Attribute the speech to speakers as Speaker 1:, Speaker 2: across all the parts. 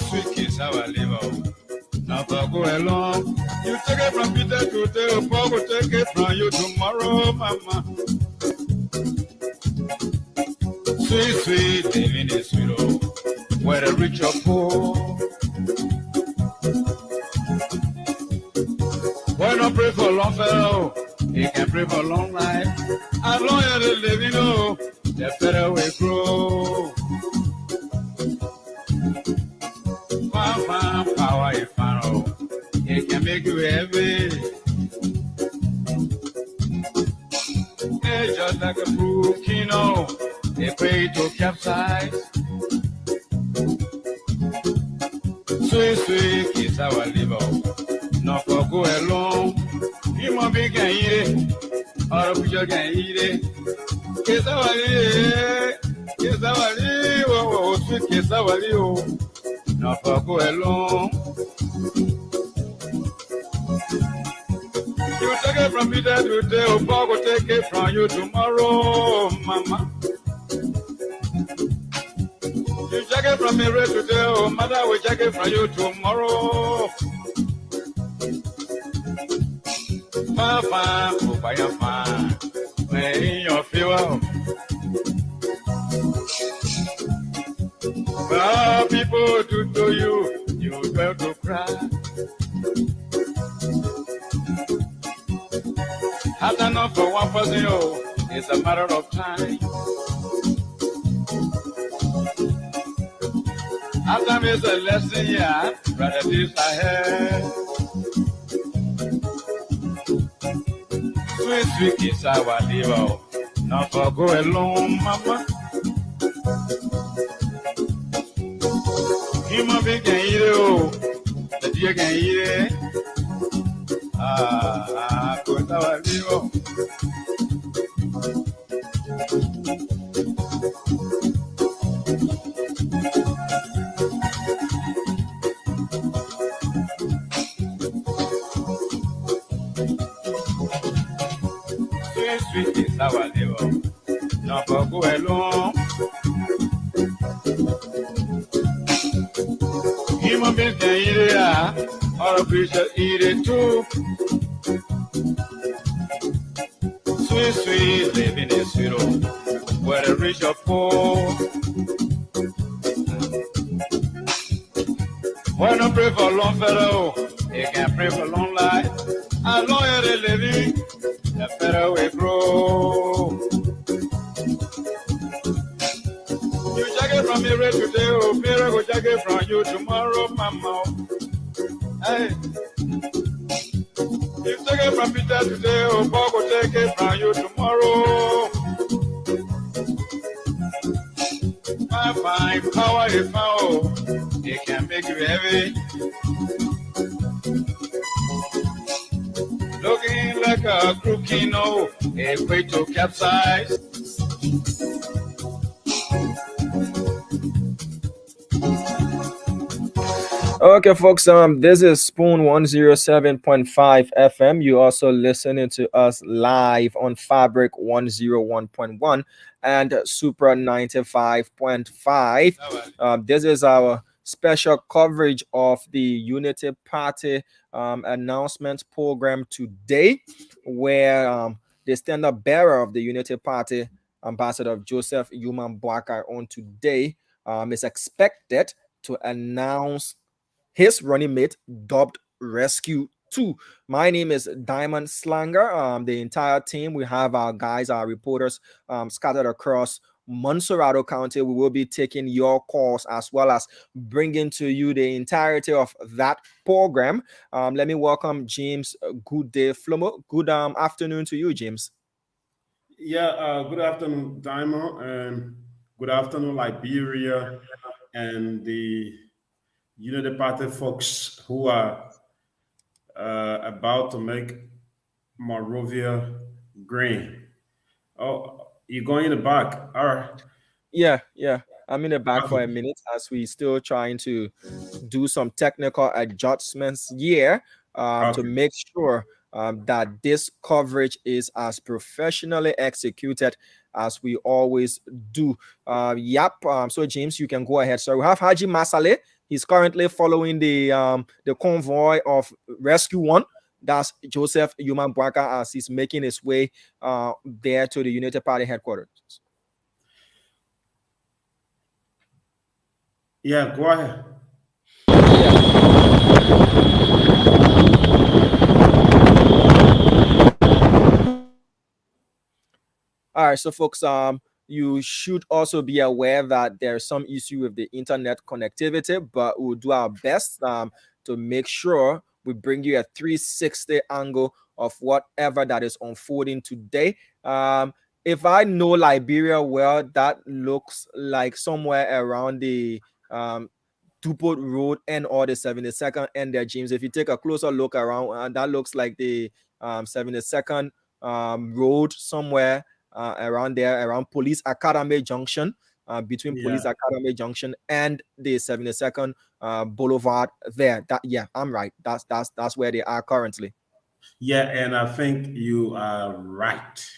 Speaker 1: Sweet kiss our liver. Now go along. You take it from Peter today, Paul will take it from you tomorrow, Mama. Sweet, sweet, living is sweet, oh, where the rich or poor. Why not pray for long fellow? He can pray for long life. As long as they live, you know, the better we grow. Power is fun, oh, it can make you heavy. It's just like a brook, you know, they pray to capsize. Sweet, sweet, kiss our liver. Not for go alone. You must be can eat it, or we just can eat it. Kiss our liver, kiss our liver, oh, sweet kiss our liver. Not for go alone. You take it from Peter today, or Paul will take it from you tomorrow, Mama. You take it from me right today, or Mother will take it from you tomorrow. Fine, oh, fine, when in your fever. Well, people to do you dare to cry. Had enough for one person, oh, it's a matter of time. After is a lesson, yeah, rather this ahead. Sweet, sweet kiss our liver, not for go alone, Mama. Human being can eat it, oh, the deer can eat it. Go our liver. Sweet is our liver, not for go alone. Human beings can eat it, or a creature eat it too. Sweet, sweet, living is sweet, oh, where the rich or poor. Why not pray for long fellow? They can pray for long life. As long as they living, the better we grow. You check it from me right today, oh, Peter will check it from you tomorrow, Mama. Hey, you take it from Peter today, oh, Paul will take it from you tomorrow. Fine, power is fun, oh, it can make you heavy. Looking like a crook, you know, a way to capsize.
Speaker 2: Okay, folks, this is Spoon 107.5 FM. You also listening to us live on Fabric 101.1 and Super 95.5. This is our special coverage of the Unity Party announcement program today, where the standard bearer of the Unity Party, Ambassador Joseph Human Boakai, on today is expected to announce his running mate, dubbed Rescue 2. My name is Diamond Slanger. The entire team, we have our guys, our reporters scattered across Montserrado County. We will be taking your calls as well as bringing to you the entirety of that program. Let me welcome James. Good day, Flomo. Good afternoon to you, James.
Speaker 3: Yeah, good afternoon, Diamond, and good afternoon, Liberia, and the Unity Party folks who are about to make Monrovia green. Oh, you're going in the back. All right.
Speaker 2: Yeah. I'm in the back for a minute as we still trying to do some technical adjustments here to make sure that this coverage is as professionally executed as we always do. So James, you can go ahead. So we have Haji Masale. He's currently following the convoy of Rescue One. That's Joseph Human Boakai as he's making his way there to the United Party headquarters.
Speaker 3: Yeah, go ahead.
Speaker 2: All right, so folks, you should also be aware that there's some issue with the internet connectivity, but we'll do our best to make sure we bring you a 360 angle of whatever that is unfolding today. If I know Liberia well, that looks like somewhere around the Dupont Road and or the 72nd and there, James. If you take a closer look around, that looks like the 72nd road somewhere around there, around Police Academy Junction, between Police Academy Junction and the 72nd Boulevard there. I'm right. That's where they are currently.
Speaker 3: Yeah, and I think you are right.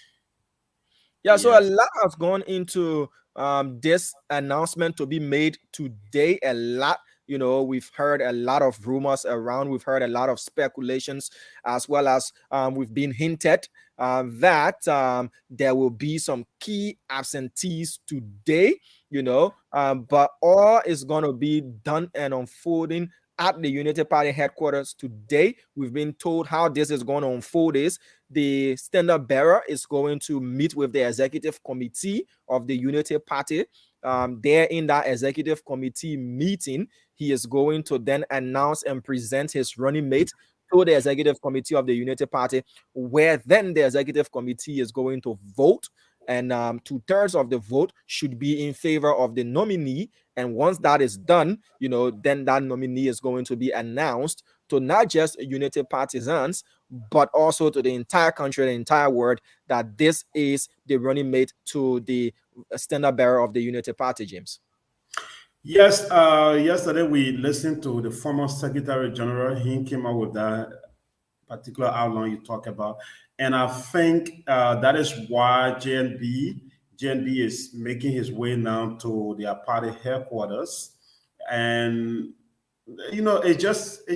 Speaker 2: Yeah, so a lot has gone into this announcement to be made today. A lot, we've heard a lot of rumors around. We've heard a lot of speculations, as well as we've been hinted that there will be some key absentees today, but all is going to be done and unfolding at the Unity Party headquarters today. We've been told how this is going to unfold is the standard bearer is going to meet with the executive committee of the Unity Party. There in that executive committee meeting, he is going to then announce and present his running mate to the executive committee of the Unity Party, where then the executive committee is going to vote. And 2/3 of the vote should be in favor of the nominee. And once that is done, then that nominee is going to be announced to not just Unity partisans, but also to the entire country, the entire world, that this is the running mate to the standard bearer of the Unity Party, James.
Speaker 3: Yes, yesterday we listened to the former Secretary General. He came out with that particular outline you talk about. And I think that is why JNB is making his way now to their party headquarters. And it's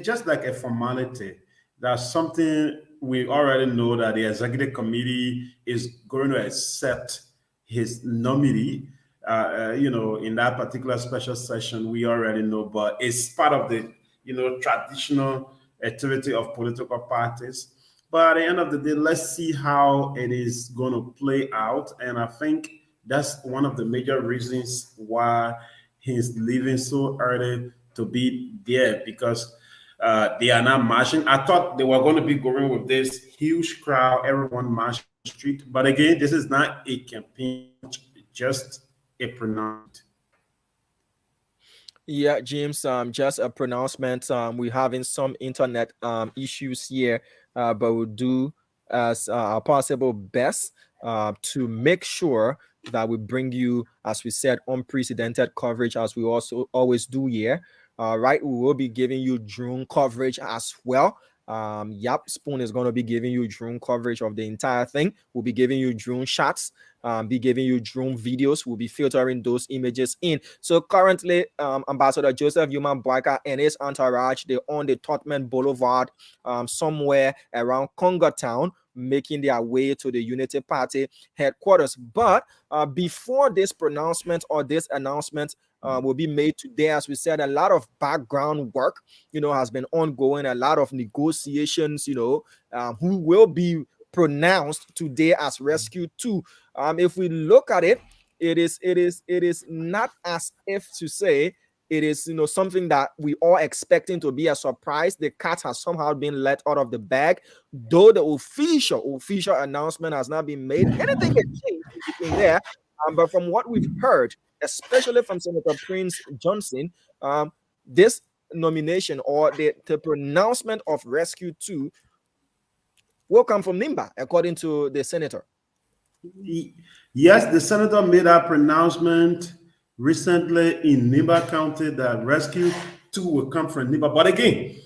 Speaker 3: just like a formality. That's something we already know, that the executive committee is going to accept his nominee. In that particular special session, we already know, but it's part of the traditional activity of political parties. But at the end of the day, let's see how it is going to play out. And I think that's one of the major reasons why he's leaving so early to be there, because they are not marching. I thought they were going to be going with this huge crowd, everyone marching the street. But again, this is not a campaign, just a pronouncement.
Speaker 2: Yeah, James, just a pronouncement. We're having some internet issues here, but we'll do as our possible best to make sure that we bring you, as we said, unprecedented coverage, as we also always do here. Right, we will be giving you drone coverage as well. Spoon is going to be giving you drone coverage of the entire thing. We'll be giving you drone shots, be giving you drone videos. We'll be filtering those images in. So currently, Ambassador Joseph Human Boakai and his entourage, they're on the Tottenham Boulevard, somewhere around Congo Town, making their way to the Unity Party headquarters. But before this pronouncement or this announcement will be made today, as we said, a lot of background work, has been ongoing, a lot of negotiations, who will be pronounced today as Rescue 2. If we look at it, it is not as if to say it is something that we all expecting to be a surprise. The cat has somehow been let out of the bag, though the official announcement has not been made. Anything can change in between there, but from what we've heard, especially from Senator Prince Johnson, this nomination or the pronouncement of Rescue 2 will come from Nimba, according to the senator.
Speaker 3: Yes, the senator made a pronouncement recently in Nimba County that Rescue 2 will come from Nimba. But again,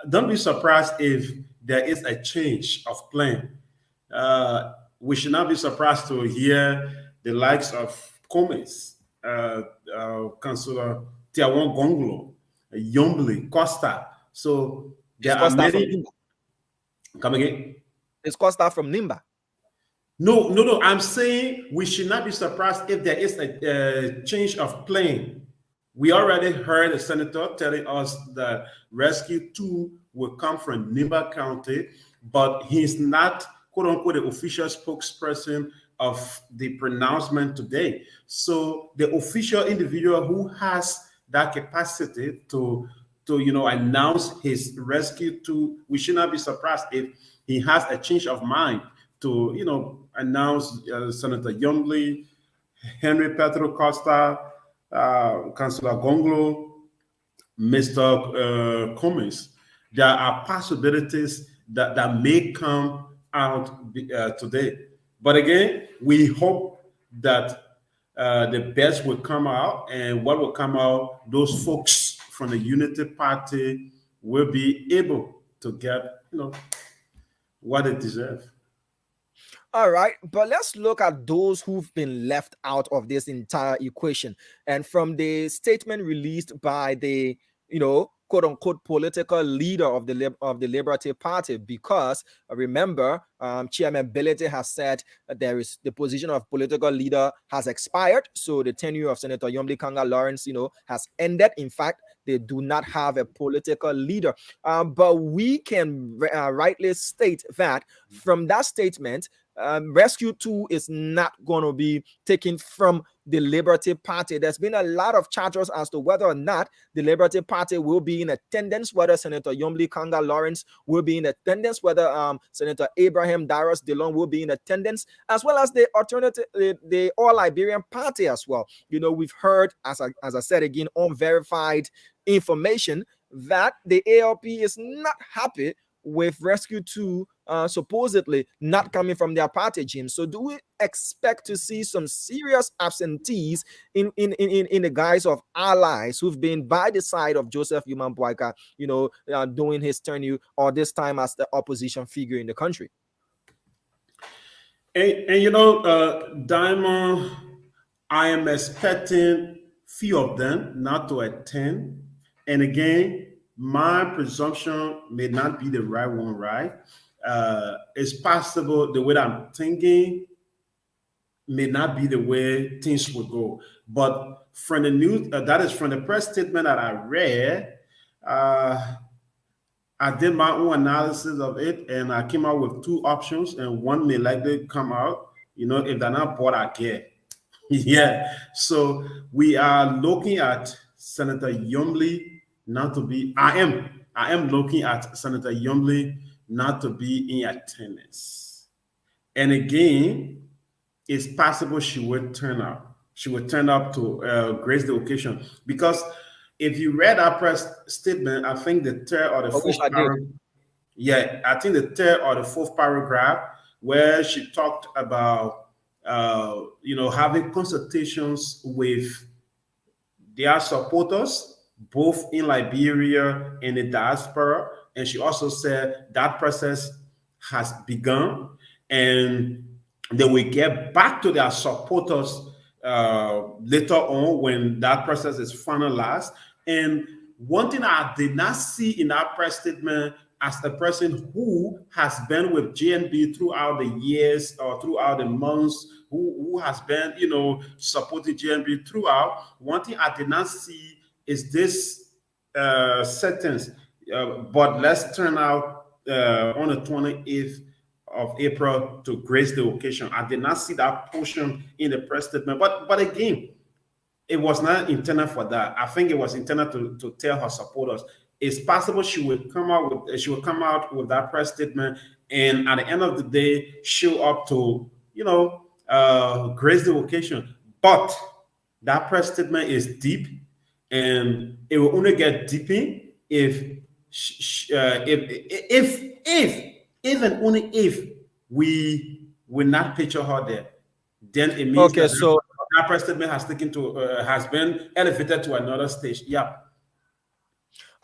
Speaker 3: don't be surprised if there is a change of plan. We should not be surprised to hear the likes of Comes, Councillor Tiawan Gonglo, Yombly, Costa. So
Speaker 2: It's
Speaker 3: there are
Speaker 2: Costa from
Speaker 3: many.
Speaker 2: Nimba.
Speaker 3: Come again?
Speaker 2: It's Costa from Nimba.
Speaker 3: No. I'm saying we should not be surprised if there is a change of plan. We already heard the senator telling us that rescue 2 will come from Nimba County, but he's not, quote unquote, the official spokesperson of the pronouncement today. So the official individual who has that capacity to announce his rescue 2, we should not be surprised if he has a change of mind to announce Senator Youngly, Henry Petro Costa, Councillor Gonglo, Mr. Cummings. There are possibilities that may come out today. But again, we hope that the best will come out, and what will come out, those folks from the Unity Party will be able to get what they deserve.
Speaker 2: All right, but let's look at those who've been left out of this entire equation. And from the statement released by the, quote unquote, political leader of the Liberative Party, because remember, Chairman Bellete has said that the position of political leader has expired. So the tenure of Senator Yomli Kanga Lawrence, has ended. In fact, they do not have a political leader. But we can rightly state that from that statement, Rescue 2 is not going to be taken from the Liberative Party. There's been a lot of chatters as to whether or not the Liberative Party will be in attendance, whether Senator Yomli Kanga Lawrence will be in attendance, whether Senator Abraham Darius DeLong will be in attendance, as well as the alternative, the All Liberian Party as well. We've heard, as I said again, unverified information that the ALP is not happy with Rescue 2 supposedly not coming from their party, Jim. So do we expect to see some serious absentees in the guise of allies who've been by the side of Joseph Yuman Boakai, doing his tenure, or this time as the opposition figure in the country?
Speaker 3: And Diamond, I am expecting few of them not to attend. And again, my presumption may not be the right one, right? It's possible the way that I'm thinking may not be the way things will go. But from the news, that is from the press statement that I read, I did my own analysis of it, and I came out with 2 options, and one may likely come out, if they're not bought again. Yeah. So we are looking at Senator Yomli not to be, I am looking at Senator Yomli not to be in attendance. And again, it's possible she would turn up. She would turn up to grace the occasion. Because if you read our press statement, I think the third or the fourth paragraph. Yeah, I think the third or the fourth paragraph where she talked about having consultations with their supporters, both in Liberia and the diaspora. And she also said that process has begun, and they will get back to their supporters later on when that process is finalized. And one thing I did not see in that press statement, as a person who has been with GNB throughout the years or throughout the months, who has been, supporting GNB throughout, one thing I did not see is this sentence, but let's turn out on the 28th of April to grace the occasion. I did not see that portion in the press statement, but again, it was not intended for that. I think it was intended to tell her supporters. It's possible she would come out with that press statement, and at the end of the day, show up to grace the occasion. But that press statement is deep, and it will only get deeper if and only if we will not picture her there. Then it means that press statement has been elevated to another stage. Yeah.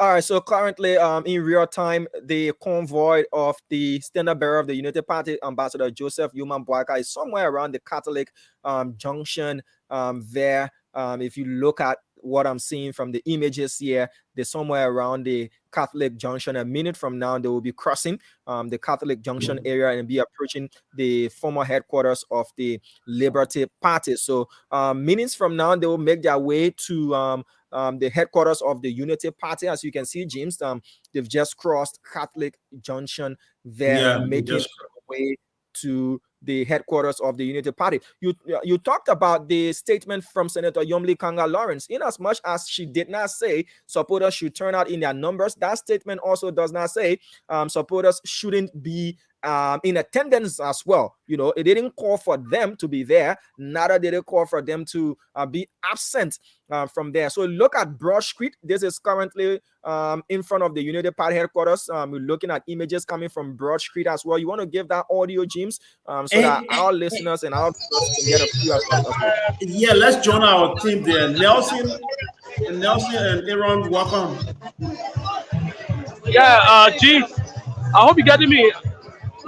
Speaker 2: All right, so currently, in real time, the convoy of the standard bearer of the Unity Party, Ambassador Joseph Human Boakai, is somewhere around the Catholic junction there. If you look at what I'm seeing from the images here, they're somewhere around the Catholic junction. A minute from now, they will be crossing the Catholic junction area and be approaching the former headquarters of the Liberty Party. So minutes from now, they will make their way to the headquarters of the Unity Party. As you can see, James, they've just crossed Catholic Junction there, making their way to the headquarters of the Unity Party. You talked about the statement from Senator Yomli Kanga Lawrence. In as much as she did not say supporters should turn out in their numbers, that statement also does not say supporters shouldn't be in attendance as well. You know, it didn't call for them to be there, neither did it call for them to be absent from there. So look at Broad Street. This is currently in front of the Unity Party headquarters. We're looking at images coming from Broad Street as well. You want to give that audio, James, so that our listeners and our viewers can get a few as well.
Speaker 3: Yeah, let's join our team there. Nelson and Aaron, welcome.
Speaker 4: Yeah, G, I hope you're getting me.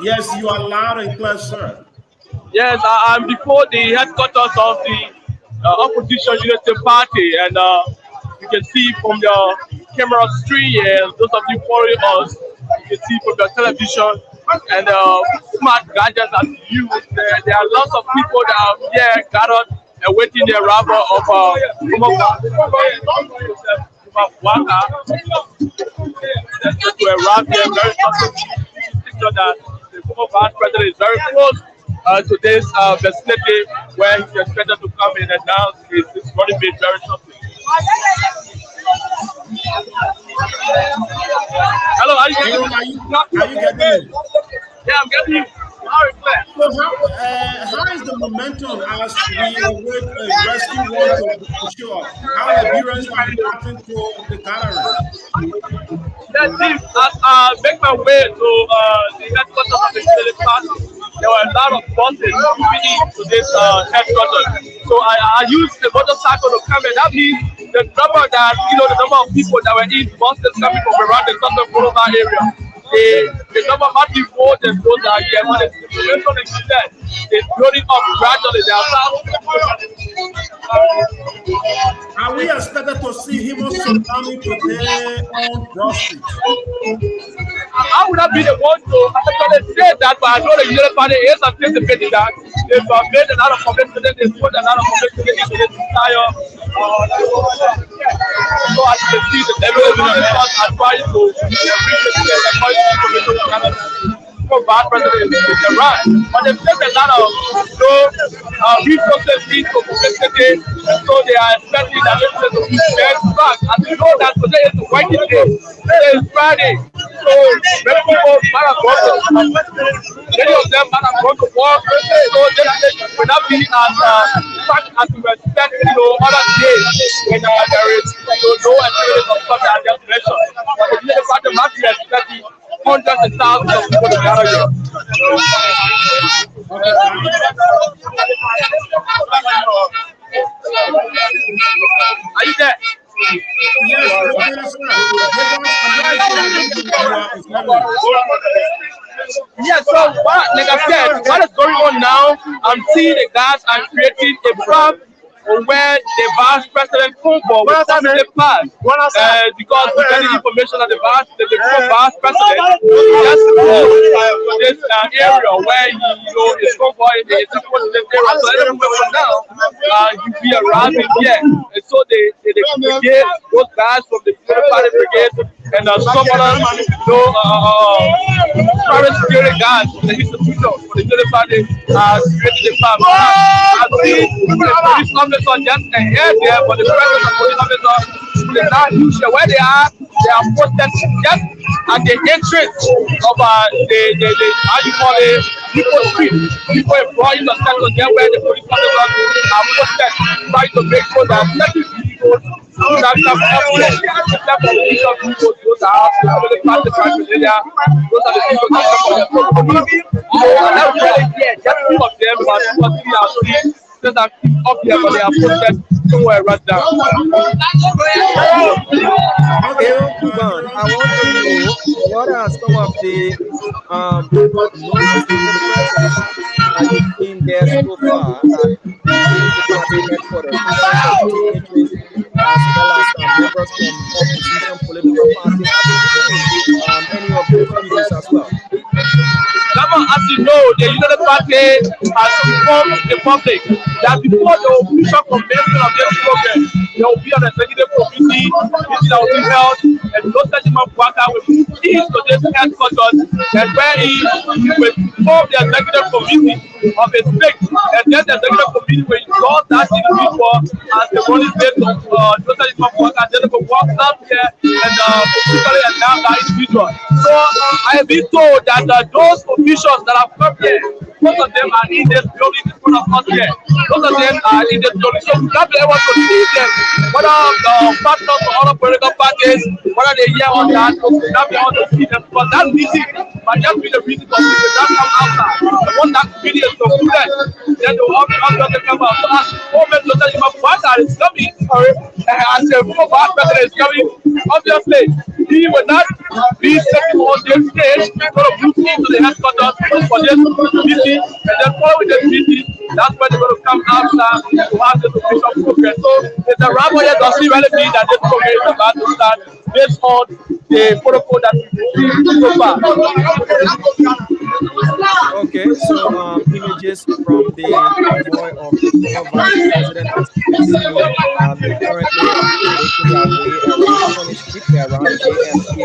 Speaker 3: Yes, you are loud and clear, sir.
Speaker 4: Yes, I'm before the headquarters of the opposition Unity Party, and you can see from your camera screen here, those of you following us, you can see from your television and smart gadgets as you. There are lots of people that are here gathered and waiting the arrival of to arrive here very shortly. That the former vice president is very close to this vicinity where he's expected to come in and announce his running mate very shortly. Hello, are you getting me? Yeah, I'm getting you.
Speaker 3: So how is the momentum as we await a rescue one to show up? How are the viewers reacting to the gathering?
Speaker 4: That team, as I make my way to the headquarters of the Unity Party, there were a lot of buses moving into this headquarters. So I used the motorcycle to come in. That means the number of people that were in buses coming from around the Southern Boulevard area. The number might be more than those that are here, but the situation is that they're building up gradually.
Speaker 3: Are we expected to see him also coming today on Broad Street?
Speaker 4: I would not be the one to actually say that, but I know the Unity Party is anticipating that. They've made a lot of publicity, they've put a lot of publicity into this entire. So as you can see, the evidence are trying to bad president in Iran, but they've taken a lot of resources into publicity, so they are expecting that this is a bad back. And we know that today is a working day, today is Friday, so many people might have gone to many of them might have gone to work, so they will not be as fast as we expect, other days when there is no experience of stuff that I just mentioned. But the Unity Party might be expecting hundreds and thousands of people to gather here. Are you there? Yes, so like I said, what is going on now? I'm seeing the guys are creating a farm where the vice president convoy will possibly pass because we get the information that the vice president just moved to this area where his convoy is supposed to be area. So everywhere for now, he'll be arriving here. And so the brigade, those guys from the Unity Party brigade and some other private security guys from the institution for the Unity Party created the farm. I see the police officers just ahead there, but the presence of police officers is not usual. Where they are posted just at the entrance of the how you call it, people street. People employees are set to get where the police officers are posted, trying to make sure that certain people do not come up with except for the issue of people, those are the party area, those are the people that come from the community. So I'm not really here, just two of them, but 2 or 3 are seen just up here, but they are posted somewhere right now.
Speaker 2: Aaron Kuban, I want to know what are some of the noticeable presence that you've seen there so far at the Unity Party headquarters in terms of dignitaries as well as members from opposition political parties. Have you seen any of those videos as well?
Speaker 4: As you know, the United Party has informed the public that before the official commencement of this program, there will be an executive committee meeting that will be held, and Dr. Boakai will be to this headquarters, and where he will inform the executive committee of his fix, and then the executive committee will install that individual as the running mate of Dr. Boakai, and then they will walk out here and officially announce that individual. So I have been told that those officials that have come here, most of them are in this building in front of us here. Most of them are in this building. So we have been able to see them, whether partners or other political parties, whether they hear on that, we have been able to see them. But that meeting might just be the reason for people that come outside. And once that meeting is concluded, then they will all be out to come out. So as the moment Dr. Boakai is coming, as the former president is coming, obviously, he will not be sitting on the stage, sort of looking into the headquarters for this meeting, and then following this meeting, that's when they're going to come outside to have this official program. So it's a rabble here does not really mean that this program is about to start based on the protocol that we so far.
Speaker 2: Okay, so images from the convoy of the former vice president as you can see, currently making their way around 20 street around JFK,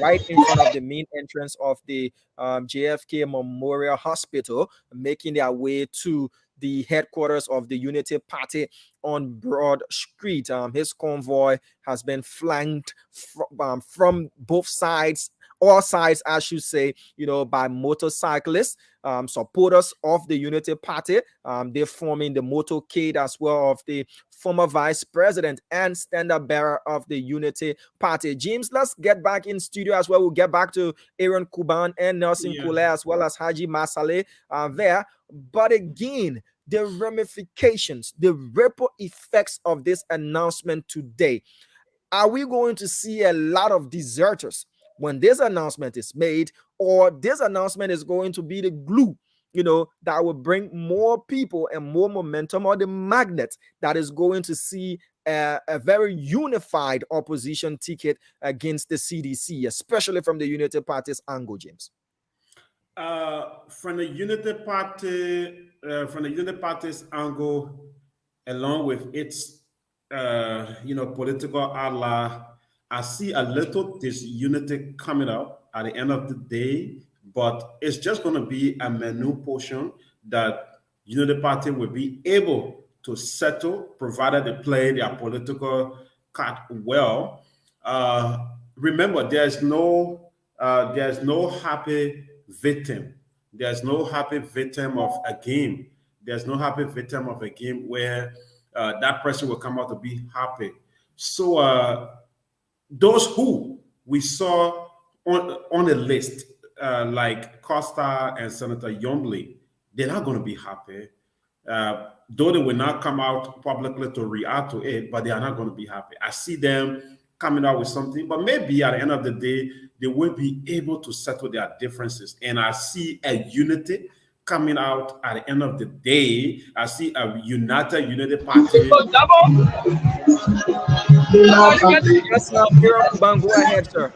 Speaker 2: right in front of the main entrance of the JFK Memorial Hospital, making their way to the headquarters of the Unity Party on Broad Street. His convoy has been flanked from both sides, all sides, I should say, by motorcyclists, supporters of the Unity Party. They're forming the motorcade as well of the former vice president and standard bearer of the Unity Party. James, let's get back in studio as well. We'll get back to Aaron Kuban and Nelson Kule as well as Haji Masale there. But again, the ramifications, the ripple effects of this announcement today. Are we going to see a lot of deserters when this announcement is made, or this announcement is going to be the glue, that will bring more people and more momentum, or the magnet that is going to see a very unified opposition ticket against the CDC, especially from the Unity Party's angle, James?
Speaker 3: From the Unity Party's angle, along with its political ally, I see a little disunity coming up at the end of the day, but it's just going to be a menu portion that Unity Party will be able to settle, provided they play their political card well. Remember, there's no happy victim. There's no happy victim of a game. There's no happy victim of a game where that person will come out to be happy. So those who we saw on the list, like Costa and Senator Youngbley, they're not going to be happy. Though they will not come out publicly to react to it, but they are not going to be happy. I see them coming out with something, but maybe at the end of the day, they will be able to settle their differences. And I see a unity coming out at the end of the day. I see a united Unity Party.
Speaker 2: Yes, go ahead, sir.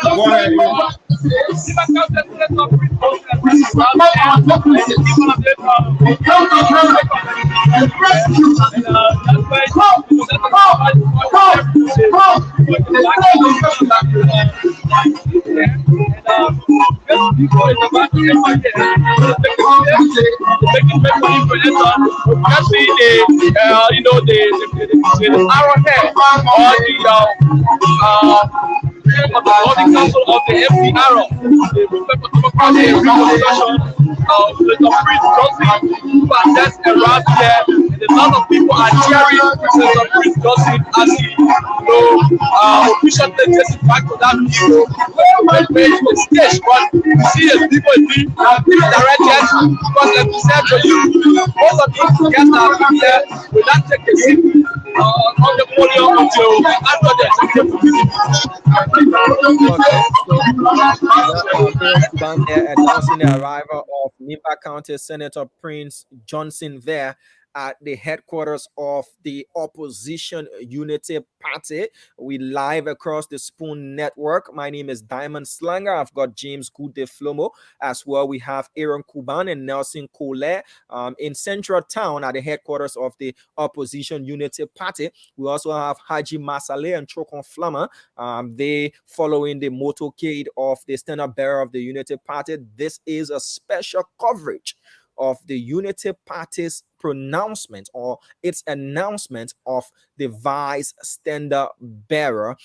Speaker 3: Go ahead.
Speaker 4: president of the governing council of the FDR, the Republic of Democratic Reconstruction, Senator Prince Johnson, who attends around here, and a lot of people are cheering Senator Prince Johnson as he, officially takes it back to that video. The stage, but you see the people being directed, because like we said to you, most of these guests that are here will not take a seat on the podium until after the executive meeting.
Speaker 2: Okay, so down there announcing the arrival of Nimba County Senator Prince Johnson there at the headquarters of the opposition Unity Party. We live across the Spoon Network. My name is Diamond Slanger. I've got James Gudeflomo as well. We have Aaron Kuban and Nelson Colette in Central Town at the headquarters of the opposition Unity Party. We also have Haji Masale and Chokon Flama. They following the motorcade of the standard bearer of the Unity Party. This is a special coverage of the Unity Party's pronouncement or its announcement of the vice standard bearer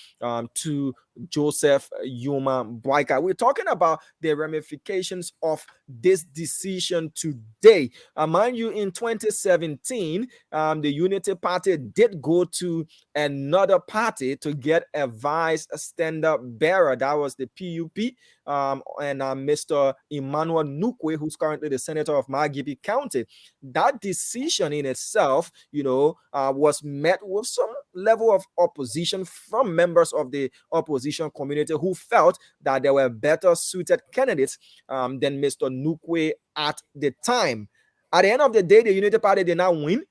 Speaker 2: to Joseph Yuma Boakai. We're talking about the ramifications of this decision today. Mind you, in 2017, the Unity Party did go to another party to get a vice standard bearer. That was the PUP, and Mr. Emmanuel Nukwe, who's currently the senator of Margibi County. That decision in itself, was met with some level of opposition from members of the opposition community who felt that there were better suited candidates than Mr. Nukwe at the time. At the end of the day, the Unity Party did not win.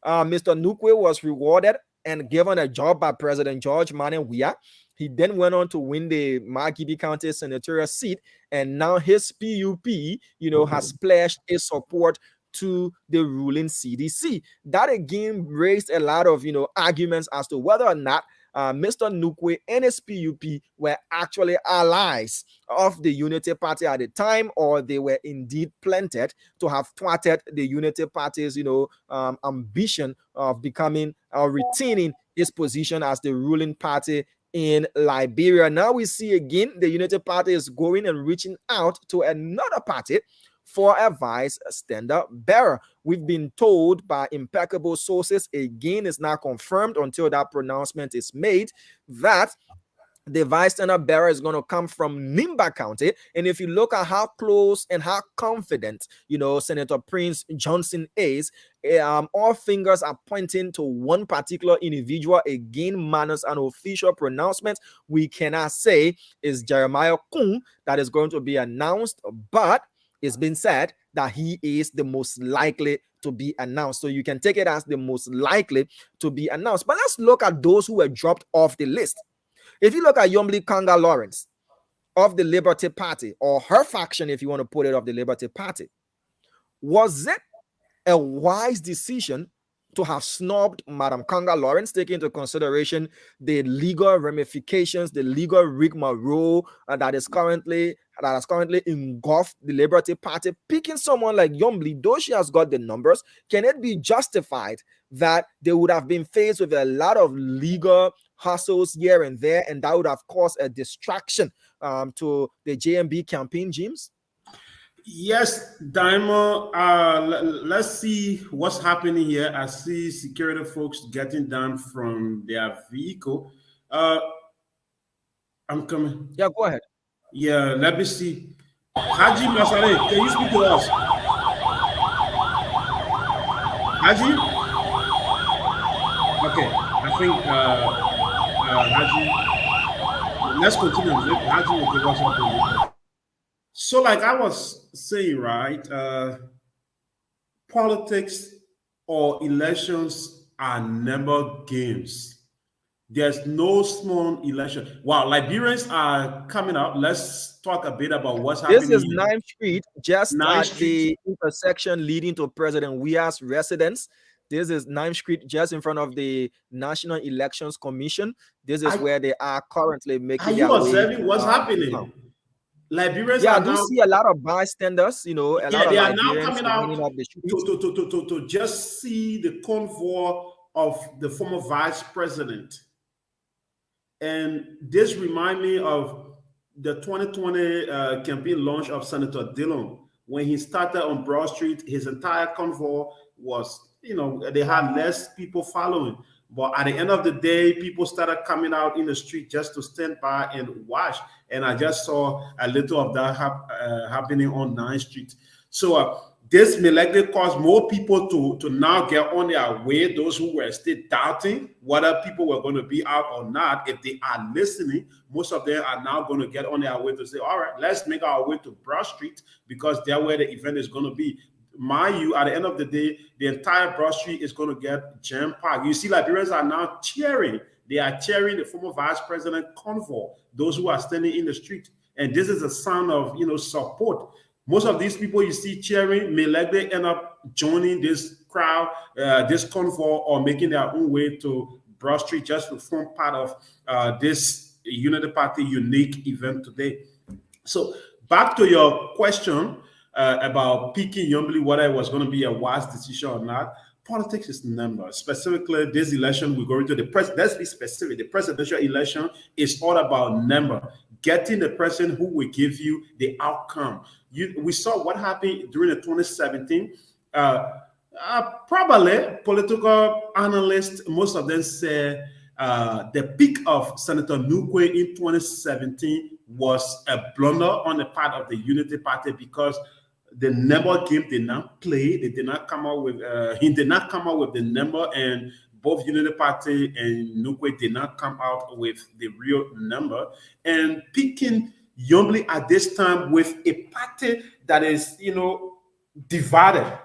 Speaker 2: Mr. Nukwe was rewarded and given a job by President George Manen Weah. He then went on to win the Margibi County senatorial seat, and now his PUP, has pledged his support to the ruling CDC. That again raised a lot of arguments as to whether or not Mr. Nukwe and his PUP were actually allies of the Unity Party at the time, or they were indeed planted to have thwarted the Unity Party's ambition of becoming or retaining its position as the ruling party in Liberia. Now we see again the Unity Party is going and reaching out to another party for a vice standard bearer. We've been told by impeccable sources, again, it's not confirmed until that pronouncement is made, that the vice standard bearer is going to come from Nimba County. And if you look at how close and how confident, Senator Prince Johnson is, all fingers are pointing to one particular individual. Again, minus an official pronouncement, we cannot say is Jeremiah Kung that is going to be announced, but it's been said that he is the most likely to be announced. So you can take it as the most likely to be announced. But let's look at those who were dropped off the list. If you look at Yombli Kanga Lawrence of the Liberty Party, or her faction, if you want to put it, of the Liberty Party, was it a wise decision to have snubbed Madam Kanga Lawrence, taking into consideration the legal ramifications, the legal rigmarole that has currently engulfed the Liberty Party? Picking someone like Yombli, though she has got the numbers, can it be justified that they would have been faced with a lot of legal hustles here and there, and that would have caused a distraction to the JMB campaign, James?
Speaker 3: Yes, Diamond. Let's see what's happening here. I see security folks getting down from their vehicle. I'm coming.
Speaker 2: Yeah, go ahead.
Speaker 3: Yeah, let me see. Haji Masare, can you speak to us? Haji? Okay, I think Haji. Let's continue. Haji will give us something. So, like I was saying, right? Politics or elections are never games. There's no small election. Wow, Liberians are coming out. Let's talk a bit about what's happening.
Speaker 2: This is 9th Street, just at the intersection leading to President Weah's residence. This is 9th Street, just in front of the National Elections Commission. This is where they are currently making their way.
Speaker 3: Are you observing what's happening? Liberians
Speaker 2: I do see a lot of bystanders, a lot of
Speaker 3: they are now
Speaker 2: Liberians
Speaker 3: coming out
Speaker 2: to
Speaker 3: just see the convoy of the former vice president. And this remind me of the 2020 campaign launch of Senator Dillon. When he started on Broad Street, his entire convoy was, they had less people following. But at the end of the day, people started coming out in the street just to stand by and watch. And I just saw a little of that happening on 9th Street. So this may likely cause more people to now get on their way, those who were still doubting whether people were going to be out or not. If they are listening, most of them are now going to get on their way to say, all right, let's make our way to Broad Street because that's where the event is going to be. Mind you, at the end of the day, the entire Broad Street is going to get jam-packed. You see, Liberians are now cheering. They are cheering the former vice president convoy, those who are standing in the street. And this is a sign of, support. Most of these people you see cheering may likely end up joining this crowd, this convoy, or making their own way to Broad Street just to form part of this Unity Party unique event today. So back to your question about picking Yombly, whether it was going to be a wise decision or not. Politics is numbers. Specifically, this election, we're going to let's be specific. The presidential election is all about number, getting the person who will give you the outcome. We saw what happened during the 2017. Probably political analysts, most of them say the pick of Senator Nukwe in 2017 was a blunder on the part of the Unity Party because the number game did not play. They did not come out with. He did not come out with the number, and both Unity Party and Nukwe did not come out with the real number. And picking Yombly at this time with a party that is, divided,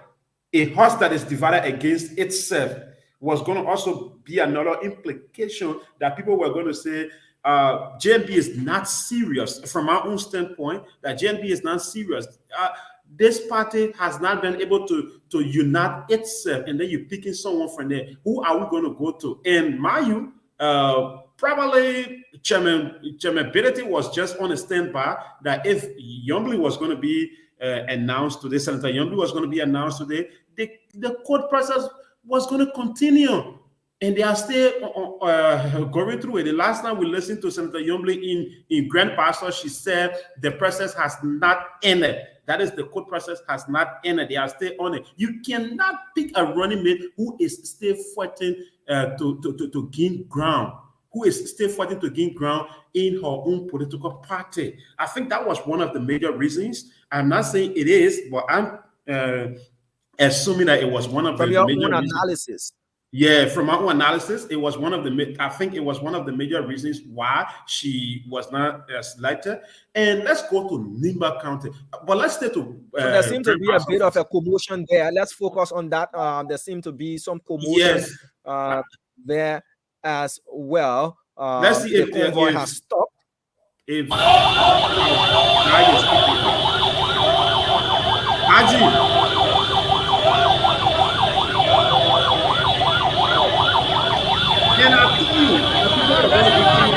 Speaker 3: a horse that is divided against itself, was going to also be another implication that people were going to say JNB is not serious. From our own standpoint, that JNB is not serious. This party has not been able to unite itself, and then you're picking someone from there. Who are we going to go to? And Mayu, probably Chairman Bidety was just on a standby that if Yombly was going to be announced today, Senator Yombly was going to be announced today, the court process was going to continue. And they are still going through it. The last time we listened to Senator Yombly in Grand Pastor, she said the process has not ended. That is, the court process has not ended. They are still on it. You cannot pick a running mate who is still fighting to gain ground, who is still fighting to gain ground in her own political party. I think that was one of the major reasons. I'm not saying it is, but I'm assuming that it was one of the major reasons.
Speaker 2: Analysis.
Speaker 3: Yeah, from our own analysis, it was one of the. I think it was one of the major reasons why she was not selected. And let's go to Nimba County, but let's stay to.
Speaker 2: So there seems to be a bit of a commotion there. Let's focus on that. There seems to be some commotion there as well.
Speaker 3: Let's see if the convoy
Speaker 2: has stopped.
Speaker 3: If Haji. And I tell you, the people are going to be coming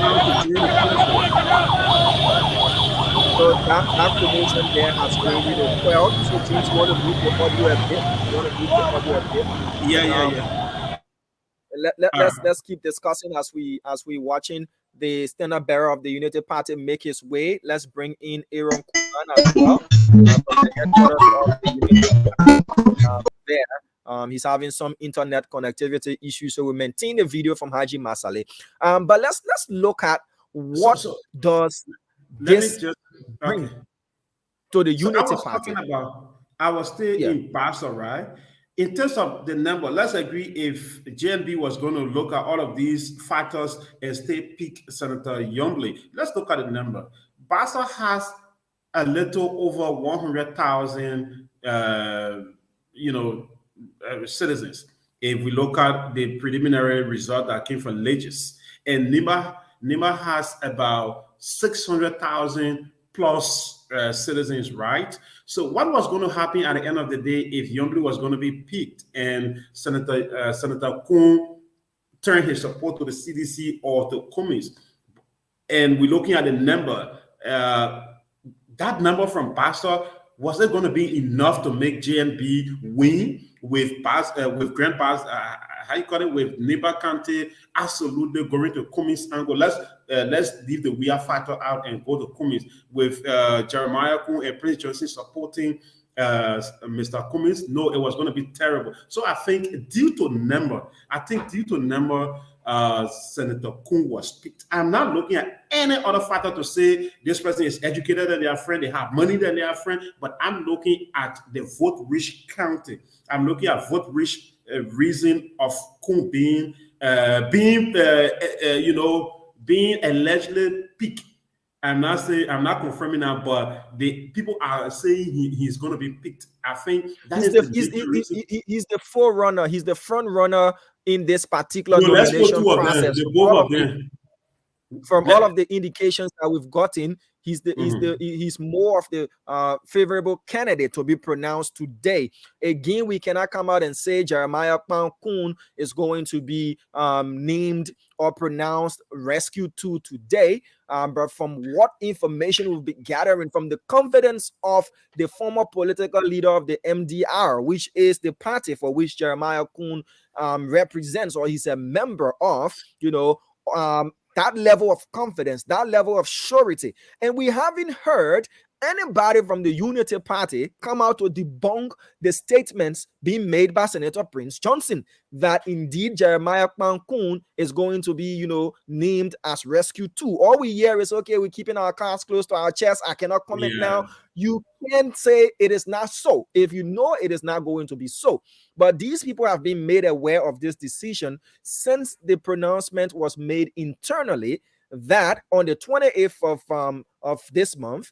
Speaker 3: out to join the
Speaker 2: So that promotion there has already been quelled. So James, you want to move the audio a bit?
Speaker 3: Yeah.
Speaker 2: Let's keep discussing as we watching the standard bearer of the Unity Party make his way. Let's bring in Aaron Kuman as well. There. He's having some internet connectivity issues, so we maintain the video from Haji Masale. But let's look at what does this bring to the Unity Party.
Speaker 3: I was still in Basel, right? In terms of the number, let's agree if JNB was going to look at all of these factors and still pick Senator Yombly. Let's look at the number. Basel has a little over 100,000, citizens. If we look at the preliminary result that came from Legis, and Nima has about 600,000 plus citizens, right? So what was going to happen at the end of the day if Yombly was going to be picked and Senator Kuhn turned his support to the CDC or to Cummings? And we're looking at the number. That number from Pastor, was it going to be enough to make JNB win with Grand Pass how you call it, with Niba Kante absolutely going to Cummins angle. Let's leave the weird factor out and go to Cummins with Jeremiah Kuhn and Prince Johnson supporting Mr. Cummins. No, it was going to be terrible. So I think due to number, Senator Kuhn was picked. I'm not looking at any other factor to say this person is educated than their friend, they have money than their friend, but I'm looking at the vote rich county. I'm looking at vote rich reason of Kuhn being allegedly picked. I'm not confirming that, but the people are saying he's going to be picked. I think
Speaker 2: he's the forerunner. He's the front runner in this particular nomination process.
Speaker 3: Both of them.
Speaker 2: From all of the indications that we've gotten, he's more of the favorable candidate to be pronounced today. Again, we cannot come out and say Jeremiah Kuhn is going to be named or pronounced Rescue 2 today. But from what information we've been gathering from the confidence of the former political leader of the MDR, which is the party for which Jeremiah Kuhn represents or he's a member of, that level of confidence, that level of surety. And we haven't heard anybody from the Unity Party come out to debunk the statements being made by Senator Prince Johnson that indeed Jeremiah Kuhn is going to be, named as Rescue 2. All we hear is, okay, we're keeping our cards close to our chest. I cannot comment now. You can't say it is not so if you know it is not going to be so. But these people have been made aware of this decision since the pronouncement was made internally that on the 28th of this month,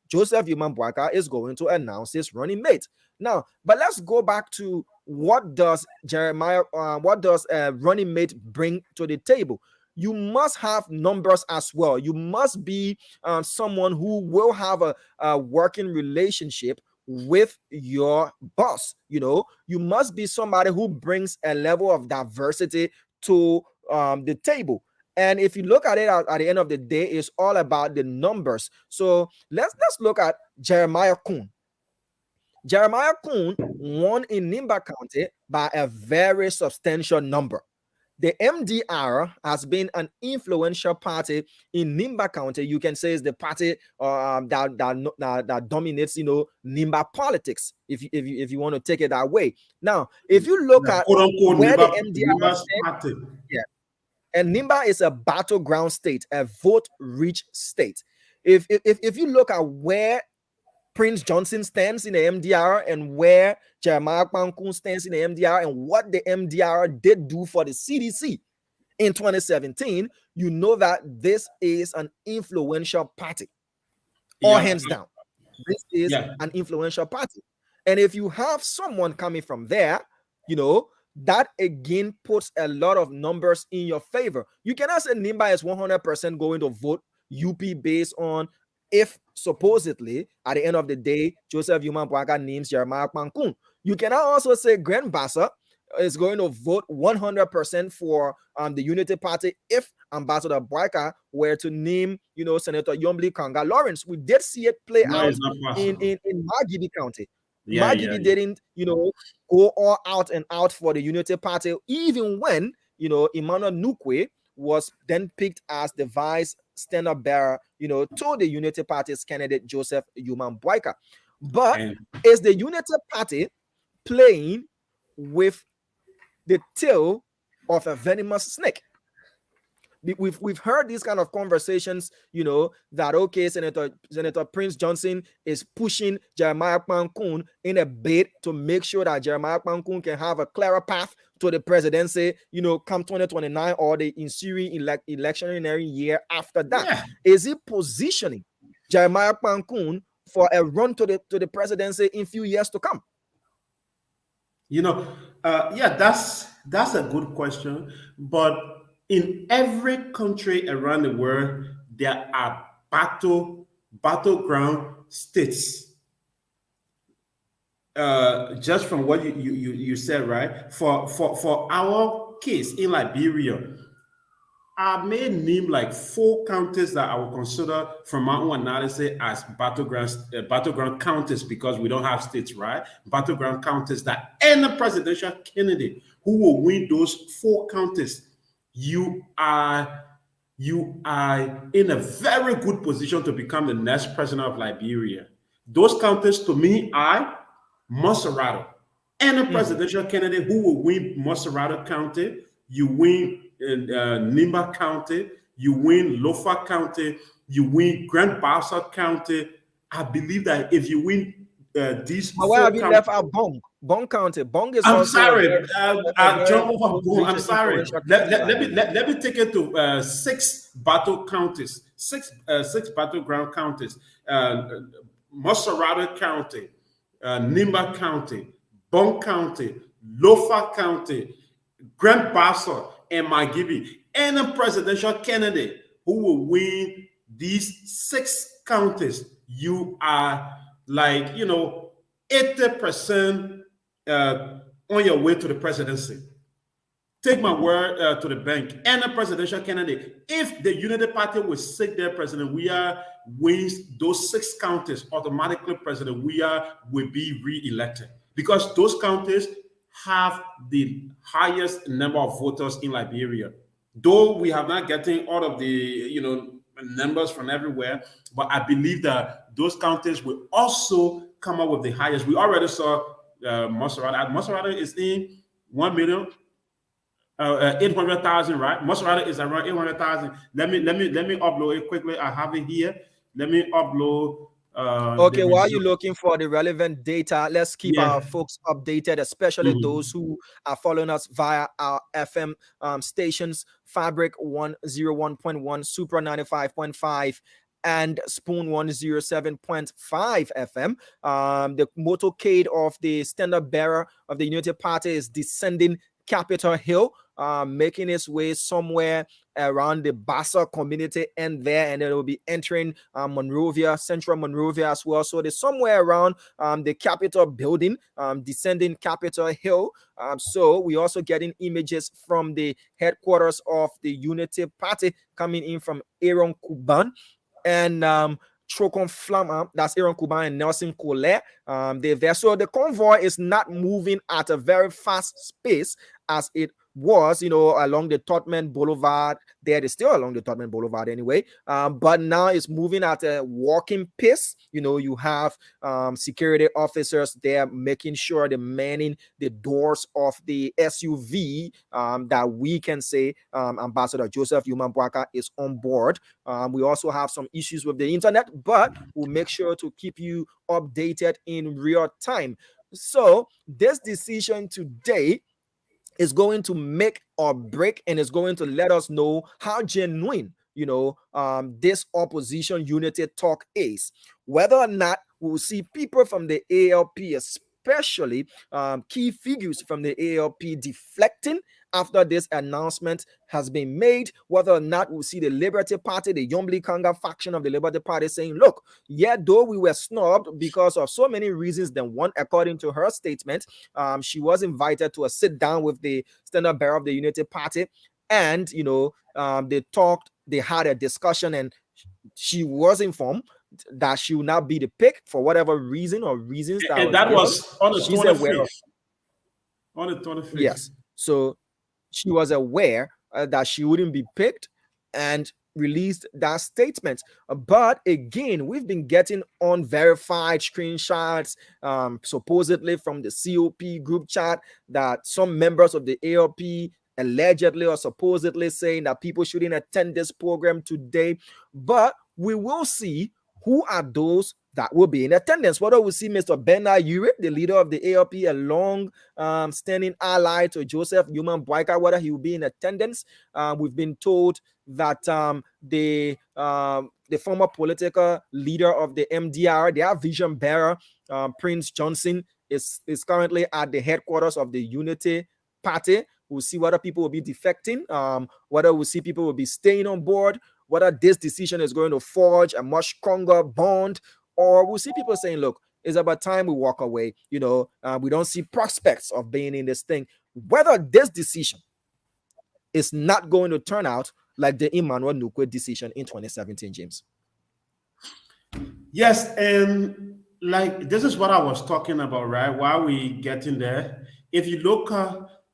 Speaker 2: Joseph Yuman Boakai is going to announce his running mate. Now, but let's go back to what does a running mate bring to the table? You must have numbers as well. You must be someone who will have a working relationship with your boss. You must be somebody who brings a level of diversity to the table. And if you look at it at the end of the day, it's all about the numbers. So let's look at Jeremiah Kuhn. Jeremiah Kuhn won in Nimba County by a very substantial number. The MDR has been an influential party in Nimba County. You can say it's the party that dominates, Nimba politics, if you want to take it that way. Now, if you look at where the MDR and Nimba is a battleground state, a vote-rich state. If you look at where Prince Johnson stands in the MDR and where Jeremiah Kuhn stands in the MDR and what the MDR did do for the CDC in 2017, you know that this is an influential party. All hands down. This is an influential party. And if you have someone coming from there, that again puts a lot of numbers in your favor. You cannot say Nimba is 100% going to vote UP based on if supposedly at the end of the day Joseph Yuman Boakai names Jeremiah Kuhn. You cannot also say Grand Bassa is going to vote 100% for the Unity Party if Ambassador Boakai were to name, Senator Yombli Kanga Lawrence. We did see it play out in Margibi County. Margibi didn't, go all out and out for the Unity Party, even when, Emmanuel Nukwe was then picked as the vice standard bearer, to the Unity Party's candidate, Joseph Yuman Boakai. But is the Unity Party playing with the tail of a venomous snake? We've heard these kind of conversations, that okay, Senator Prince Johnson is pushing Jeremiah Kuhn in a bid to make sure that Jeremiah Kuhn can have a clearer path to the presidency, come 2029 or the ensuing electionary year after that. Yeah. Is he positioning Jeremiah Kuhn for a run to the presidency in few years to come?
Speaker 3: That's a good question, but in every country around the world, there are battleground states. Just from what you said, right? For our case in Liberia, I may name like 4 counties that I would consider from my own analysis as battleground counties, because we don't have states, right? Battleground counties that any presidential candidate who will win those 4 counties, you are in a very good position to become the next president of Liberia. Those counties to me are Maserati. Any presidential candidate who will win Maserati County, you win Nimba County, you win Lofa County, you win Grand Bassa County. I believe that if you win these
Speaker 2: But why
Speaker 3: 4
Speaker 2: have you
Speaker 3: counties,
Speaker 2: left out Bong? Bong County. Bong is
Speaker 3: I'm
Speaker 2: also
Speaker 3: sorry,
Speaker 2: a very
Speaker 3: jump over Boom. I'm
Speaker 2: region
Speaker 3: sorry.
Speaker 2: influential
Speaker 3: Let me take it to 6 battle counties, 6 battleground counties: Maserati County, Nimba County, Bong County, Lofa County, Grand Bassa, and Magibi. Any presidential candidate who will win these 6 counties, you are like 80% on your way to the presidency. Take my word to the bank. Any presidential candidate, if the Unity Party will sit their president, we are wins those 6 counties, automatically President Weah will be re-elected, because those counties have the highest number of voters in Liberia. Though we have not getting all of the numbers from everywhere, but I believe that those counties will also come up with the highest. We already saw Maserati. Maserati is in 1,800,000, right? Maserati is around 800,000. Let me upload it quickly. I have it here. Let me upload.
Speaker 2: Okay, while you're looking for the relevant data, let's keep our folks updated, especially those who are following us via our FM stations: Fabric 101.1, Supra 95.5, and Spoon 107.5 FM. The motorcade of the standard bearer of the Unity Party is descending Capitol Hill, making its way somewhere around the Bassa community end there, and then it will be entering Monrovia, central Monrovia as well. So there's somewhere around the Capitol building, descending Capitol Hill. So we also getting images from the headquarters of the Unity Party coming in from Aaron Kuban and Trocon Flamma, that's Aaron Kuban and Nelson Collet. They're there. So the convoy is not moving at a very fast pace as it was, along the Totman Boulevard. They're still along the Totman Boulevard anyway. But now it's moving at a walking pace. You have security officers there making sure they're manning the doors of the SUV that we can say Ambassador Joseph Yuman Boakai is on board. We also have some issues with the internet, but we'll make sure to keep you updated in real time. So this decision today is going to make or break, and is going to let us know how genuine this opposition unity talk is. Whether or not we'll see people from the ALP, especially key figures from the ALP, deflecting after this announcement has been made. Whether or not we'll see the Liberty Party, the Yombli Kanga faction of the Liberty Party, saying, look, though we were snubbed because of so many reasons, then one, according to her statement, she was invited to a sit down with the standard bearer of the Unity Party, and they talked, they had a discussion, and she was informed that she will not be the pick for whatever reason or reasons.
Speaker 3: That was on the 25th. On the 25th.
Speaker 2: Yes. So she was aware that she wouldn't be picked and released that statement. But again, we've been getting unverified screenshots, supposedly from the COP group chat, that some members of the ALP allegedly or supposedly saying that people shouldn't attend this program today. But we will see who are those that will be in attendance. Whether we see Mr. Bernard Ure, the leader of the ALP, a long-standing ally to Joseph Yuman Boakai, whether he will be in attendance. We've been told that the former political leader of the MDR, their vision bearer, Prince Johnson, is currently at the headquarters of the Unity Party. We'll see whether people will be defecting, whether we'll see people will be staying on board, whether this decision is going to forge a much stronger bond, or we'll see people saying, look, it's about time we walk away. We don't see prospects of being in this thing. Whether this decision is not going to turn out like the Emmanuel Nukwe decision in 2017, James?
Speaker 3: Yes, and like this is what I was talking about, right? While we getting there, if you look,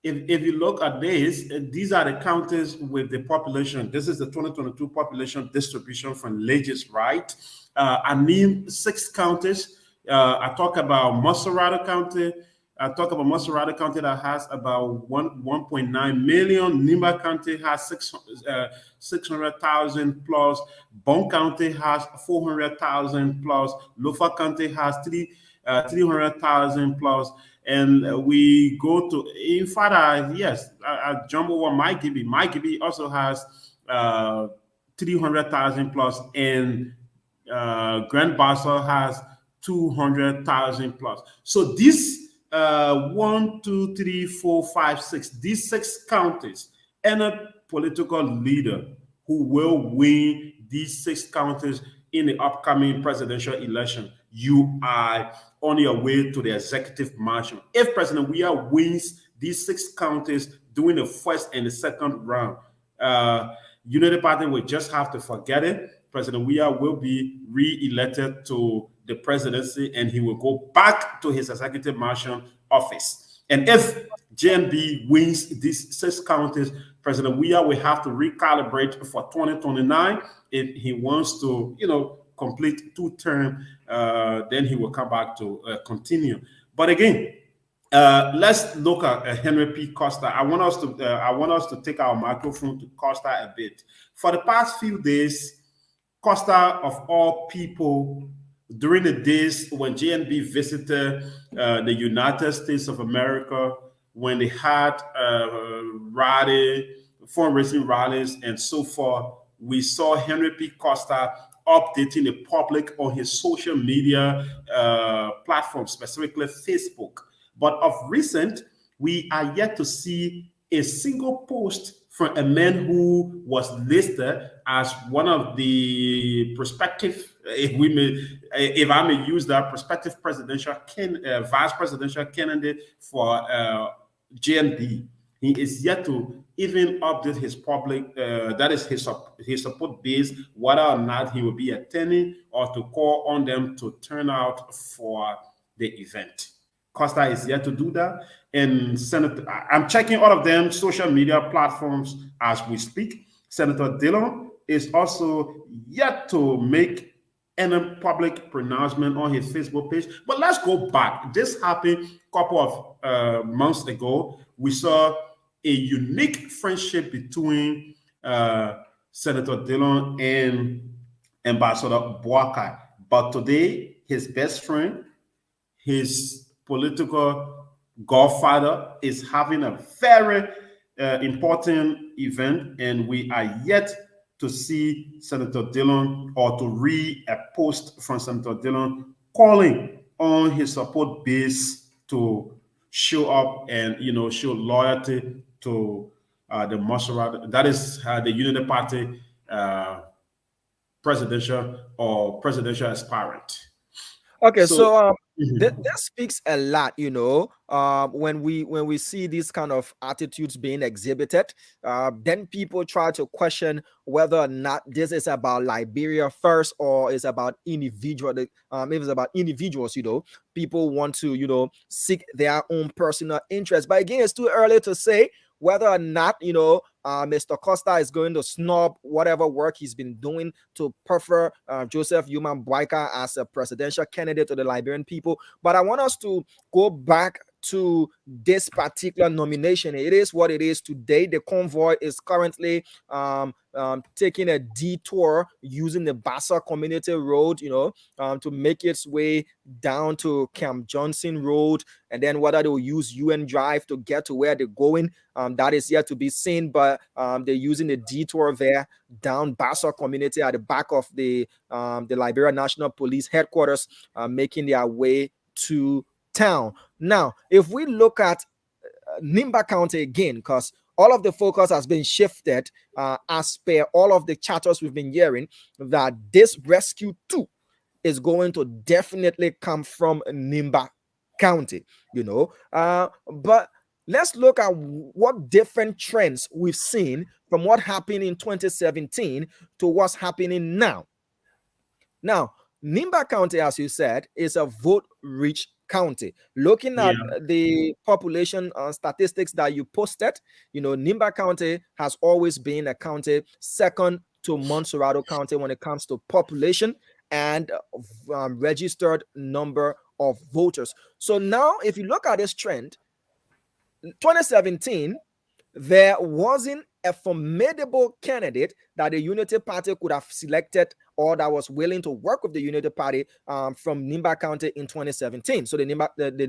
Speaker 3: if you look at this, these are the counties with the population. This is the 2022 population distribution from Legis, right? I named 6 counties. I talk about Maserati County. I talk about Maserati County that has about 1.9 million. Nimba County has 600,000 plus. Bon County has 400,000 plus. Lofa County has 300,000 plus. And we go to, in fact, yes, I jump over Mike Gibby. Mike Gibby also has 300,000 plus, and Grand Bassa has 200,000 plus. So this 1, 2, 3, 4, 5, 6, these 6 counties, and a political leader who will win these 6 counties in the upcoming presidential election. You are on your way to the executive mansion. If President Weah wins these 6 counties during the first and the second round, Unity Party will just have to forget it. President Weah will be re-elected to the presidency, and he will go back to his executive mansion office. And if JNB wins these 6 counties, President Weah will have to recalibrate for 2029. If he wants to, complete 2 terms, then he will come back to continue. But again, let's look at Henry P. Costa. I want us to take our microphone to Costa a bit. For the past few days, Costa, of all people, during the days when JNB visited the United States of America, when they had fundraising rallies and so forth, we saw Henry P. Costa updating the public on his social media platforms, specifically Facebook. But of recent, we are yet to see a single post from a man who was listed as one of the prospective, if I may use that, prospective vice presidential candidate for JNB. He is yet to even update his public, that is his support base, whether or not he will be attending or to call on them to turn out for the event. Costa is yet to do that. And I'm checking all of them social media platforms as we speak. Senator Dillon is also yet to make any public pronouncement on his Facebook page. But let's go back. This happened a couple of months ago. We saw a unique friendship between Senator Dillon and Ambassador Boakai. But today, his best friend, his political godfather, is having a very important event, and we are yet to see Senator Dillon or to read a post from Senator Dillon calling on his support base to show up and show loyalty to the Maserati, that is the Unity Party presidential aspirant.
Speaker 2: Okay, so that speaks a lot, when we see these kind of attitudes being exhibited, then people try to question whether or not this is about Liberia first or is about individual. If it's about individuals, people want to, seek their own personal interest. But again, it's too early to say whether or not, Mr. Costa is going to snub whatever work he's been doing to prefer Joseph Human Boakai as a presidential candidate to the Liberian people. But I want us to go back to this particular nomination. It is what it is today. The convoy is currently taking a detour using the Bassa Community Road, to make its way down to Camp Johnson Road, and then whether they will use UN Drive to get to where they're going, that is yet to be seen. But they're using the detour there down Bassa Community at the back of the Liberia National Police headquarters, making their way to town. Now, if we look at Nimba County again, because all of the focus has been shifted as per all of the chatters we've been hearing, that this rescue 2 is going to definitely come from Nimba County, but let's look at what different trends we've seen from what happened in 2017 to what's happening now. Now, Nimba County, as you said, is a vote-rich county. Looking at the population statistics that you posted, Nimba County has always been a county second to Montserrado County when it comes to population and registered number of voters. So now, if you look at this trend, 2017, there wasn't a formidable candidate that the Unity Party could have selected or that was willing to work with the Unity Party from Nimba County in 2017. So the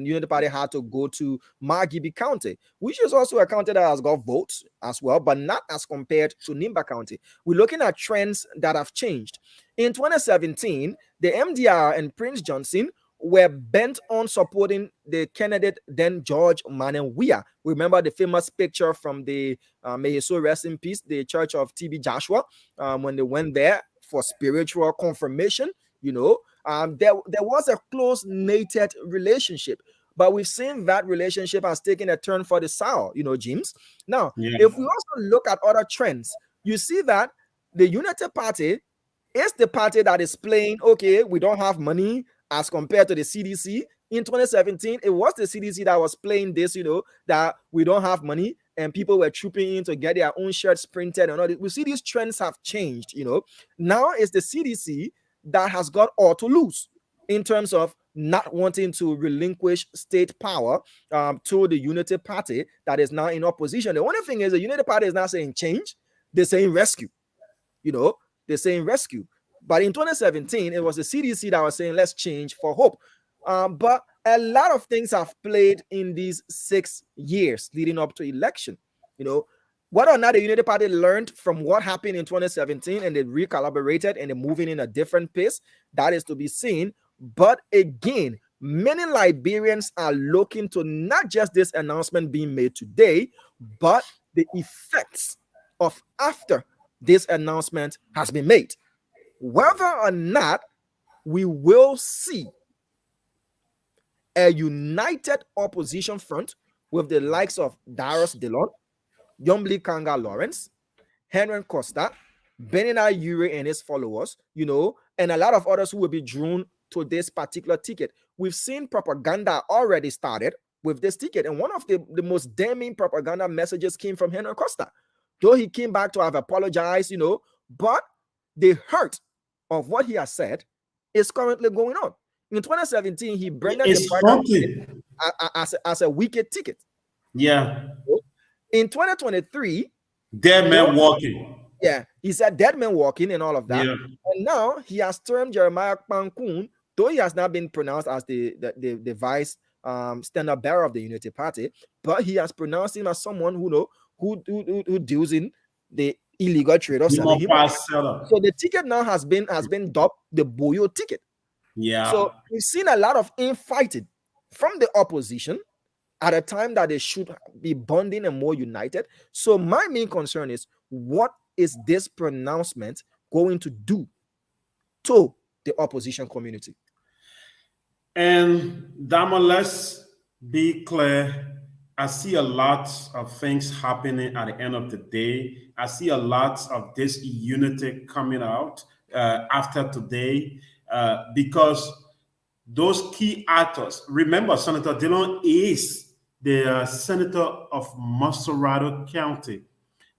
Speaker 2: Unity Party had to go to Margibi County, which is also a county that has got votes as well, but not as compared to Nimba County. We're looking at trends that have changed. In 2017, the MDR and Prince Johnson were bent on supporting the candidate then George Manenwia. Remember the famous picture from the may his soul rest in peace, the church of TB Joshua, when they went there for spiritual confirmation. There was a close-knitted relationship, but we've seen that relationship has taken a turn for the sour, James. Now, if we also look at other trends, you see that the Unity Party is the party that is playing, okay, we don't have money, as compared to the CDC. In 2017, it was the CDC that was playing this, that we don't have money, and people were trooping in to get their own shirts printed and all this. We see these trends have changed, Now it's the CDC that has got all to lose in terms of not wanting to relinquish state power to the Unity Party that is now in opposition. The only thing is the Unity Party is not saying change, they're saying rescue. They're saying rescue. But in 2017, it was the CDC that was saying, let's change for hope. But a lot of things have played in these 6 years leading up to election. Whether or not the Unity Party learned from what happened in 2017 and they recalibrated and they're moving in a different pace, that is to be seen. But again, many Liberians are looking to not just this announcement being made today, but the effects of after this announcement has been made. Whether or not we will see a united opposition front with the likes of Darius Dillon, Yombli Kanga Lawrence, Henry Costa, Benina Ure and his followers, and a lot of others who will be drawn to this particular ticket. We've seen propaganda already started with this ticket, and one of the most damning propaganda messages came from Henry Costa. Though he came back to have apologized, but the hurt of what he has said is currently going on. In 2017, he branded the as a wicked ticket.
Speaker 3: Yeah.
Speaker 2: In 2023,
Speaker 3: dead man walking.
Speaker 2: Yeah, he said dead man walking and all of that. Yeah. And now he has termed Jeremiah Pankun, though he has not been pronounced as the vice standard bearer of the Unity Party, but he has pronounced him as someone who deals in the illegal trade of selling human. So the ticket now has been dubbed the Boyo ticket.
Speaker 3: Yeah.
Speaker 2: So we've seen a lot of infighting from the opposition at a time that they should be bonding and more united. So my main concern is, what is this pronouncement going to do to the opposition community?
Speaker 3: And Dama, let's be clear. I see a lot of things happening at the end of the day. I see a lot of this unity coming out after today because those key actors, remember, Senator Dillon is the senator of Montserrado County,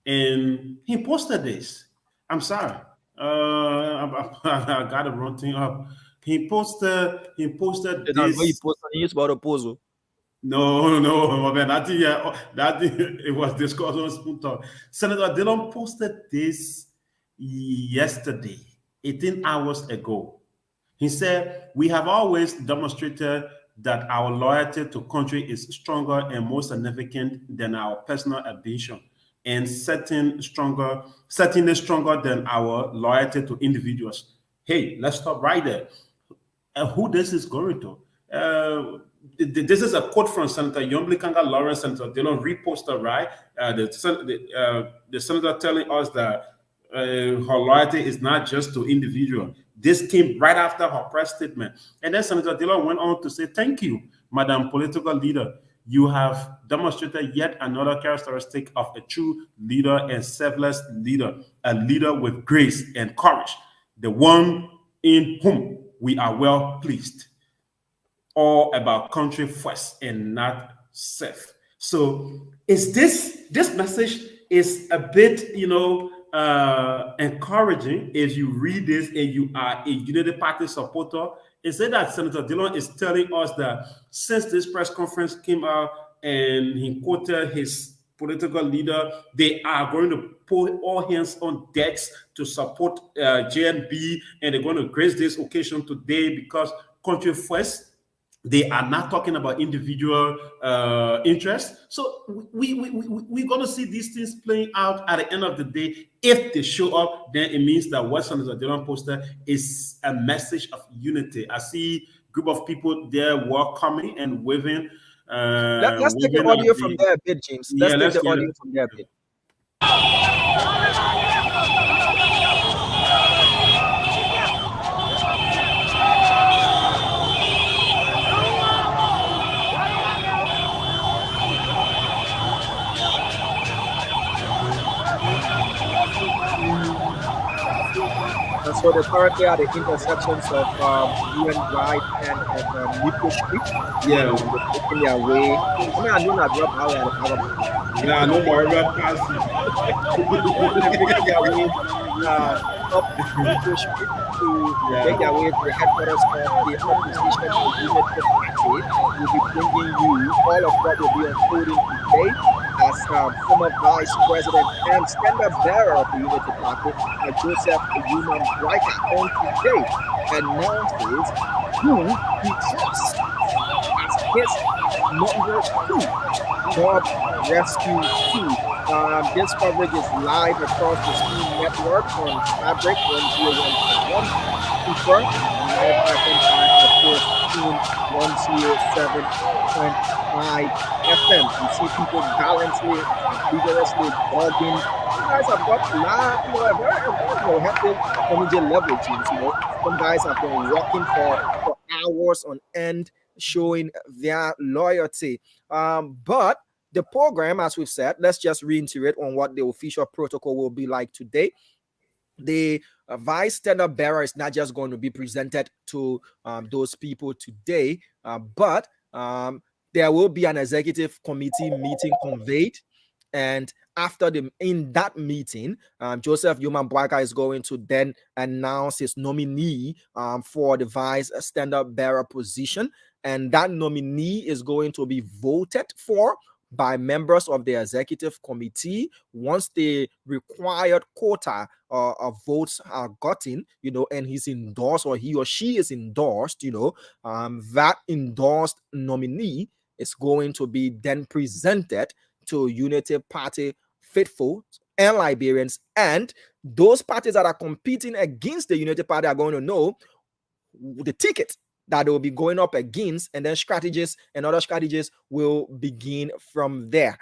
Speaker 3: and he posted this. I'm sorry. I got the wrong thing up. He posted this.
Speaker 2: He posted about a puzzle.
Speaker 3: No, man. That it was discussed on Spoon Talk. Senator Dillon posted this yesterday, 18 hours ago. He said, "We have always demonstrated that our loyalty to country is stronger and more significant than our personal ambition, and certainly stronger than our loyalty to individuals." Hey, let's stop right there. Who this is going to? This is a quote from Senator Yombli Kanga Lawrence, Senator Dillon reposted, right? The senator telling us that her loyalty is not just to individual. This came right after her press statement. And then Senator Dillon went on to say, "Thank you, Madam Political Leader. you have demonstrated yet another characteristic of a true leader and selfless leader, a leader with grace and courage, the one in whom we are well pleased. All about country first and not self. So is this message is a bit, encouraging if you read this and you are a United Party supporter. It said that Senator Dillon is telling us that since this press conference came out and he quoted his political leader, they are going to put all hands on decks to support JNB, and they're going to grace this occasion today because country first. They are not talking about individual interests. So we're going to see these things playing out at the end of the day. If they show up, then it means that what Senator Dillon posted is a message of unity. I see a group of people there welcoming and waving.
Speaker 2: Let's take the audio from there a bit, James. Let's take the audio from there a bit. So they're currently at the intersections of UN Drive and Nipco Street.
Speaker 3: Yeah.
Speaker 2: They're taking their way. I mean, I know not drop out at the
Speaker 3: yeah, no more red pass.
Speaker 2: They're taking their way up Nipco Street to make their way to the headquarters of the opposition Unity Party. We'll be bringing you all of what will be unfolding today. As former Vice President and standard bearer of the Unity Party, Joseph Human Boakai, on today announces who he trusts as his number 2 job rescue team. This coverage is live across the Stream Network on Fabric 101.1 Super, 95.5, of course, Tune 107.5 FM. You see people gallantly, vigorously dogging. You guys have got a very hectic energy level teams. Some guys have been working for hours on end, showing their loyalty. But the program, as we've said, let's just reiterate on what the official protocol will be like today. The vice standard bearer is not just going to be presented to those people today, but there will be an executive committee meeting conveyed, and in that meeting, Joseph Human Boakai is going to then announce his nominee for the vice standard bearer position, and that nominee is going to be voted for by members of the executive committee. Once the required quota of votes are gotten, and he's endorsed, or he or she is endorsed, that endorsed nominee is going to be then presented to Unity Party faithful and Liberians, and those parties that are competing against the Unity Party are going to know the ticket that they will be going up against, and then strategies and other strategies will begin from there.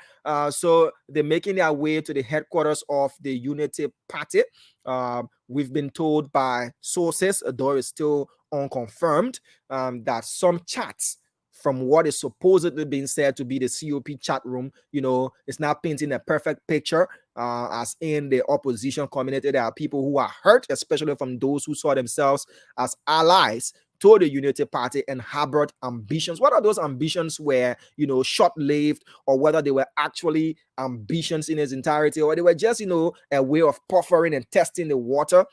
Speaker 2: So they're making their way to the headquarters of the Unity Party. We've been told by sources, though it's still unconfirmed, that some chats from what is supposedly being said to be the COP chat room, it's not painting a perfect picture. As in the opposition community, there are people who are hurt, especially from those who saw themselves as allies to the Unity Party and harbored ambitions. Whether those ambitions were, short-lived, or whether they were actually ambitions in its entirety, or they were just, a way of puffering and testing the water.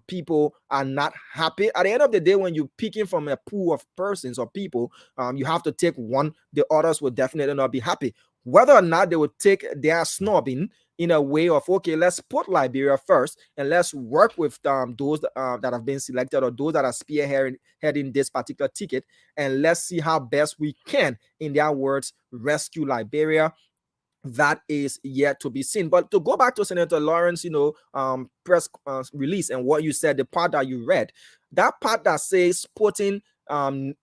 Speaker 2: People are not happy. At the end of the day, when you're picking from a pool of persons or people, you have to take one. The others will definitely not be happy. Whether or not they would take their snobbing in a way of, okay, let's put Liberia first and let's work with those that have been selected, or those that are spearheading this particular ticket, and let's see how best we can, in their words, rescue Liberia. That is yet to be seen. But to go back to Senator Lawrence, press release and what you said, the part that you read, that part that says putting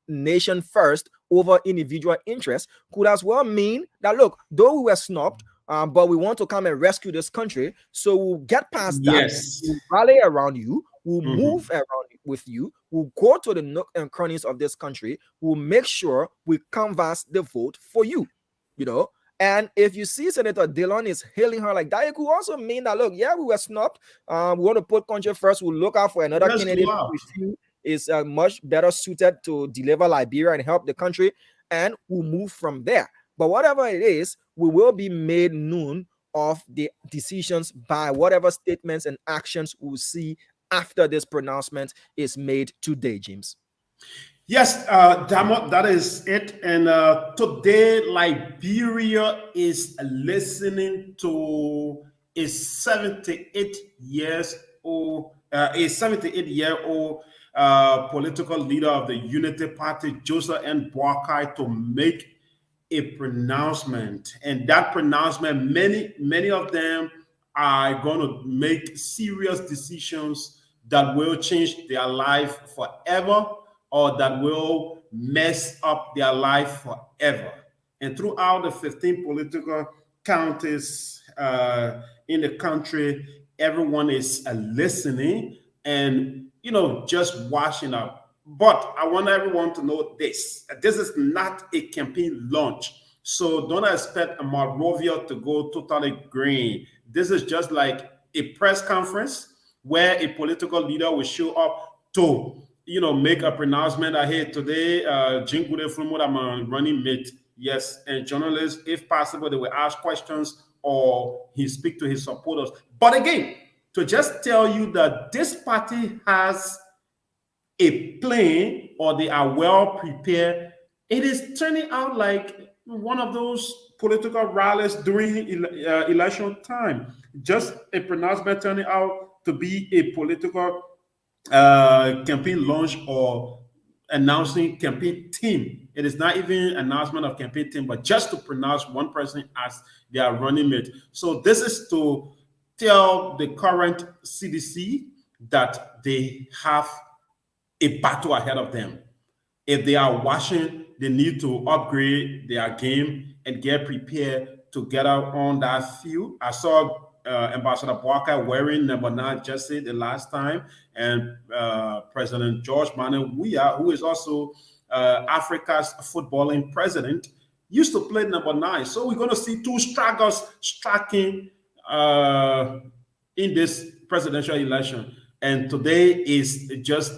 Speaker 2: nation first over individual interests could as well mean that, look, though we were snubbed, but we want to come and rescue this country, so we'll get past that.
Speaker 3: Yes.
Speaker 2: We'll rally around you. We'll move around with you. We'll go to the nook and crannies of this country. We'll make sure we canvass the vote for you. you know. And if you see Senator Dillon is hailing her like that, it could also mean that, look, yeah, we were snubbed. We want to put country first. We'll look out for another
Speaker 3: Let's
Speaker 2: candidate
Speaker 3: go
Speaker 2: who
Speaker 3: out.
Speaker 2: we feel is much better suited to deliver Liberia and help the country, and we'll move from there. But whatever it is, we will be made known of the decisions by whatever statements and actions we'll see after this pronouncement is made today, James.
Speaker 3: Yes, Damo, that is it. And today, Liberia is listening to a 78 years old, a 78-year-old political leader of the Unity Party, Joseph N. Boakai, to make a pronouncement. And that pronouncement, many of them are going to make serious decisions that will change their life forever, or that will mess up their life forever. And throughout the 15 political counties in the country, everyone is listening and, just watching up. But I want everyone to know this. This is not a campaign launch. So don't expect Monrovia to go totally green. This is just like a press conference where a political leader will show up to, make a pronouncement that, hey, today, Jingude Frumo, I'm a running mate. Yes, and journalists, if possible, they will ask questions or he speak to his supporters. But again, to just tell you that this party has a plan or they are well prepared, it is turning out like one of those political rallies during election time. Just a pronouncement turning out to be a political campaign launch or announcing campaign team. It is not even announcement of campaign team, but just to pronounce one person as their running mate. So this is to tell the current CDC that they have a battle ahead of them. If they are watching, they need to upgrade their game and get prepared to get out on that field. I saw Ambassador Boakai wearing number 9 jersey the last time, and President George Manuel Weah, who is also Africa's footballing president, used to play number 9. So we're going to see two stragglers striking in this presidential election. And today is just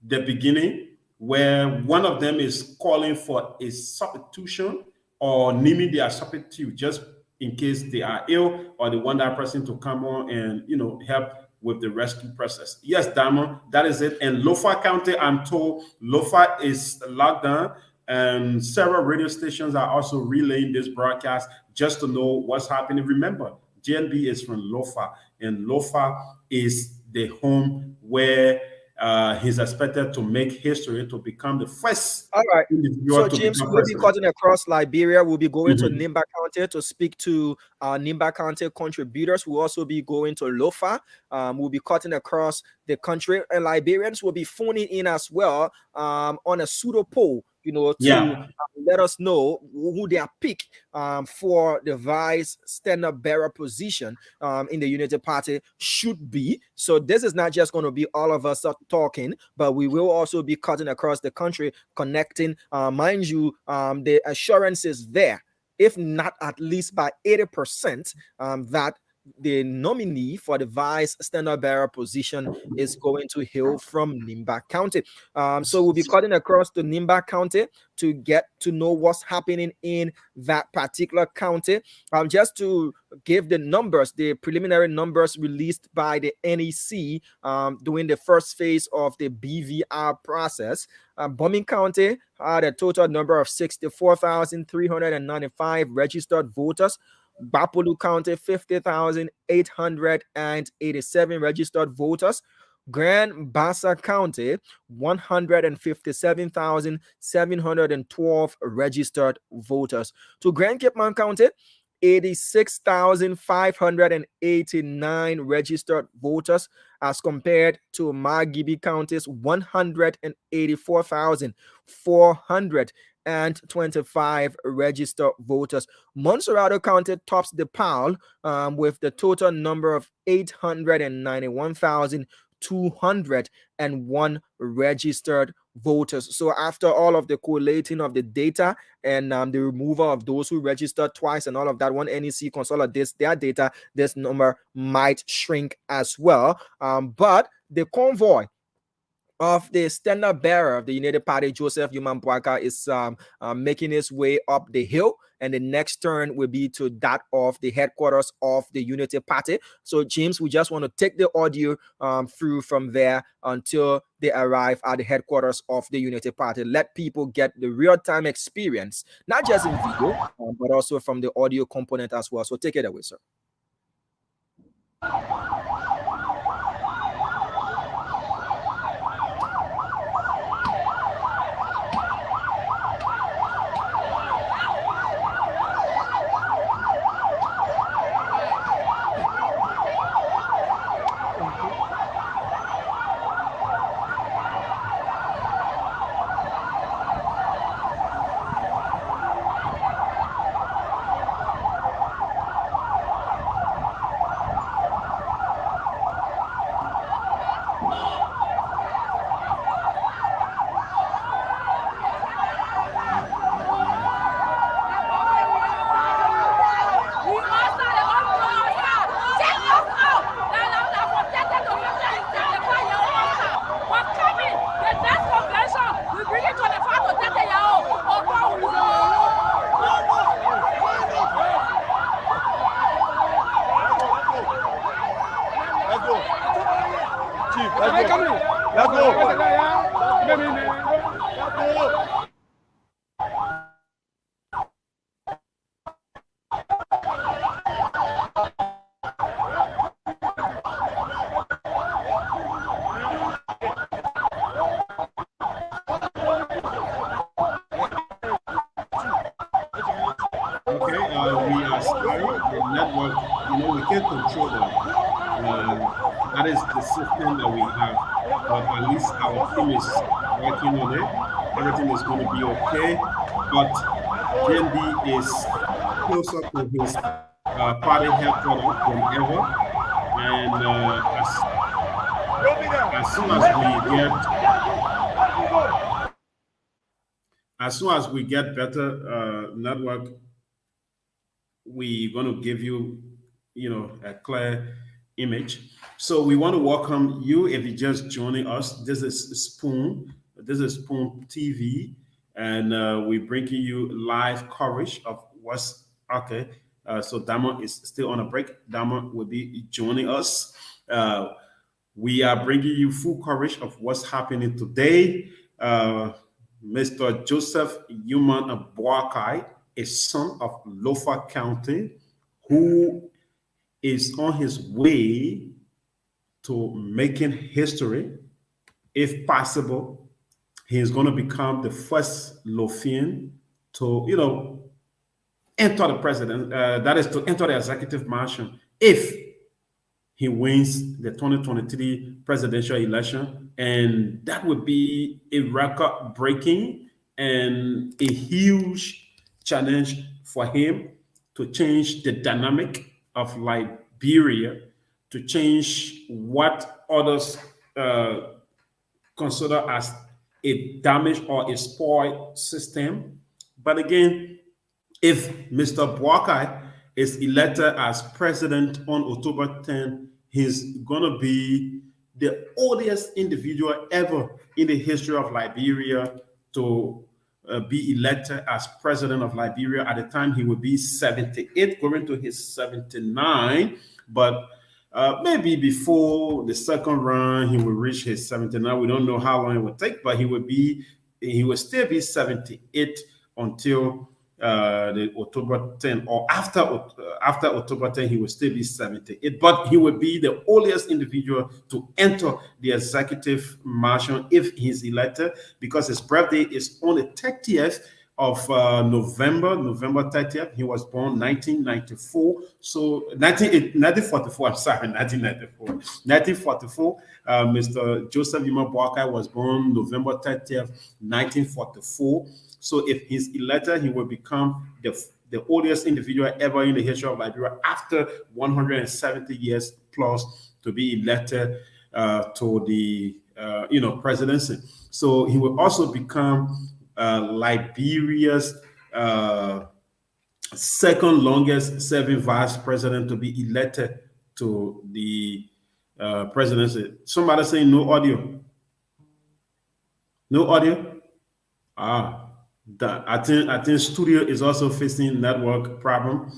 Speaker 3: the beginning, where one of them is calling for a substitution or naming their substitute just in case they are ill, or they want that person to come on and help with the rescue process. Yes, Diamond, that is it. And Lofa County, I'm told Lofa is locked down, and several radio stations are also relaying this broadcast just to know what's happening. Remember, JNB is from Lofa, and Lofa is the home where he's expected to make history to become the first.
Speaker 2: All right.
Speaker 3: individual
Speaker 2: So,
Speaker 3: to
Speaker 2: James,
Speaker 3: become
Speaker 2: we'll be
Speaker 3: president.
Speaker 2: cutting across Liberia. We'll be going to
Speaker 3: Mhm.
Speaker 2: Nimba County to speak to Nimba County contributors. We'll also be going to Lofa. We'll be cutting across the country, and Liberians will be phoning in as well on a pseudo poll, to
Speaker 3: Yeah.
Speaker 2: let us know who they are picked for the vice stand-up bearer position in the Unity Party should be. So this is not just going to be all of us talking, but we will also be cutting across the country, connecting. Mind you, the assurance is there, if not at least by 80%, that the nominee for the vice standard bearer position is going to hail from Nimba County. So we'll be cutting across to Nimba County to get to know what's happening in that particular county. Just to give the numbers, the preliminary numbers released by the NEC during the first phase of the BVR process. Bombing County had a total number of 64,395 registered voters. Bapolu County, 50,887 registered voters. Grand Bassa County, 157,712 registered voters. To Grand Cape Man County, 86,589 registered voters, as compared to Margibi County's 184,425 registered voters. Montserrado County tops the pile with the total number of 891,200 201 registered voters. So after all of the collating of the data and the removal of those who registered twice and all of that, when NEC consolidates their data, this number might shrink as well. But the convoy of the standard bearer of the United Party, Joseph Boakai, is making his way up the hill, and the next turn will be to that of the headquarters of the Unity Party. So, James, we just want to take the audio through from there until they arrive at the headquarters of the Unity Party. Let people get the real-time experience, not just in video, but also from the audio component as well. So, take it away, sir.
Speaker 3: That is the system that we have, but at least our team is working on it. Everything is going to be okay, but JND is closer to his party headquarters than ever, and as soon as we get better network, we're going to give you, a clear image. So we want to welcome you if you're just joining us. This is Spoon. This is Spoon TV, and we're bringing you live coverage of what's okay. So Dama is still on a break. Dama will be joining us. We are bringing you full coverage of what's happening today. Mr. Joseph Boakai, a son of Lofa County, who is on his way to making history. If possible, he is going to become the first Lofian to, enter the president, that is to enter the executive mansion if he wins the 2023 presidential election. And that would be a record-breaking and a huge challenge for him to change the dynamic of Liberia, to change what others consider as a damaged or a spoiled system. But again, if Mr. Boakai is elected as president on October 10, he's going to be the oldest individual ever in the history of Liberia to be elected as president of Liberia. At the time, he would be 78, going to his 79. But maybe before the second round, he will reach his 79. We don't know how long it would take, but he will still be 78 until the October 10, or after October 10, he will still be 78. But he will be the oldest individual to enter the executive mansion if he's elected, because his birthday is on the 30th of November 30th. He was born 1994. So 1944, I'm sorry, 1994. 1944, Mr. Joseph Boakai was born November 30th, 1944. So if he's elected, he will become the oldest individual ever in the history of Liberia after 170 years plus to be elected to the presidency. So he will also become Liberia's second longest serving vice president to be elected to the presidency. Somebody saying no audio. No audio. I think studio is also facing network problem.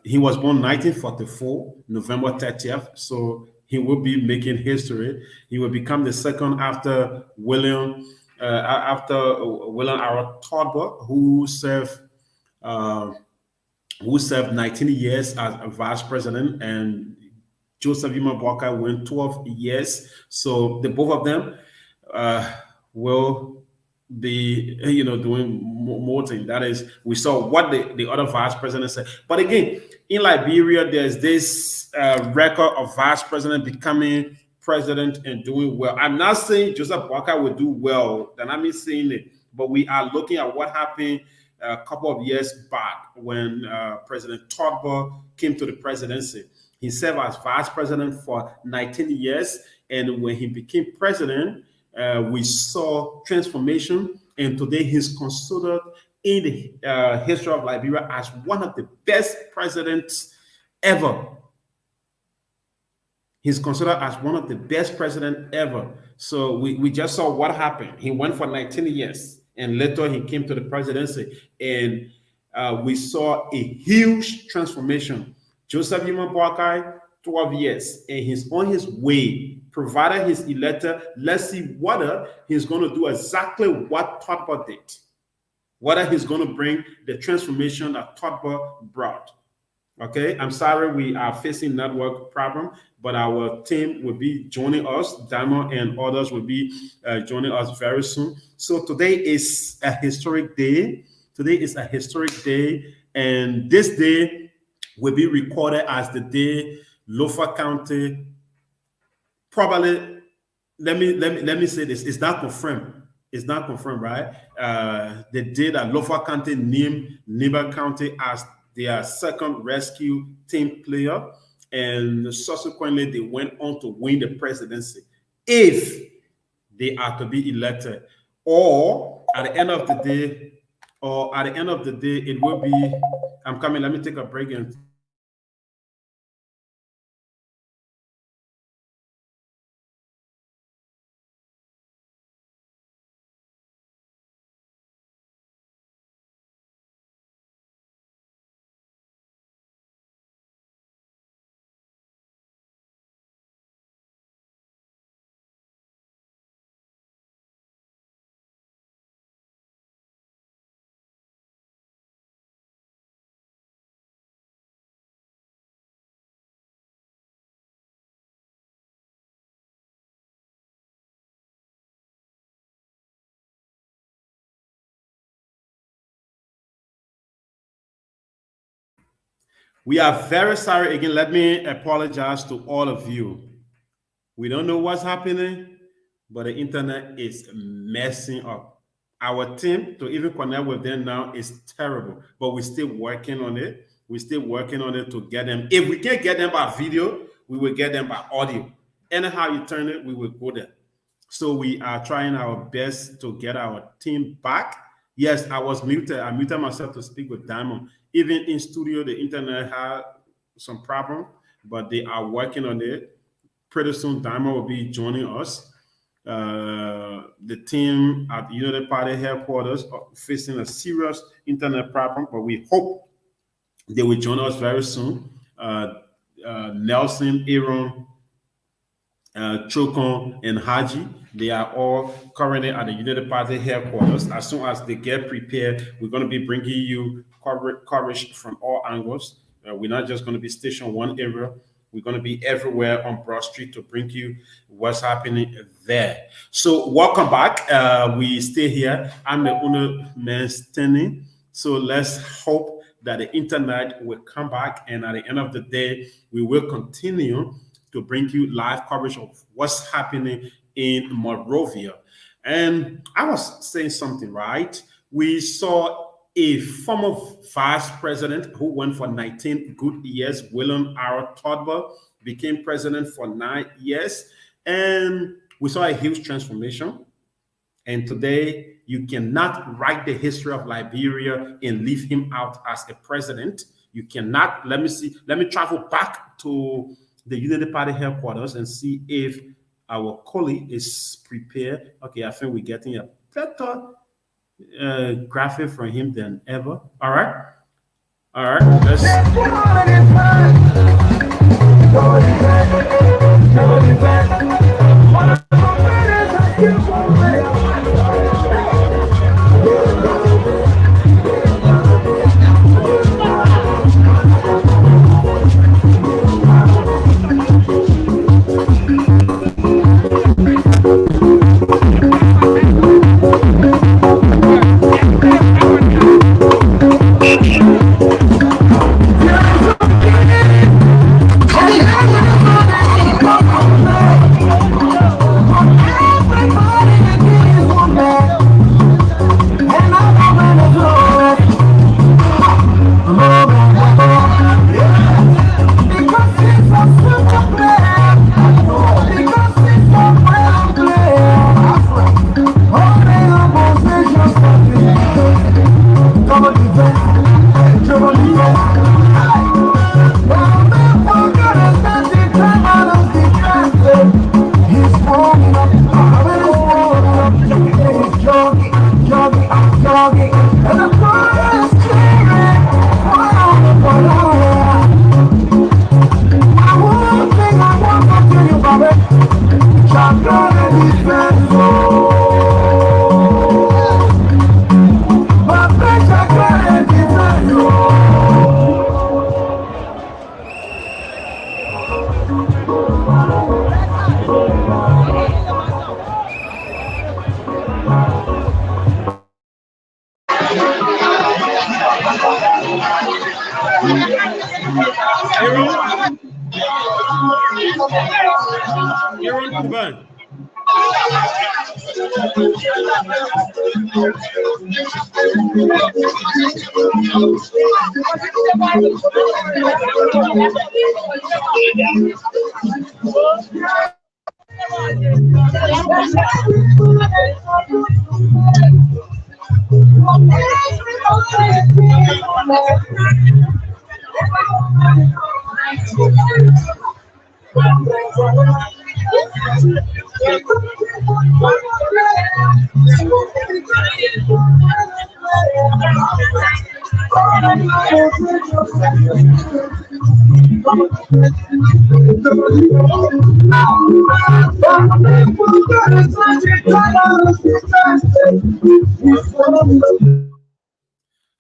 Speaker 3: He was born 1944, November 30th. So he will be making history. He will become the second after William Arrow Todber, who served 19 years as a vice president, and Joseph Yuma Boakai went 12 years. So the both of them will be doing more things. That is, we saw what the other vice president said. But again, in Liberia, there's this record of vice president becoming president and doing well. I'm not saying Joseph Boakai will do well, then I'm not saying it, but we are looking at what happened a couple of years back when President Todber came to the presidency. He served as vice president for 19 years, and when he became president, we saw transformation, and today he's considered in the history of Liberia as one of the best presidents ever. He's considered as one of the best presidents ever. So we just saw what happened. He went for 19 years, and later he came to the presidency, and we saw a huge transformation. Joseph Yuma Boakai, 12 years, and he's on his way. Provided he's elected, let's see whether he's going to do exactly what Todber did. Whether he's going to bring the transformation that Todber brought. Okay, I'm sorry we are facing network problem, but our team will be joining us. Diamond and others will be joining us very soon. So today is a historic day. Today is a historic day, and this day will be recorded as the day Lofa County. Probably, let me say this. It's not confirmed. It's not confirmed, right? The day that Lofa County named Niba County as their second rescue team player, and subsequently they went on to win the presidency if they are to be elected. Or at the end of the day, it will be. I'm coming. Let me take a break and. We are very sorry again. Let me apologize to all of you. We don't know what's happening, but the internet is messing up. Our team to even connect with them now is terrible, but we're still working on it. We're still working on it to get them. If we can't get them by video, we will get them by audio. Anyhow you turn it, we will go there. So we are trying our best to get our team back. Yes, I was muted. I muted myself to speak with Diamond. Even in studio, the internet had some problem, but they are working on it. Pretty soon, Diamond will be joining us. The team at United Party headquarters are facing a serious internet problem, but we hope they will join us very soon. Nelson, Aaron, Chokon, and Haji, they are all currently at the United Party headquarters. As soon as they get prepared, we're going to be bringing you coverage from all angles. We're not just going to be stationed one area. We're going to be everywhere on Broad Street to bring you what's happening there. So welcome back. We stay here. I'm the owner, man, standing. So let's hope that the internet will come back, and at the end of the day, we will continue to bring you live coverage of what's happening in Monrovia. And I was saying something, right? We saw a former vice president who went for 19 good years, William R. Todber, became president for 9 years, and we saw a huge transformation. And today, you cannot write the history of Liberia and leave him out as a president. You cannot. Let me travel back to the Unity Party headquarters and see if our colleague is prepared. Okay, I think we're getting a better graphic from him than ever. All right. Let's.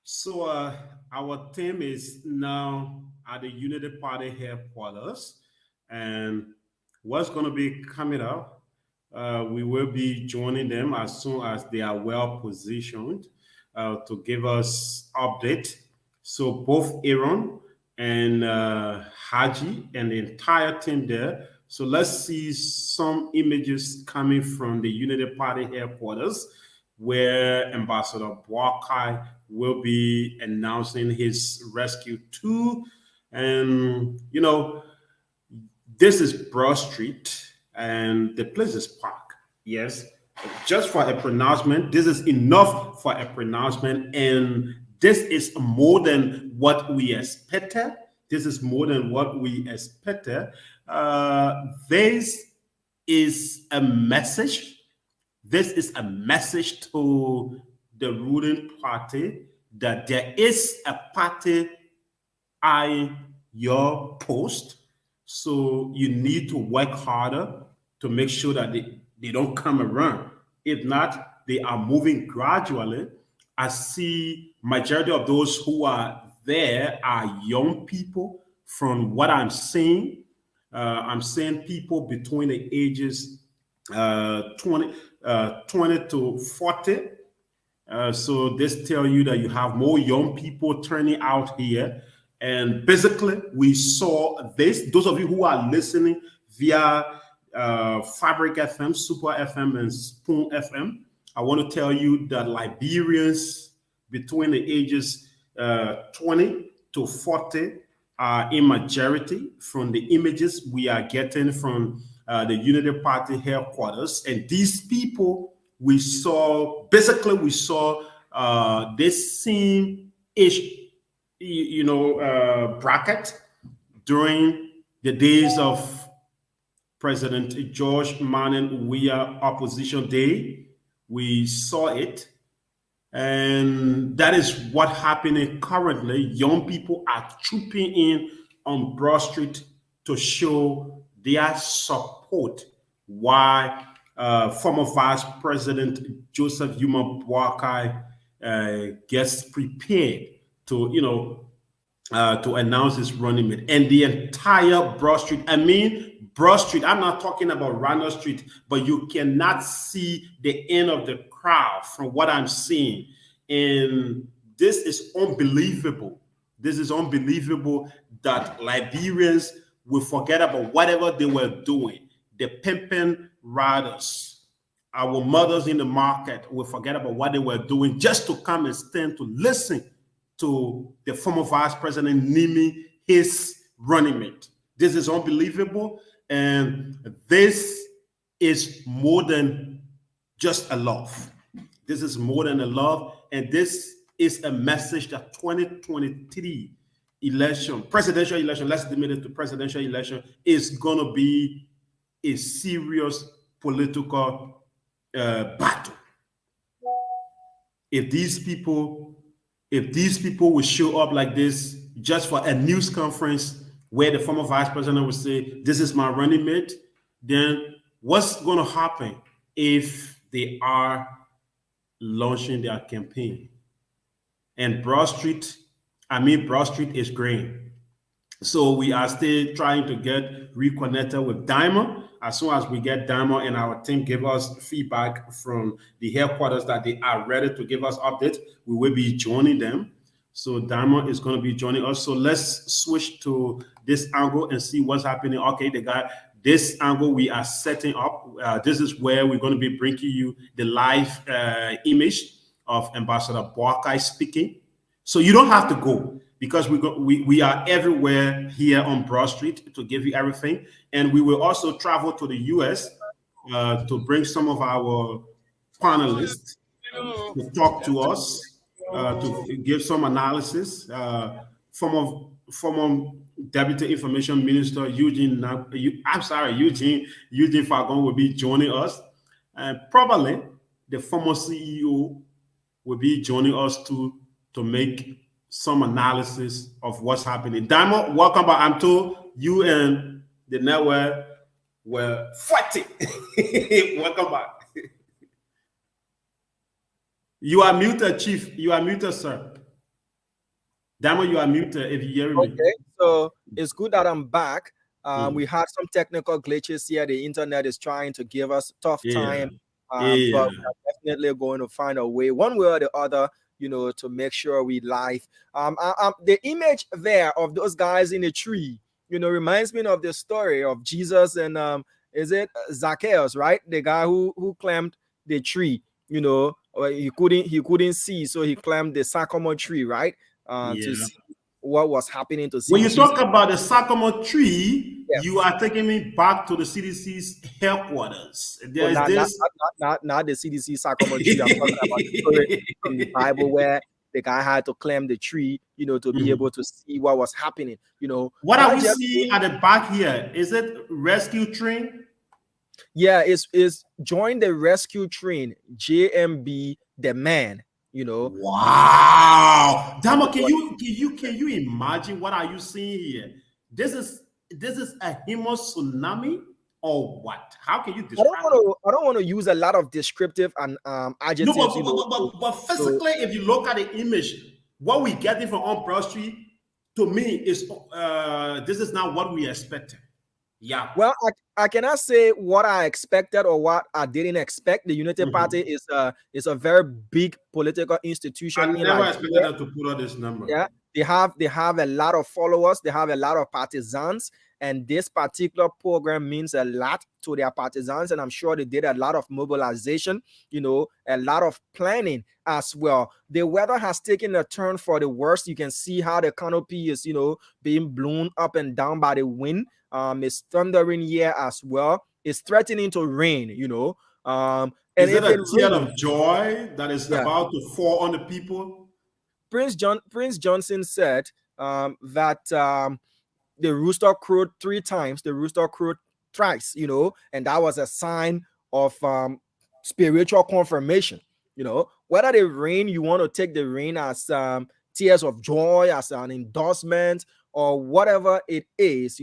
Speaker 3: So our team is now at the Unity Party headquarters, and what's going to be coming up, we will be joining them as soon as they are well positioned to give us update. So both Aaron and Haji and the entire team there. So let's see some images coming from the Unity Party headquarters, where Ambassador Boakai will be announcing his rescue too. And, you know, this is Broad Street and the place is Park. Yes, just for a pronouncement, this is enough for a pronouncement. And this is more than what we expected. This is more than what we expected. This is a message. This is a message to the ruling party that there is a party eyeing your post. So you need to work harder to make sure that they don't come around. If not, they are moving gradually. I see majority of those who are there are young people from what I'm seeing. I'm seeing people between the ages 20 to 40. So this tells you that you have more young people turning out here. And basically, we saw this. Those of you who are listening via Fabric FM, Super FM, and Spoon FM, I want to tell you that Liberians between the ages 20 to 40 are in majority from the images we are getting from the Unity Party headquarters. And these people we saw, basically we saw this same ish, bracket during the days of President George Manning Weah Opposition Day. We saw it. And that is what happening currently. Young people are trooping in on Broad Street to show their support. Why former Vice President Joseph Yuma Boakai gets prepared to to announce his running mate, and the entire Broad Street. I mean, Broad Street. I'm not talking about Randall Street, but you cannot see the end of the crowd from what I'm seeing, and this is unbelievable. This is unbelievable that Liberians will forget about whatever they were doing. The pimping riders, our mothers in the market will forget about what they were doing just to come and stand to listen to the former Vice President naming his running mate. This is unbelievable, and this is more than just a love. This is more than a love, and this is a message that 2023 election, presidential election, let's limit it to presidential election, is going to be a serious political battle. If these people will show up like this just for a news conference where the former vice president will say, this is my running mate, then what's going to happen if they are launching their campaign? And Broad Street is green. So we are still trying to get reconnected with Diamond. As soon as we get Diamond and our team give us feedback from the headquarters that they are ready to give us updates, we will be joining them. So Diamond is going to be joining us. So let's switch to this angle and see what's happening. Okay, this angle we are setting up. This is where we're going to be bringing you the live image of Ambassador Boakai speaking. So you don't have to go, because we are everywhere here on Broad Street to give you everything. And we will also travel to the US to bring some of our panelists to talk to us, to give some analysis. Former Deputy Information Minister Eugene Fagon will be joining us. And probably the former CEO will be joining us to make some analysis of what's happening. Diamond, welcome back. I'm told you and the network were fighting. Welcome back. You are muted, Chief. You are muted, sir. Diamond, you are muted if you hear me.
Speaker 2: Okay, so it's good that I'm back. We had some technical glitches here. The internet is trying to give us tough time, but we're definitely going to find a way, one way or the other, to make sure we live. The image there of those guys in the tree, reminds me of the story of Jesus and is it Zacchaeus, right? The guy who climbed the tree, he couldn't see, so he climbed the sycamore tree, right? To see what was happening. To see
Speaker 3: when you talk about the sycamore tree, you are taking me back to the CDC's headquarters. There's not
Speaker 2: the CDC sycamore tree. I'm talking about the story from the Bible where the guy had to climb the tree, to be able to see what was happening.
Speaker 3: What are we seeing at the back here? Is it rescue train?
Speaker 2: Yeah, it's join the rescue train, JMB the man.
Speaker 3: Wow, Damo, can you imagine what are you seeing here? This is a human tsunami or what? How can you describe it?
Speaker 2: I don't want to use a lot of descriptive and adjectives.
Speaker 3: No, but physically, if you look at the image, what we getting from on Broad Street, to me, is this is not what we expected. Yeah.
Speaker 2: Well, I cannot say what I expected or what I didn't expect. The Unity Party is a very big political institution.
Speaker 3: I never expected them to put out this number.
Speaker 2: Yeah, they have a lot of followers. They have a lot of partisans, And this particular program means a lot to their partisans, and I'm sure they did a lot of mobilization, a lot of planning as well. The weather has taken a turn for the worst. You can see how the canopy is, being blown up and down by the wind. It's thundering here as well. It's threatening to rain, and
Speaker 3: Is it
Speaker 2: if it
Speaker 3: a tear
Speaker 2: rains,
Speaker 3: of joy that is
Speaker 2: yeah.
Speaker 3: about to fall on the people?
Speaker 2: Prince Johnson said that the rooster crowed 3 times, the rooster crowed thrice, and that was a sign of spiritual confirmation. Whether the rain, you want to take the rain as tears of joy, as an endorsement, or whatever it is,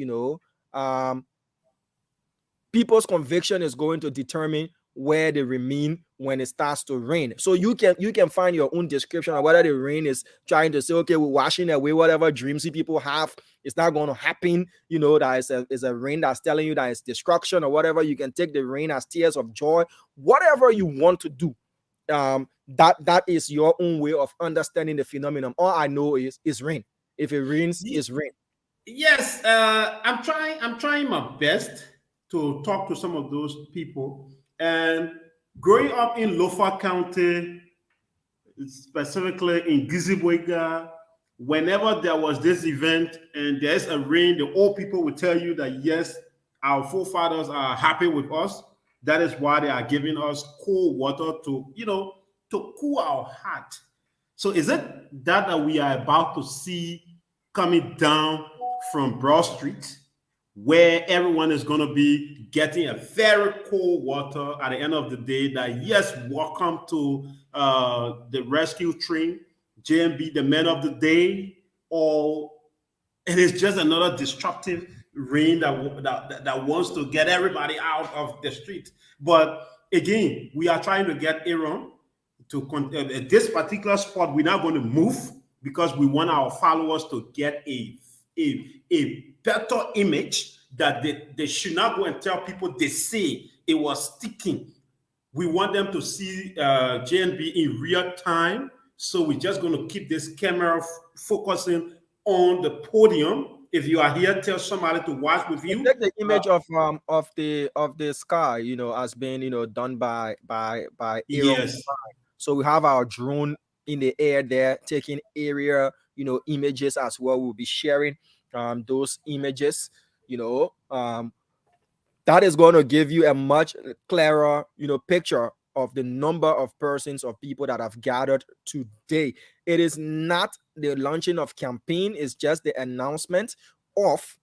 Speaker 2: people's conviction is going to determine where they remain when it starts to rain. So you can find your own description of whether the rain is trying to say, okay, we're washing away whatever dreams people have. It's not going to happen. That is a rain that's telling you that it's destruction or whatever. You can take the rain as tears of joy, whatever you want to do. That is your own way of understanding the phenomenon. All I know is rain. If it rains, it's rain.
Speaker 3: Yes, I'm trying my best to talk to some of those people. And growing up in Lofa County, specifically in Gizibwega, whenever there was this event and there's a rain, the old people will tell you that yes, our forefathers are happy with us. That is why they are giving us cold water to cool our heart. So is it that we are about to see coming down from Broad Street, where everyone is going to be getting a very cold water at the end of the day? That yes, welcome to the rescue train, JMB, the man of the day, or it is just another destructive rain that wants to get everybody out of the street? But again, we are trying to get Aaron to this particular spot. We're not going to move because we want our followers to get a better image, that they should not go and tell people they say it was sticking. We want them to see JNB in real time. So we're just going to keep this camera focusing on the podium. If you are here, tell somebody to watch with you.
Speaker 2: Take the image of the sky, as being done by Aaron.
Speaker 3: Yes.
Speaker 2: So we have our drone in the air there taking area, images as well. We'll be sharing those images. That is going to give you a much clearer, picture of the number of persons, of people that have gathered today. It is not the launching of campaign, it's just the announcement of,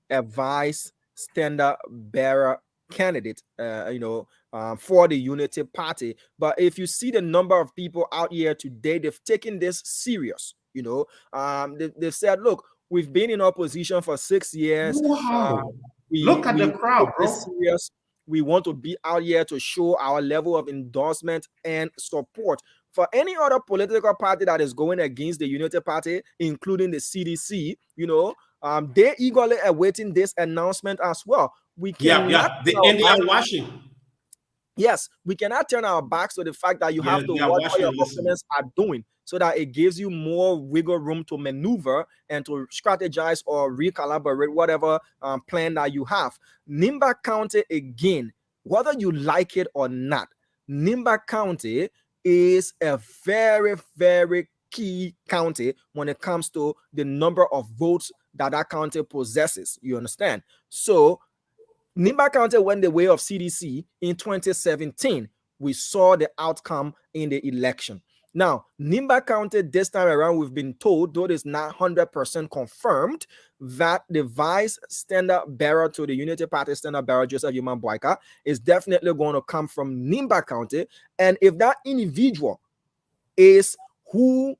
Speaker 2: a vice standard bearer candidate, for the Unity Party. But if you see the number of people out here today, they've taken this serious. They've said, look, we've been in opposition for 6 years.
Speaker 3: Wow. Look at the crowd, bro.
Speaker 2: Serious. We want to be out here to show our level of endorsement and support. For any other political party that is going against the Unity Party, including the CDC, they're eagerly awaiting this announcement as well. We cannot
Speaker 3: the Indian washing.
Speaker 2: Yes, we cannot turn our backs to the fact that you have to watch what your opponents are doing, so that it gives you more wiggle room to maneuver and to strategize or recalibrate whatever plan that you have. Nimba County, again, whether you like it or not, Nimba County is a very, very key county when it comes to the number of votes that county possesses. You understand? So Nimba County went the way of CDC in 2017. We saw the outcome in the election. Now, Nimba County this time around, we've been told, though it's not 100% confirmed, that the vice standard bearer to the Unity Party standard bearer, Joseph Yuman Boakai, is definitely going to come from Nimba County. And if that individual is whom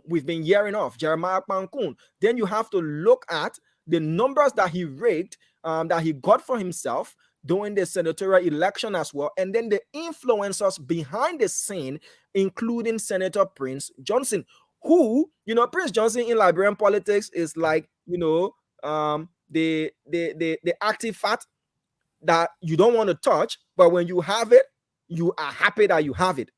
Speaker 2: we've been hearing of, Jeremiah Pankun, then you have to look at the numbers that he raked, that he got for himself during the senatorial election as well, and then the influencers behind the scene, including Senator Prince Johnson, who, Prince Johnson in Liberian politics is like, the active fat that you don't want to touch, but when you have it, you are happy that you have it.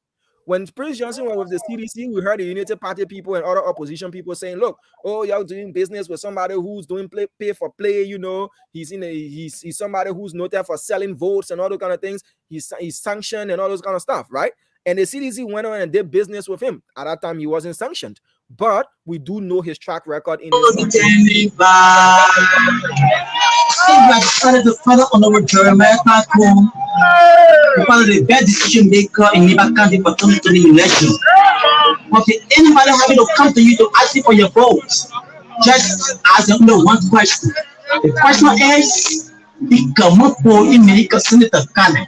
Speaker 2: When Prince Johnson was with the CDC, we heard the Unity Party people and other opposition people saying, look, oh, you're doing business with somebody who's doing pay for play, you know, he's somebody who's noted for selling votes and all those kind of things. He's sanctioned and all those kind of stuff, right? And the CDC went on and did business with him. At that time, he wasn't sanctioned. But we do know his track record in this country.
Speaker 5: The father on the Jeremiah home, one of the best decision maker in Never County for 2020 election. But if anybody having to come to you to ask you for your votes, just ask them one question. The question is, become up for America Senator Kane.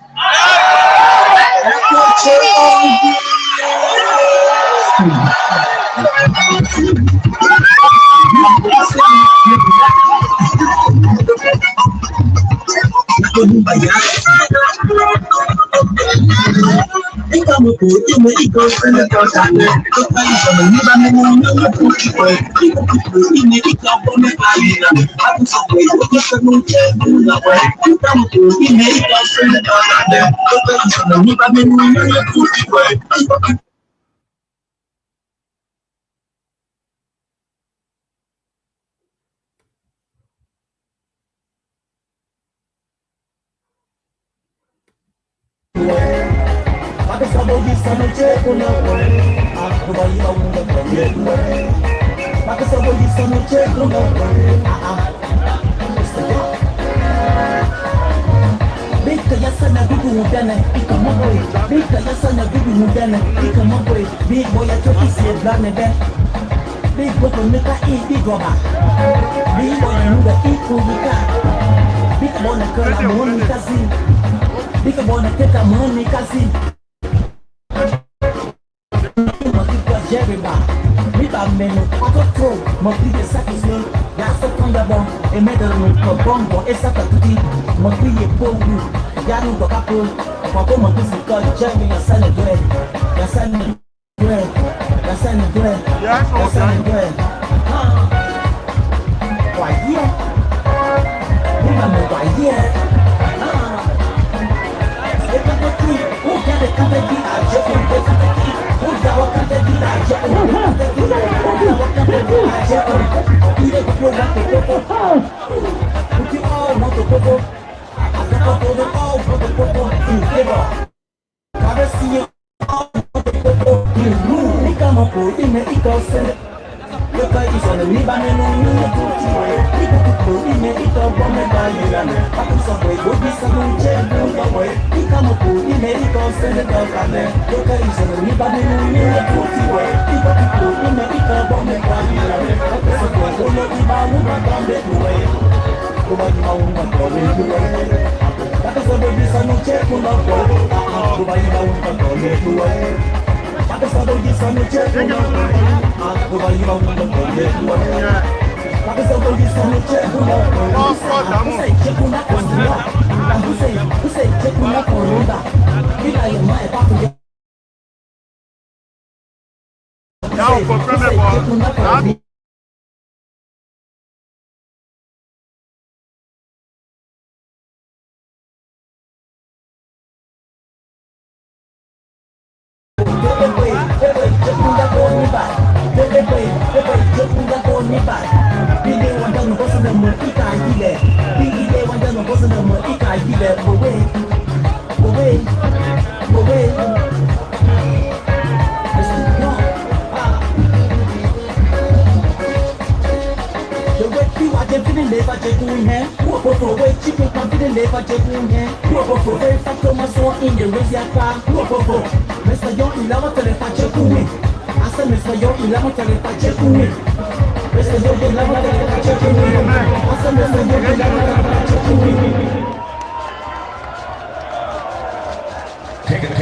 Speaker 6: Taking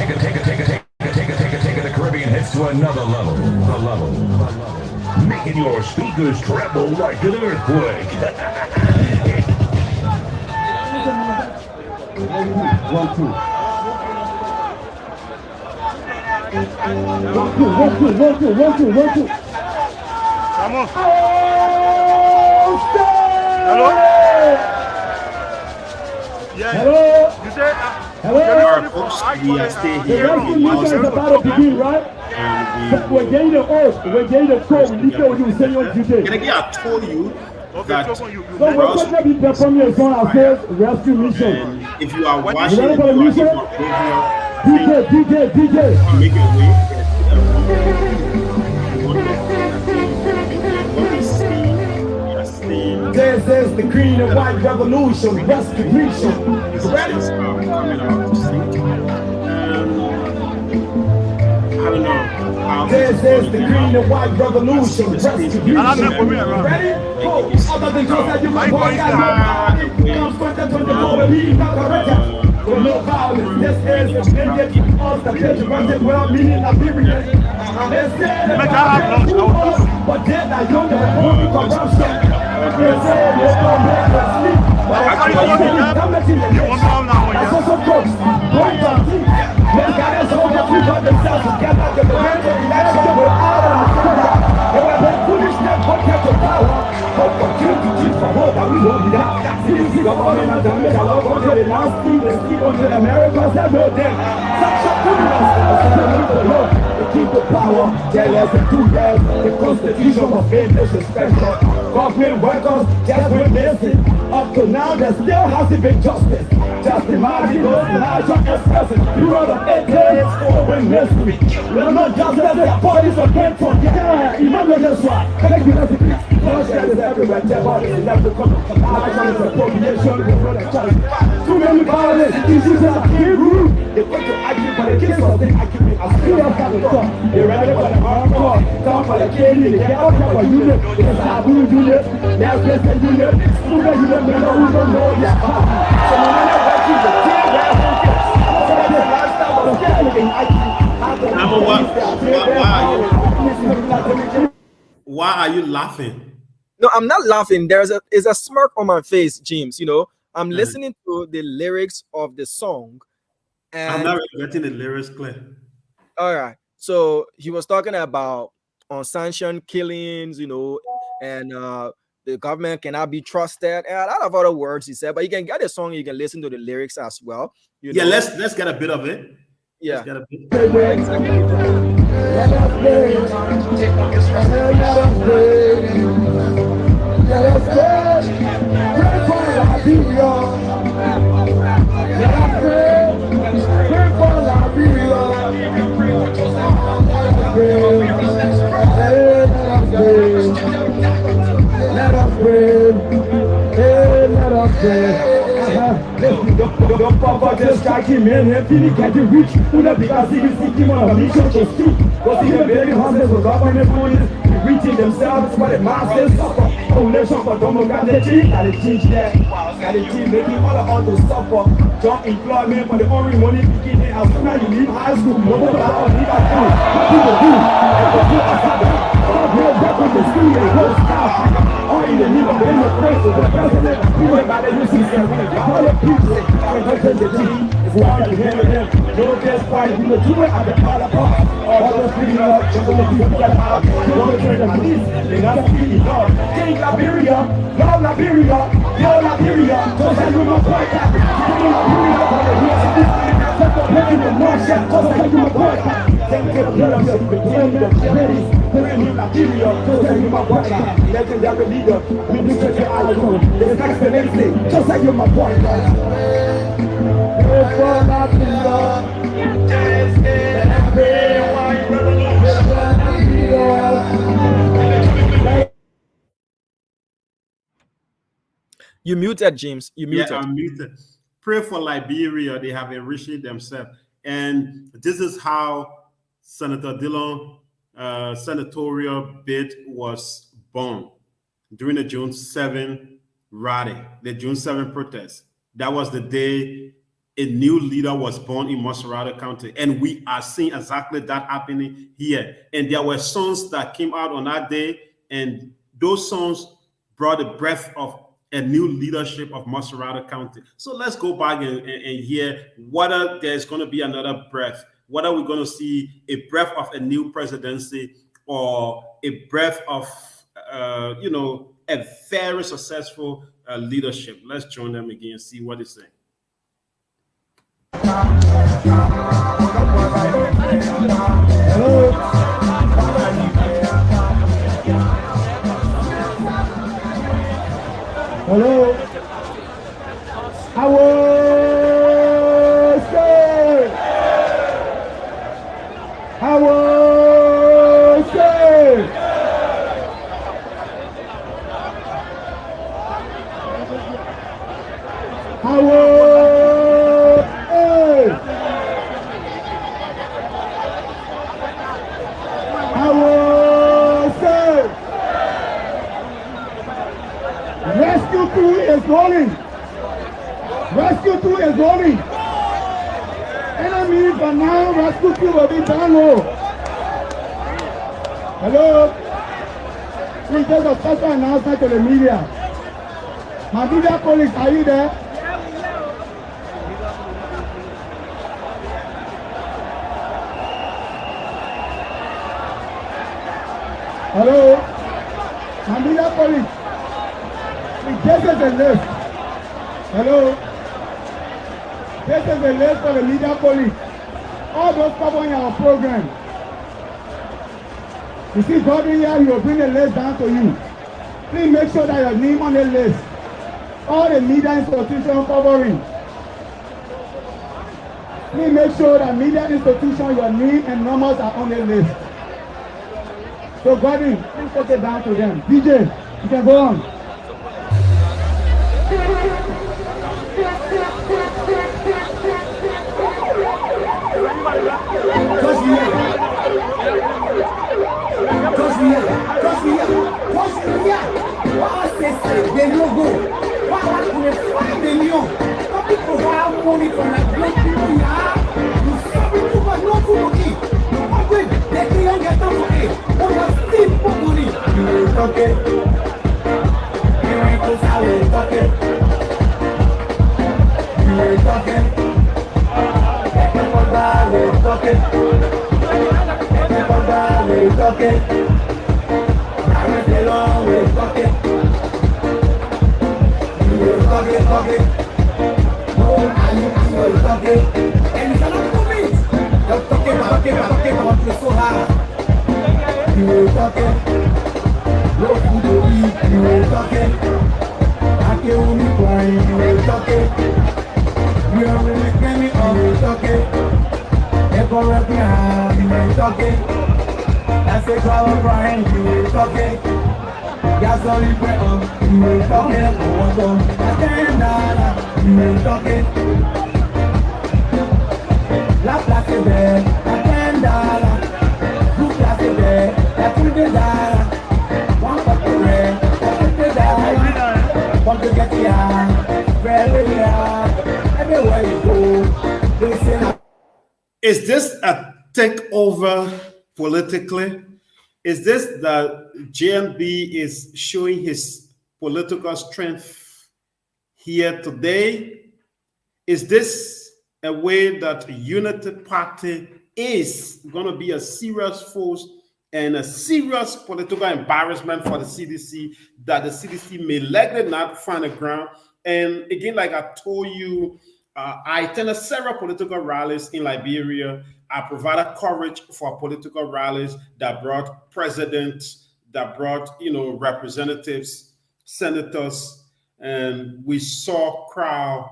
Speaker 6: the Caribbean hits to another level. Making your speakers tremble like an earthquake.
Speaker 5: One, two.
Speaker 7: Vamos. Hello? Yeah.
Speaker 5: Hello?
Speaker 7: You say
Speaker 3: Alright, folks, we are still here in Austin,
Speaker 8: right?
Speaker 3: and
Speaker 8: We're getting the earth, we're getting the code, we need to say on today.
Speaker 3: and again, I told you that
Speaker 8: So we're going to be performing a song ourselves, rescue mission.
Speaker 3: and if you are watching,
Speaker 8: You ready
Speaker 3: if
Speaker 8: for the
Speaker 3: you are
Speaker 8: mission?
Speaker 3: in Monrovia,
Speaker 8: DJ.
Speaker 3: make your way. What we see, we are seeing
Speaker 8: This is the green and white revolution, restitution.
Speaker 3: ready? Coming out to see. I don't know how
Speaker 8: This is the green and white revolution, restitution. Ready? Oh, other than just that you might walk out. Comes from the 24 and leave not correct. With no violence, this is the million of the patriotic, well meaning Liberia. They said but then I don't know what corruption. They said they don't make us sleep. But I saw some folks going to sleep. Men got us all the people themselves to get out of the random election without a agenda. They were the foolish them for kept the power. But for you to cheat for hope that we won't be that. See the government and damage I love until the last thing they speak until Americans have no them. Such a foolishness. They keep the power. Tell us the two years. The Constitution was made disrespectful. Government workers just went missing. Up to now there still hasn't been justice. Just imagine those Elijah expressing. You are the 8 days for mystery. We're not justice, their bodies are came from. Yeah, imagine this one. Thank you, that's it. Bloodshed is everywhere, dead bodies is never coming. Elijah is appropriation, we're not a challenge. Too many violence, issues that can't rule. They want to argue, but they can't sustain argument. I still have got the talk. They're ready for the hardcore. Come for the candy, they get up for unit. It's a blue unit, there's this and unit. Student unit, they know who don't know yet. So no matter what you do,
Speaker 3: why are you laughing?
Speaker 2: No, I'm not laughing. There's a smirk on my face, James. You know, I'm listening to the lyrics of the song, and
Speaker 3: I'm not really getting the lyrics clear.
Speaker 2: All right. So he was talking about unsanctioned killings, you know, and the government cannot be trusted, and a lot of other words he said. But you can get the song, you can listen to the lyrics as well. You know?
Speaker 3: Let's get a bit of it.
Speaker 2: Yeah.
Speaker 3: Let's get a bit.
Speaker 8: Let us pray. Let us pray. Don't pop just striking men and feeling getting rich. Because he is seeking on a mission to speak. Because he is very hustlers with government money. Reaching themselves for the masses. Coalition for democracy. Gotta change that. Gotta change making all about to suffer. Job employment for the only money beginning. As soon as you leave high school, nobody will leave at school. What people do? And for you are happening. Real record the school and go staff. All in the need of the place of the president. People by the news system. All the people represent the team. It's why you hear them. No just fight. We will do it at the parlor park. All those people up. Just want to people get out. You want to turn the police. They gotta feel it all. King Liberia. Love Liberia. Yo Liberia. Just like you my point. King Liberia. Take the pain in the north. Just like you my point. Take the blood of your ready. Putting in Liberia, just like you my partner, legendary leader, we do such an icon. The next the next day, just like you my partner.
Speaker 2: You muted, James. You muted.
Speaker 3: Yeah, I'm muted. Pray for Liberia. They have enriched themselves. And this is how Senator Dillon senatorial bid was born during the June 7 rally, the June 7 protest. That was the day a new leader was born in Motorcade County. And we are seeing exactly that happening here. And there were songs that came out on that day, and those songs brought the breath of a new leadership of Motorcade County. So let's go back and hear whether there's going to be another breath. Whether we're going to see a breath of a new presidency or a breath of, a very successful leadership. Let's join them again and see what they say.
Speaker 8: Hello? Hello? I will say. I will say. I will. I will say. Rescue 2 is rolling. Rescue 2 is rolling. Enemy for now, rescue 2 will be done. Hello? Please, there's a special announcement to the media. My media colleagues, are you there? Hello? My media colleagues, this is the list. Hello? This is the list for the media colleagues. All those covering our program. You see Gordon here, he will bring the list down to you. Please make sure that your name on the list. All the media institutions covering. Please make sure that media institution, your name and numbers are on the list. So Gordon, please take it down to them. DJ, you can go on.
Speaker 3: Is this a takeover politically? Is this that JNB is showing his political strength here today? Is this a way that Unity Party is going to be a serious force and a serious political embarrassment for the CDC, that the CDC may likely not find a ground? And again, like I told you, I attended several political rallies in Liberia. I provided coverage for political rallies that brought presidents, that brought, representatives, senators, and we saw crowd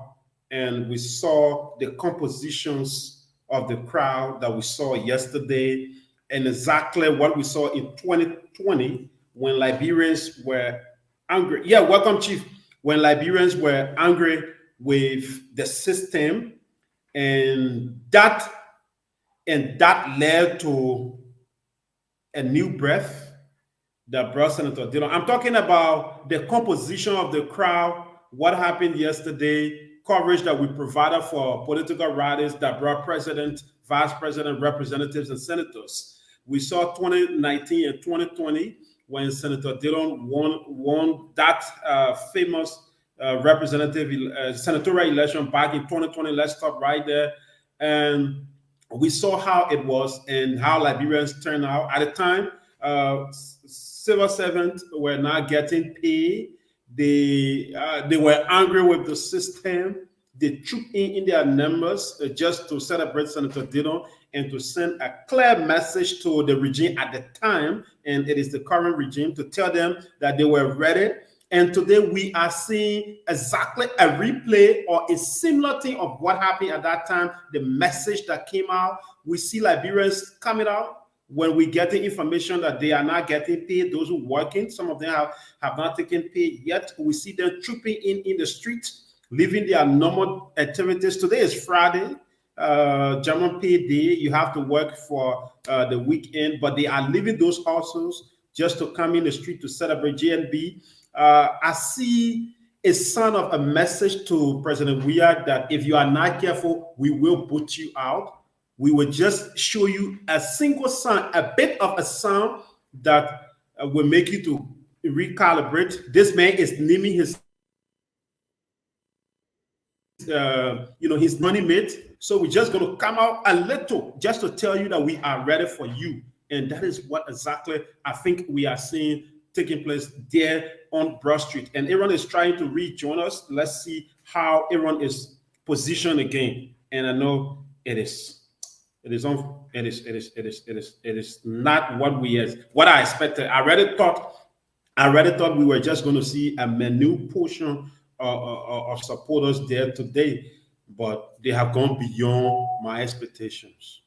Speaker 3: and we saw the compositions of the crowd that we saw yesterday, and exactly what we saw in 2020 when Liberians were angry. Yeah, welcome, Chief. When Liberians were angry with the system, and that led to a new breath that brought Senator Dillon. I'm talking about the composition of the crowd, what happened yesterday, coverage that we provided for political rallies that brought president, vice president, representatives, and senators. We saw 2019 and 2020 when Senator Dillon won that famous senatorial election back in 2020. Let's stop right there. And we saw how it was and how Liberians turned out. At the time, civil servants were not getting paid. They were angry with the system. they troop in their numbers just to celebrate Senator Dillon and to send a clear message to the regime at the time, and it is the current regime, to tell them that they were ready. And today we are seeing exactly a replay or a similar thing of what happened at that time, the message that came out. We see Liberians coming out when we get the information that they are not getting paid, those who are working, some of them have not taken pay yet. We see them trooping in the streets, living their normal activities. Today is Friday, German pay day. You have to work for the weekend, but they are leaving those hustles just to come in the street to celebrate JNB. I see a sign of a message to President Weah that if you are not careful, we will put you out. We will just show you a single sound, a bit of a sound that will make you to recalibrate. This man is naming his his money mate. So we're just going to come out a little just to tell you that we are ready for you. And that is what exactly I think we are seeing taking place there on Broad Street. And Aaron is trying to rejoin us. Let's see how Aaron is positioned again. And I know it is not what I expected. I already thought we were just going to see a minute portion of supporters there today, but they have gone beyond my expectations.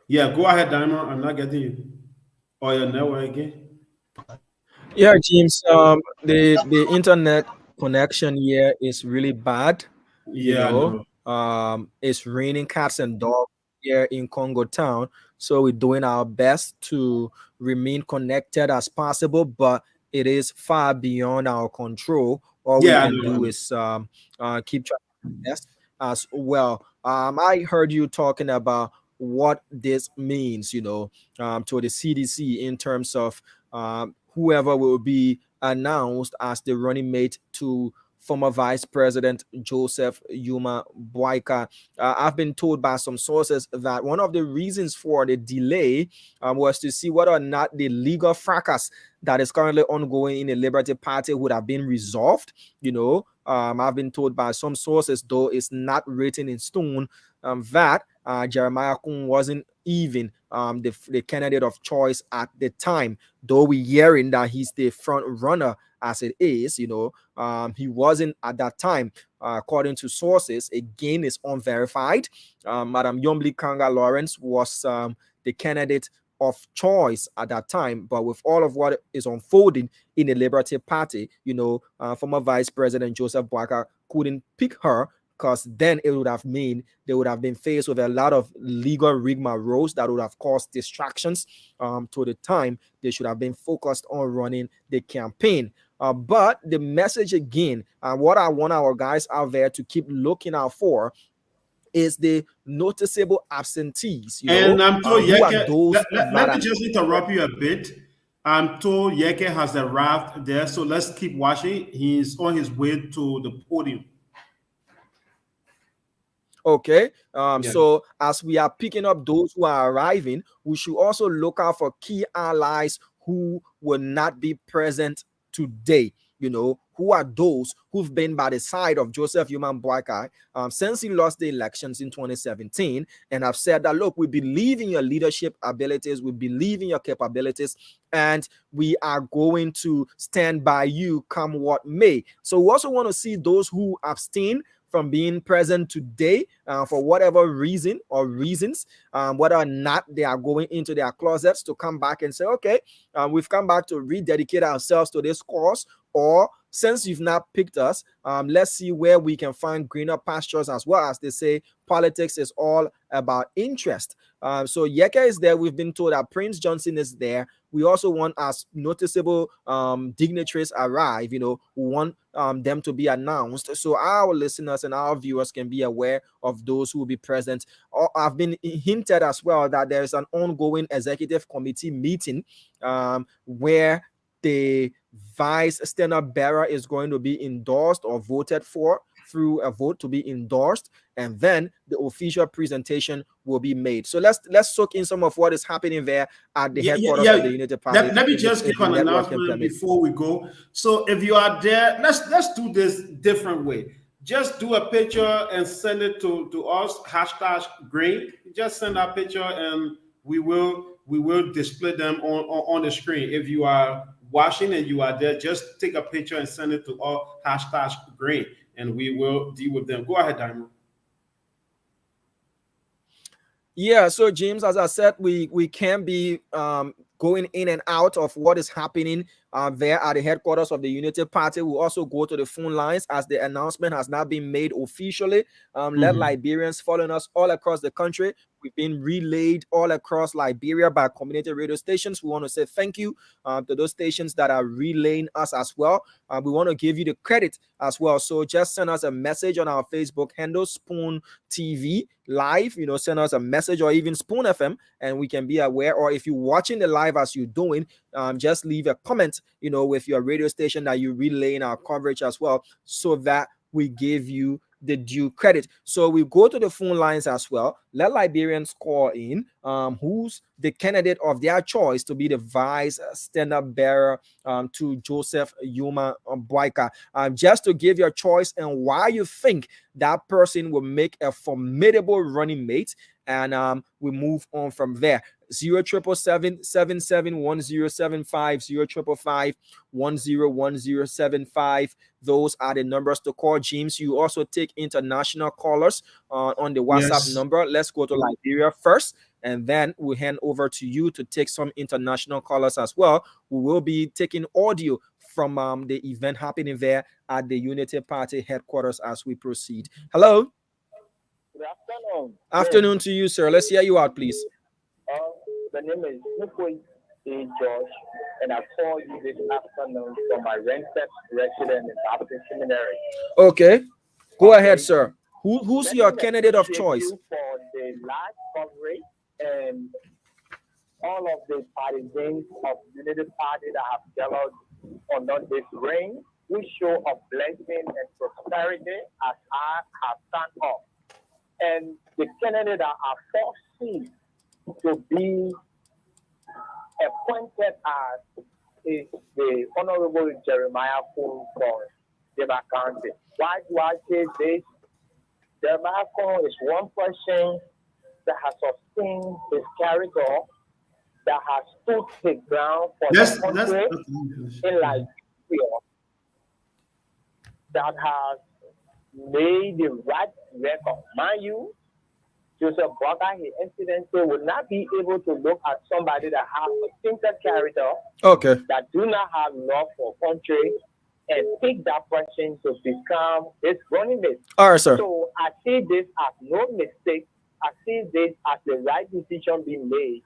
Speaker 3: Yeah, go ahead, Diamond. I'm not getting you. Oh, your network again?
Speaker 2: Yeah, James. The internet connection here is really bad.
Speaker 3: Yeah, I know.
Speaker 2: It's raining cats and dogs here in Congo town, so we're doing our best to remain connected as possible, but it is far beyond our control. All we
Speaker 3: Yeah, I
Speaker 2: can
Speaker 3: know.
Speaker 2: do is keep trying our best as well. I heard you talking about what this means, to the CDC in terms of whoever will be announced as the running mate to former Vice President Joseph Yuma Boakai. I've been told by some sources that one of the reasons for the delay was to see whether or not the legal fracas that is currently ongoing in the Liberty Party would have been resolved. I've been told by some sources, though it's not written in stone, that Jeremiah Kun wasn't even the candidate of choice at the time, though we're hearing that he's the front runner as it is. He wasn't at that time, according to sources. Again, it's unverified. Madam Yombli Kanga Lawrence was the candidate of choice at that time, but with all of what is unfolding in the Liberty Party, former Vice President Joseph Boakai couldn't pick her, because then it would have mean they would have been faced with a lot of legal rigmaroles that would have caused distractions to the time they should have been focused on running the campaign. But the message again, what I want our guys out there to keep looking out for is the noticeable absentees.
Speaker 3: And I'm told
Speaker 2: who are
Speaker 3: Yeke,
Speaker 2: those
Speaker 3: let me just interrupt you a bit. I'm told Yeke has arrived there, so let's keep watching. He's on his way to the podium.
Speaker 2: Okay. So as we are picking up those who are arriving, we should also look out for key allies who will not be present today. Who are those who've been by the side of Joseph Yuma Boakai since he lost the elections in 2017, and have said that, look, we believe in your leadership abilities, we believe in your capabilities, and we are going to stand by you come what may. So we also want to see those who abstain from being present today for whatever reason or reasons, whether or not they are going into their closets to come back and say, okay, we've come back to rededicate ourselves to this cause, or since you've not picked us, let's see where we can find greener pastures as well. As they say, politics is all about interest. So Yeke is there. We've been told that Prince Johnson is there. We also want, as noticeable dignitaries arrive, we want them to be announced, so our listeners and our viewers can be aware of those who will be present. I've been hinted as well that there's an ongoing executive committee meeting where the vice standard bearer is going to be endorsed or voted for through a vote to be endorsed, and then the official presentation will be made. So let's soak in some of what is happening there at the headquarters of the United Party.
Speaker 3: Let me just give an announcement before we go. So if you are there, let's do this different way. Just do a picture and send it to us, #green. Just send that picture and we will display them on the screen. If you are watching and you are there, just take a picture and send it to all #green and we will deal with them. Go ahead, Diamond.
Speaker 2: Yeah, so James, as I said, we can be going in and out of what is happening there at the headquarters of the United Party. We'll also go to the phone lines as the announcement has now been made officially. Let Liberians following us all across the country. We've been relayed all across Liberia by community radio stations. We want to say thank you to those stations that are relaying us as well. We want to give you the credit as well. So just send us a message on our Facebook handle, Spoon TV Live. Send us a message, or even Spoon FM, and we can be aware. Or if you're watching the live as you're doing, just leave a comment, with your radio station that you relaying our coverage as well, so that we give you the due credit. So we go to the phone lines as well. Let Liberians call in who's the candidate of their choice to be the vice stand-up bearer to Joseph Yuma Boakai. Just to give your choice and why you think that person will make a formidable running mate, and we move on from there. 0777-1075, 0555-101075. Those are the numbers to call. James, you also take international callers on the WhatsApp number. Let's go to Liberia first, and then we'll hand over to you to take some international callers as well. We will be taking audio from the event happening there at the Unity Party headquarters as we proceed. Hello.
Speaker 9: Good afternoon.
Speaker 2: Afternoon to you, sir. Let's hear you out, please.
Speaker 9: The name is Nukwe A. George, and I call you this afternoon from my rented residence in Baptist Seminary.
Speaker 2: Okay. Go ahead, sir. Who's your candidate of choice?
Speaker 9: For the large coverage and all of the partisans of Unity Party that have gathered under this reign, we show a blessing and prosperity as I have stand up. And the candidate that are foreseen to be appointed as is the Honorable Jeremiah Kung for Deba County. Why do I say this? Jeremiah Kung is one person that has sustained his character, that has stood his ground for the country in Liberia, that has made the right record. Mind you, Joseph Boakai, his incidentally will not be able to look at somebody that has a tainted character, that do not have love for country, and pick that person to become his running mate.
Speaker 2: All right, sir.
Speaker 9: So I see this as no mistake. I see this as the right decision being made,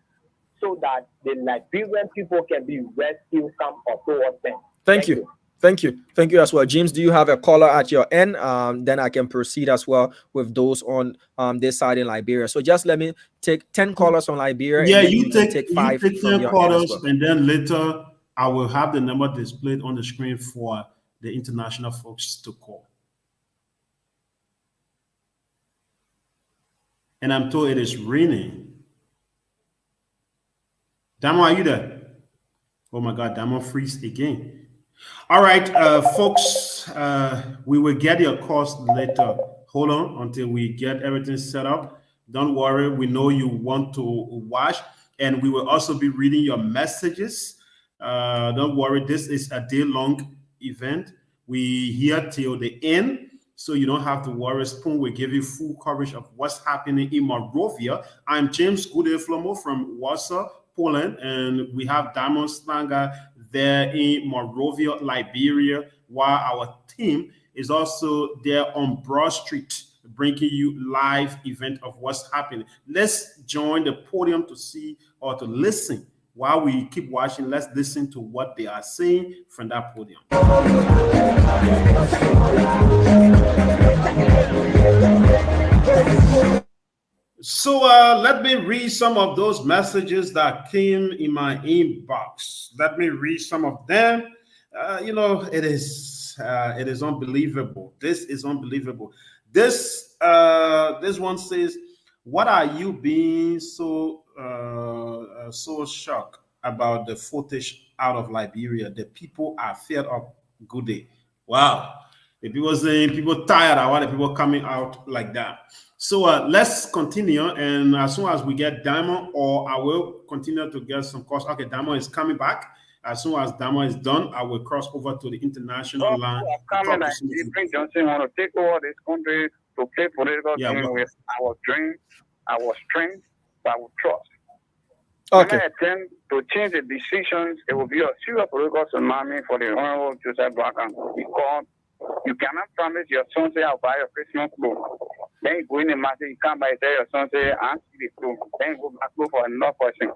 Speaker 9: so that the Liberian people can be rescued from authoritarian.
Speaker 2: Thank you. Thank you as well. James, do you have a caller at your end? Then I can proceed as well with those on this side in Liberia. So just let me take 10 callers from Liberia.
Speaker 3: Yeah,
Speaker 2: and
Speaker 3: you take
Speaker 2: 5
Speaker 3: 10
Speaker 2: from
Speaker 3: callers,
Speaker 2: well.
Speaker 3: and then later I will have the number displayed on the screen for the international folks to call. And I'm told it is raining. Damo, are you there? Oh my God, Damo freeze again. All right, folks, we will get your calls later. Hold on until we get everything set up. Don't worry, we know you want to watch, and we will also be reading your messages. Don't worry, this is a day-long event. We here till the end, so you don't have to worry. Spoon will give you full coverage of what's happening in Monrovia. I'm James Flomo from Warsaw, Poland, and we have Diamond Stanger there in Monrovia, Liberia, while our team is also there on Broad Street, bringing you live event of what's happening. Let's join the podium to see or to listen. While we keep watching, let's listen to what they are saying from that podium. So let me read some of those messages that came in my inbox. Let me read some of them. It is It is unbelievable. This is unbelievable. This one says, "What are you being so so shocked about the footage out of Liberia? The people are fed up. Good day." Wow. The people saying people tired of why the people coming out like that. So let's continue, and as soon as we get Diamond, or I will continue to get some calls. Okay, Diamond is coming back. As soon as Diamond is done, I will cross over to the international line.
Speaker 9: Coming and Bring Johnson want to take over this country to play political game with our dream, our strength, our trust.
Speaker 2: Okay.
Speaker 9: When I attempt to change the decisions, it will be a serious political tsunami for the Honorable Joseph Boakai, because you cannot promise your son say I'll buy a Christmas clothes. Then you go in the market, you can't buy your son say I'll see the clothes. Then you go back go for another person.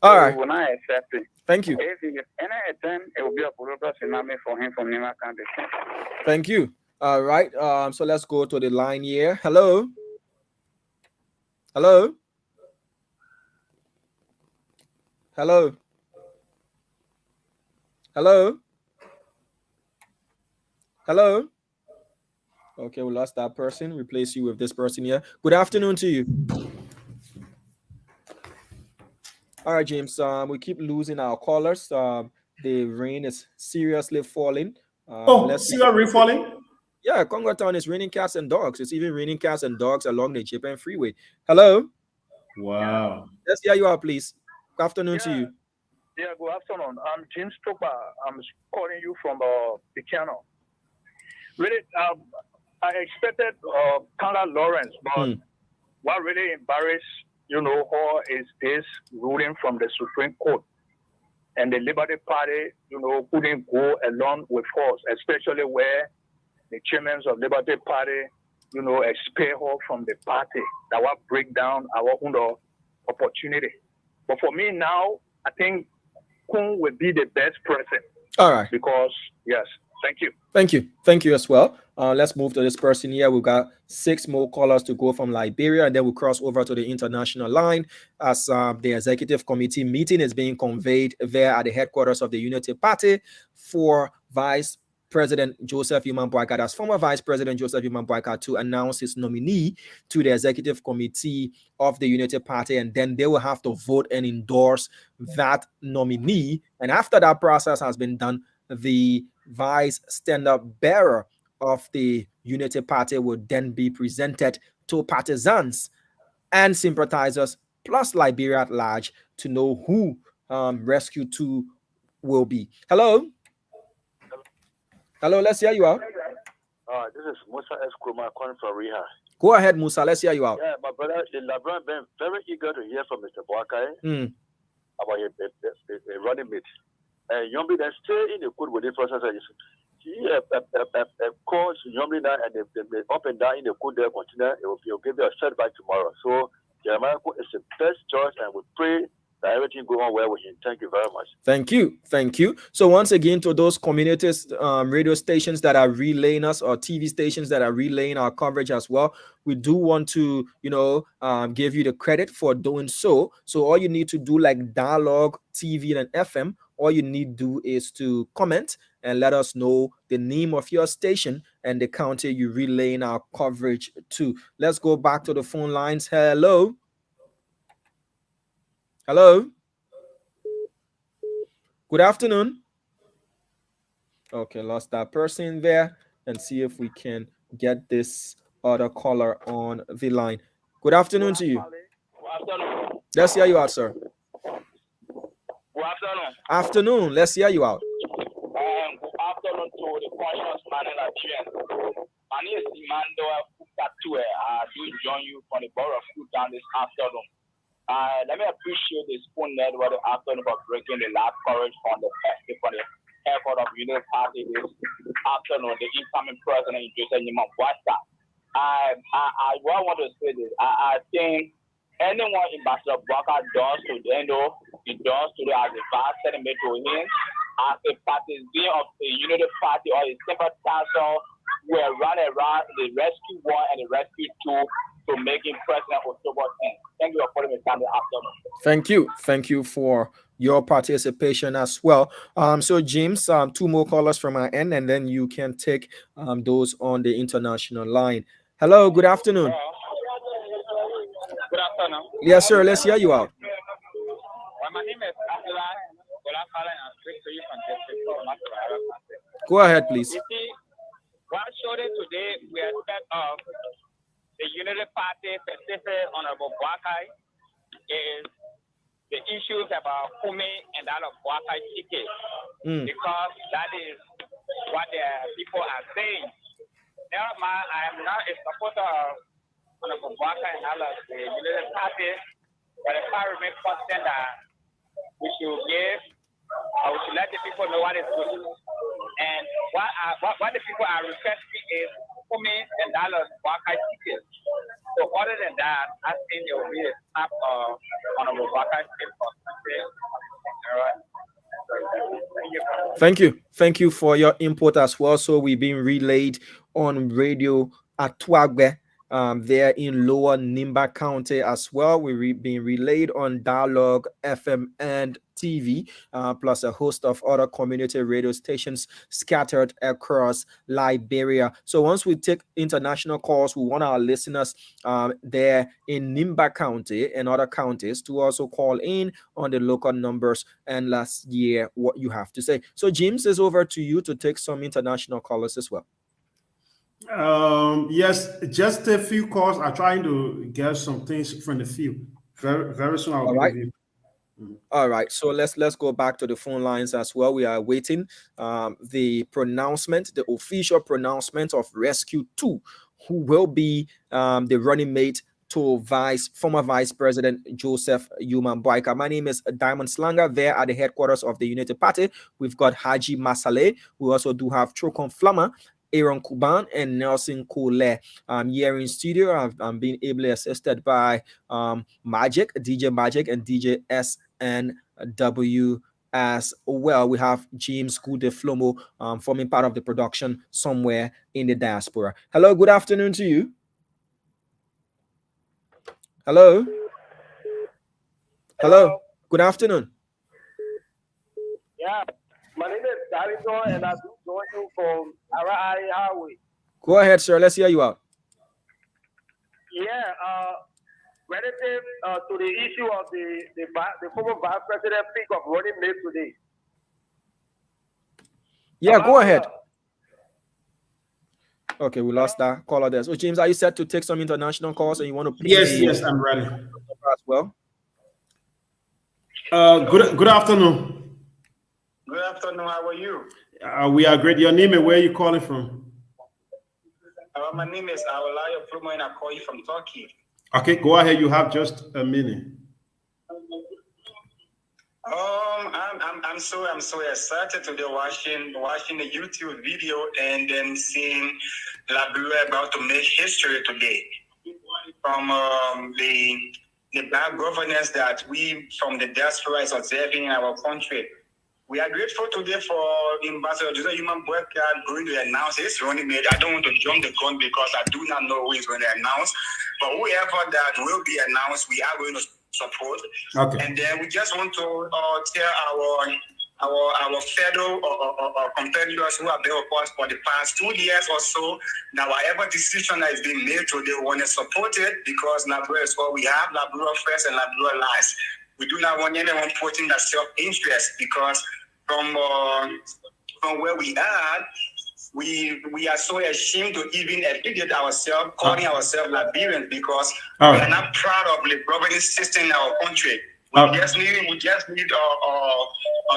Speaker 2: All right.
Speaker 9: We will not accept it.
Speaker 2: Thank you.
Speaker 9: If he gets any attempt, it will be a political tsunami for him from Nima County.
Speaker 2: Thank you. All right. So let's go to the line here. Hello. Hello. Hello. Hello. Hello. Okay, we lost that person. Replace you with this person here. Good afternoon to you. All right, James. We keep losing our callers. The rain is seriously falling.
Speaker 3: Serious rain falling?
Speaker 2: Yeah, Congotown is raining cats and dogs. It's even raining cats and dogs along the Japan Freeway. Hello.
Speaker 3: Wow.
Speaker 2: Let's hear you out, please. Good afternoon to you.
Speaker 10: Yeah, good afternoon. I'm James Topa. I'm calling you from the channel. Really, I expected Kanga Lawrence, but what really embarrassed, her is this ruling from the Supreme Court. And the Liberty Party, couldn't go along with us, especially where the chairman of Liberty Party, expel her from the party. That will break down our own opportunity. But for me now, I think Kun will be the best person.
Speaker 2: All right.
Speaker 10: Because, yes, thank you.
Speaker 2: Thank you. Thank you as well. Let's move to this person here. We've got 6 more callers to go from Liberia, and then we'll cross over to the international line as the executive committee meeting is being conveyed there at the headquarters of the Unity Party for Vice President Joseph Human Boakai, as former Vice President Joseph Human Boakai, to announce his nominee to the executive committee of the Unity Party, and then they will have to vote and endorse that nominee. And after that process has been done, the vice stand-up bearer of the Unity Party will then be presented to partisans and sympathizers plus Liberia at large to know who Rescue 2 will be. Hello? Hello, let's hear you out.
Speaker 11: This is Musa Eskroma calling from Riha.
Speaker 2: Go ahead, Musa. Let's hear you out.
Speaker 11: Yeah, my brother, the Labran been very eager to hear from Mr. Boakai about a running mate. And Yombi then stay in the good with the process. He calls Yombi now, and they up and down in the good there continue. It will give you a setback tomorrow. So Jeremiah is the best choice, and we pray that everything go on well with him. Thank you very much.
Speaker 2: Thank you. Thank you. So once again, to those communities, radio stations that are relaying us, or TV stations that are relaying our coverage as well, we do want to, give you the credit for doing so. So all you need to do, like Dialogue TV and FM, all you need to do is to comment and let us know the name of your station and the county you relaying our coverage to. Let's go back to the phone lines. Hello. Hello. Good afternoon. Okay, lost that person there, and see if we can get this other caller on the line. Good afternoon to you.
Speaker 10: Good afternoon.
Speaker 2: Let's hear you out, sir.
Speaker 10: Good afternoon.
Speaker 2: Afternoon. Let's hear you out.
Speaker 10: Good afternoon to the conscious man in Nigerian. My name is Imando Ukatue. I do join you from the borough of Kutan this afternoon. Let me appreciate the Spoon Network afternoon for breaking the last courage on the effort of Unity Party this afternoon, the incoming president, Joseph Human Boakai. I want to say this. I think anyone in Ambassador Boakai does to them, he does to them as a vast sentiment to him, as a partisan of the Unity Party or a sympathizer who will run around the Rescue 1 and the Rescue 2 to make him president October 10th. Thank you for putting me down the afternoon.
Speaker 2: Thank you. Thank you for your participation as well. So James, two more callers from our end, and then you can take those on the international line. Hello, good afternoon.
Speaker 10: Good afternoon.
Speaker 2: Yes, sir. Let's hear you out.
Speaker 10: Well, my name is Abdullah. I'm speaking to you from District.
Speaker 2: Go ahead, please.
Speaker 10: You see, what showed it today, we are set up the Unity Party specific Honorable Boakai is the issues about Kumi and that of Boakai ticket. Because that is what the people are saying. Never mind, I am not a supporter of Honorable Boakai and all of the Unity Party, but if I remain constant that we should give, we should let the people know what is good. And what the people are requesting is Kumi and dollars Boakai tickets. So other than that, I think there will be a snap Honorable Boakai ticket for
Speaker 2: Thank you for your input as well. So we've been relayed on radio at Twagbe, there in Lower Nimba County as well. We've been relayed on Dialogue FM and TV, plus a host of other community radio stations scattered across Liberia. So once we take international calls, we want our listeners there in Nimba County and other counties to also call in on the local numbers and last year what you have to say. So James, is over to you to take some international callers as well.
Speaker 3: Yes, just a few calls. I'm trying to get some things from the field. Very soon I'll give you.
Speaker 2: All right, so let's go back to the phone lines as well. We are awaiting the pronouncement, the official pronouncement of Rescue 2, who will be the running mate to former Vice President Joseph Yuman Boakai. My name is Diamond Slanger. There at the headquarters of the Unity Party, we've got Haji Masale. We also do have Chokon Flama, Aaron Kuban, and Nelson Kole. Here in studio, I'm being ably assisted by Magic, DJ Magic, and DJ SNW as well. We have James Gude Flomo forming part of the production somewhere in the diaspora. Hello, good afternoon to you. Hello. Hello. Good afternoon.
Speaker 12: Yeah, my name is Darito, and I do join you from Arai Highway.
Speaker 2: Go ahead, sir. Let's hear you out.
Speaker 12: Yeah, relative to the issue of the former Vice President pick of running mate today.
Speaker 2: Yeah, go ahead. Okay, we lost that caller there. So, James, are you set to take some international calls and you want to pick
Speaker 3: Yes, I'm ready.
Speaker 2: As well.
Speaker 3: Good afternoon.
Speaker 13: Good afternoon. How are you?
Speaker 3: We are great. Your name and where are you calling from?
Speaker 13: My name is Awalayo Plumo, and I call you from Turkey.
Speaker 3: Okay, go ahead. You have just a minute.
Speaker 13: I'm so excited today watching the YouTube video and then seeing Liberia about to make history today from the bad governance that we from the diaspora is observing in our country. We are grateful today for Ambassador Joseph Yuman Boakai going to announce his running mate. I don't want to jump the gun because I do not know who is going to announce, but whoever that will be announced, we are going to support. Okay. And then we just want to tell our fellow competitors who have been with us for the past 2 years or so, now whatever decision that is being made today, we want to support it because Liberia is what we have, Liberia first and Liberia last. We do not want anyone putting that self-interest because from where we are, we are so ashamed to even affiliate ourselves, calling ourselves Liberians because we are not proud of the governing system in our country. We just need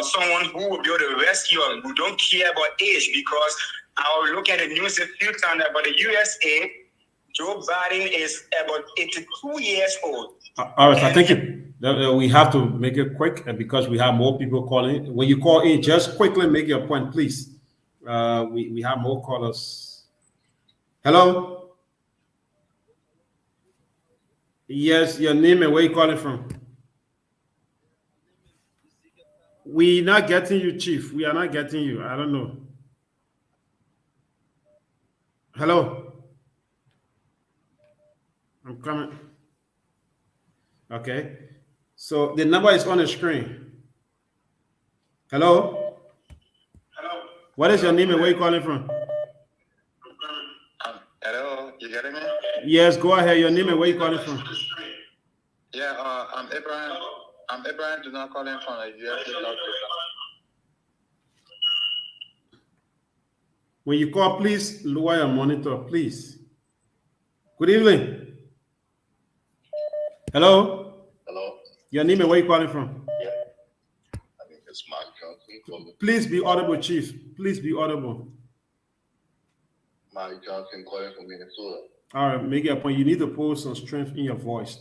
Speaker 13: someone who will be able to rescue us. We don't care about age because I was looking at the news a few times about the USA. Joe Biden is about 82 years old.
Speaker 3: All right, thank you. We have to make it quick because we have more people calling. When you call in, just quickly make your point, please. We have more callers. Hello? Yes, your name and where you calling from? We're not getting you, Chief. We are not getting you. I don't know. Hello? I'm coming. Okay. So the number is on the screen. Hello? What is your name and where you calling from?
Speaker 13: Hello, you getting me?
Speaker 3: Yes, go ahead. Your name and where you calling from?
Speaker 13: Yeah, I'm Abraham. I'm Abraham. Do not calling from the USA.
Speaker 3: When you call, please lower your monitor, please. Good evening. Hello?
Speaker 14: Hello?
Speaker 3: Your name and where you calling from?
Speaker 14: Yeah. I think it's Mark Johnson.
Speaker 3: Please be audible, Chief. Please be audible.
Speaker 14: Mark Johnson calling from Minnesota.
Speaker 3: All right, make it a point. You need to put some strength in your voice.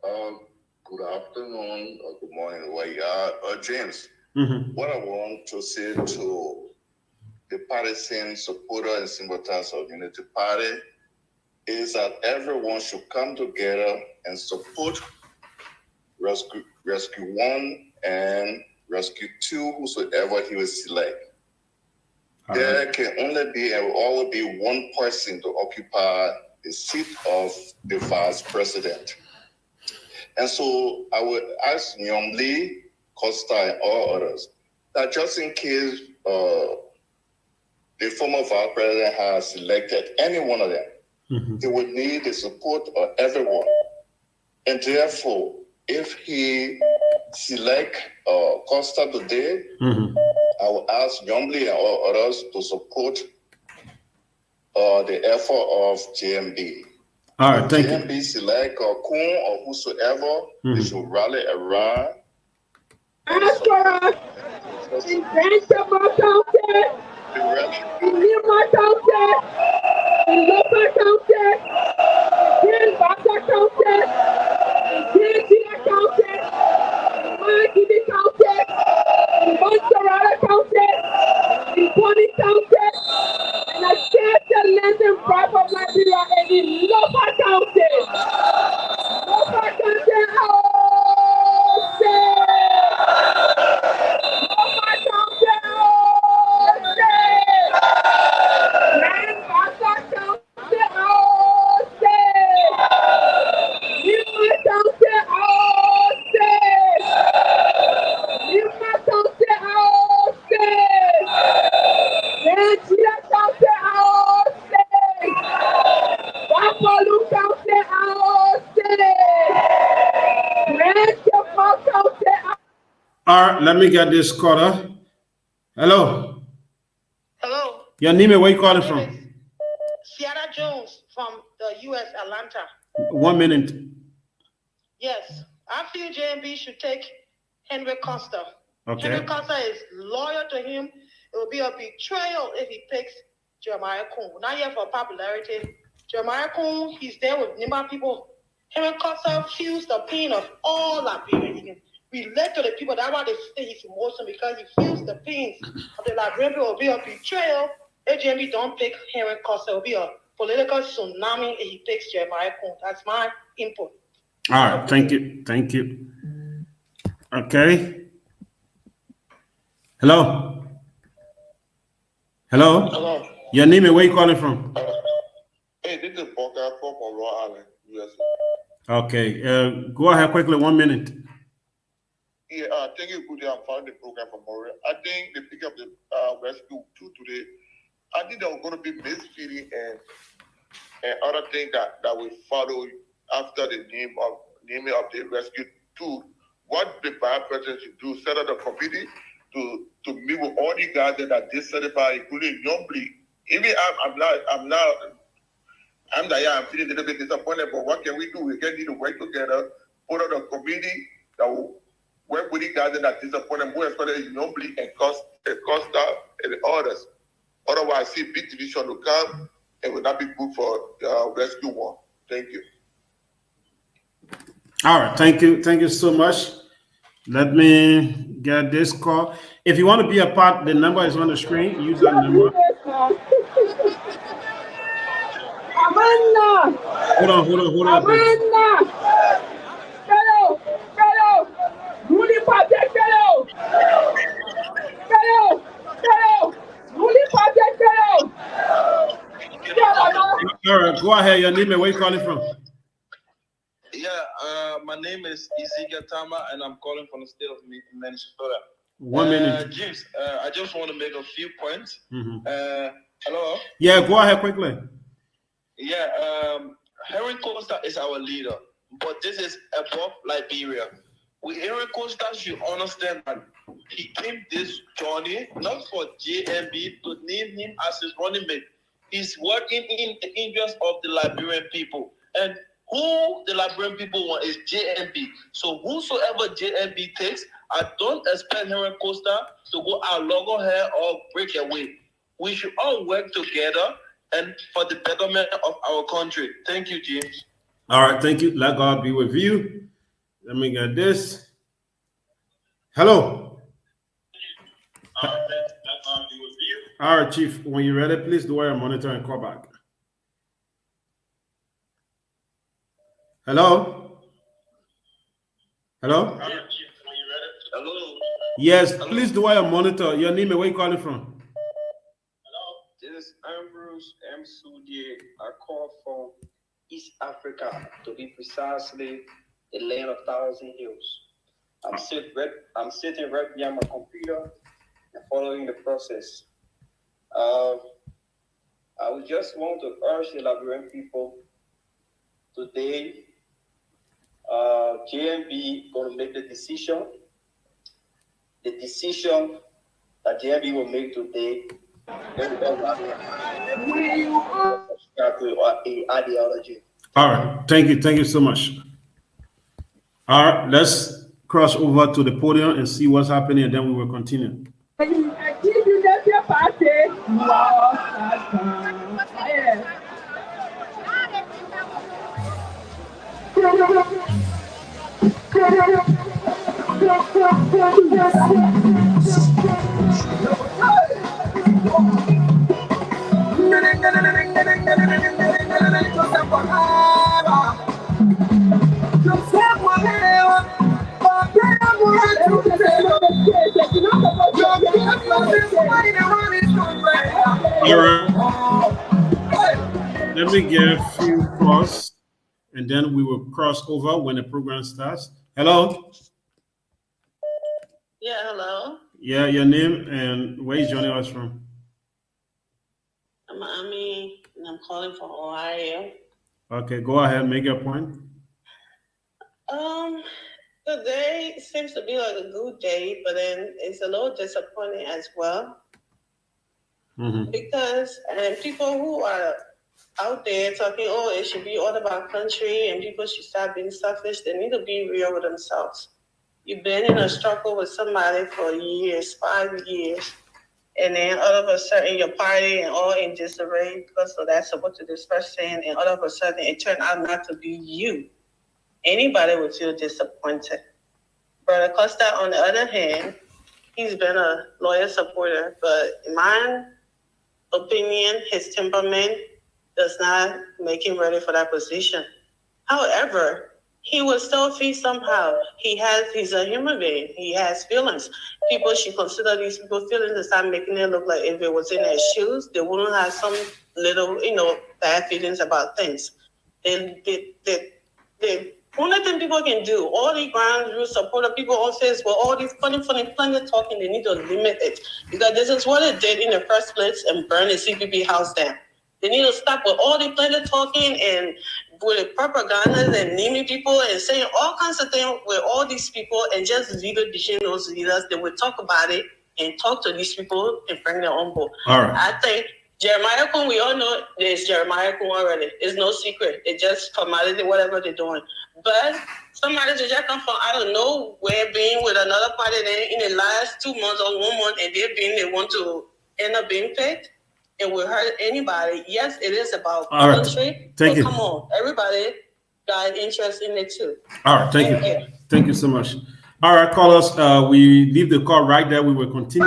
Speaker 14: Good afternoon or good morning, where you are. James, what I want to say to the partisan supporter and sympathizers of Unity Party is that everyone should come together and support Rescue 1 and Rescue 2, whosoever he will select. There can only be and will always be one person to occupy the seat of the vice president. And so I would ask Young Lee, Costa, and all others that just in case the former vice president has selected any one of them, he would need the support of everyone. And therefore, if he select Costa today, I will ask Young Lee and all others to support the effort of JMB.
Speaker 3: All right, thank you.
Speaker 14: JMB select Kuhn or whosoever, they should rally around.
Speaker 8: That's correct. In Benjamin County, in Lima County, in Lopa County, in Bata County, in Tina County, in Marquis County, in Montserrat County, in Bonny County, in the state land and pride of Nigeria, and in Lopa County. Lopa County, oh, say.
Speaker 3: All right, let me get this caller. Hello.
Speaker 15: Hello.
Speaker 3: Your name and where you calling from?
Speaker 15: Sierra Jones from the U.S. Atlanta.
Speaker 3: 1 minute.
Speaker 15: Yes, I feel JMB should take Henry Costa.
Speaker 3: Okay.
Speaker 15: Henry Costa is loyal to him. It will be a betrayal if he picks Jeremiah Kuhn. Not yet for popularity. Jeremiah Kuhn, he's there with Nima people. Henry Costa feels the pain of all Liberians. He can relate to the people. That's why they say he's emotional, because he feels the pains of the Liberian people. It will be a betrayal if JMB don't pick Henry Costa. It will be a political tsunami if he picks Jeremiah Kuhn. That's my input.
Speaker 3: All right, thank you. Thank you. Okay. Hello. Hello.
Speaker 14: Hello.
Speaker 3: Your name and where you calling from?
Speaker 14: Hey, this is Boakai from Rhode Island, USA.
Speaker 3: Okay. Go ahead quickly. 1 minute.
Speaker 14: Yeah, thank you, Good. I'm following the program from Montreal. I think the pick up the Rescue 2 today, I think there was going to be misfeeding and other things that will follow after the naming of the Rescue 2. What the vice president should do, set up a committee to meet with all the guys that are dissatisfied, including Youngly. Even I'm feeling a little bit disappointed, but what can we do? We can need to work together, put out a committee that will work with the guys that are disappointed, more especially Youngly and Costa and others. Otherwise, I see big division to come and will not be good for Rescue 1. Thank you.
Speaker 3: All right, thank you. Thank you so much. Let me get this call. If you want to be a part, the number is on the screen. Use that number.
Speaker 8: Amanda!
Speaker 3: Hold on.
Speaker 8: Amanda! Fellow! Rudy Project, fellow! Rudy Project, fellow!
Speaker 3: All right, go ahead. Your name and where you calling from?
Speaker 16: Yeah, my my name is Ezekiel Tama, and I'm calling from the state of Minnesota.
Speaker 3: 1 minute.
Speaker 16: James, I just want to make a few points.
Speaker 3: Mm-hmm.
Speaker 16: Hello?
Speaker 3: Yeah, go ahead quickly.
Speaker 16: Yeah, Henry Costa is our leader, but this is above Liberia. Henry Costa should understand that he came this journey not for JMB to name him as his running mate. He's working in the interest of the Liberian people. And who the Liberian people want is JMB. So whosoever JMB takes, I don't expect Henry Costa to go out logo hair or break away. We should all work together and for the betterment of our country. Thank you, James.
Speaker 3: All right, thank you. Let God be with you. Let me get this. Hello. All right, Chief. When you're ready, please do your monitor and call back. Hello. Hello.
Speaker 16: Hello.
Speaker 3: Yes, hello. Please do your monitor. Your name and where you calling from?
Speaker 16: This is Ambrose M. Sudier. I call from East Africa, to be precisely the land of thousand hills. I'm sitting right behind my computer and following the process. I would just want to urge the Liberian people today. JMB going to make the decision. The decision that JMB will make today. Ideology.
Speaker 3: All right, thank you so much. All right, let's cross over to the podium and see what's happening, and then we will continue. Let me get a few cross, and then we will cross over when the program starts. Hello.
Speaker 17: Yeah, hello.
Speaker 3: Yeah, your name and where you joining us from?
Speaker 17: I'm Ami, and I'm calling from Ohio.
Speaker 3: Okay, go ahead, make your point.
Speaker 17: Today seems to be like a good day, but then it's a little disappointing as well.
Speaker 3: Mm-hmm.
Speaker 17: Because people who are out there talking, oh, it should be all about country and people should stop being selfish, they need to be real with themselves. You've been in a struggle with somebody for years, 5 years, and then all of a sudden your party and all in disarray because of that support to this person, and all of a sudden it turned out not to be you. Anybody would feel disappointed. Brother Costa, on the other hand, he's been a loyal supporter, but in my opinion, his temperament does not make him ready for that position. However, he will still feel somehow. He's a human being. He has feelings. People should consider these people's feelings and start making it look like if it was in their shoes, they wouldn't have some little, bad feelings about things. Only thing people can do, all the ground rules supporter people on Facebook, all these funny talking, they need to limit it. Because this is what it did in the first place and burn the CPP house down. They need to stop with all the plenty talking and with the propaganda and naming people and saying all kinds of things with all these people and just leave it between those leaders. They will talk about it and talk to these people and bring their own book.
Speaker 3: All right.
Speaker 17: I think Jeremiah Kun, we all know there's Jeremiah Kun already. It's no secret. It's just commodity, whatever they're doing. But somebody just come from out of nowhere being with another party in the last 2 months or 1 month and they want to end up being picked. It will hurt anybody. Yes, it is about country. Thank you. Come on, everybody got interest in it too.
Speaker 3: All right, thank you. Thank you so much. All right, callers, we leave the call right there. We will continue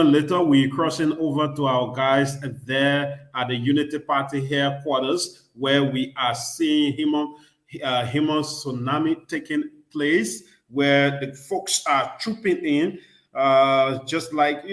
Speaker 3: later. We're crossing over to our guys there at the Unity Party headquarters, where we are seeing human tsunami taking place, where the folks are trooping in, just like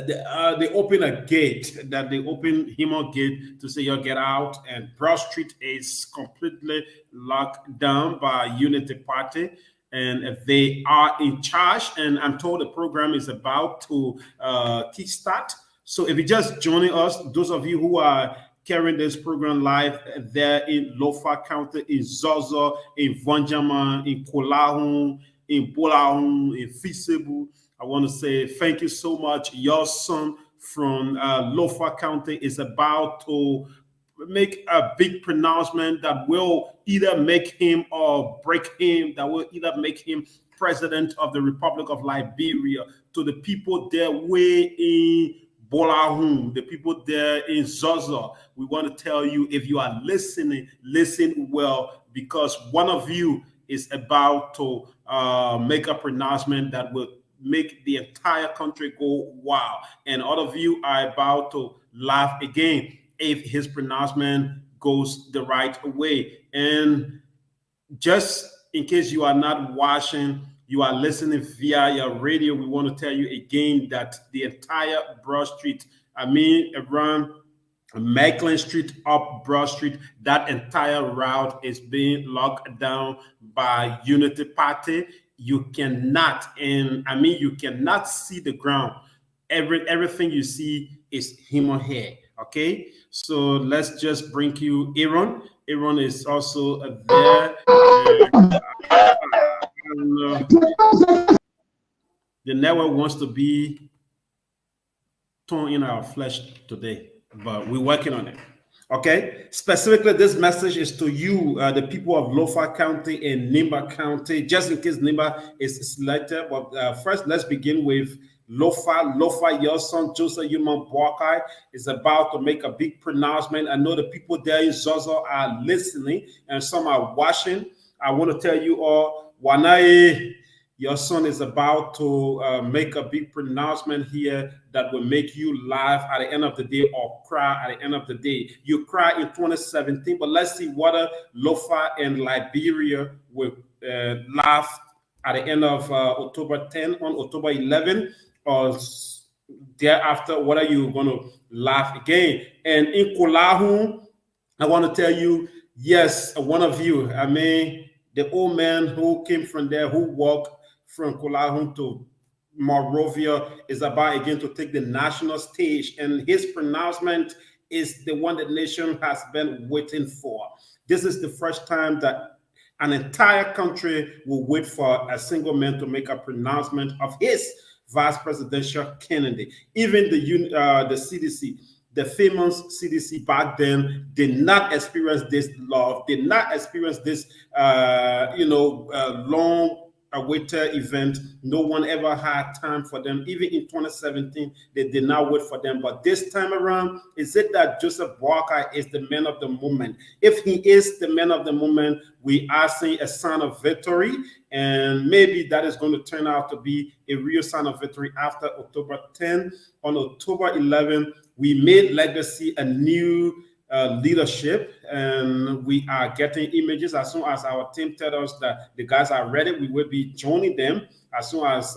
Speaker 3: they open a gate, that they open him a gate to say, you get out, and Broad Street is completely locked down by Unity Party, and they are in charge, and I'm told the program is about to kickstart. So if you're just joining us, those of you who are carrying this program live there in Lofa County, in Zozo, in Vanjama, in Kolahun, in Bolahun, in Fisebu, I want to say thank you so much. Your son from Lofa County is about to make a big pronouncement that will either make him or break him, that will either make him president of the Republic of Liberia. To the people there way in Bolahun, the people there in Zozo, we want to tell you, if you are listening, listen well, because one of you is about to make a pronouncement that will make the entire country go wow. And all of you are about to laugh again if his pronouncement goes the right way. And just in case you are not watching, you are listening via your radio, we want to tell you again that the entire Broad Street, around Macklin Street up Broad Street, that entire route is being locked down by Unity Party. You cannot, you cannot see the ground. Everything you see is him or her. Okay, so let's just bring you Aaron. Aaron is also there. The network wants to be torn in our flesh today, but we're working on it. Okay, specifically, this message is to you, the people of Lofa County and Nimba County, just in case Nimba is selected. But first, let's begin with Lofa. Lofa, your son, Joseph Human Boakai, is about to make a big pronouncement. I know the people there in Zozo are listening and some are watching. I want to tell you all, Wanae, your son is about to make a big pronouncement here that will make you laugh at the end of the day or cry at the end of the day. You cry in 2017, but let's see whether Lofa and Liberia will laugh at the end of October 10 on October 11, or thereafter, what are you going to laugh again? And in Kolahun, I want to tell you, yes, one of you, the old man who came from there, who walked from Kolahun to Monrovia, is about again to take the national stage. And his pronouncement is the one the nation has been waiting for. This is the first time that an entire country will wait for a single man to make a pronouncement of his vice presidential candidate. Even the CDC, the famous CDC back then, did not experience this love, did not experience this, long awaited event. No one ever had time for them. Even in 2017, they did not wait for them. But this time around, is it that Joseph Boakai is the man of the moment? If he is the man of the moment, we are seeing a sign of victory. And maybe that is going to turn out to be a real sign of victory after October 10. On October 11, we made Legacy a new leadership, and we are getting images. As soon as our team tells us that the guys are ready, we will be joining them. As soon as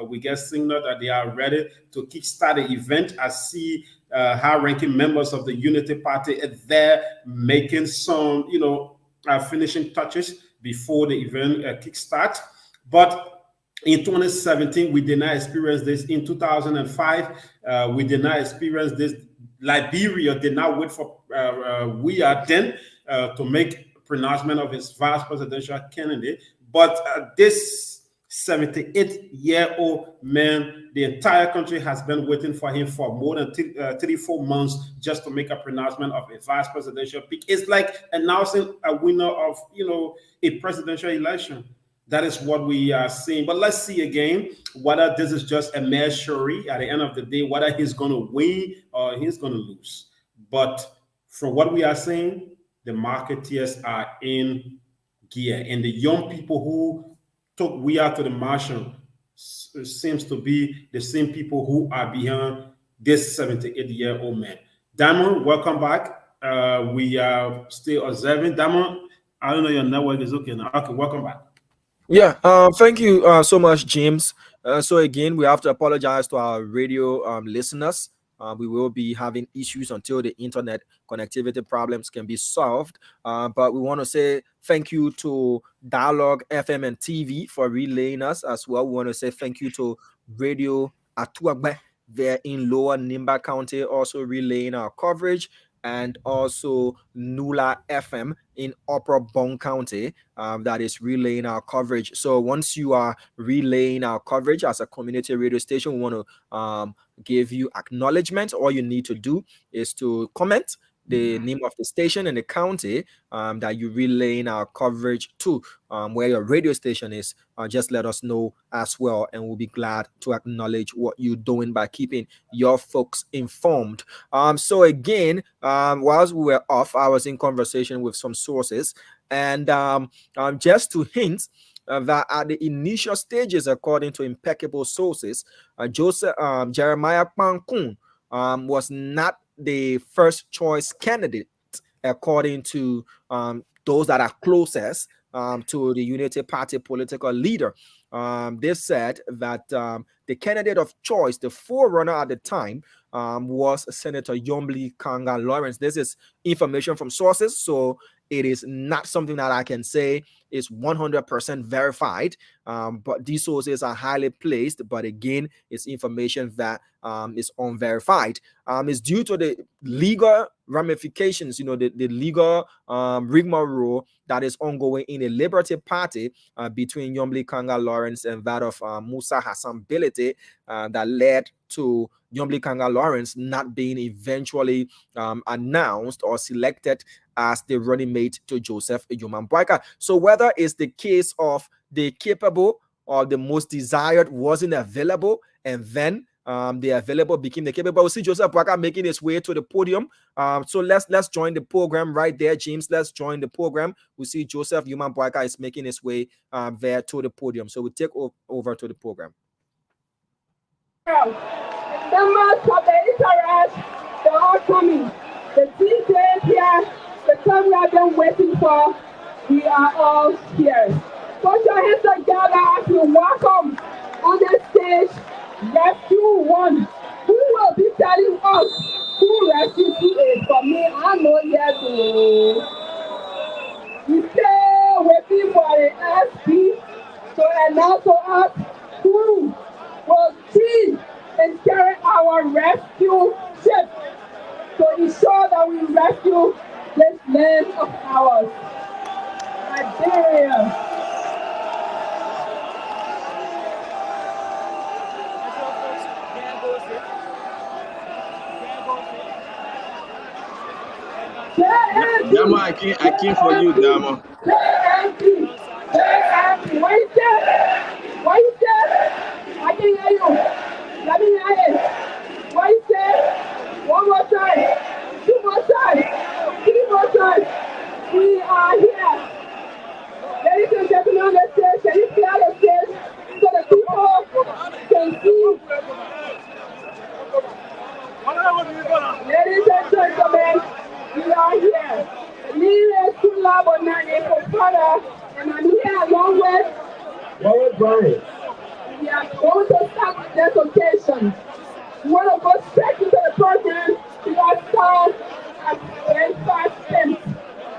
Speaker 3: we get signal that they are ready to kickstart the event, I see high-ranking members of the Unity Party there making some, finishing touches before the event kickstart. But in 2017, we did not experience this. In 2005, we did not experience this. Liberia did not wait for we are then to make pronouncement of his vice presidential candidate. But this 78-year-old man, the entire country has been waiting for him for more than 3-4 months just to make a pronouncement of a vice presidential pick. It's like announcing a winner of, a presidential election. That is what we are seeing. But let's see again whether this is just a measure at the end of the day, whether he's going to win or he's going to lose. But from what we are seeing, the marketeers are in gear. And the young people who took we are to the marshal seems to be the same people who are behind this 78-year-old man. Diamond, welcome back. We are still observing. Diamond, I don't know your network is okay now. Okay, welcome back.
Speaker 2: Yeah, thank you so much, James. So again, we have to apologize to our radio listeners. We will be having issues until the internet connectivity problems can be solved. But we want to say thank you to Dialogue FM and TV for relaying us as well. We want to say thank you to Radio Atuagbe there in Lower Nimba County, also relaying our coverage, and also Nula FM in Upper Bong County that is relaying our coverage. So once you are relaying our coverage as a community radio station, we want to give you acknowledgement. All you need to do is to comment the name of the station and the county that you relaying our coverage to, where your radio station is. Just let us know as well, and we'll be glad to acknowledge what you're doing by keeping your folks informed. So again, whilst we were off, I was in conversation with some sources, and just to hint that at the initial stages, according to impeccable sources, Jeremiah Pankun was not the first choice candidate, according to those that are closest to the Unity Party political leader. They said that the candidate of choice, the forerunner at the time, was Senator Yombli Kanga Lawrence. This is information from sources, so it is not something that I can say is 100% verified, but these sources are highly placed. But again, it's information that is unverified. It's due to the legal ramifications, the legal rigmarole that is ongoing in the Liberty Party between Yombli Kanga Lawrence and that of Musa Hassan Bilete that led to Yombli Kanga Lawrence not being eventually announced or selected as the running mate to Joseph Ejuman Boakai. So whether it's the case of the capable or the most desired wasn't available, and then the available became the capable. We see Joseph Boakai making his way to the podium. So let's join the program right there, James. Let's join the program. We see Joseph Ejuman Boakai is making his way there to the podium. So we take over to the program.
Speaker 18: Members of the interest, they are coming. The DJ here, the time we have been waiting for, we are all here. Put your hands together as we welcome on the stage Rescue 1. Who will be telling us who Rescue 2 is? For me, I know yet. We stay waiting for the SP to announce to us who will teach and carry our rescue ship to ensure that we rescue this land of ours, Nigeria.
Speaker 1: Dama, I came for you, Dama.
Speaker 18: What you said? What you said? I can hear you. Let me hear it. What you said? One more time. Two more times. Three more times. We are here. Ladies and gentlemen on the stage, can you clear the stage so the people can see? Ladies and gentlemen, we are here. Leaders to love on and I'm here along with
Speaker 8: Brian.
Speaker 18: we are going to start this occasion. We want to go straight into the program because time has been fast spent.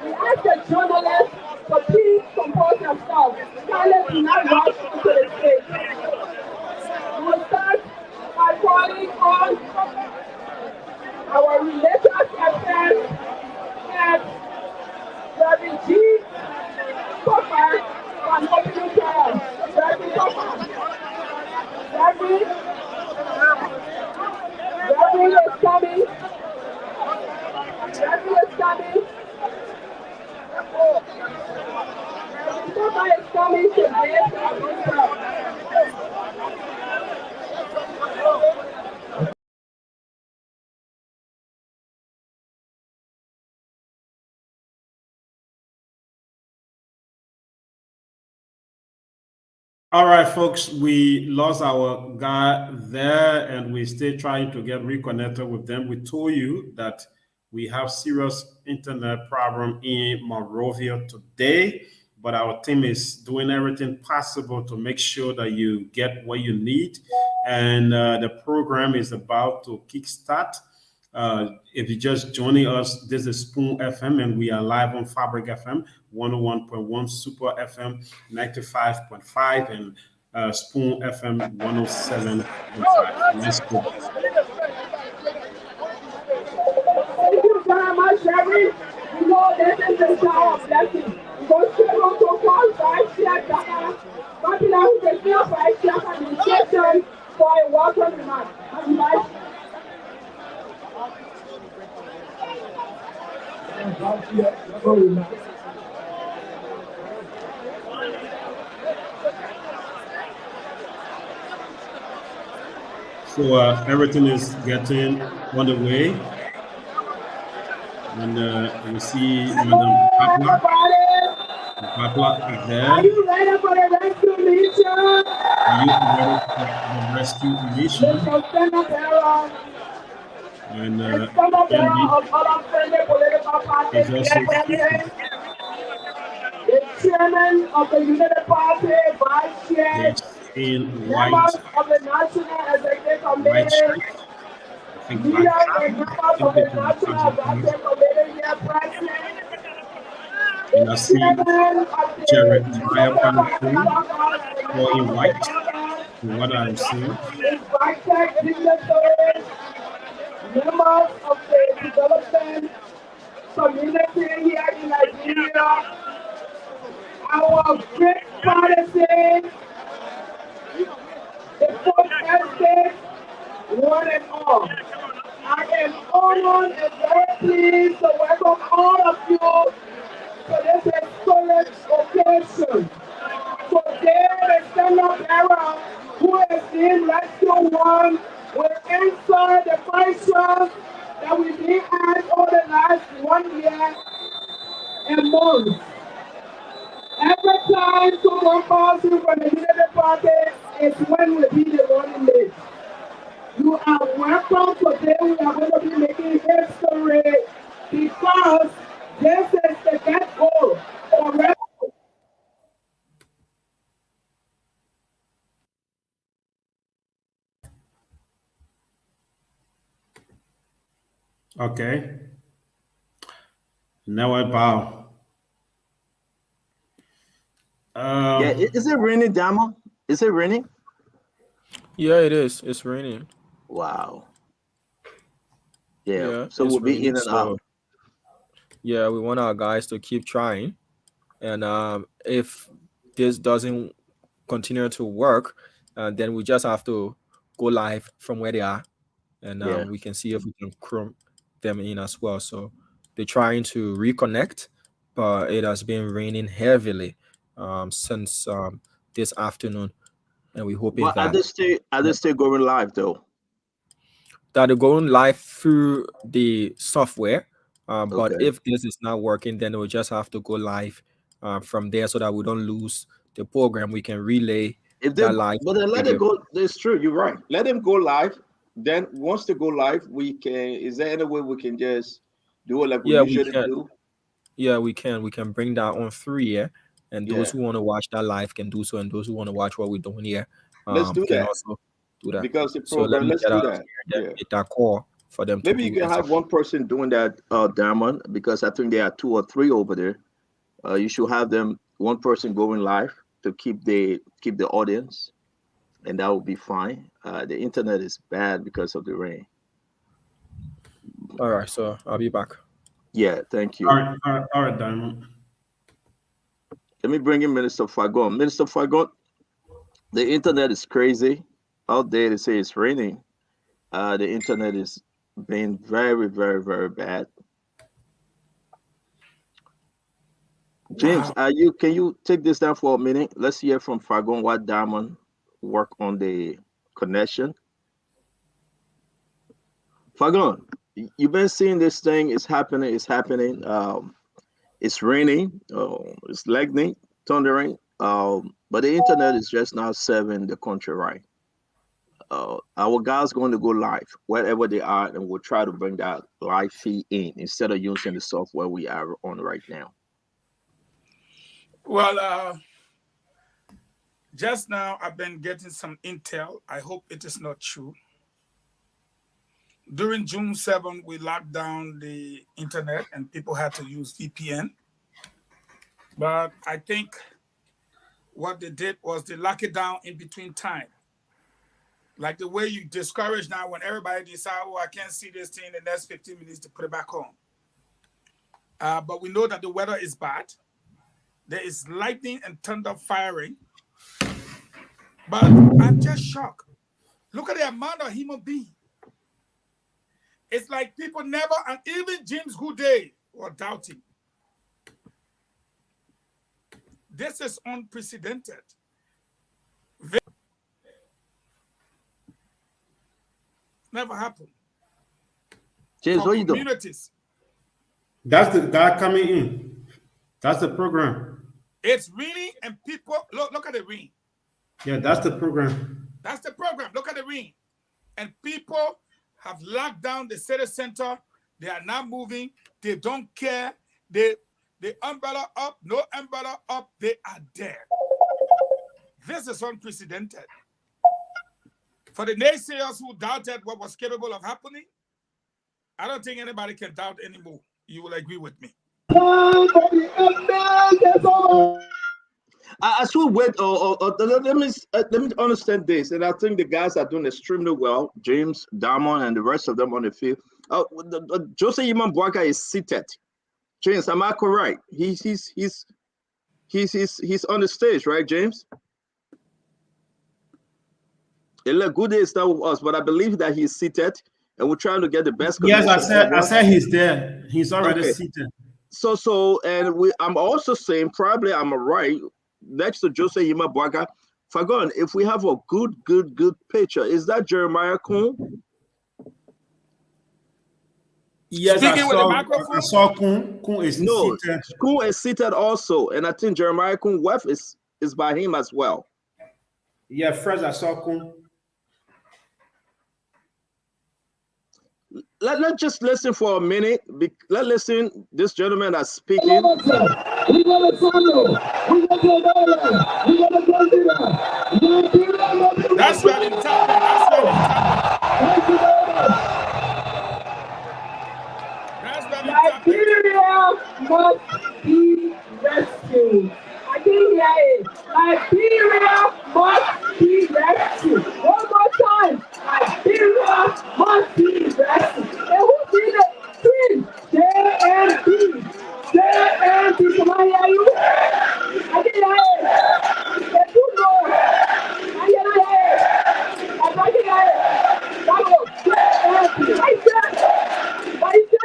Speaker 18: We ask the journalists to please compose themselves. Silence do not rush into the stage. We will start by calling on our religious affairs and Reverend G. Papa on opening prayer. Reverend Papa. Reverend is coming. Reverend is coming. Reverend Papa is coming to give opening prayer.
Speaker 3: All right, folks, we lost our guy there and we still trying to get reconnected with them. We told you that we have serious internet problem in Monrovia today, but our team is doing everything possible to make sure that you get what you need. And the program is about to kickstart. If you're just joining us, this is Spoon FM, and we are live on Fabric FM 101.1, Super FM 95.5, and Spoon FM 107.5. Let's go.
Speaker 18: Thank you very much, Jerry. You know, this is the shower of blessing. Go straight on to Paul Vice Chair Ghana. Babila, who can feel Vice Chair Administration for a welcome remark.
Speaker 3: So everything is getting on the way. And you see Madam Papla. Papla is there.
Speaker 18: Are you ready for the rescue mission?
Speaker 3: Are you ready for the rescue mission? And
Speaker 18: of all of the political parties here. The chairman of the United Party, vice chair,
Speaker 3: in
Speaker 18: members of the National Executive Committee, leaders and members of the National Executive Committee here present.
Speaker 3: And I see Jeremiah Panku for invite, from what I'm seeing.
Speaker 18: Invited dignitaries, members of the development community here in Nigeria, our great partisan, the fourth estate, one and all. I am honored and very pleased to welcome all of you to this historic occasion. Today, the stand-up era, who is in Rescue 1, will answer the questions that we've been asked over the last 1 year and months. Every time someone calls you from the United Party is when we be the running mate. You are welcome today. We are going to be making history because this is the get goal for rescue.
Speaker 3: Okay. Now I bow.
Speaker 19: Yeah, is it raining, Damo? Is it raining?
Speaker 2: Yeah, it is. It's raining.
Speaker 19: Wow. Yeah. So
Speaker 2: it's
Speaker 19: we'll be
Speaker 2: raining,
Speaker 19: in and out.
Speaker 2: Yeah, we want our guys to keep trying, and if this doesn't continue to work, then we just have to go live from where they are, and we can see if we can chrome them in as well. So they're trying to reconnect, but it has been raining heavily since this afternoon, and we hope
Speaker 19: But are they still going live though?
Speaker 2: That they're going live through the software. But if this is not working, then we'll just have to go live from there so that we don't lose the program. We can relay that live.
Speaker 19: But then let it go. That's true. You're right. Let them go live. Then once they go live, we can. Is there any way we can just do it like we usually do?
Speaker 2: Yeah, we can. We can bring that on through here, and those who want to watch that live can do so, and those who want to watch what we're doing here,
Speaker 19: let's do
Speaker 2: can
Speaker 19: that.
Speaker 2: Also do that.
Speaker 19: Because the
Speaker 2: so
Speaker 19: program, let's do that.
Speaker 2: Get that call for them.
Speaker 19: Maybe you can have one person doing that, Diamond, because I think there are 2 or 3 over there. You should have them, one person going live to keep the audience, and that will be fine. The internet is bad because of the rain.
Speaker 2: All right, so I'll be back.
Speaker 19: Yeah, thank you.
Speaker 3: All right, Diamond.
Speaker 19: Let me bring in Minister Fagon. Minister Fagon, the internet is crazy. Out there, they say it's raining. The internet is being very, very, very bad. James, can you take this down for a minute? Let's hear from Fagon what Diamond work on the connection. Fagon, you've been seeing this thing. It's happening. It's raining. It's lightning, thundering. But the internet is just not serving the country right. Our guys going to go live wherever they are, and we'll try to bring that live feed in instead of using the software we are on right now.
Speaker 20: Well, just now I've been getting some intel. I hope it is not true. During June 7, we locked down the internet and people had to use VPN. But I think what they did was they lock it down in between time. Like the way you discourage now when everybody decide, oh, I can't see this thing in the next 15 minutes to put it back on. But we know that the weather is bad. There is lightning and thunder firing. But I'm just shocked. Look at the amount of human beings. It's like people never, and even James Houdet were doubting. This is unprecedented. Never happened.
Speaker 19: James, what are you doing?
Speaker 20: Communities.
Speaker 3: That's the guy coming in. That's the program.
Speaker 20: It's raining and people, look at the rain.
Speaker 3: Yeah, that's the program.
Speaker 20: That's the program. Look at the rain. And people have locked down the city center. They are not moving. They don't care. The umbrella up, no umbrella up, they are there. This is unprecedented. For the naysayers who doubted what was capable of happening, I don't think anybody can doubt anymore. You will agree with me.
Speaker 19: I should wait. Let me understand this, and I think the guys are doing extremely well. James, Damon, and the rest of them on the field. Jose Iman Boakai is seated. James, am I correct? He's on the stage, right, James? Good is not with us, but I believe that he's seated, and we're trying to get the best.
Speaker 3: Yes, I said he's there. He's already seated.
Speaker 19: So, and I'm also saying probably I'm right. Next to Jose Yima Boakai, Fagon, if we have a good picture, is that Jeremiah Kuhn?
Speaker 3: Yes, I saw Kuhn. Kuhn is seated.
Speaker 19: Kuhn is seated also, and I think Jeremiah Kuhn Wef is by him as well.
Speaker 3: Yeah, first I saw Kuhn.
Speaker 19: Let's just listen for a minute. Let's listen. This gentleman that's speaking.
Speaker 8: We got a solo. We got a
Speaker 20: That's what it's
Speaker 18: Nigeria must be rescued. I didn't hear it. Nigeria must be rescued. One more time. Nigeria must be rescued. And who did it? Twins. JNP. JNP. Can I hear you? I didn't hear it. There's two more. I didn't hear it. I didn't hear it. That was JNP. I said. What is that?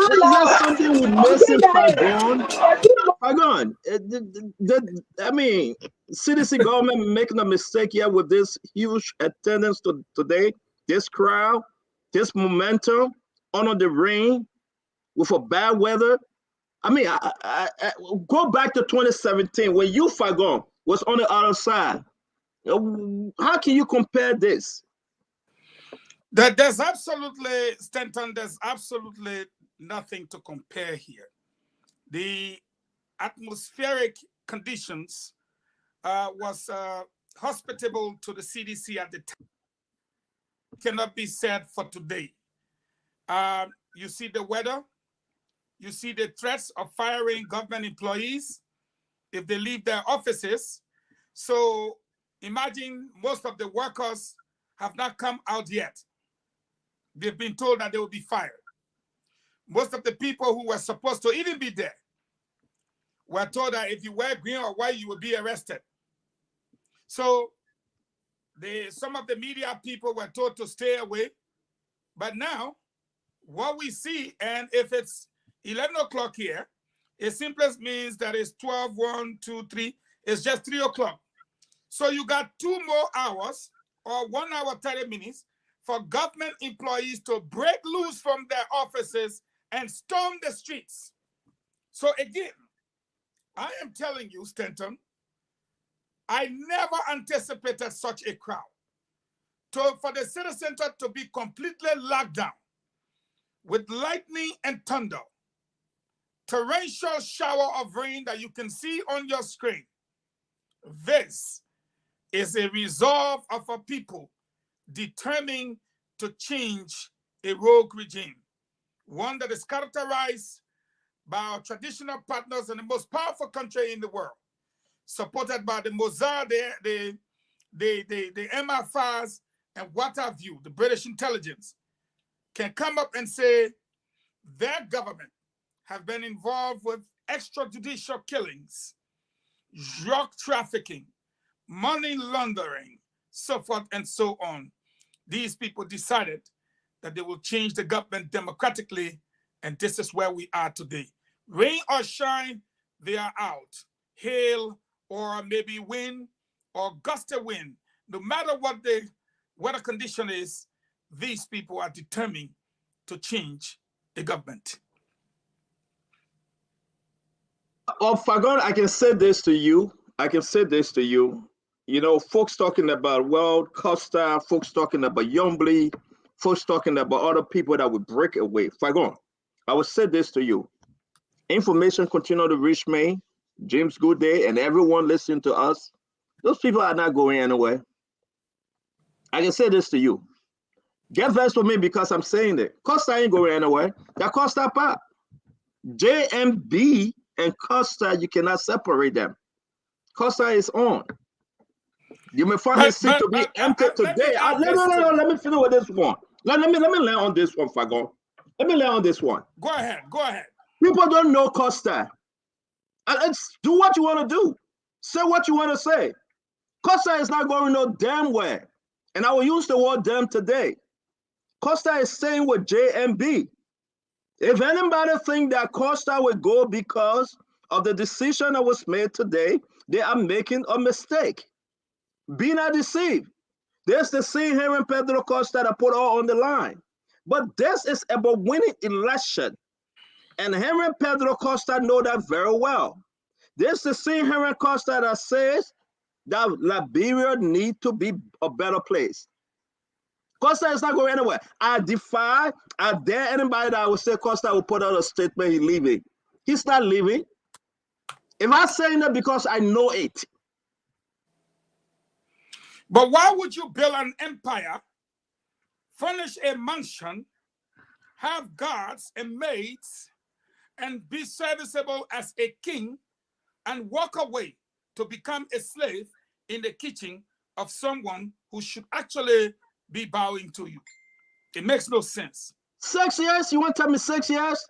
Speaker 19: Is that something we're missing, Fagon? I mean, CDC government making a mistake here with this huge attendance today, this crowd, this momentum, under the rain, with a bad weather. I mean, I go back to 2017 when you, Fagon, was on the other side. How can you compare this?
Speaker 20: There's absolutely, Stanton, there's absolutely nothing to compare here. The atmospheric conditions was hospitable to the CDC at the time. Cannot be said for today. You see the weather. You see the threats of firing government employees if they leave their offices. So imagine most of the workers have not come out yet. They've been told that they will be fired. Most of the people who were supposed to even be there were told that if you wear green or white, you will be arrested. So some of the media people were told to stay away. But now, what we see, and if it's 11 o'clock here, it simply means that it's 12, 1, 2, 3. It's just 3 o'clock. So you got 2 more hours or 1 hour, 30 minutes for government employees to break loose from their offices and storm the streets. So again, I am telling you, Stanton, I never anticipated such a crowd. For the city center to be completely locked down with lightning and thunder, torrential shower of rain that you can see on your screen. This is a resolve of a people determined to change a rogue regime, one that is characterized by our traditional partners in the most powerful country in the world, supported by the Mossad, the MI5s, and what have you, the British intelligence, can come up and say their government have been involved with extrajudicial killings, drug trafficking, money laundering, so forth and so on. These people decided that they will change the government democratically, and this is where we are today. Rain or shine, they are out. Hail or maybe wind or gusty wind, no matter what the weather condition is, these people are determined to change the government.
Speaker 19: Well, Fagon, I can say this to you. You know, folks talking about, well, Costa, folks talking about Yombly, folks talking about other people that would break away. Fagon, I will say this to you. Information continue to reach me, James Goodday, and everyone listening to us. Those people are not going anywhere. I can say this to you. Get versed with me because I'm saying it. Costa ain't going anywhere. That Costa pop. JMB and Costa, you cannot separate them. Costa is on. You may find his seat to be empty today. Let me finish with this one. Let me land on this one, Fagon. Let me land on this one.
Speaker 20: Go ahead.
Speaker 19: People don't know Costa. And do what you want to do. Say what you want to say. Costa is not going no damn where. And I will use the word damn today. Costa is staying with JMB. If anybody think that Costa will go because of the decision that was made today, they are making a mistake. Be not deceived. There's the same here in Pedro Costa that put all on the line. But this is about winning election. And Henry Pedro Costa know that very well. There's the same Henry Costa that says that Liberia need to be a better place. Costa is not going anywhere. I dare anybody that would say Costa will put out a statement he's leaving. He's not leaving. If I'm saying that because I know it.
Speaker 20: But why would you build an empire, furnish a mansion, have guards and maids, and be serviceable as a king, and walk away to become a slave in the kitchen of someone who should actually be bowing to you? It makes no sense.
Speaker 19: 6 years? You want to tell me 6 years?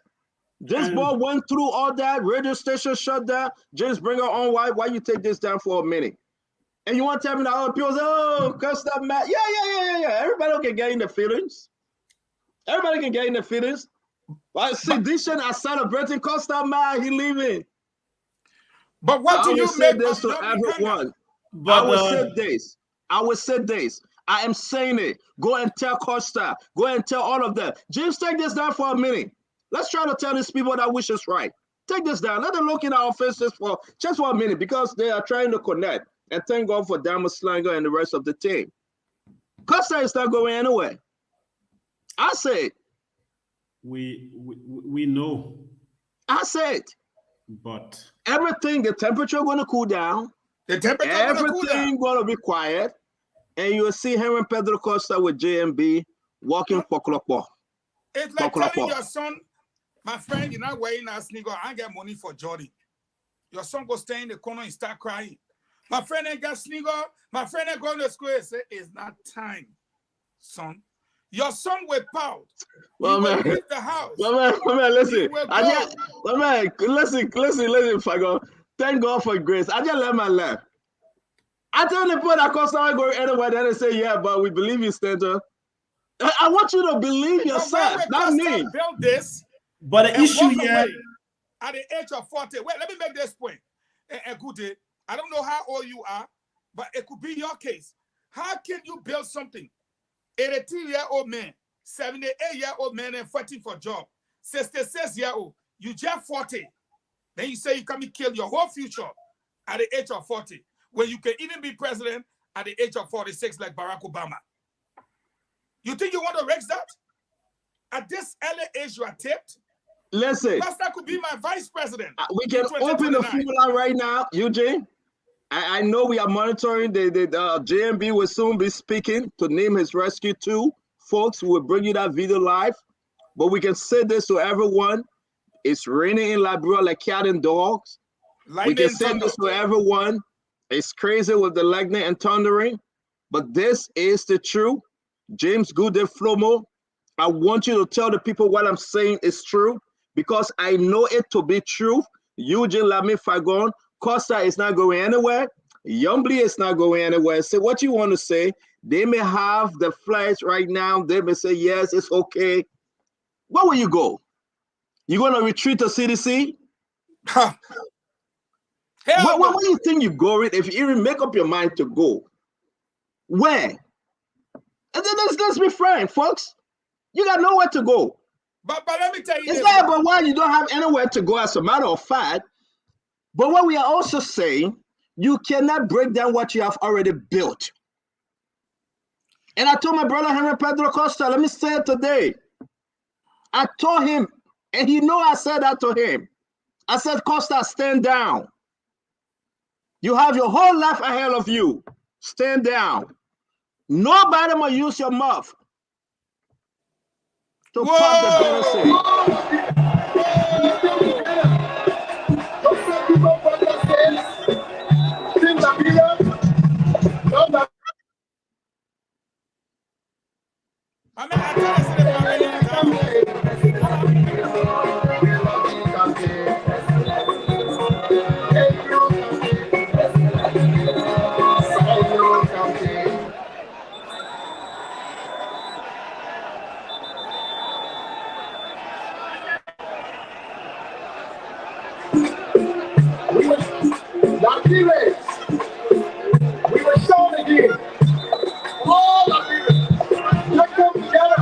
Speaker 19: James Ball went through all that, radio station shut down. James bring her on. Why you take this down for a minute? And you want to tell me that other people say, oh, cuss that man. Yeah. Everybody can get in the feelings. Everybody can get in the feelings. Like Sedition are celebrating Costa man, he leaving.
Speaker 20: But what do you
Speaker 19: say
Speaker 20: make
Speaker 19: this
Speaker 20: of
Speaker 19: to everyone?
Speaker 3: But,
Speaker 19: I will say this. I am saying it. Go and tell Costa. Go and tell all of them. James, take this down for a minute. Let's try to tell these people that wish us right. Take this down. Let them look in our faces for just for a minute because they are trying to connect. And thank God for Diamond Slanger and the rest of the team. Costa is not going anywhere. I say it.
Speaker 3: We know.
Speaker 19: I say it.
Speaker 3: But
Speaker 19: everything, the temperature going to cool down. Everything going to be quiet. And you will see Henry Pedro Costa with JMB walking for Klokpo.
Speaker 20: It's like telling your son, my friend, you're not wearing a sneaker. I get money for Jordan. Your son go stay in the corner and start crying. My friend ain't got sneaker. My friend ain't going to school and say, it's not time, son. Your son will pout. Well, man, leave the house.
Speaker 19: Man, listen. Listen, Fago. Thank God for grace. I just let my laugh. I tell the people that Costa ain't going anywhere, then they say, yeah, but we believe you, Stanton. I want you to believe yourself, not me.
Speaker 20: Build this.
Speaker 3: But the issue here,
Speaker 20: at the age of 40, wait, let me make this point. Good, I don't know how old you are, but it could be your case. How can you build something? 82-year-old man, 78-year-old man, and fighting for job. 66-year-old, you just 40. Then you say you come and kill your whole future at the age of 40. when you can even be president at the age of 46 like Barack Obama? You think you want to risk that? At this early age, you are tipped?
Speaker 19: Listen.
Speaker 20: Costa could be my vice president.
Speaker 19: We can open the formula right now, Eugene. I know we are monitoring. The JMB will soon be speaking to name his rescue too. Folks, we will bring you that video live. But we can say this to everyone. It's raining in Liberia like cat and dogs. We can say this to everyone. It's crazy with the lightning and thundering. But this is the truth. James Goodden Flomo, I want you to tell the people what I'm saying is true, because I know it to be true. Eugene Lamy Fagon, Costa is not going anywhere. Yombly is not going anywhere. Say what you want to say. They may have the flights right now. They may say, yes, it's okay. Where will you go? You going to retreat to CDC? Where do you think you go if you even make up your mind to go? Where? And then let's be frank, folks. You got nowhere to go.
Speaker 20: But let me tell you,
Speaker 19: it's not about why you don't have anywhere to go, as a matter of fact. But what we are also saying, you cannot break down what you have already built. And I told my brother Henry Pedro Costa, let me say it today. I told him, and he know I said that to him. I said, Costa, stand down. You have your whole life ahead of you. Stand down. Nobody will use your mouth to pop the Tennessee.
Speaker 8: We were shown again. All of you, let's come together.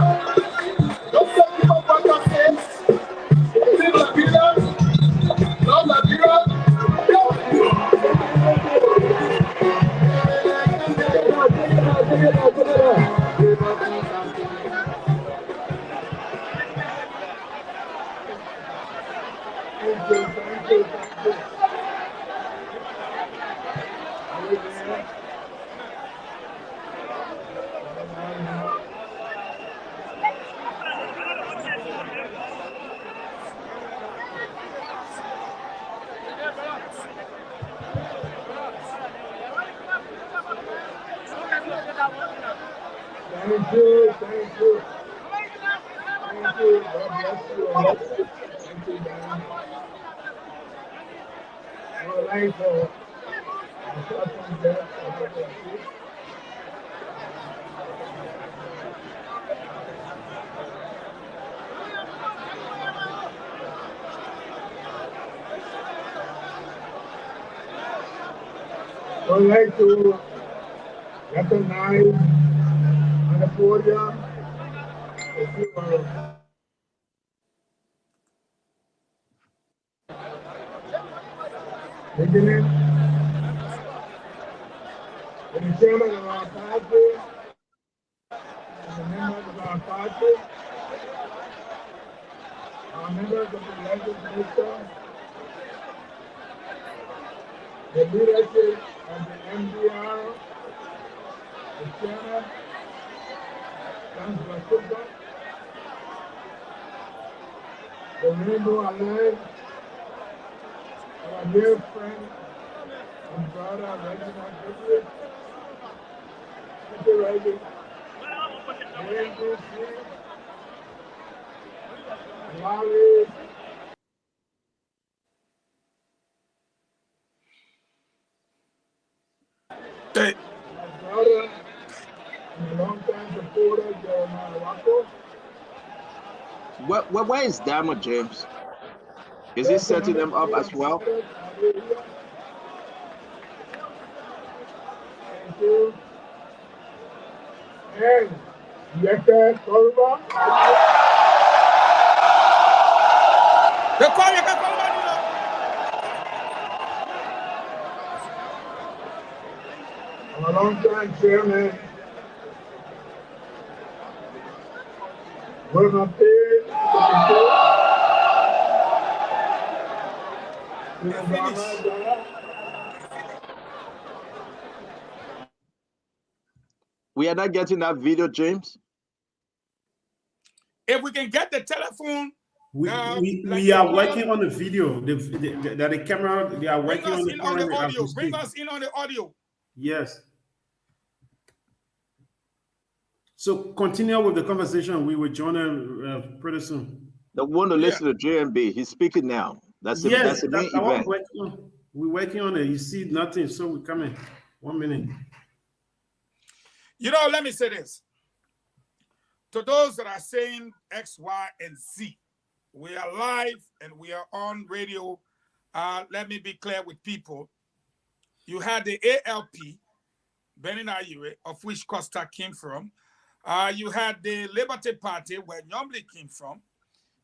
Speaker 8: Don't say people what that says. It's in Liberia, not Liberia. Thank you. Thank you. Thank you. God bless you all. Thank you, Dan. Our life for short from death. I would like to recognize on the podium a few beginning with the chairman of our party and the members of our party, our members of the legislature, the leadership of the MDR, the chairman, Councilor Cooper, the Rainbow Alliance, our dear friend and brother Reginald Goodrich, Mr. Reagan, ANDC, Larry, my brother and a long-time supporter, Jeremiah Wacko.
Speaker 19: Where is Damo James? Is he setting them up as well?
Speaker 8: Thank you. And Yeka Solomon. a long-time chairman, one of my peers,
Speaker 19: We are not getting that video, James.
Speaker 20: If we can get the telephone,
Speaker 3: we
Speaker 20: like
Speaker 3: are working on the video. The camera, they are working on the camera.
Speaker 20: Audio. Bring us in on the audio.
Speaker 3: Yes. So continue with the conversation. We will join pretty soon.
Speaker 19: The one to listen to JMB. He's speaking now. That's the main event.
Speaker 3: We're working on it. You see nothing, so we're coming. 1 minute.
Speaker 20: You know, let me say this. To those that are saying X, Y, and Z, we are live and we are on radio. Let me be clear with people. You had the ALP, Benin Ayure, of which Costa came from. You had the Liberty Party, where Nyomli came from.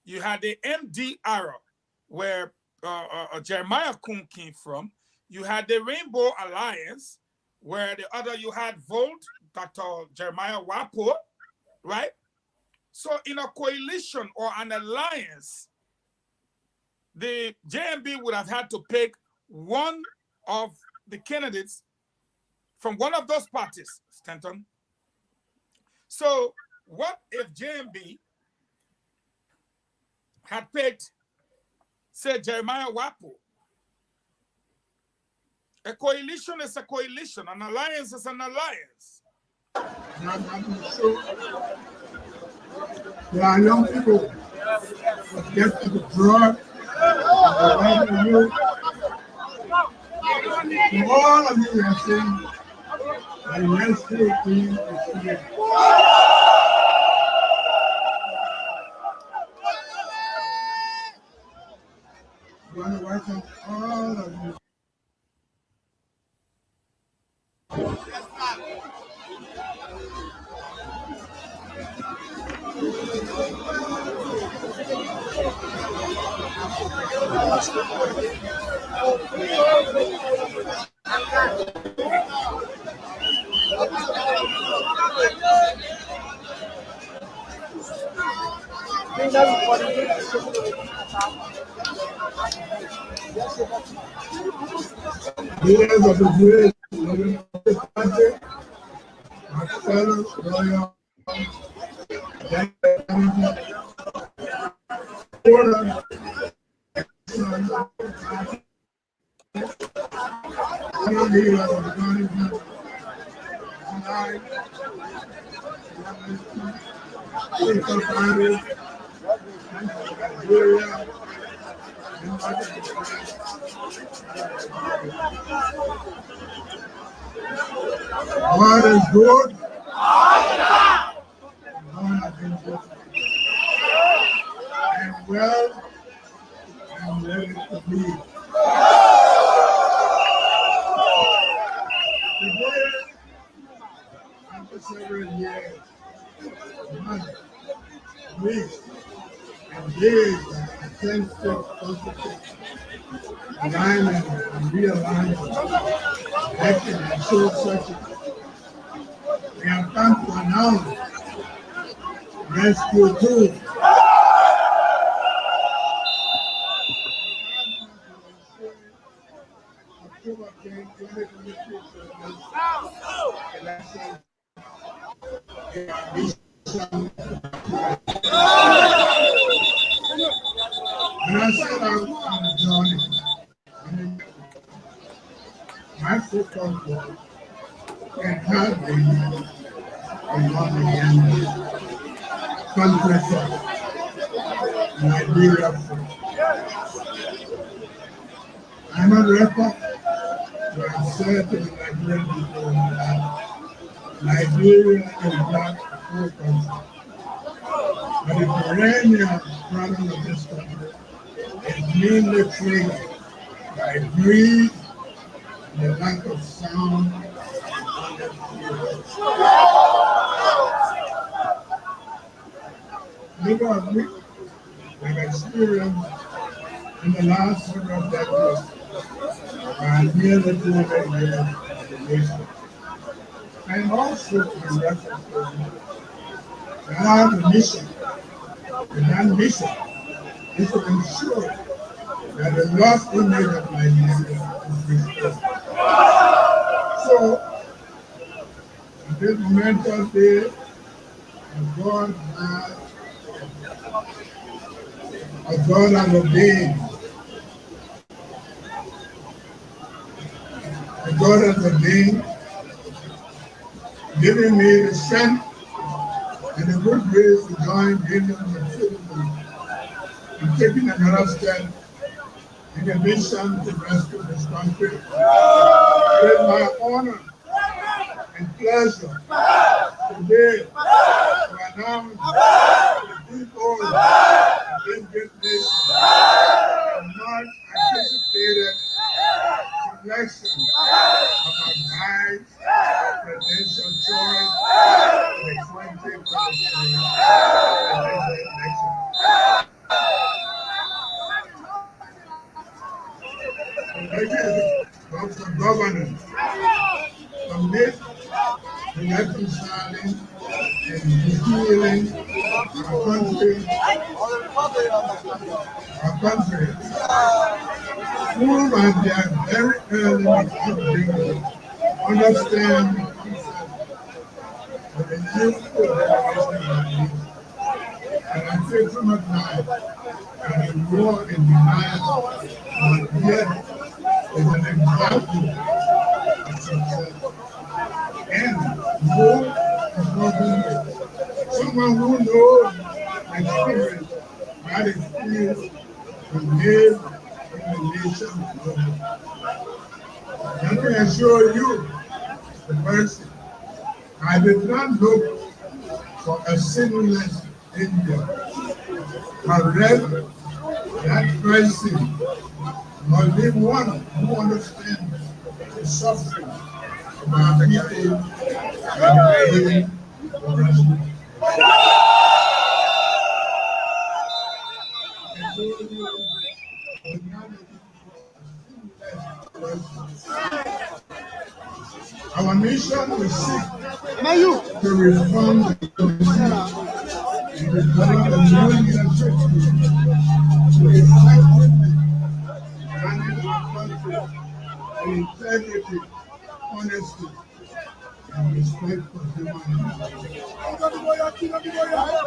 Speaker 20: You had the MDR, where Jeremiah Kun came from. You had the Rainbow Alliance, where you had Volt, Dr. Jeremiah Wapo, right? So in a coalition or an alliance, the JMB would have had to pick one of the candidates from one of those parties, Stanton. So what if JMB had picked, say, Jeremiah Wapo? A coalition is a coalition. An alliance is an alliance.
Speaker 8: There are young people that get to the drug, to all of you are saying that the rescue team is here. I want to welcome all of you. Leaders of the great country, my fellow royal, God is good. God has been good. I am well and ready to be. Today, after several years, months, weeks, and days of intensive consultation, alignment and realignment, acting and soul searching, we have come to announce Rescue 2. October 10, 2023 election. When I set out on the journey, my focus was and has been on the Comparative, Nigeria. I'm a record where I said to the Nigerian people that Nigeria is not a full country, but the perennial problem of this country is mainly triggered by greed and the lack of sound Many of me have experienced in the last several decades and nearly 200 years of the nation.
Speaker 21: And also, in reference to I have a mission, and that mission is to ensure that the lost image of Nigeria is restored. So, at this momentous day, God has ordained, giving me the strength and the good grace to join millions of citizens in taking another step in the mission to rescue this country. It is my honor and pleasure today to announce to the people of this great nation a much anticipated election of our vice presidential choice in the 2023 election. For governance, commit to reconciling and healing our country, who at their very early upbringing understand the concept of the youthful generation and unfaithfulness life and the war in denial, but yet is an example of success. And more importantly, someone who knows and experience what it feels to live in the nation global. Let me assure you, the person, I did not look for a sinless India. However, that person must be one who understands the suffering of our people and the pain of rescue. Our mission will seek to reform the country and develop a new leadership to effectively manage our country with integrity, honesty, and respect for humanity.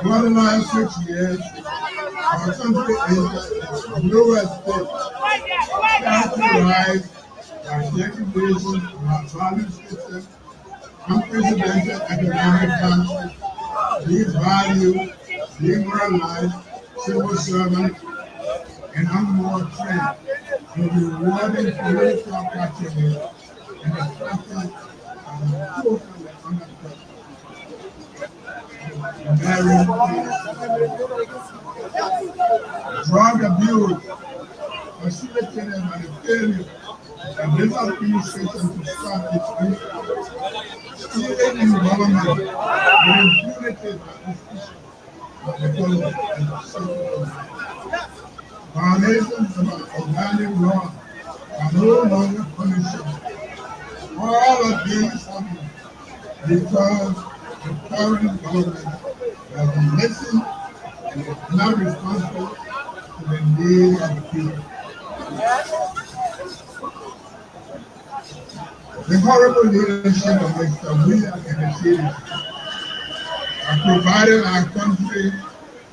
Speaker 21: For the last 6 years, our country is at the lowest state, characterized by degradation of our value system, unprecedented economic hardship, devalued, demoralized civil servants, and unmoored trade, with rewarding political patronage and the practice of totally unacceptable. Drug abuse facilitated by the failure of this administration to stop its stealing in government and impunity by the government and civil violations of our organic law are no longer punishable. All of these happen because the current government doesn't listen and is not responsible to the needs of the people. The horrible leadership of Mr. William and the city have provided our country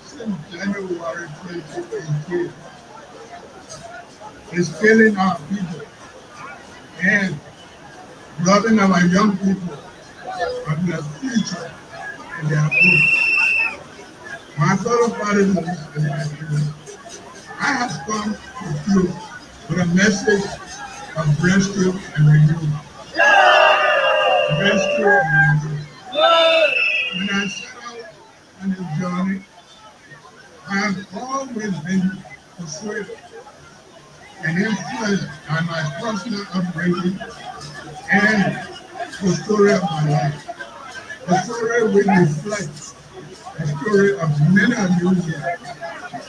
Speaker 21: since January 2018 is killing our people and robbing our young people of their future and their hope. My fellow partisans and Nigerians, I have come to you with a message of rescue and renewal. Rescue and renewal. When I set out on this journey, I have always been persuaded and influenced by my personal upbringing and the story of my life. The story will reflect the story of many of you here.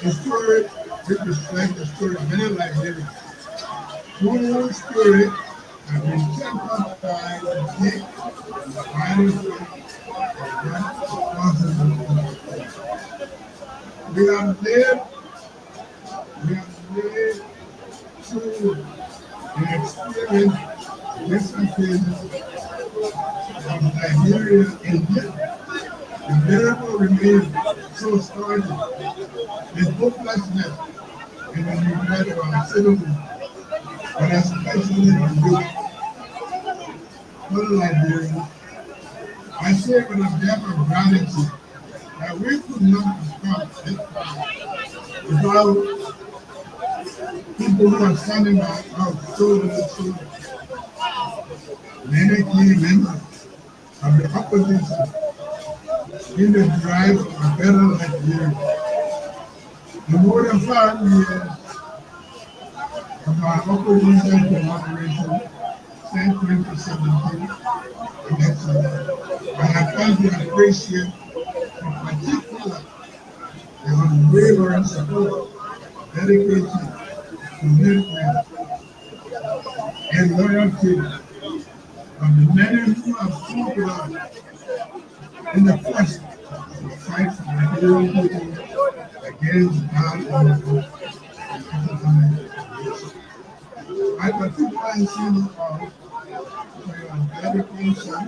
Speaker 21: The story will reflect the story of many Nigerians whose story I've been tempered by the deep final we have lived through and experienced different phases of Nigeria and yet the miracle remains so startling. This hopelessness in the regret of our citizens, but especially the youth. For Liberia, I say with a depth of gratitude that we could not have come this far without people who are standing by our shoulders. Many key members of the opposition in the drive for a better Liberia. The more than 5 years of our opposition collaboration since 2017 election, I have come to appreciate in particular the unwavering support, dedication, commitment, and loyalty of the many who have fought out in the quest to fight for the Nigerian people against violence and economic abuse. I particularly see you all for your dedication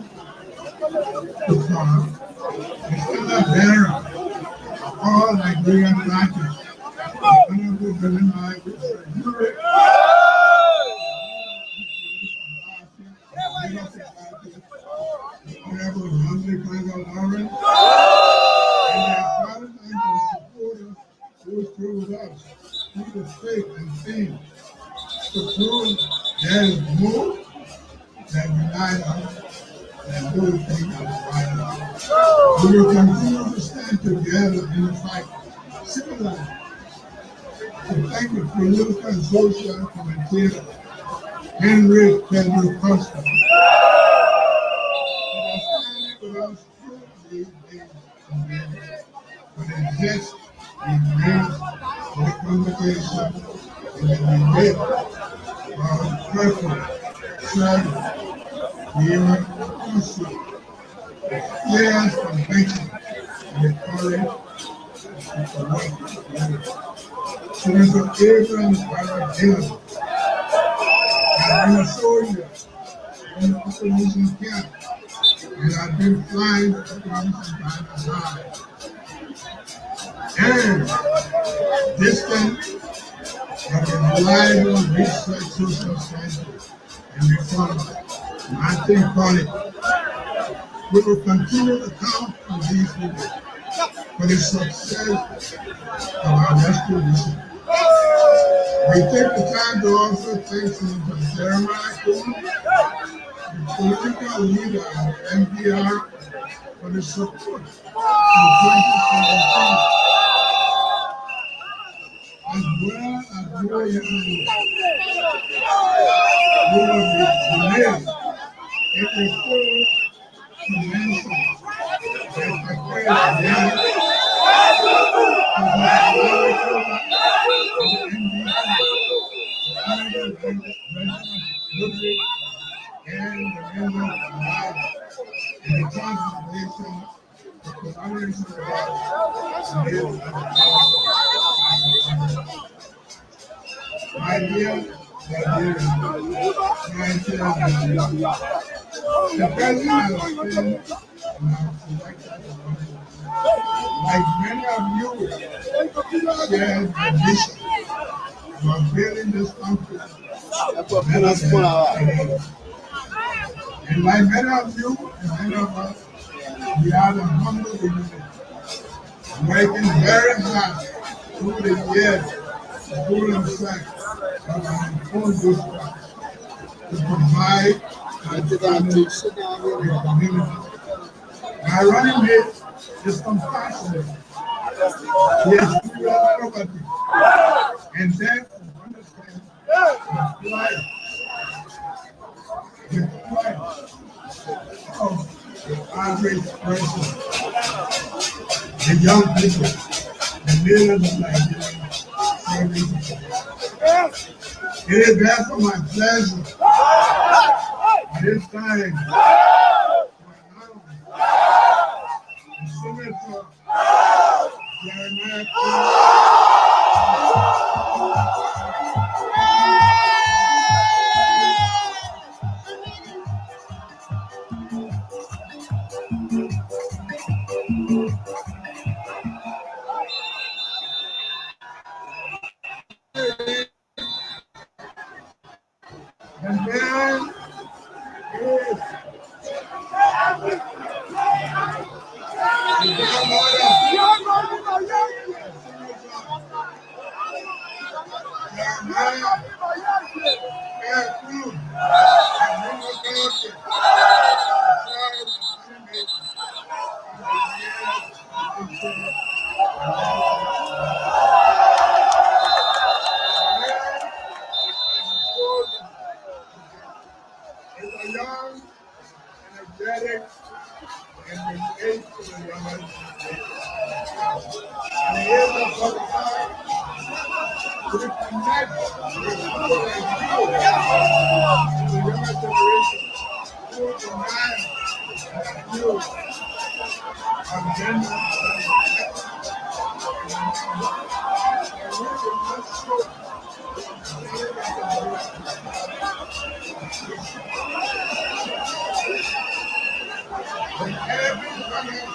Speaker 21: to farm and still a bearer of all Nigerian practice. Honorable Battleground, Honorable Lawrence, and their fathers and supporters who proved us through the faith and faith to prove there is more than united us and those things are violent. We will continue to stand together in the fight. Similarly, to thank the political and social commentator Henry Pedro Costa for us through these days and years, for the zest he brings to the conversation and the debate of purpose, service, human pursuit, the fierce conviction, and the courage to work together. Senator Abraham Barrett I've been a soldier in the opposition camp, and I've been flying the opposition by the side. And distant from the reliable research social scientist and reformer, Martin Collins, we will continue to count on these people for the success of our restoration. We take the time to also thank Senator Jeremiah Cohen, the political leader of NPR, for the support in 2017, as well as Gloria who will be delayed in the full convention that the president and the members of life in the transportation of collaboration my dear Nigerians, my dear Nigerians, the president has been like many of you share the vision of building this country. And like many of you and many of us, we are the humble beginning, working very hard through the years to pull aside of our own district to provide and to establish the community. My running mate is compassionate. He has real property and therefore understands the plight of the average person, the young people, the millions of Nigerians serving. It is therefore my pleasure this time, Senator and then is a young, energetic, and engaged to the young. And he is a Boakai to connect with people like you in the younger generation who demand that you are gender and we will not show when every woman is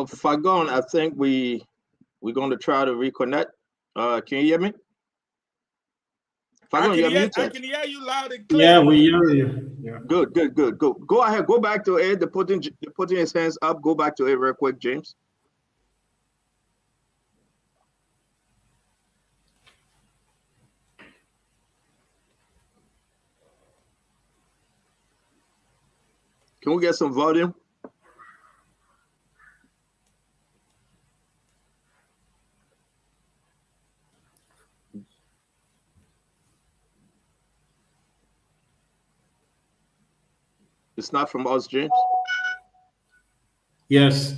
Speaker 19: Fagon, I think we're going to try to reconnect. Can you hear me? Fagon, you're muted.
Speaker 20: I can hear you loud and clear.
Speaker 3: Yeah, we hear you. Yeah.
Speaker 19: Good. Go ahead. Go back to it. The putting his hands up. Go back to it real quick, James. Can we get some volume? It's not from us, James.
Speaker 3: Yes.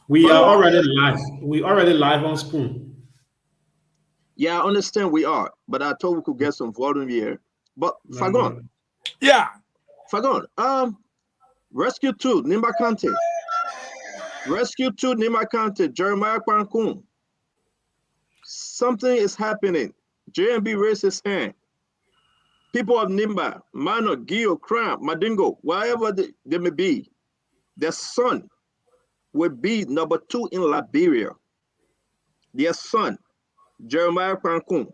Speaker 3: We are already live. We already live on Spoon.
Speaker 19: Yeah, I understand we are, but I thought we could get some volume here. But Fagon.
Speaker 20: Yeah.
Speaker 19: Fagon. Rescue 2, Nimba Kante. Rescue 2, Nimba Kante, Jeremiah Kwankun. Something is happening. JMB raised his hand. People of Nimba, Mano, Gio, Cram, Madingo, wherever they may be, their son will be number 2 in Liberia. Their son, Jeremiah Kwankun,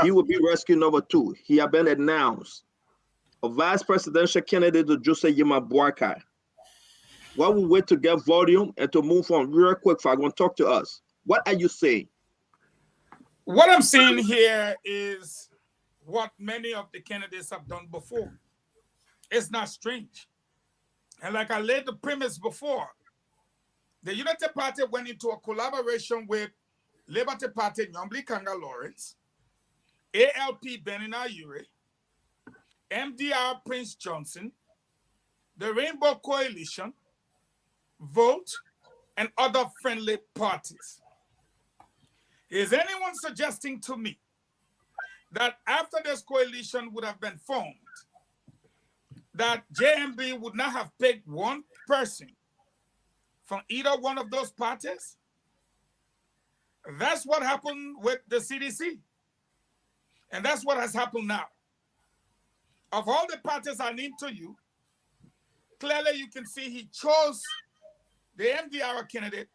Speaker 19: he will be rescue number 2. He has been announced a vice presidential candidate to Jose Yima Boakai. While we wait to get volume and to move on real quick, Fagon, talk to us. What are you saying?
Speaker 20: What I'm saying here is what many of the candidates have done before. It's not strange. And like I laid the premise before, the Unity Party went into a collaboration with Liberty Party, Nyambli Kanga Lawrence, ALP Benin Ayure, MDR Prince Johnson, the Rainbow Coalition, Vote, and other friendly parties. Is anyone suggesting to me that after this coalition would have been formed, that JMB would not have picked one person from either one of those parties? That's what happened with the CDC. And that's what has happened now. Of all the parties I named to you, clearly you can see he chose the MDR candidate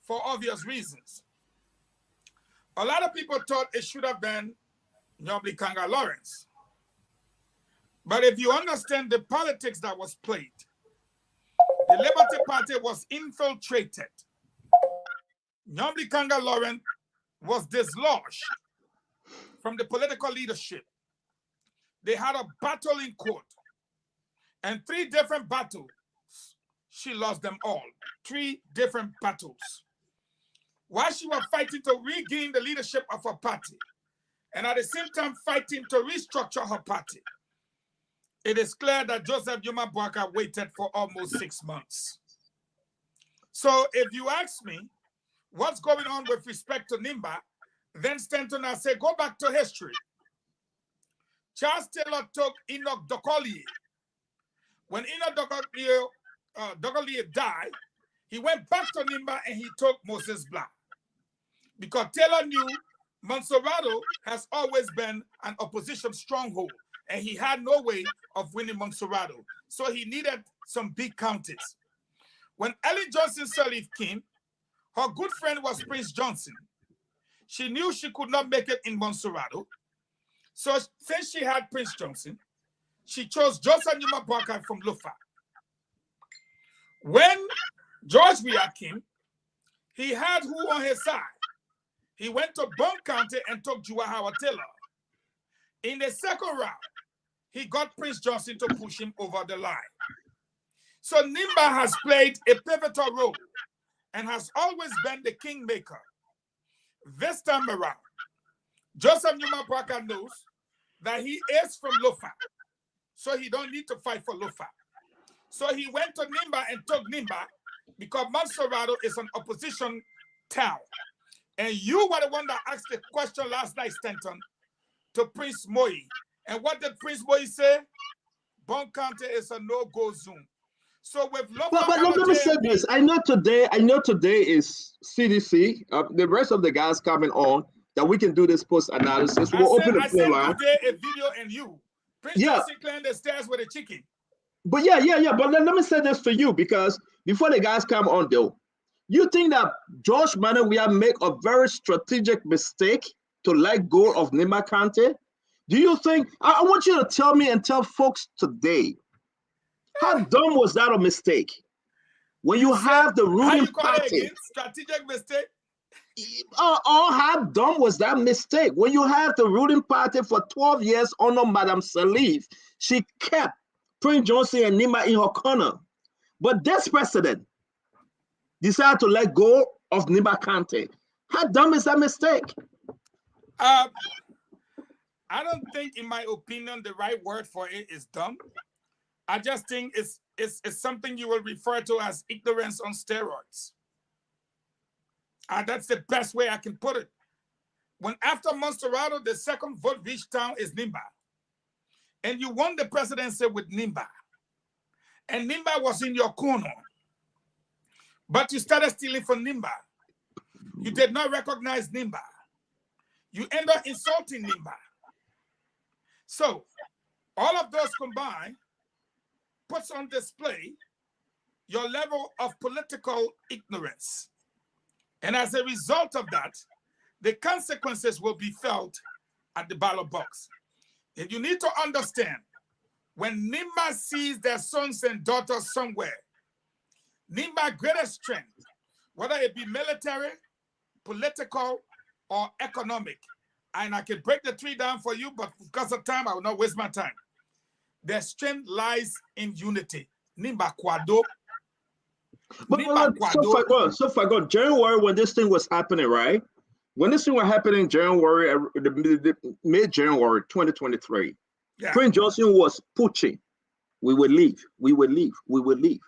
Speaker 20: for obvious reasons. A lot of people thought it should have been Nyambli Kanga Lawrence. But if you understand the politics that was played, the Liberty Party was infiltrated. Nyambli Kanga Lawrence was dislodged from the political leadership. They had a battle in court, and 3 different battles. She lost them all. 3 different battles. While she was fighting to regain the leadership of her party, and at the same time fighting to restructure her party, it is clear that Joseph Yuma Boakai waited for almost 6 months. So if you ask me what's going on with respect to Nimba, then Stanton, I say, go back to history. Charles Taylor took Enoch Dokolier. When Enoch Dokolier died, he went back to Nimba and he took Moses Black. Because Taylor knew Monserrato has always been an opposition stronghold, and he had no way of winning Monserrato. So he needed some big counties. When Ellen Johnson Sirleaf came, her good friend was Prince Johnson. She knew she could not make it in Monserrato. So since she had Prince Johnson, she chose Joseph Yuma Boakai from Lufa. When George Weah came, he had who on his side? He went to Bond County and took Jua Howard Taylor. In the second round, he got Prince Johnson to push him over the line. So Nimba has played a pivotal role and has always been the kingmaker. This time around, Joseph Numa Parker knows that he is from Lofa, so he don't need to fight for Lofa. So he went to Nimba and took Nimba because Montserrado is an opposition town. And you were the one that asked the question last night, Stanton, to Prince Moi. And what did Prince Moi say? Bon County is a no-go zone. So with Lofa,
Speaker 19: but let me say this. I know today is CDC. The rest of the guys coming on that we can do this post analysis. We'll open the phone line.
Speaker 20: Today a video and you. Prince Johnson climbed the stairs with a chicken.
Speaker 19: But yeah. But let me say this to you, because before the guys come on though, you think that George Manawia make a very strategic mistake to let go of Nimba County? Do you think? I want you to tell me and tell folks today, how dumb was that a mistake? When you have the ruling party,
Speaker 20: strategic mistake.
Speaker 19: Or how dumb was that mistake? When you have the ruling party for 12 years under Madame Salif, she kept Prince Johnson and Nimba in her corner. But this president decided to let go of Nimba County. How dumb is that mistake?
Speaker 20: I don't think, in my opinion, the right word for it is dumb. I just think it's something you will refer to as ignorance on steroids. That's the best way I can put it. When after Montserrado, the second vote reached town is Nimba. And you won the presidency with Nimba. And Nimba was in your corner. But you started stealing from Nimba. You did not recognize Nimba. You end up insulting Nimba. So, all of those combined puts on display your level of political ignorance. And as a result of that, the consequences will be felt at the ballot box. And you need to understand, when Nimba sees their sons and daughters somewhere, Nimba's greatest strength, whether it be military, political, or economic, and I can break the three down for you, but because of time, I will not waste my time. Their strength lies in unity. Nimba Kwado.
Speaker 19: So far gone. January, when this thing was happening, right? When this thing was happening, January, mid-January 2023, Prince Johnson was pushing. We will leave. We will leave. We will leave.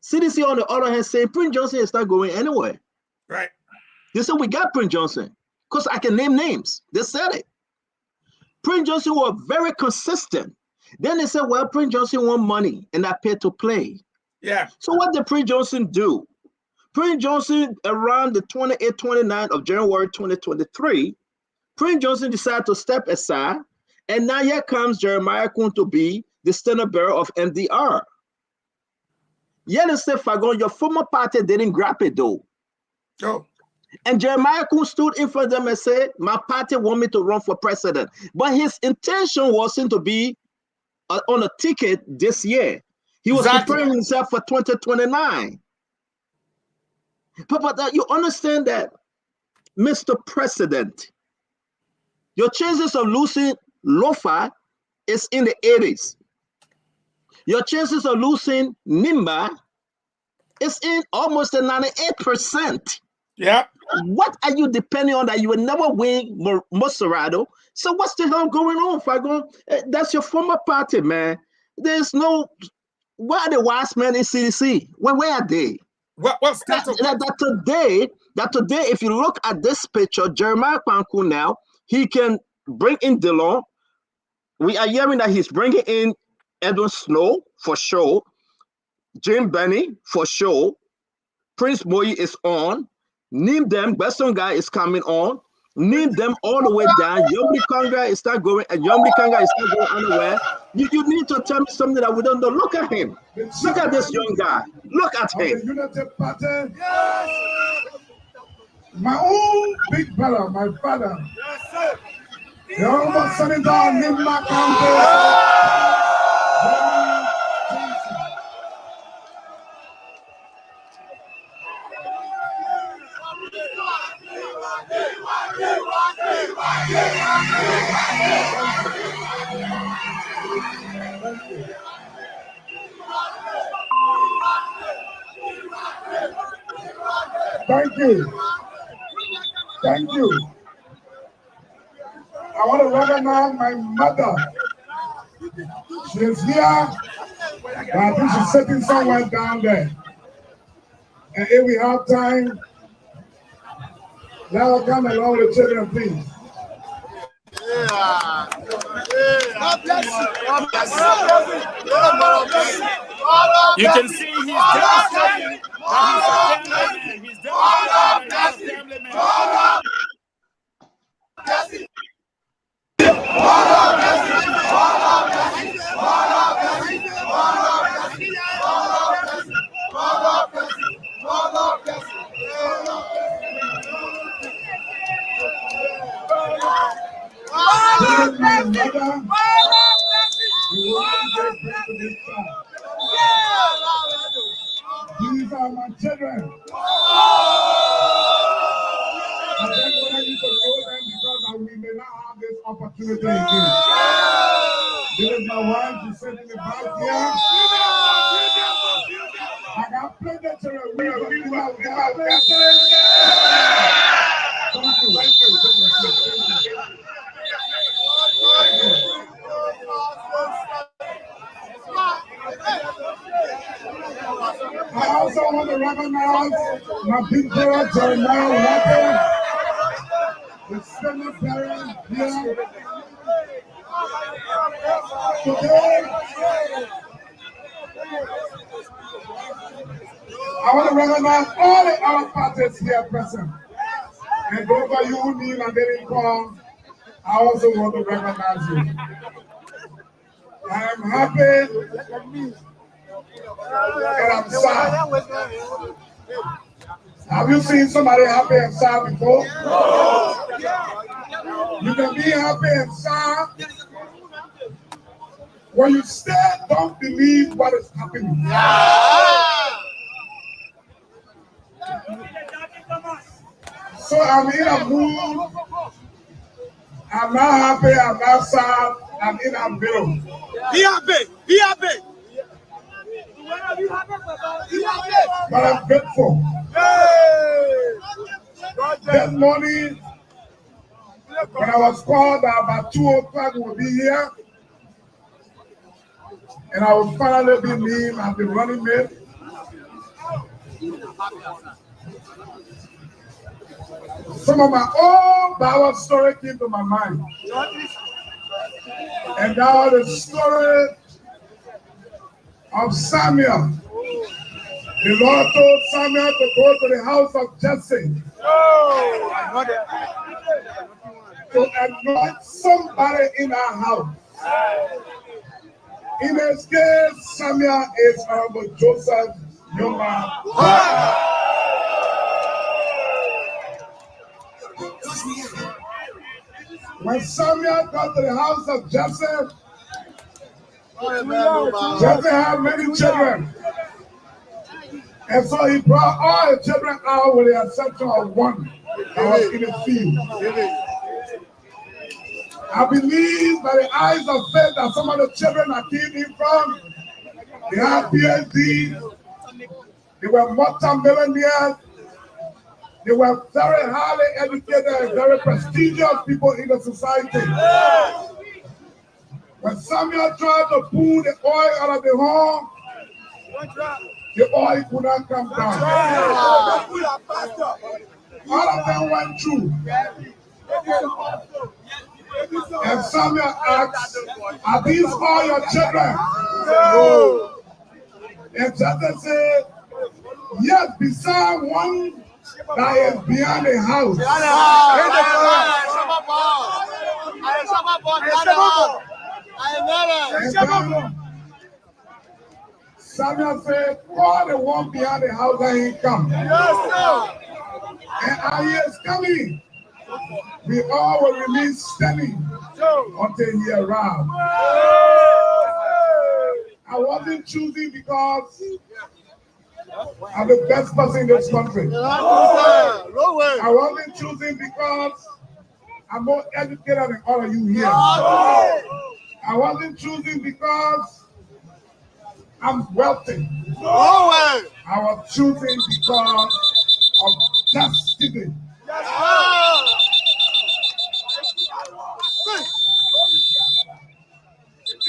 Speaker 19: CDC, on the other hand, saying Prince Johnson is not going anywhere.
Speaker 20: Right.
Speaker 19: They said, we got Prince Johnson. Because I can name names. They said it. Prince Johnson was very consistent. Then they said, well, Prince Johnson want money and I paid to play.
Speaker 20: Yeah.
Speaker 19: So what did Prince Johnson do? Prince Johnson, around the 28th, 29th of January 2023, Prince Johnson decided to step aside. And now here comes Jeremiah Kun to be the standard bearer of MDR. Yet, Fagon, your former party didn't grab it though.
Speaker 20: Oh.
Speaker 19: And Jeremiah Kun stood in front of them and said, my party want me to run for president. But his intention wasn't to be on a ticket this year. He was preparing himself for 2029. But you understand that, Mr. President, your chances of losing Lofa is in the 80s. Your chances of losing Nimba is in almost the 98%.
Speaker 20: Yeah.
Speaker 19: What are you depending on that you will never win Montserrado? So what's the hell going on, Fagon? That's your former party, man. There's no. Where are the wise men in CDC? Where are they? That today, if you look at this picture, Jeremiah Kwanku now, he can bring in Dillon. We are hearing that he's bringing in Edwin Snow for sure. Jim Benny for sure. Prince Moi is on. Name them. Western guy is coming on. Name them all the way down. Yombi Kanga is not going, and Yombi Kanga is not going anywhere. You need to tell me something that we don't know. Look at him. Look at this young guy. Look at him.
Speaker 21: United Party. Yes. My own big brother, my father. Yes, sir. The Honorable Senator Nimba County. Thank you. Thank you. I want to recognize my mother. She is here, but I think she's sitting somewhere down there. And if we have time, let her come along with the children, please.
Speaker 20: You can see he's demonstrating that he's a family man. He's demonstrating that he's a family man.
Speaker 21: These are my children. I just want you to know them because we may not have this opportunity again. This is my wife, she's sitting in the back here. I got plenty of children. We are going to have I also want to recognize my big brother Jeremiah Walker, the single parent here. Today, I want to recognize all the other parties here present. And those of you who need and didn't come, I also want to recognize you. I am happy and I'm sad. Have you seen somebody happy and sad before? You can be happy and sad when you still don't believe what is happening. So I'm in a mood. I'm not happy, I'm not sad, I'm in a middle.
Speaker 4: Be happy, be happy.
Speaker 21: But I'm grateful. This morning, when I was called that about 2 o'clock we'll be here, and I will finally be named as the running mate. Some of my own Bible story came to my mind. And that was the story of Samuel. The Lord told Samuel to go to the house of Jesse to anoint somebody in our house. In this case, Samuel is Honorable Joseph Yoma. When Samuel got to the house of Jesse, Jesse had many children. And so he brought all the children out with the exception of one that was in the field. I believe by the eyes of faith that some of the children that came in from, they had PhDs, they were multi-millionaires, they were very highly educated and very prestigious people in the society. When Samuel tried to pull the oil out of the horn, the oil could not come down. All of them went through. And Samuel asked, are these all your children? And Jesse said, yes, beside one that is behind the house. Samuel said, call the one behind the house and he comes. And as he is coming, we all will remain standing until he arrives. I wasn't choosing because I'm the best person in this country. I wasn't choosing because I'm more educated than all of you here. I wasn't choosing because I'm wealthy. I was choosing because of destiny.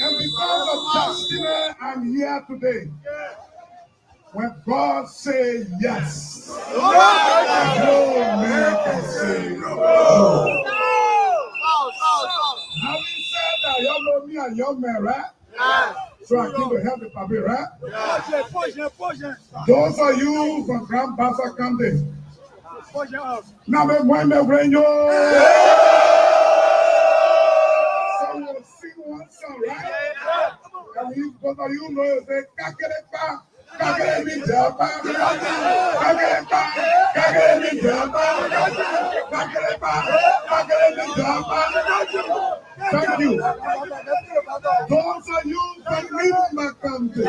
Speaker 21: And because of destiny, I'm here today. When God says yes, no man can say no. Having said that, y'all know me a young man, right? So I keep a healthy puppy, right? Those of you from Grand Bassa County, now me bring you. So we'll sing one song, right? And you, both of you know, say, Kakerepa, Kakeremi Japa, Kakerepa, Kakeremi Japa, Kakerepa, Kakeremi Japa. Thank you. Those of you from Lima County.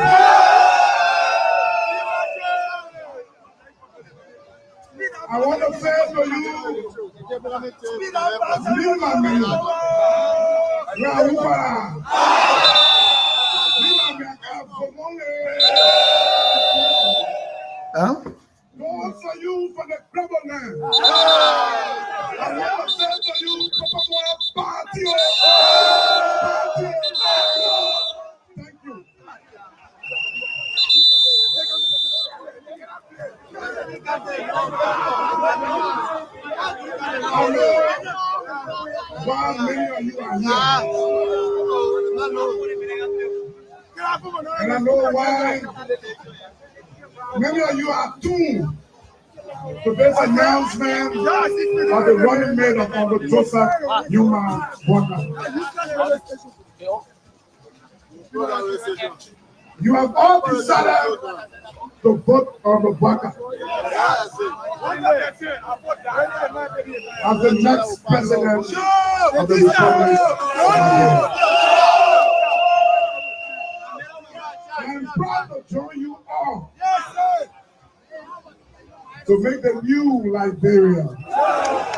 Speaker 21: I want to say to you, Lima Mena, Raúpa, Lima Mena, huh? Those of you from the Crabble Land. I want to say to you, Papa, party. Thank you. Why many of you are here? And I know why many of you are tuned to this announcement of the running mate of the Joseph Human Boakai. You have all decided to vote on the Boakai as the next president of the Republic. I'm proud to join you all to make the new Liberia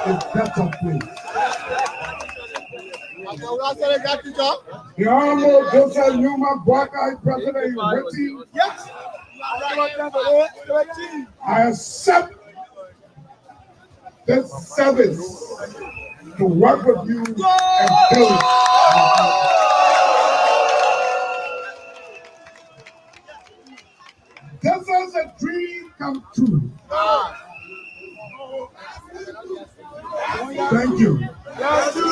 Speaker 21: a better place. The Honorable Joseph Newman Boakai, President, is waiting. Yes. I accept this service to work with you and build. This is a dream come true. Thank you.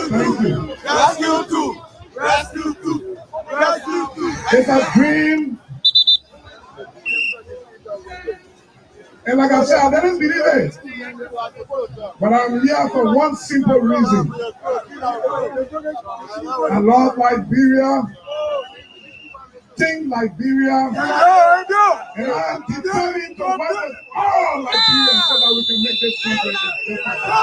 Speaker 21: Thank you. Rescue too. Rescue too. Rescue too. It's a dream. And like I said, I didn't believe it. But I'm here for one simple reason. I love Liberia. Think Liberia. And I am determined to work with all Liberians so that we can make this country better.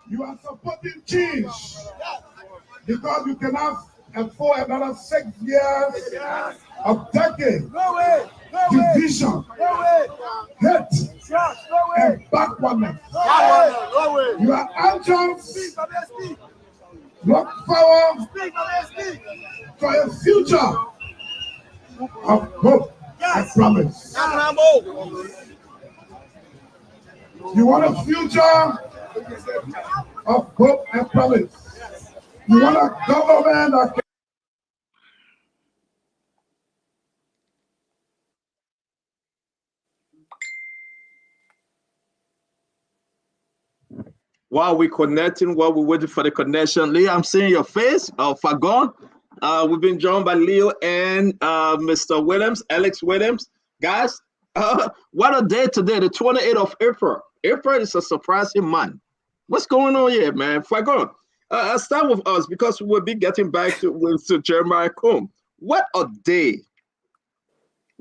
Speaker 21: You are supporting change because you cannot afford another 6 years of decade, division, hate, and backwardness. You are anxious, look forward for a future of hope and promise. You want a future of hope and promise. You want a government that can.
Speaker 19: While we're connecting, while we're waiting for the connection, Leo, I'm seeing your face. Fagon. We've been joined by Leo and Mr. Williams, Alex Williams. Guys, what a day today, the 28th of April. April is a surprising month. What's going on here, man? Fagon, start with us because we'll be getting back to Jeremiah Combe. What a day.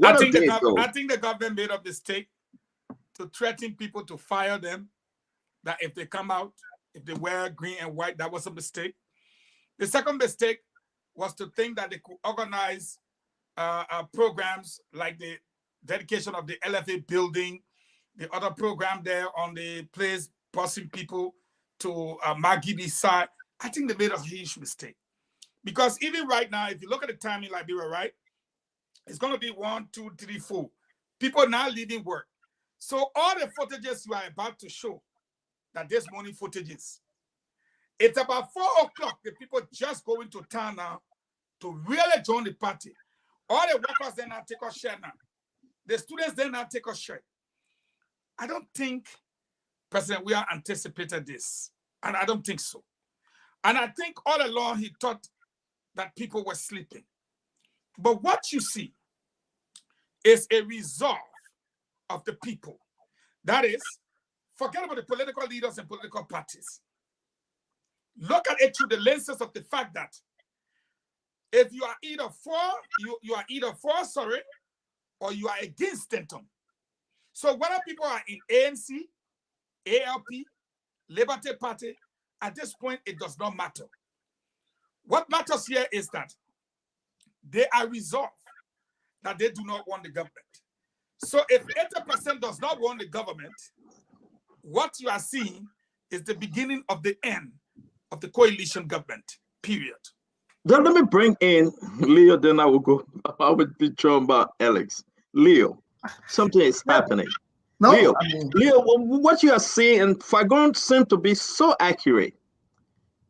Speaker 20: I think the government made up the mistake to threaten people to fire them, that if they come out, if they wear green and white, that was a mistake. The second mistake was to think that they could organize programs like the dedication of the LFA building, the other program there on the place, busing people to Magibi side. I think they made a huge mistake. Because even right now, if you look at the time in Liberia, right, it's going to be 1, 2, 3, 4. People now leaving work. So all the footages you are about to show, that this morning footages, it's about 4 o'clock. The people just go into town now to really join the party. All the workers then now take a share now. The students then now take a share. I don't think President Weah anticipated this. And I don't think so. And I think all along he thought that people were sleeping. But what you see is a resolve of the people. That is, forget about the political leaders and political parties. Look at it through the lenses of the fact that if you are either for, you are either for, sorry, or you are against Stenton. So whether people are in ANC, ALP, Liberty Party, at this point, it does not matter. What matters here is that they are resolved that they do not want the government. So if 80% does not want the government, what you are seeing is the beginning of the end of the coalition government, period.
Speaker 19: Then let me bring in Leo, then I will go. I will be talking about Alex. Leo, something is happening.
Speaker 6: No,
Speaker 19: Leo,
Speaker 6: I mean,
Speaker 19: Leo, what you are saying, and Fagon seems to be so accurate.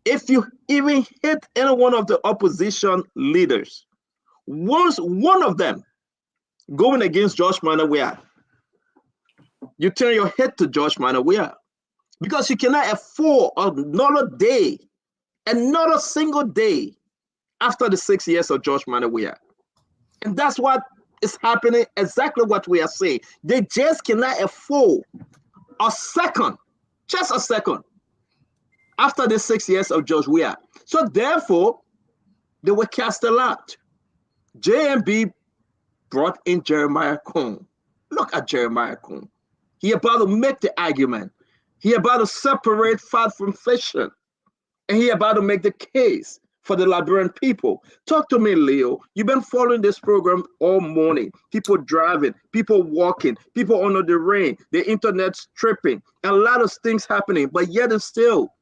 Speaker 19: If you even hit any one of the opposition leaders, once one of them going against Josh Manawea, you turn your head to Josh Manawea because you cannot afford another day, another single day after the 6 years of Josh Manawea. And that's what is happening, exactly what we are saying. They just cannot afford a second, just a second, after the 6 years of Josh Weah. So therefore, they were cast a lot. JMB brought in Jeremiah Cohn. Look at Jeremiah Cohn. He about to make the argument. He about to separate fat from fiction. And he about to make the case for the Liberian people. Talk to me, Leo. You've been following this program all morning. People driving, people walking, people under the rain, the internet stripping, and a lot of things happening. But yet and still,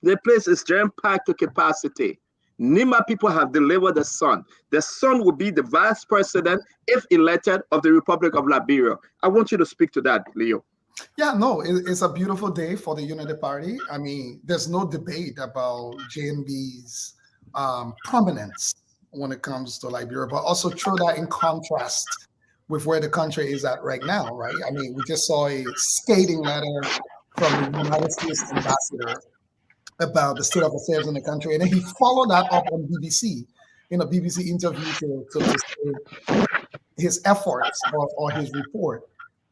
Speaker 19: the place is jam-packed to capacity. Nima people have delivered the son. The son will be the vice president, if elected, of the Republic of Liberia. I want you to speak to that, Leo.
Speaker 6: Yeah, no, it's a beautiful day for the Unity Party. I mean, there's no debate about JMB's prominence when it comes to Liberia, but also throw that in contrast with where the country is at right now, right? I mean, we just saw a scathing letter from the United States ambassador about the state of affairs in the country, and then he followed that up on BBC, in a BBC interview to say his efforts or his report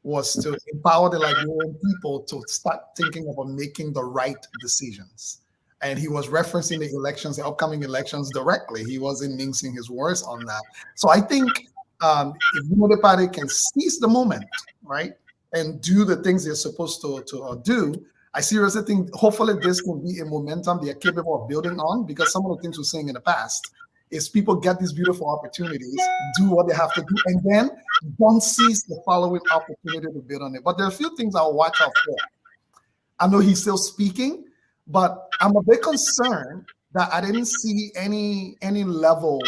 Speaker 6: was to empower the Liberian people to start thinking about making the right decisions. And he was referencing the elections, the upcoming elections directly. He wasn't mincing his words on that. So I think if the party can seize the moment, right, and do the things they're supposed to do, I seriously think hopefully this will be a momentum they are capable of building on, because some of the things we're saying in the past is people get these beautiful opportunities, do what they have to do, and then don't seize the following opportunity to build on it. But there are a few things I'll watch out for. I know he's still speaking, but I'm a bit concerned that I didn't see any level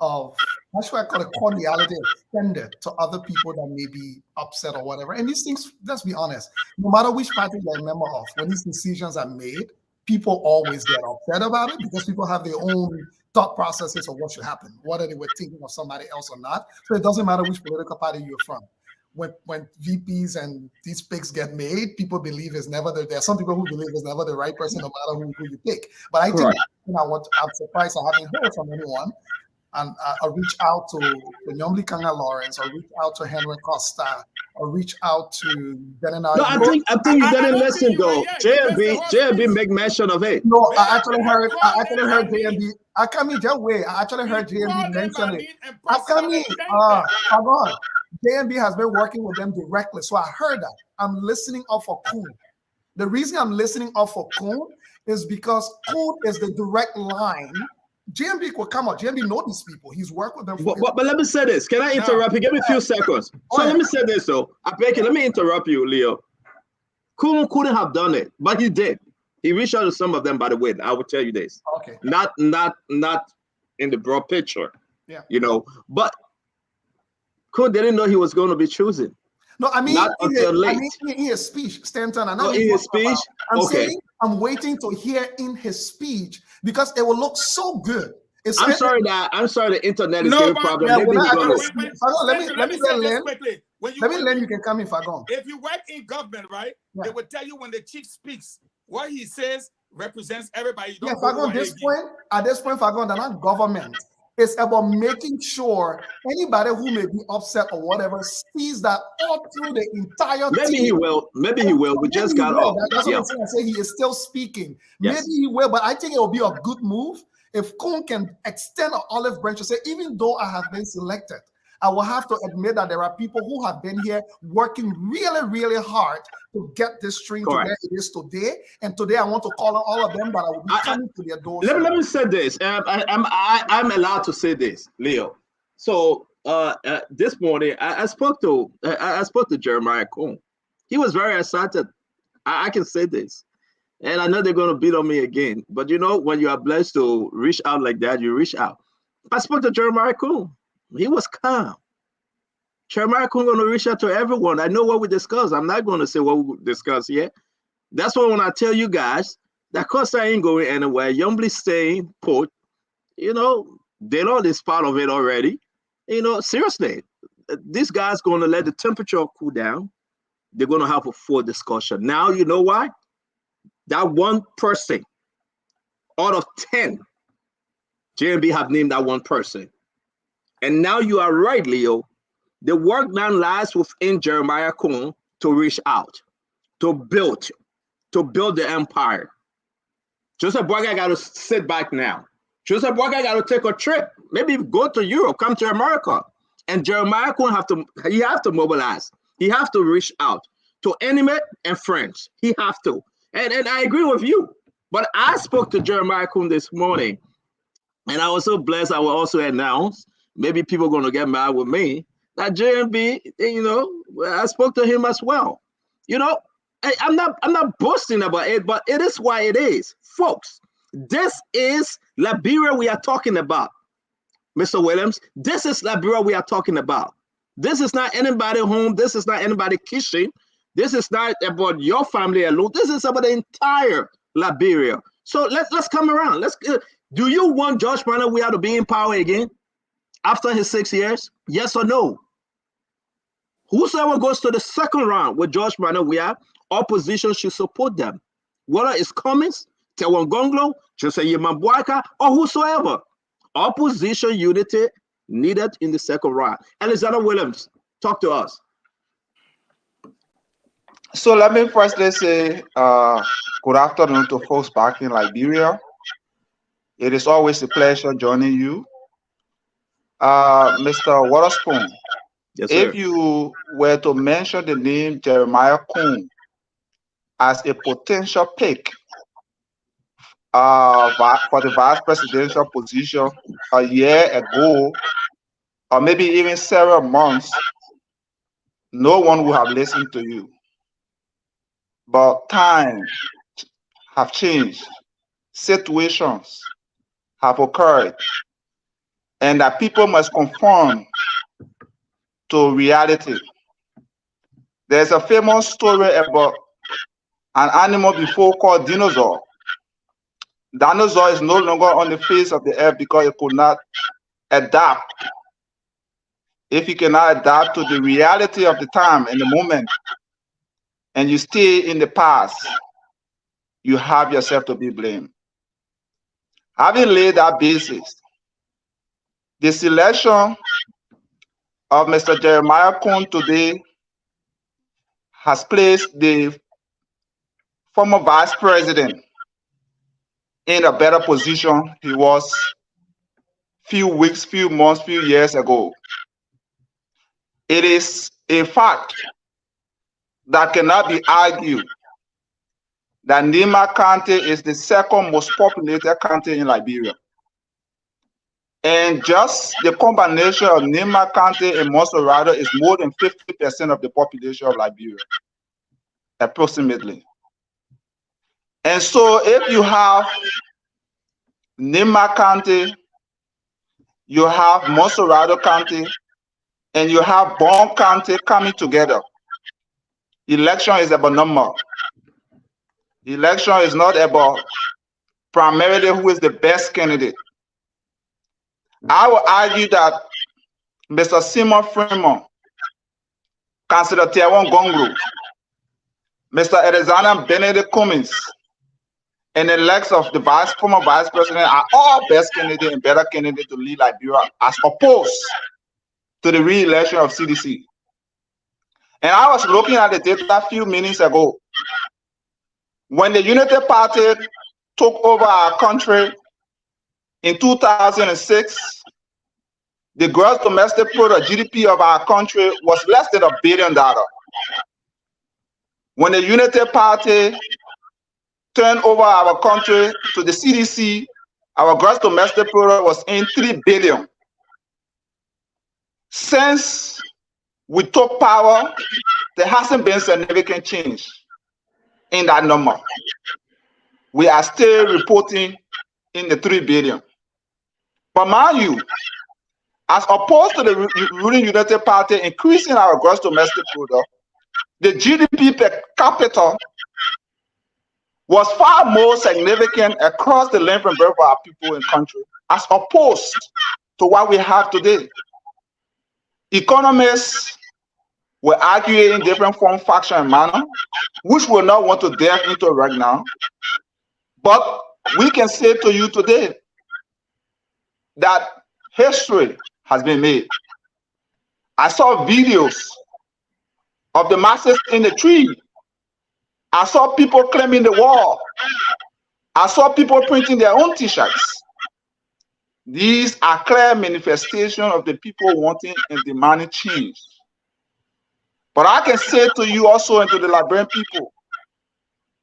Speaker 6: of, how should I call it, cordiality extended to other people that may be upset or whatever. And these things, let's be honest, no matter which party you're a member of, when these decisions are made, people always get upset about it because people have their own thought processes of what should happen, whether they were thinking of somebody else or not. So it doesn't matter which political party you're from. When VPs and these picks get made, people believe it's never there are some people who believe it's never the right person, no matter who you pick. But I think I'm surprised I haven't heard from anyone. And I'll reach out to Nyomli Kanga Lawrence, or reach out to Henry Costa, or reach out to Benin.
Speaker 19: No, I think you didn't listen though. JMB make mention of it.
Speaker 6: No, I actually heard JMB. I actually heard JMB mention it. JMB has been working with them directly, so I heard that. I'm listening up for Kuhn. The reason I'm listening up for Kuhn is because Kuhn is the direct line. JMB will come out. JMB knows these people. He's worked with them.
Speaker 19: But let me say this. Can I interrupt you? Give me a few seconds. So let me say this though. I beg you, let me interrupt you, Leo. Kuhn couldn't have done it, but he did. He reached out to some of them, by the way. I will tell you this.
Speaker 6: Okay.
Speaker 19: Not in the broad picture.
Speaker 6: Yeah.
Speaker 19: You know, but Kuhn didn't know he was going to be chosen.
Speaker 6: No, I mean,
Speaker 19: not until late.
Speaker 6: in his speech, Stanton. I'm not
Speaker 19: in his speech.
Speaker 6: I'm
Speaker 19: Okay.
Speaker 6: saying I'm waiting to hear in his speech because it will look so good.
Speaker 19: I'm sorry the internet is giving problem.
Speaker 6: Yeah,
Speaker 19: Maybe he's gonna.
Speaker 6: let me
Speaker 20: say this
Speaker 6: Len.
Speaker 20: quickly.
Speaker 6: Let me Len, you can come in, Fagon.
Speaker 20: If you work in government, right, they will tell you when the chief speaks, what he says represents everybody. You don't
Speaker 6: Fagon, at this point, Fagon, they're not government. It's about making sure anybody who may be upset or whatever sees that all through the entire
Speaker 19: Maybe
Speaker 6: team.
Speaker 19: he will. Maybe he will. We just got off.
Speaker 6: That's what I'm saying. I say he is still speaking.
Speaker 19: Yes.
Speaker 6: Maybe he will, but I think it will be a good move if Kun can extend an olive branch and say, even though I have been selected, I will have to admit that there are people who have been here working really, really hard to get this string to where it is today. And today I want to call on all of them that I will be coming to their doors.
Speaker 19: Let me say this. I'm allowed to say this, Leo. So this morning I spoke to Jeremiah Cohn. He was very excited. I can say this. And I know they're going to beat on me again. But you know, when you are blessed to reach out like that, you reach out. I spoke to Jeremiah Cohn. He was calm. Jeremiah Cohn going to reach out to everyone. I know what we discussed. I'm not going to say what we discussed yet. That's why when I tell you guys that Costa ain't going anywhere, Youngbley staying put, you know, they know this part of it already. You know, seriously, this guy's going to let the temperature cool down. They're going to have a full discussion. Now, you know why? That one person out of 10, JMB have named that one person. And now you are right, Leo. The work now lies within Jeremiah Cohn to reach out, to build the empire. Joseph Boakai got to sit back now. Joseph Boakai got to take a trip, maybe go to Europe, come to America. And Jeremiah Cohn have to mobilize. He have to reach out to enemy and friends. He have to. And I agree with you. But I spoke to Jeremiah Cohn this morning, and I was so blessed. I will also announce, maybe people are going to get mad with me, that JMB, you know, I spoke to him as well. You know, I'm not boasting about it, but it is why it is. Folks, this is Liberia we are talking about, Mr. Williams. This is Liberia we are talking about. This is not anybody home. This is not anybody kitchen. This is not about your family alone. This is about the entire Liberia. So let's come around. Do you want George Manneh Weah to be in power again after his 6 years? Yes or no? Whosoever goes to the second round with George Manneh Weah, opposition should support them. Whether it's Cummins, Tewan Gonglo, Jose Boakai, or whosoever. Opposition unity needed in the second round. Alexander Williams, talk to us.
Speaker 5: So let me firstly say good afternoon to folks back in Liberia. It is always a pleasure joining you. Mr. Waterspoon,
Speaker 19: yes,
Speaker 5: if you were to mention the name Jeremiah Cohn as a potential pick for the vice presidential position a year ago, or maybe even several months, no one would have listened to you. But times have changed, situations have occurred, and that people must conform to reality. There's a famous story about an animal before called dinosaur. Dinosaur is no longer on the face of the earth because it could not adapt. If you cannot adapt to the reality of the time and the moment, and you stay in the past, you have yourself to be blamed. Having laid that basis, the selection of Mr. Jeremiah Cohn today has placed the former vice president in a better position he was few weeks, few months, few years ago. It is a fact that cannot be argued that Nima County is the second most populated county in Liberia. And just the combination of Nima County and Monserrado is more than 50% of the population of Liberia, approximately. And so if you have Nima County, you have Monserrado County, and you have Bon County coming together, Election is about number. Election is not about primarily who is the best candidate. I will argue that Mr. Simon Fremont, Councillor Tiawon Gongro, Mr. Alexander Benedict Cummings, and the likes of the former vice president are all best candidate and better candidate to lead Liberia as opposed to the re-election of CDC. And I was looking at the data a few minutes ago. When the Unity Party took over our country in 2006, the gross domestic product, GDP of our country, was less than $1 billion. When the Unity Party turned over our country to the CDC, our gross domestic product was in $3 billion. Since we took power, there hasn't been significant change in that number. We are still reporting in the $3 billion. But mind you, as opposed to the ruling United Party increasing our gross domestic product, the GDP per capita was far more significant across the length and breadth of our people in the country, as opposed to what we have today. Economists were arguing in different form, faction, and manner, which we'll not want to delve into right now. But we can say to you today that history has been made. I saw videos of the masses in the tree. I saw people climbing the wall. I saw people printing their own t-shirts. These are clear manifestations of the people wanting and demanding change. But I can say to you also and to the Liberian people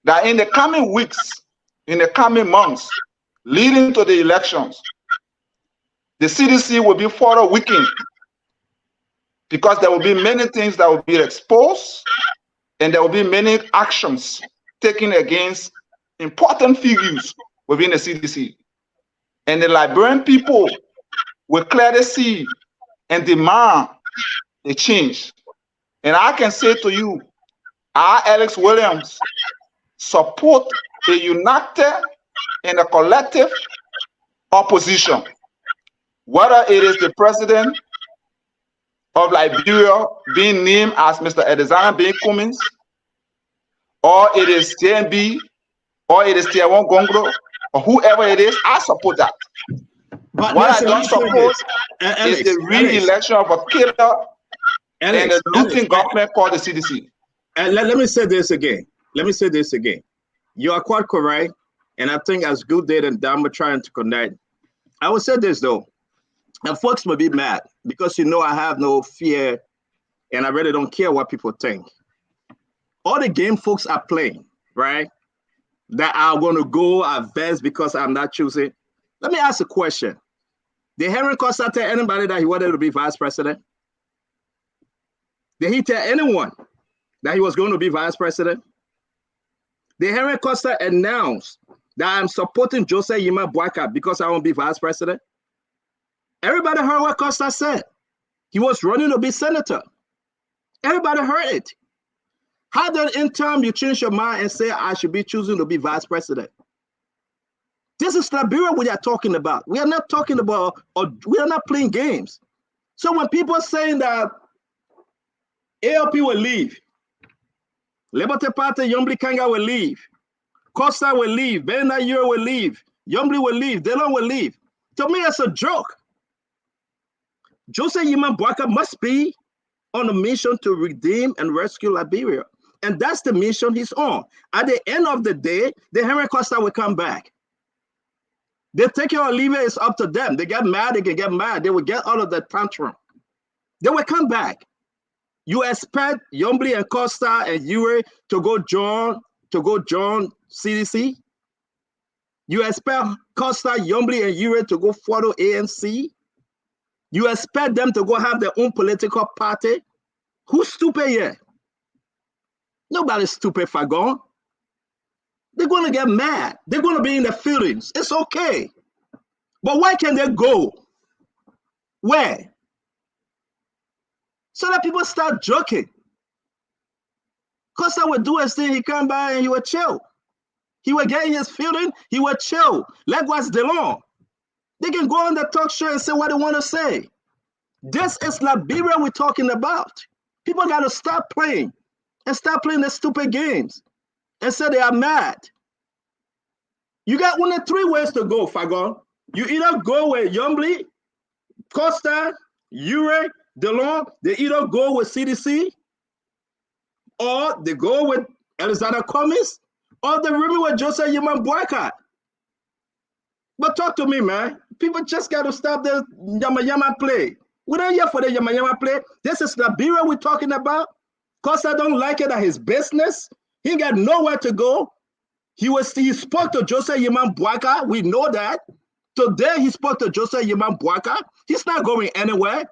Speaker 5: that in the coming weeks, in the coming months, leading to the elections, the CDC will be further weakened because there will be many things that will be exposed and there will be many actions taken against important figures within the CDC. And the Liberian people will clearly see and demand a change. And I can say to you, our Alex Williams support a united and a collective opposition, whether it is the president of Liberia being named as Mr. Alexander Ben Cummings, or it is JNB, or it is Tiawon Gongro, or whoever it is, I support that. But what I don't support is the re-election of a killer and a looting government called the CDC.
Speaker 19: And let me say this again. Let me say this again. You are quite correct, and I think as good data and Dama trying to connect, I will say this though, and folks may be mad because I have no fear, and I really don't care what people think. All the game folks are playing, right? That are going to go at best because I'm not choosing. Let me ask a question. Did Henry Costa tell anybody that he wanted to be vice president? Did he tell anyone that he was going to be vice president? Did Henry Costa announce that I'm supporting Joseph Yima Boakai because I want to be vice president? Everybody heard what Costa said. He was running to be senator. Everybody heard it. How then in time you change your mind and say I should be choosing to be vice president? This is Liberia we are talking about. We are not talking about, or we are not playing games. So when people are saying that ALP will leave, Liberty Party, Yombli Kanga will leave, Costa will leave, Bena Euro will leave, Yombli will leave, Delon will leave. To me, it's a joke. Joseph Yima Boakai must be on a mission to redeem and rescue Liberia. And that's the mission he's on. At the end of the day, the Henry Costa will come back. They take it or leave it, it's up to them. They get mad, they can get mad. They will get out of the tantrum. They will come back. You expect Yombli and Costa and Ure to go join CDC? You expect Costa, Yombli, and Ure to go follow ANC? You expect them to go have their own political party? Who's stupid here? Nobody's stupid, Fagon. They're going to get mad. They're going to be in their feelings. It's okay. But where can they go? Where? So that people start joking. Costa would do his thing. He come by and he would chill. He would get in his feeling. He would chill. Likewise, DeLong. They can go on the talk show and say what they want to say. This is Liberia we're talking about. People got to stop playing and stop playing the stupid games and say they are mad. You got only 3 ways to go, Fagon. You either go with Yombly, Costa, Ure, DeLong. They either go with CDC, or they go with Alexander Cummings, or they remain with Joseph Yeman Boakai. But talk to me, man. People just got to stop the yama play. We're not here for the yama play. This is Liberia we're talking about. Costa don't like it at his business. He got nowhere to go. He spoke to Joseph Yeman Boakai. We know that. Today he spoke to Joseph Yeman Boakai. He's not going anywhere.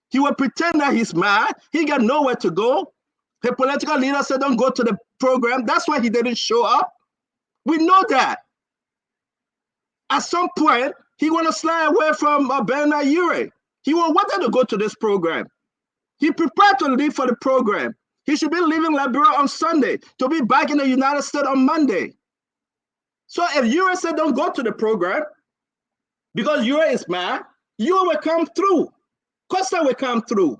Speaker 19: He will pretend that he's mad. He got nowhere to go. The political leader said don't go to the program. That's why he didn't show up. We know that. At some point, he want to slide away from Bernard Ure. He wanted to go to this program. He prepared to leave for the program. He should be leaving Liberia on Sunday to be back in the United States on Monday. So if Ure said don't go to the program because Ure is mad, Ure will come through. Costa will come through.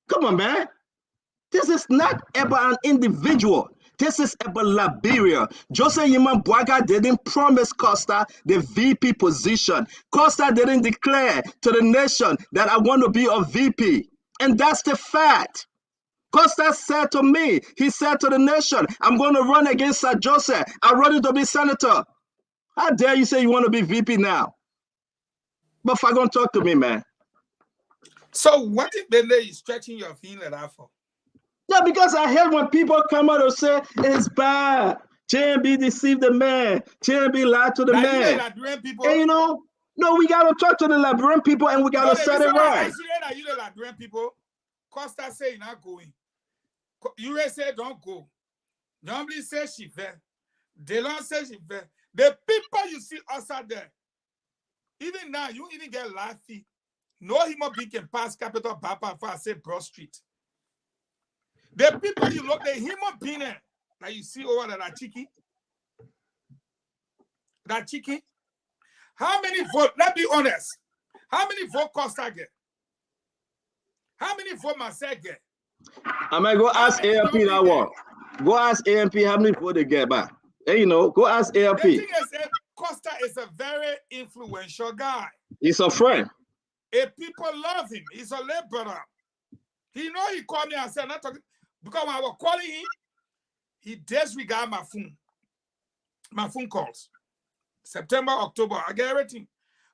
Speaker 19: Come on, man. This is not about an individual. This is about Liberia. Joseph Yeman Boakai didn't promise Costa the VP position. Costa didn't declare to the nation that I want to be a VP. And that's the fact. Costa said to me, he said to the nation, I'm going to run against Sir Joseph. I'm running to be senator. How dare you say you want to be VP now? But if I going to talk to me, man.
Speaker 20: So what if Bele is stretching your feeling like that for?
Speaker 19: Yeah, because I hate when people come out and say it's bad. JMB deceived the man. JMB lied to the man. And you know, no, we got to talk to the Liberian people and we got to set it right.
Speaker 20: You the Liberian people, Costa say you're not going. You say don't go. Normally say she there. Delon says she there. The people you see outside there, even now, you even get live fee. No human being can pass Capital Papa for say Broad Street. The people you look, the human being that you see over there, that chicken. How many votes? Let's be honest. How many votes Costa get? How many votes Marcel get?
Speaker 19: I might go ask ALP that one. Go ask ALP how many votes they get back. Hey, you know, go ask ALP.
Speaker 20: The thing is, Costa is a very influential guy.
Speaker 19: He's a friend.
Speaker 20: People love him. He's a late brother. He know he called me and said, not talking, because when I was calling him, he disregarded my phone calls. September, October, I get everything.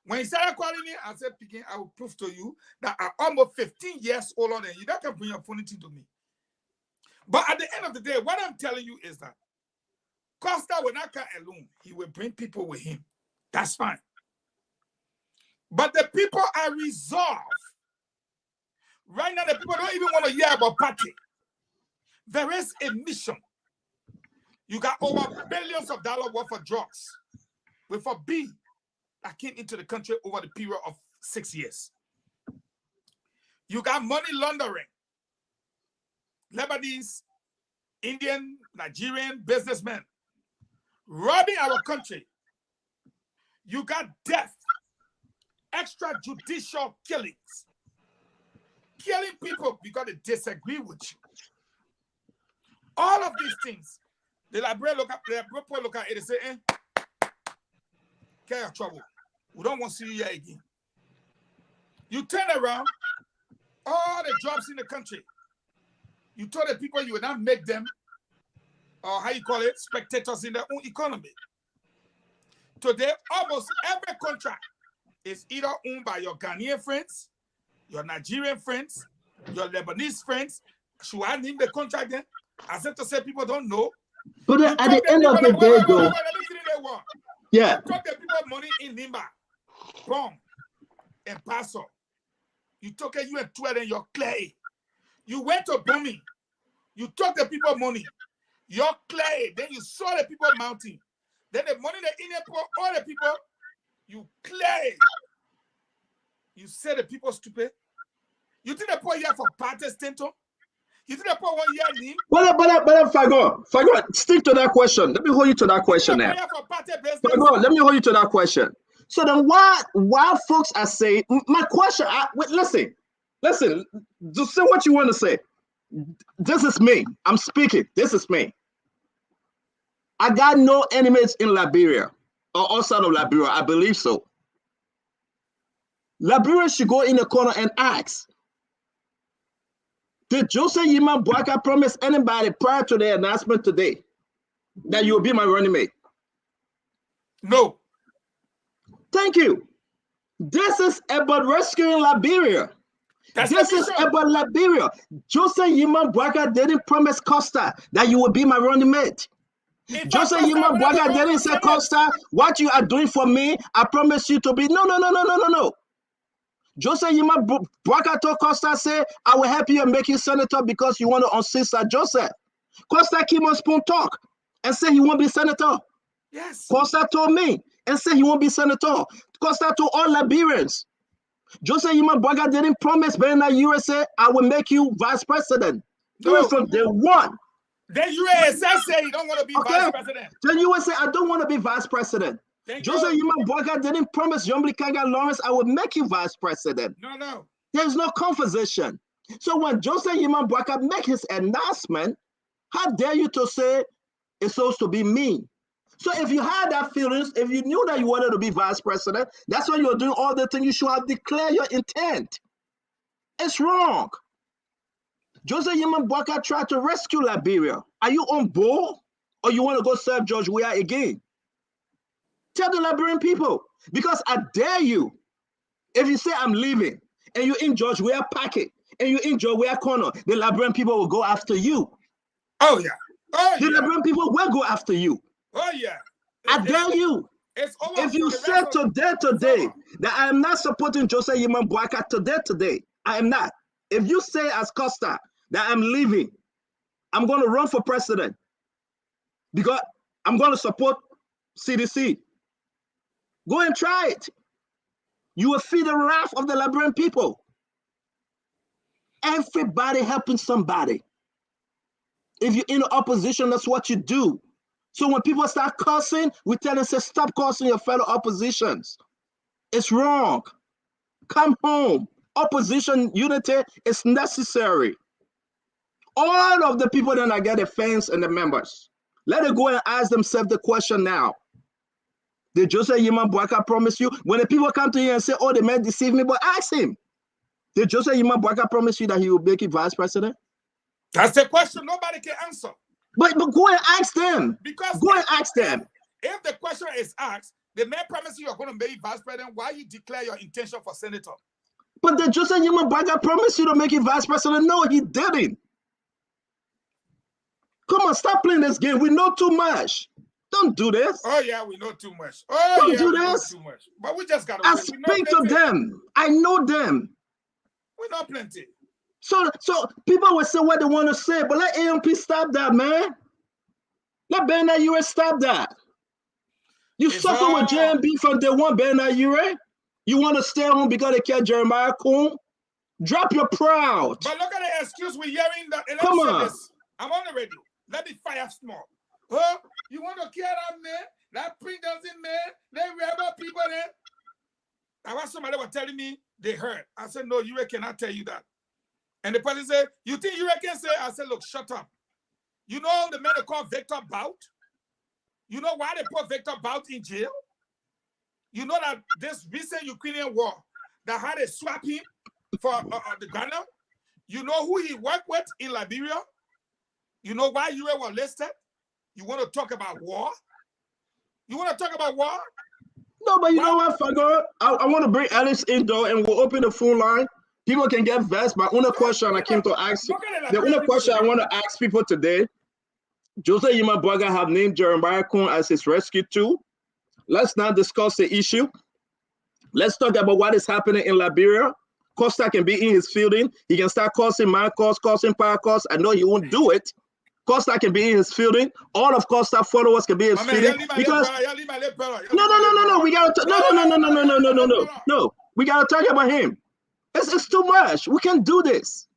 Speaker 20: When he started calling me, I said, Pikin, I will prove to you that I'm almost 15 years older than you. That can bring your phone to me. But at the end of the day, what I'm telling you is that Costa will not come alone. He will bring people with him. That's fine. But the people are resolved. Right now, the people don't even want to hear about party. There is a mission. You got over billions of dollars worth of drugs with a B that came into the country over the period of 6 years. You got money laundering. Lebanese, Indian, Nigerian businessmen robbing our country. You got death, extrajudicial killings, killing people because they disagree with you. All of these things, the librarian look at it and say, get your trouble. We don't want to see you here again. You turn around, all the jobs in the country, you told the people you would not make them, or how you call it, spectators in their own economy. Today, almost every contract is either owned by your Ghanaian friends, your Nigerian friends, your Lebanese friends. Should I name the contract then? As if to say people don't know.
Speaker 19: But at the end of the day, though, yeah.
Speaker 20: You took the people money in Nimba, Bong, and Paso. You took it, you and 12 and your clay. You went to bombing. You took the people money, your clay. Then you saw the people mounting. Then the money the Indian people, all the people, you clay. You say the people stupid. You think the poor here for party stento?
Speaker 19: But Fago, stick to that question. Let me hold you to that question now. Fago, let me hold you to that question. So then why folks are saying, my question, listen, just say what you want to say. This is me. I'm speaking. This is me. I got no enemies in Liberia or outside of Liberia. I believe so. Liberia should go in the corner and ask, did Joseph Yima Boakai promise anybody prior to the announcement today that you will be my running mate?
Speaker 20: No.
Speaker 19: Thank you. This is about rescuing Liberia. This is about Liberia. Joseph Yima Boakai didn't promise Costa that you will be my running mate. Joseph Yima Boakai didn't say, Costa, what you are doing for me, I promise you to be. No. Joseph Yima Boakai told Costa, say, I will help you and make you senator because you want to unseat Joseph. Costa came on Spoon Talk and said he won't be senator.
Speaker 20: Yes.
Speaker 19: Costa told me and said he won't be senator. Costa told all Liberians. Joseph Yima Boakai didn't promise Bernard USA, I will make you vice president. No. From day one.
Speaker 20: Then USA say you don't want to be vice president.
Speaker 19: Then USA, I don't want to be vice president. Joseph Yima Boakai didn't promise Jean-Louis Kanga Lawrence, I will make you vice president.
Speaker 20: No.
Speaker 19: There's no conversation. So when Joseph Yima Boakai make his announcement, how dare you to say it's supposed to be me? So if you had that feelings, if you knew that you wanted to be vice president, that's why you're doing all the things, you should have declared your intent. It's wrong. Joseph Yima Boakai tried to rescue Liberia. Are you on board or you want to go serve George Weah again? Tell the Liberian people, because I dare you, if you say I'm leaving and you're in George Weah pocket and you're in George Weah corner, the Liberian people will go after you.
Speaker 20: Oh, yeah.
Speaker 19: The Liberian people will go after you.
Speaker 20: Oh, yeah.
Speaker 19: I dare you. If you say today that I am not supporting Joseph Yima Boakai today, I am not. If you say as Costa that I'm leaving, I'm going to run for president because I'm going to support CDC. Go and try it. You will feel the wrath of the Liberian people. Everybody helping somebody. If you're in the opposition, that's what you do. So when people start cursing, we tell them, say, stop cursing your fellow oppositions. It's wrong. Come home. Opposition unity is necessary. All of the people that get the fans and the members, let it go and ask themselves the question now. Did Joseph Yima Boakai promise you? When the people come to you and say, oh, the man deceived me, but ask him. Did Joseph Yima Boakai promise you that he will make you vice president?
Speaker 20: That's the question nobody can answer.
Speaker 19: But go and ask them.
Speaker 20: If the question is asked, the man promises you are going to make vice president, why you declare your intention for senator?
Speaker 19: But did Joseph Yima Boakai promise you to make you vice president? No, he didn't. Come on, stop playing this game. We know too much. Don't do this.
Speaker 20: Oh, yeah, we know too much.
Speaker 19: Don't do this.
Speaker 20: Know too much. But we just got to
Speaker 19: I speak to them. I know them.
Speaker 20: We know plenty.
Speaker 19: So people will say what they want to say, but let AMP stop that, man. Let Bernard Ure stop that. You suffer with JMB from day one, Bernard Ure. You want to stay home because they care Jeremiah Coon? Drop your proud.
Speaker 20: But look at the excuse we're hearing.
Speaker 19: Come on.
Speaker 20: This. I'm on the radio. Let me fire small. Oh, you want to kill that man? That print doesn't man? They rebel people there. I want somebody was telling me they heard. I said, no, Ure cannot tell you that. And the person said, you think Ure can say? I said, look, shut up. You know the man they call Victor Bout? You know why they put Victor Bout in jail? You know that this recent Ukrainian war that had a swap him for the Ghana? You know who he worked with in Liberia? You know why Ure was listed? You want to talk about war? You want to talk about war?
Speaker 19: No, but you know what, Fago? I want to bring Alice in though, and we'll open the phone line. People can get vexed. My only question I came to ask, the only question I want to ask people today, Joseph Yima Boakai have named Jeremiah Coon as his rescue tool. Let's not discuss the issue. Let's talk about what is happening in Liberia. Costa can be in his fielding. He can start causing my cause, causing power cause. I know he won't do it. Costa can be in his fielding. All of Costa followers can be in his fielding. Because no. We gotta no. We gotta talk about him. It's too much. We can't do this.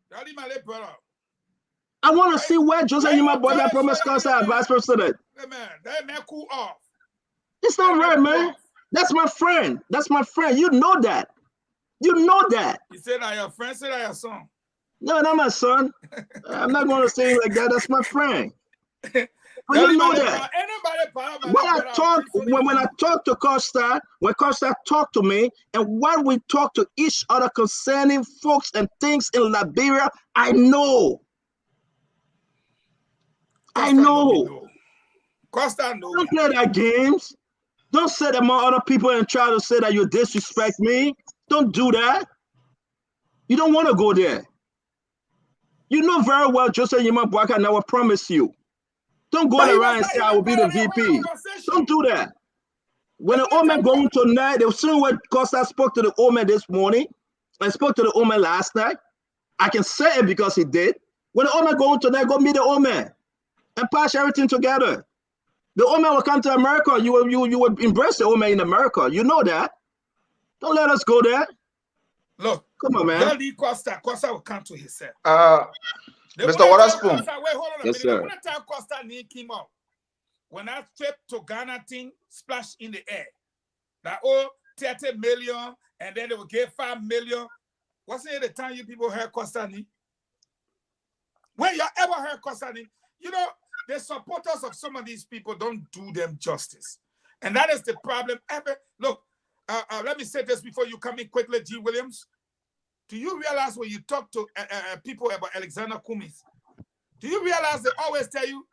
Speaker 19: I want to see where Joseph Yuma Boakai promised Costa as vice president.
Speaker 20: Man, that man cool off.
Speaker 19: It's not right, man. That's my friend. That's my friend. You know that. You know that.
Speaker 20: You said I your friend, said I your son.
Speaker 19: No, not my son. I'm not going to say it like that. That's my friend. But you know that. When I talk to Costa, when Costa talk to me, and when we talk to each other concerning folks and things in Liberia, I know. I know.
Speaker 20: Costa know.
Speaker 19: Don't play that games. Don't sit among other people and try to say that you disrespect me. Don't do that. You don't want to go there. You know very well Joseph Yuma Boakai never promised you. Don't go around and say I will be the VP. Don't do that. When the old man going tonight, the same way Costa spoke to the old man this morning, I spoke to the old man last night. I can say it because he did. When the old man going tonight, go meet the old man and patch everything together. The old man will come to America. You will embrace the old man in America. You know that. Don't let us go there.
Speaker 20: Look,
Speaker 19: come on, man.
Speaker 20: Costa will come to himself.
Speaker 5: Mr. Waterspoon.
Speaker 20: Wait, hold on a minute.
Speaker 19: Sir.
Speaker 20: When I tell Costa name came out, when I trip to Ghana thing splash in the air, that 30 million, and then they will give 5 million. Wasn't it the time you people heard Costa name? When you ever heard Costa name? You know, the supporters of some of these people don't do them justice. And that is the problem. Look, let me say this before you come in quickly, G. Williams. Do you realize when you talk to people about Alexander Cummings, do you realize they always tell you,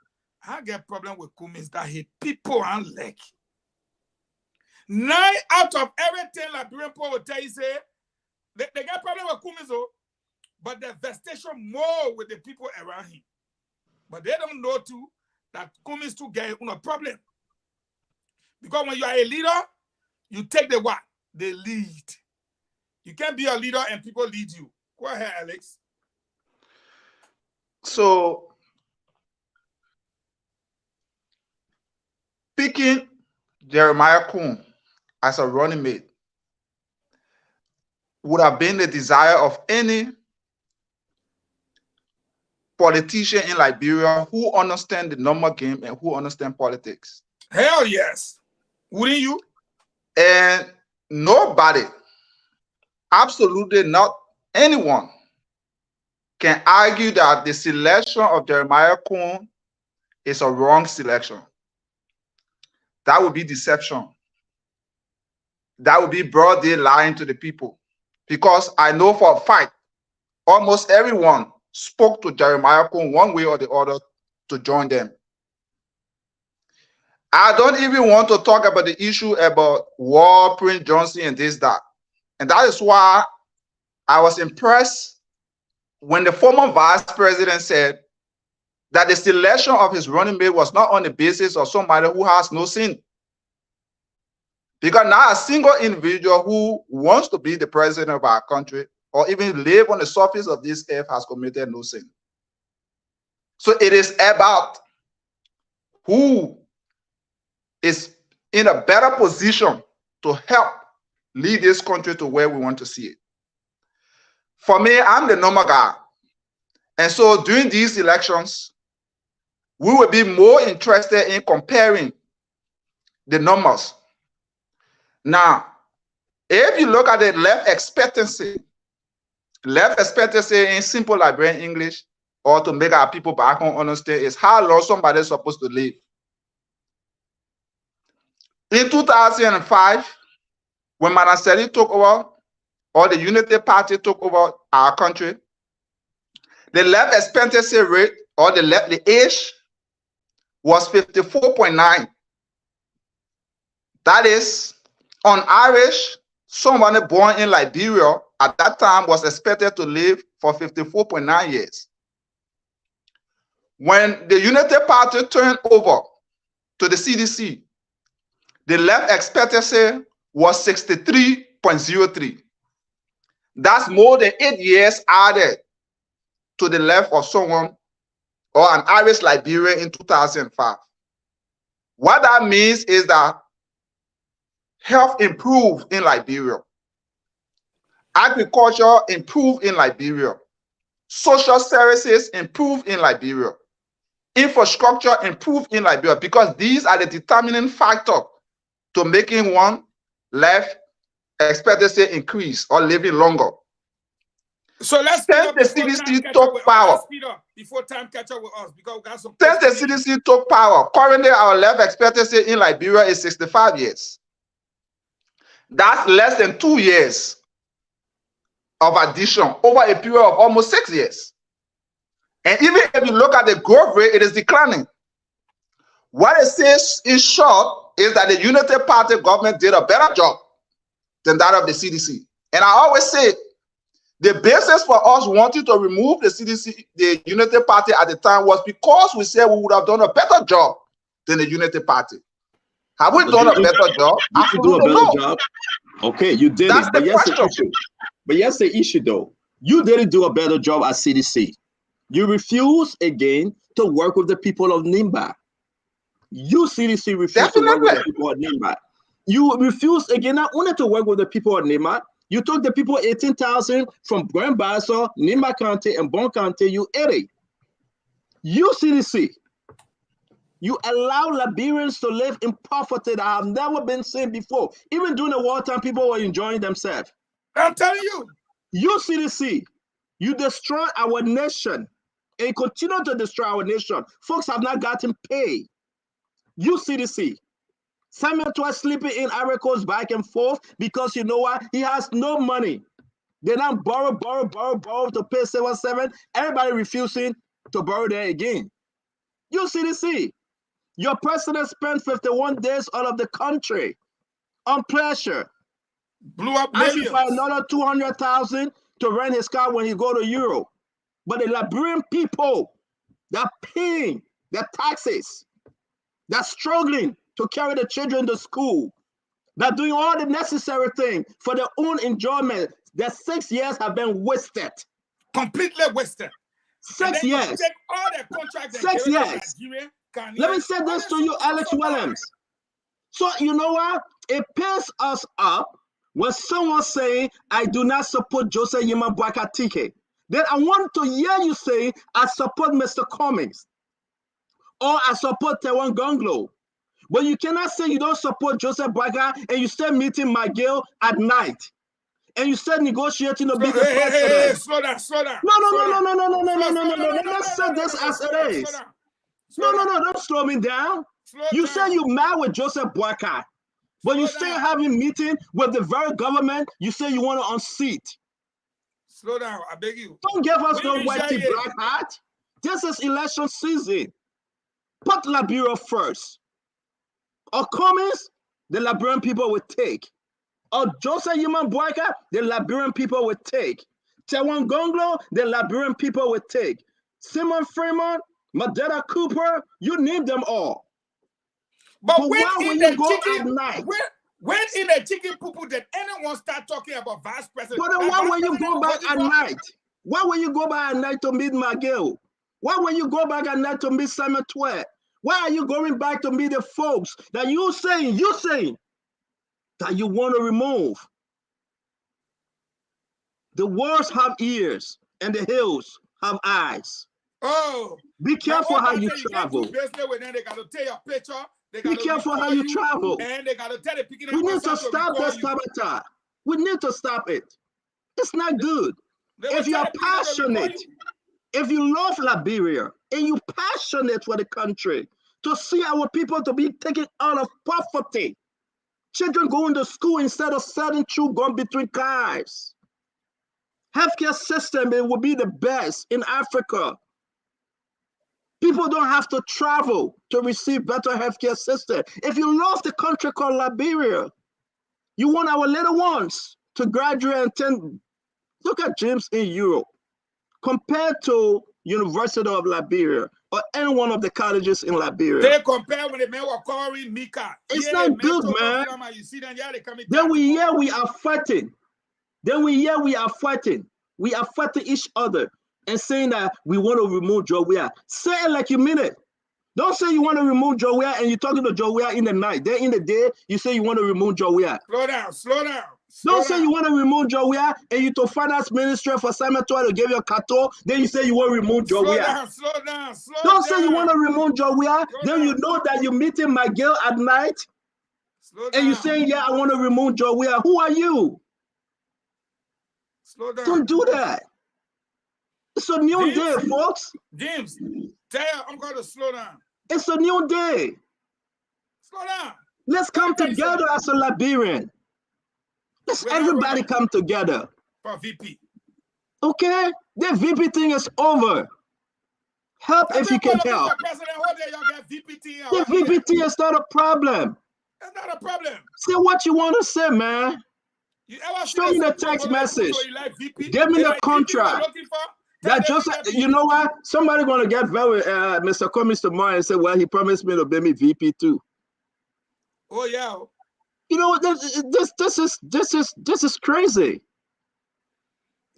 Speaker 20: I get problem with Cummings that he people and leg. 9 out of everything Liberian people will tell you, say, they got problem with Cummings, but the vestation more with the people around him. But they don't know too that Cummings to get no problem. Because when you are a leader, you take the what? The lead. You can't be a leader and people lead you. Go ahead, Alex.
Speaker 5: So, picking Jeremiah Kuhn as a running mate would have been the desire of any politician in Liberia who understand the number game and who understand politics.
Speaker 20: Hell yes. Wouldn't you?
Speaker 5: And nobody, absolutely not anyone, can argue that the selection of Jeremiah Kuhn is a wrong selection. That would be deception. That would be broad day lying to the people. Because I know for a fact, almost everyone spoke to Jeremiah Kuhn one way or the other to join them. I don't even want to talk about the issue about War, Prince Johnson, and this, that. And that is why I was impressed when the former vice president said that the selection of his running mate was not on the basis of somebody who has no sin. Because not a single individual who wants to be the president of our country or even live on the surface of this earth has committed no sin. So it is about who is in a better position to help lead this country to where we want to see it. For me, I'm the number guy. And so during these elections, we will be more interested in comparing the numbers. Now, if you look at the life expectancy in simple Liberian English, or to make our people back home understand, is how long somebody is supposed to live. In 2005, when Manaseli took over, or the Unity Party took over our country, the life expectancy rate, or the age, was 54.9. That is, on average, someone born in Liberia at that time was expected to live for 54.9 years. When the Unity Party turned over to the CDC, the life expectancy was 63.03. That's more than 8 years added to the life of someone or an average Liberian in 2005. What that means is that health improved in Liberia. Agriculture improved in Liberia. social services improved in Liberia, infrastructure improved in Liberia, because these are the determining factor to making one life expectancy increase or living longer.
Speaker 20: So let's speed up
Speaker 5: the
Speaker 20: before
Speaker 5: CDC
Speaker 20: time catch
Speaker 5: took
Speaker 20: up with
Speaker 5: power.
Speaker 20: Let's speed up before time catch up with us because we got some.
Speaker 5: Since the CDC took power, currently our life expectancy in Liberia is 65 years. That's less than 2 years of addition over a period of almost 6 years. And even if you look at the growth rate, it is declining. What it says in short is that the Unity Party government did a better job than that of the CDC. And I always say the basis for us wanting to remove the CDC, the Unity Party at the time, was because we said we would have done a better job than the Unity Party. Have we done a better job?
Speaker 19: Did you do a better
Speaker 5: No.
Speaker 19: job? Okay, you did
Speaker 5: That's
Speaker 19: it. But
Speaker 5: the
Speaker 19: here's the
Speaker 5: question.
Speaker 19: issue. But here's the issue, though. You didn't do a better job at CDC. You refuse again to work with the people of Nimba. You, CDC, refuse to work with the people of Nimba. You refuse again not only to work with the people of Nimba. You took the people 18,000 from Grand Bassa, Nimba County, and Bon County. You ate it. You, CDC, you allow Liberians to live in poverty that have never been seen before. Even during the wartime, people were enjoying themselves.
Speaker 20: I'm telling you.
Speaker 19: You, CDC, you destroy our nation and continue to destroy our nation. Folks have not gotten paid. You, CDC, Samuel Twa sleeping in Ivory Coast back and forth because you know what? He has no money. They now borrow to pay 7-7. Everybody refusing to borrow there again. You, CDC, your president spent 51 days out of the country on pleasure.
Speaker 20: Blew up
Speaker 19: asking
Speaker 20: millions.
Speaker 19: for another 200,000 to rent his car when he go to Europe. But the Liberian people, they're paying their taxes. They're struggling to carry the children to school. They're doing all the necessary things for their own enjoyment. Their 6 years have been wasted.
Speaker 20: Completely wasted.
Speaker 19: 6 years.
Speaker 20: Take all the contracts
Speaker 19: 6 years. Let me say this to you, Alex Williams. So you know what? It pisses us up when someone say, I do not support Joseph Yima Boakai TK. Then I want to hear you say, I support Mr. Cummings. Or I support Tewan Gonglo. But you cannot say you don't support Joseph Boakai and you still meeting McGill at night. And you still negotiating to be the president.
Speaker 20: Slow down.
Speaker 19: No. Let's say this as it is. No, don't slow me down. You say you mad with Joseph Boakai, but you still having meeting with the very government you say you want to unseat.
Speaker 20: Slow down, I beg you.
Speaker 19: Don't give us no white black hat. This is election season. Put Liberia first. Or Cummings, the Liberian people will take. Or Joseph Yima Boakai, the Liberian people will take. Tewan Gonglo, the Liberian people will take. Simon Freeman, Madera Cooper, you name them all.
Speaker 20: But when in the chicken poo did anyone start talking about vice president?
Speaker 19: But then why will you go back at night? Why will you go back at night to meet McGill? Why will you go back at night to meet Samuel Twa? Why are you going back to meet the folks that you saying that you want to remove? The walls have ears and the hills have eyes.
Speaker 20: Oh,
Speaker 19: be careful how you travel.
Speaker 20: They got to take your picture.
Speaker 19: Be careful how you travel.
Speaker 20: And they got to tell the people.
Speaker 19: We need to stop this sabotage. We need to stop it. It's not good. If you're passionate, if you love Liberia and you're passionate for the country, to see our people to be taken out of poverty, children going to school instead of selling through going between cars. Healthcare system, it will be the best in Africa. People don't have to travel to receive better healthcare system. If you love the country called Liberia, you want our little ones to graduate and attend. Look at James in Europe compared to University of Liberia or any one of the colleges in Liberia.
Speaker 20: They compare when the men were calling Mika.
Speaker 19: It's not good, man.
Speaker 20: You see them, yeah, they coming.
Speaker 19: Then we hear we are fighting. We are fighting each other and saying that we want to remove Jowea. Say it like you mean it. Don't say you want to remove Jowea and you're talking to Jowea in the night. Then in the day, you say you want to remove Jowea.
Speaker 20: Slow down.
Speaker 19: Don't say you want to remove Jowia and you to finance ministry for Simon to give you a cato, then you say you want to remove Jowia.
Speaker 20: Slow down.
Speaker 19: Don't say you want to remove Jowia, then you know that you're meeting my girl at night and you saying, yeah, I want to remove Jowia. Who are you?
Speaker 20: Slow down.
Speaker 19: Don't do that. It's a new day, folks.
Speaker 20: James, tell you I'm going to slow down.
Speaker 19: It's a new day.
Speaker 20: Slow down.
Speaker 19: Let's come together as a Liberian. Let's everybody come together.
Speaker 20: For VP.
Speaker 19: Okay? The VP thing is over. Help if you can help. The VPT is not a problem.
Speaker 20: It's not a problem.
Speaker 19: Say what you want to say, man. Show me the text message. Give me the contract. That just, you know what? Somebody gonna get very Mr. Cummings tomorrow and say, well, he promised me to be me VP too.
Speaker 20: Oh yeah.
Speaker 19: You know, this is crazy.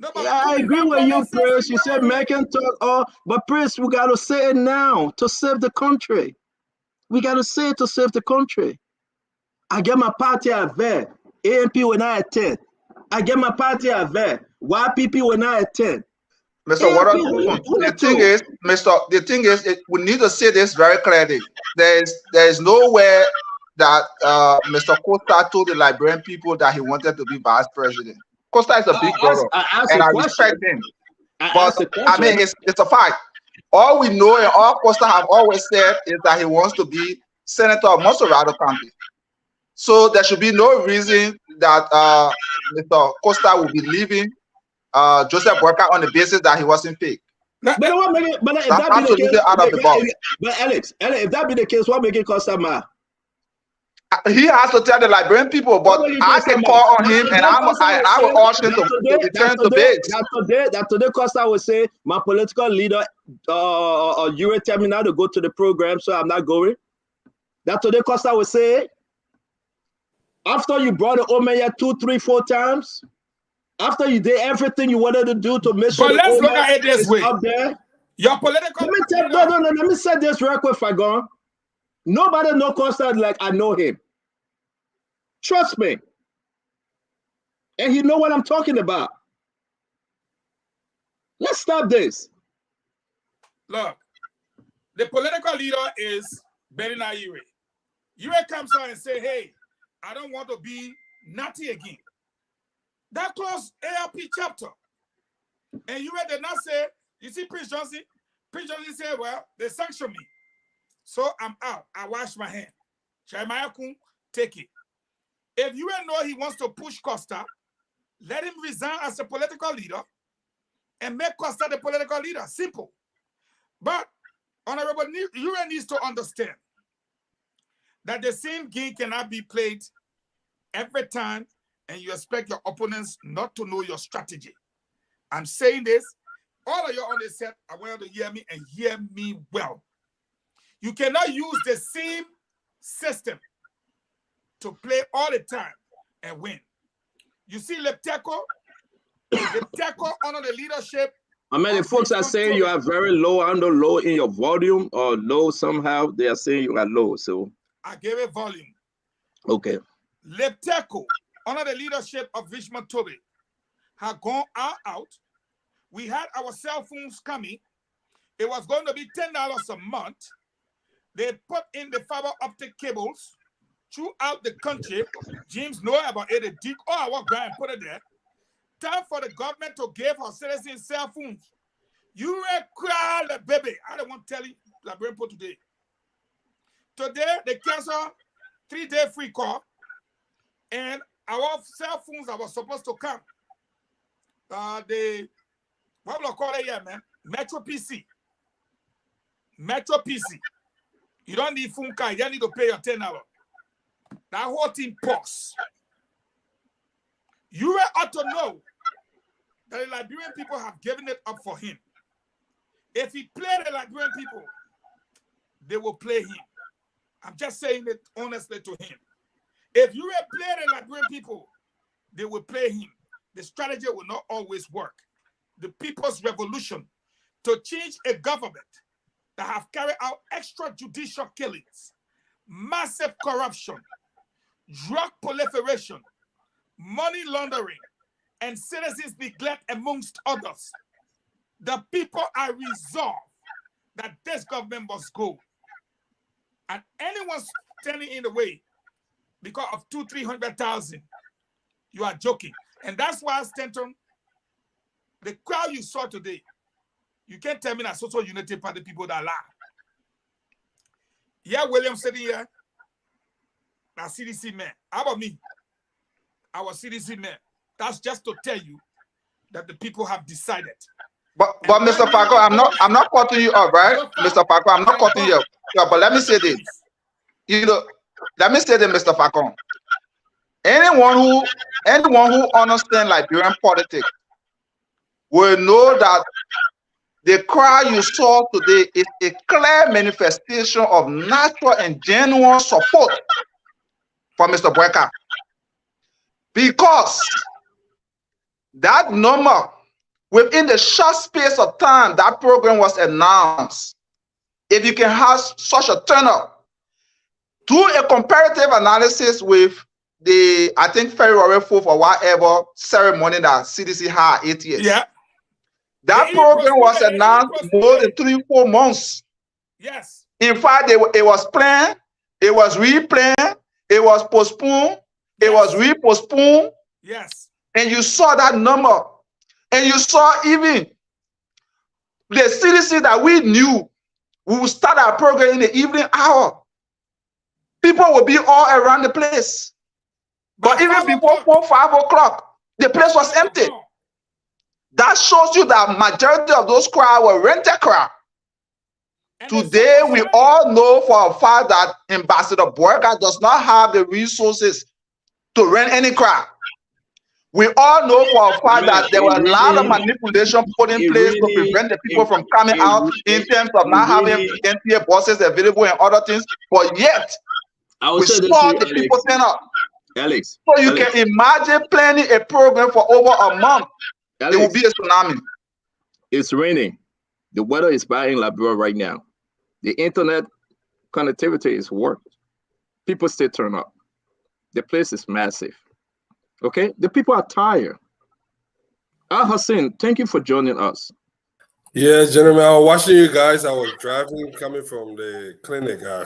Speaker 19: I agree with you, Prince. You said make and talk, but Prince, we gotta say it now to save the country. We gotta say it to save the country. I get my party at there. AMP when I attend. I get my party at there. YPP when I attend.
Speaker 5: Mr. Waterstone, the thing is, we need to say this very clearly. There is nowhere that Mr. Costa told the Liberian people that he wanted to be vice president. Costa is a big brother, and I respect him. But I mean, it's a fact. All we know and all Costa have always said is that he wants to be senator of Motorcade County. So there should be no reason that Mr. Costa will be leaving Joseph Boakai on the basis that he wasn't picked.
Speaker 19: But if that be the case, out of the box. But Alex, if that be the case, what make it Costa mad?
Speaker 5: He has to tell the Liberian people, but I can call on him and I will ask him to return to base.
Speaker 19: That today Costa will say, my political leader, you will tell me now to go to the program, so I'm not going. That today Costa will say, after you brought the Omeya 2, 3, 4 times, after you did everything you wanted to do to make sure
Speaker 20: but let's look at it this way.
Speaker 19: Up there.
Speaker 20: Your political
Speaker 19: let me say this real quick, Fagon. Nobody know Costa like I know him. Trust me. And you know what I'm talking about. Let's stop this.
Speaker 20: Look, the political leader is Benina Ure. Ure comes out and say, hey, I don't want to be Natty again. That closed ARP chapter. And Ure did not say, you see Prince Johnson? Prince Johnson said, well, they sanctioned me. So I'm out. I wash my hand. Jeremiah Kun, take it. If Ure know he wants to push Costa, let him resign as a political leader and make Costa the political leader. Simple. But Honorable Ure needs to understand that the same game cannot be played every time and you expect your opponents not to know your strategy. I'm saying this, all of you on this set, I want you to hear me and hear me well. You cannot use the same system to play all the time and win. You see Lepteco under the leadership.
Speaker 19: I mean, the folks are saying you are very low, under low in your volume or low somehow. They are saying you are low, so.
Speaker 20: I gave it volume.
Speaker 19: Okay.
Speaker 20: Lepteco, under the leadership of Richmond Toby, had gone out. We had our cell phones coming. It was going to be $10 a month. They put in the fiber optic cables throughout the country. James know about it. They dig all our ground and put it there. Time for the government to give our citizens cell phones. You cry the baby. I don't want to tell you, Liberian people today. Today, they cancel 3-day free call, and our cell phones that were supposed to come. What do I call it here, man? Metro PC. Metro PC. You don't need phone card. You don't need to pay your $10. That whole thing paused. You ought to know that the Liberian people have given it up for him. If he played the Liberian people, they will play him. I'm just saying it honestly to him. If you play the Liberian people, they will play him. The strategy will not always work. The people's revolution to change a government that have carried out extrajudicial killings, massive corruption, drug proliferation, money laundering, and citizens neglect, amongst others, the people are resolved that this government must go. And anyone standing in the way because of 200,000-300,000, you are joking. And that's why, Stanton, the crowd you saw today, you can't tell me that social unity party people that lie. Yeah, William said here, now CDC man. How about me? Our CDC man. That's just to tell you that the people have decided.
Speaker 5: But Mr. Paco, I'm not cutting you up, right? Mr. Paco, I'm not cutting you up. Yeah, but let me say this. Let me say this, Mr. Paco. Anyone who understands Liberian politics will know that the crowd you saw today is a clear manifestation of natural and genuine support for Mr. Boakai. Because that number, within the short space of time that program was announced, if you can have such a turnout, do a comparative analysis with the, I think, February 4th or whatever ceremony that CDC had 8 years. Yeah. That program was announced more than 3-4 months.
Speaker 20: Yes.
Speaker 5: In fact, it was planned, it was replanned, it was postponed, it was repostponed.
Speaker 20: Yes.
Speaker 5: And you saw that number. And you saw even the CDC that we knew, we would start our program in the evening hour. People would be all around the place. But even before 4, 5 o'clock, the place was empty. That shows you that majority of those crowds were rented crowd. Today, we all know for a fact that Ambassador Boakai does not have the resources to rent any crowd. We all know for a fact that there were a lot of manipulation put in place to prevent the people from coming out in terms of not having NTA buses available and other things. But yet, we saw the people turn up.
Speaker 19: Alex.
Speaker 5: So you can imagine planning a program for over a month. It will be a tsunami.
Speaker 19: It's raining. The weather is bad in Liberia right now. The internet connectivity is working. People still turn up. The place is massive. Okay? The people are tired. Al Hassan, thank you for joining us.
Speaker 7: Yeah, gentlemen, I was watching you guys. I was driving, coming from the clinic. I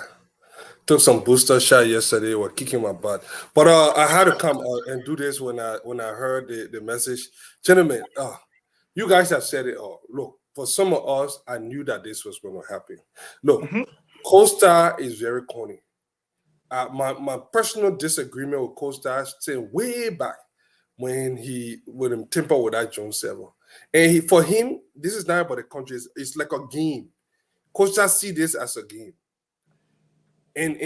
Speaker 7: took some booster shot yesterday. Were kicking my butt, but I had to come and do this when I heard the message. Gentlemen, you guys have said it all. Look, for some of us, I knew that this was going to happen. Look, Costa is very corny. My personal disagreement with Costa started way back when he would him temper with that Jones 7. And for him, this is not about the country. It's like a game. Costa see this as a game. And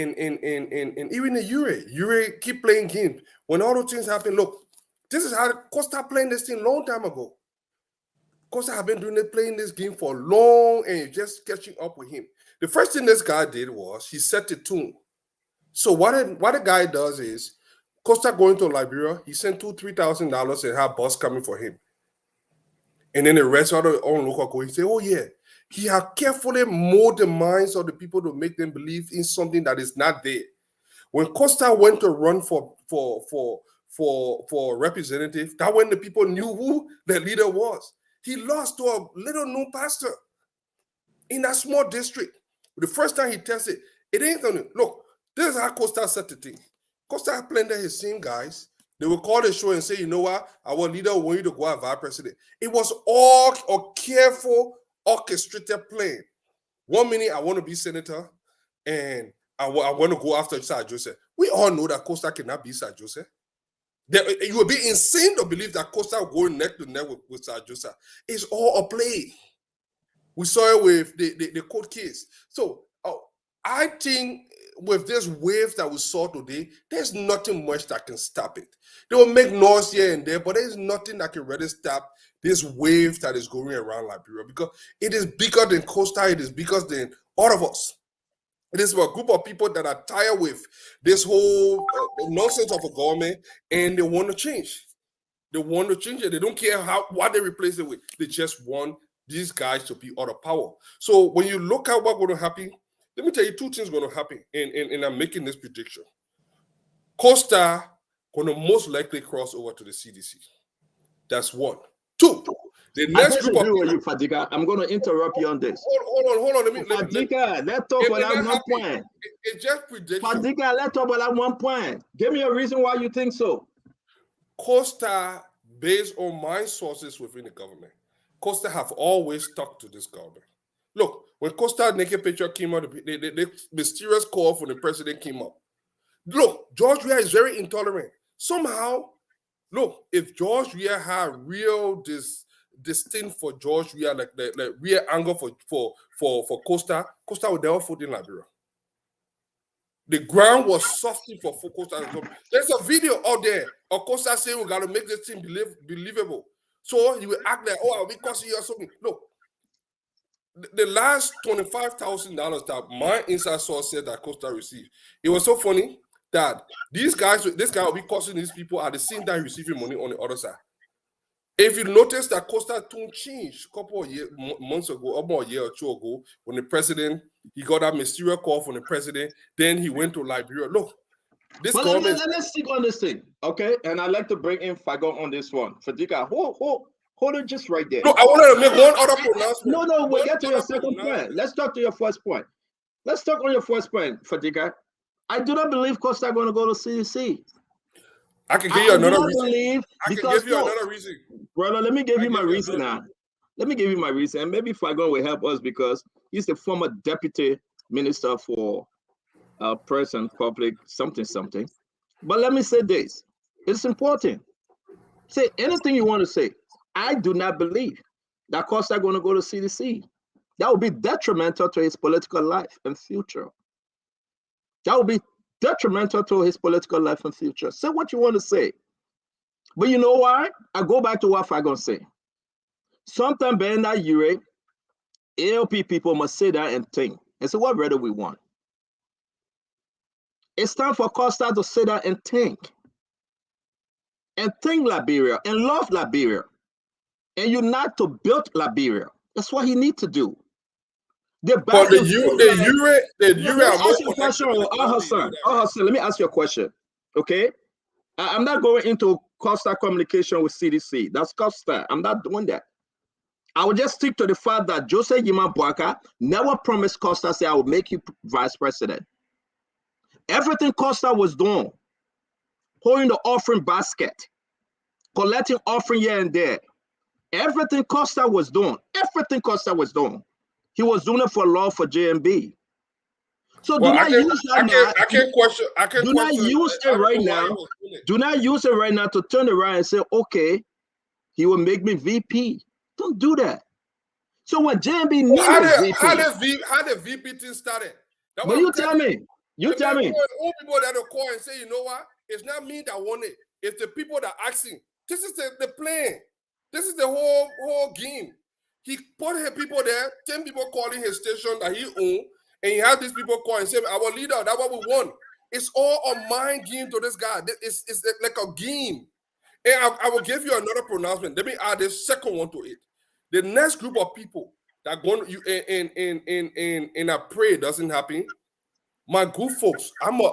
Speaker 7: even the Ure keep playing games. When all those things happen, look, this is how Costa playing this thing long time ago. Costa have been playing this game for long and just catching up with him. The first thing this guy did was he set the tune. So what the guy does is Costa going to Liberia, he sent $2,000-$3,000 and have bus coming for him. And then the rest of the own local go, he say, oh yeah, he had carefully molded the minds of the people to make them believe in something that is not there. When Costa went to run for representative, that when the people knew who the leader was. He lost to a little known pastor in that small district. The first time he tested, it ain't gonna look. This is how Costa set the thing. Costa planned his same guys. They will call the show and say, you know what, our leader want you to go as vice president. It was all a careful, orchestrated plan. 1 minute, I want to be senator, and I want to go after Sir Joseph. We all know that Costa cannot be Sir Joseph. You would be insane to believe that Costa will go neck to neck with Sir Joseph. It's all a play. We saw it with the court case. So I think with this wave that we saw today, there's nothing much that can stop it. They will make noise here and there, but there's nothing that can really stop this wave that is going around Liberia because it is bigger than Costa. It is bigger than all of us. It is a group of people that are tired with this whole nonsense of a government, and they want to change. They want to change it. They don't care what they replace it with. They just want these guys to be out of power. So when you look at what's going to happen, let me tell you 2 things going to happen, and I'm making this prediction. Costa going to most likely cross over to the CDC. That's one. Two, the next group of people.
Speaker 19: You, Fadiga. I'm going to interrupt you on this.
Speaker 7: Hold on.
Speaker 19: Fadiga, let's talk about that one point.
Speaker 7: It just prediction.
Speaker 19: Fadiga, let's talk about that one point. Give me a reason why you think so.
Speaker 7: Costa, based on my sources within the government, Costa have always stuck to this government. Look, when Costa naked picture came out, the mysterious call from the president came up. Look, George Weah is very intolerant. Somehow, look, if George Weah had real disdain for George Weah, like real anger for Costa would never vote in Liberia. The ground was softened for Costa. There's a video out there of Costa saying we got to make this thing believable. So he will act like, oh, I'll be costing you or something. Look, the last $25,000 that my inside source said that Costa received, it was so funny that this guy will be costing these people at the same time receiving money on the other side. If you notice that Costa tune changed a couple of months ago, about a year or two ago, when the president, he got that mysterious call from the president, then he went to Liberia. Look, this government...
Speaker 19: Let's stick on this thing, okay? And I'd like to bring in Fagon on this one. Fadiga, hold it just right there.
Speaker 7: No, I wanted to make one other pronouncement.
Speaker 19: No, we'll get to your second point. Let's talk to your first point. Let's talk on your first point, Fadiga. I do not believe Costa is going to go to CDC.
Speaker 7: I can give you another reason.
Speaker 19: Another reason. Brother, let me give you my reason now. Let me give you my reason. And maybe Fagon will help us because he's the former deputy minister for press and public something. But let me say this. It's important. Say anything you want to say. I do not believe that Costa is going to go to CDC. That would be detrimental to his political life and future. That would be detrimental to his political life and future. Say what you want to say. But you know why? I go back to what Fagon say. Sometimes being that year, ALP people must sit down and think. And say, what rather we want? It's time for Costa to sit down and think. And think Liberia and love Liberia. And unite to build Liberia. That's what he needs to do. Let me ask you a question. Okay? I'm not going into Costa communication with CDC. That's Costa. I'm not doing that. I will just stick to the fact that Joseph Yima Boakai never promised Costa, say, I will make you vice president. Everything Costa was doing, holding the offering basket, collecting offering here and there, everything Costa was doing, he was doing it for love for JMB. So do not use that now. Do not use it right now. Do not use it right now to turn around and say, okay, he will make me VP. Don't do that. So when JMB needs VP,
Speaker 7: how the VP thing started?
Speaker 19: But you tell me. You tell me.
Speaker 7: All people that will call and say, you know what? It's not me that want it. It's the people that are asking. This is the plan. This is the whole game. He put his people there, 10 people calling his station that he owned, and he had these people call and say, our leader, that's what we want. It's all a mind game to this guy. It's like a game. And I will give you another pronouncement. Let me add this second one to it. The next group of people that going and I pray it doesn't happen. My good folks, I'm a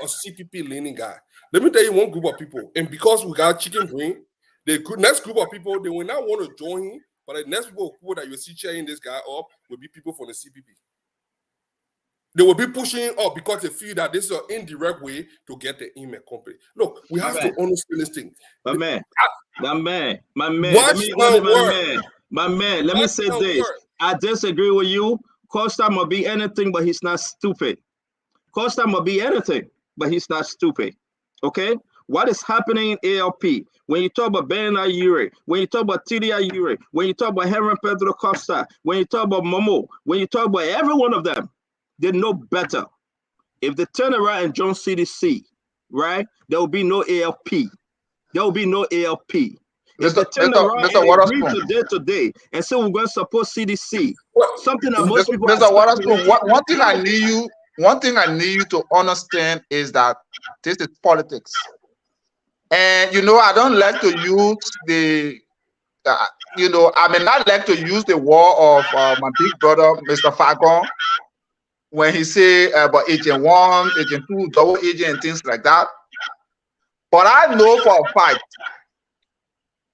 Speaker 7: CPP leaning guy. Let me tell you one group of people, and because we got chicken brain, the next group of people, they will not want to join him, but the next group of people that you see cheering this guy up will be people from the CPP. They will be pushing him up because they feel that this is an indirect way to get the email company. Look, we have to understand this thing.
Speaker 19: My man, let me say this. I disagree with you. Costa might be anything, but he's not stupid. Costa might be anything, but he's not stupid. Okay? What is happening in ALP? When you talk about Ben Ayure, when you talk about Tidi Ayure, when you talk about Henry Pedro Costa, when you talk about Momo, when you talk about every one of them, they know better. If they turn around and join CDC, right, there will be no ALP. There will be no ALP. If they turn around and agree today and say we're going to support CDC, something that most people...
Speaker 5: One thing I need you to understand is that this is politics. And, you know, I don't like to use the, I may not like to use the word of my big brother, Mr. Fagon, when he say about Agent 1, Agent 2, double agent, and things like that. But I know for a fact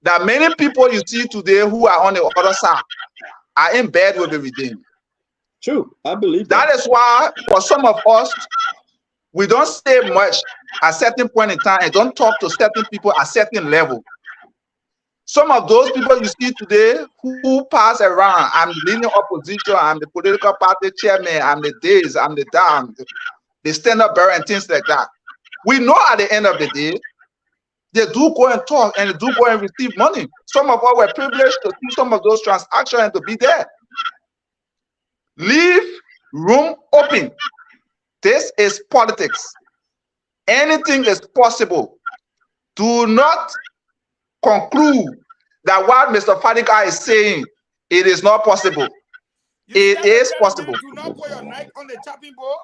Speaker 5: that many people you see today who are on the other side are in bed with the redeemed.
Speaker 19: True, I believe
Speaker 5: that. That is why for some of us, we don't say much at certain point in time and don't talk to certain people at certain level. Some of those people you see today who pass around, I'm leading opposition, I'm the political party chairman, I'm the this, I'm the that, the stand-up bearer and things like that. We know at the end of the day, they do go and talk and they do go and receive money. Some of us were privileged to see some of those transactions and to be there. Leave room open. This is politics. Anything is possible. Do not conclude that what Mr. Fadika is saying, it is not possible. It is possible.
Speaker 20: Do not put your knife on the chopping board.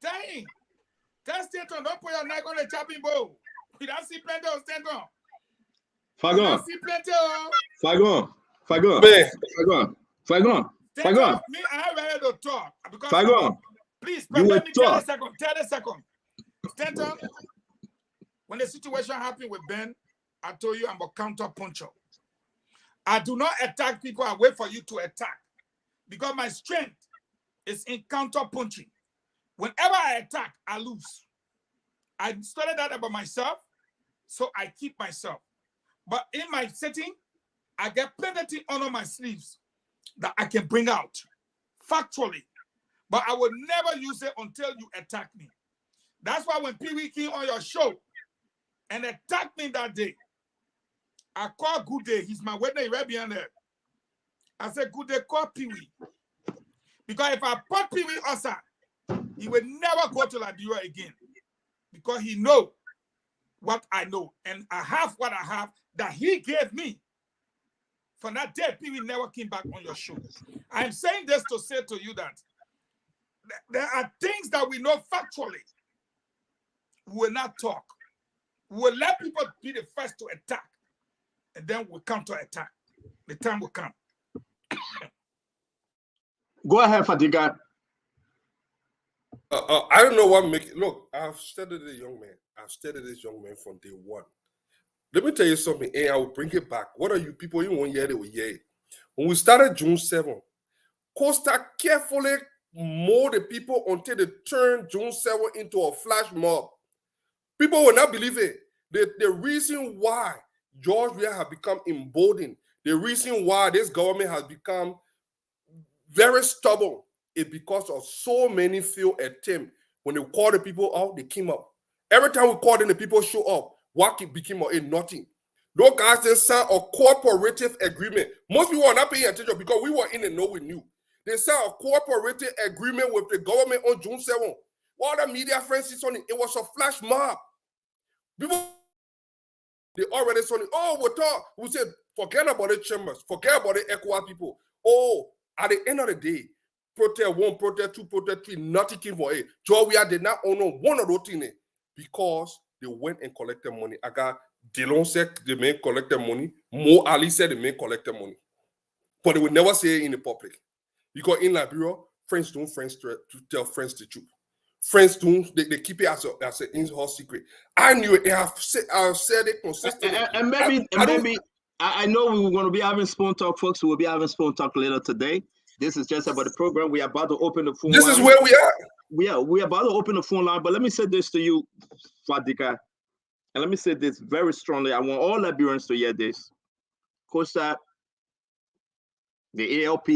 Speaker 20: Dang. Tell Stanton, don't put your knife on the chopping board. We don't see plenty of Stanton.
Speaker 19: Fagon.
Speaker 20: See plenty
Speaker 19: of. Fagon.
Speaker 20: Me, I'm ready to talk.
Speaker 19: Fagon.
Speaker 20: Please, let me tell a second. Stanton, when the situation happened with Ben, I told you I'm a counter puncher. I do not attack people. I wait for you to attack. Because my strength is in counter punching. Whenever I attack, I lose. I studied that about myself, so I keep myself. But in my setting, I get plenty under my sleeves that I can bring out factually. But I will never use it until you attack me. That's why when Pee Wee came on your show and attacked me that day, I called Good Day. He's my witness right behind there. I said, Good Day, call Pee Wee. Because if I put Pee Wee outside, he will never go to Liberia again. Because he knows what I know. And I have what I have that he gave me. From that day, Pee Wee never came back on your show. I'm saying this to say to you that there are things that we know factually. We will not talk. We will let people be the first to attack. And then we'll counter attack. The time will come.
Speaker 19: Go ahead, Fadiga.
Speaker 7: I don't know what make it. Look, I've studied this young man. I've studied this young man from day one. Let me tell you something, and I will bring it back. What are you people? You won't hear it, we hear it. When we started June 7, Costa carefully mold the people until they turned June 7 into a flash mob. People will not believe it. The reason why Georgia has become emboldened, the reason why this government has become very stubborn is because of so many failed attempts. When they call the people out, they came up. Every time we call them, the people show up. What became of it? Nothing. Those guys didn't sign a cooperative agreement. Most people are not paying attention because we were in the know we knew. They signed a cooperative agreement with the government on June 7. All the media friends is on it. It was a flash mob. People, they already saw it. Oh, we said, forget about the chambers. Forget about the ECOWAS people. Oh, at the end of the day, Protest 1, Protest 2, Protest 3, nothing came for it. Georgia did not own one of those things because they went and collected money. I got Delon said the men collected money. Mo Ali said the men collected money. But they would never say it in the public. Because in Liberia, friends don't tell friends the truth. Friends don't, they keep it as an in-house secret. I knew it. I've said it consistently.
Speaker 19: And maybe I know we were going to be having Spoon Talk, folks. We will be having Spoon Talk later today. This is just about the program. We are about to open the phone line.
Speaker 7: This is where we are.
Speaker 19: We're about to open the phone line. But let me say this to you, Fadika. And let me say this very strongly. I want all Liberians to hear this. Costa, the ALP,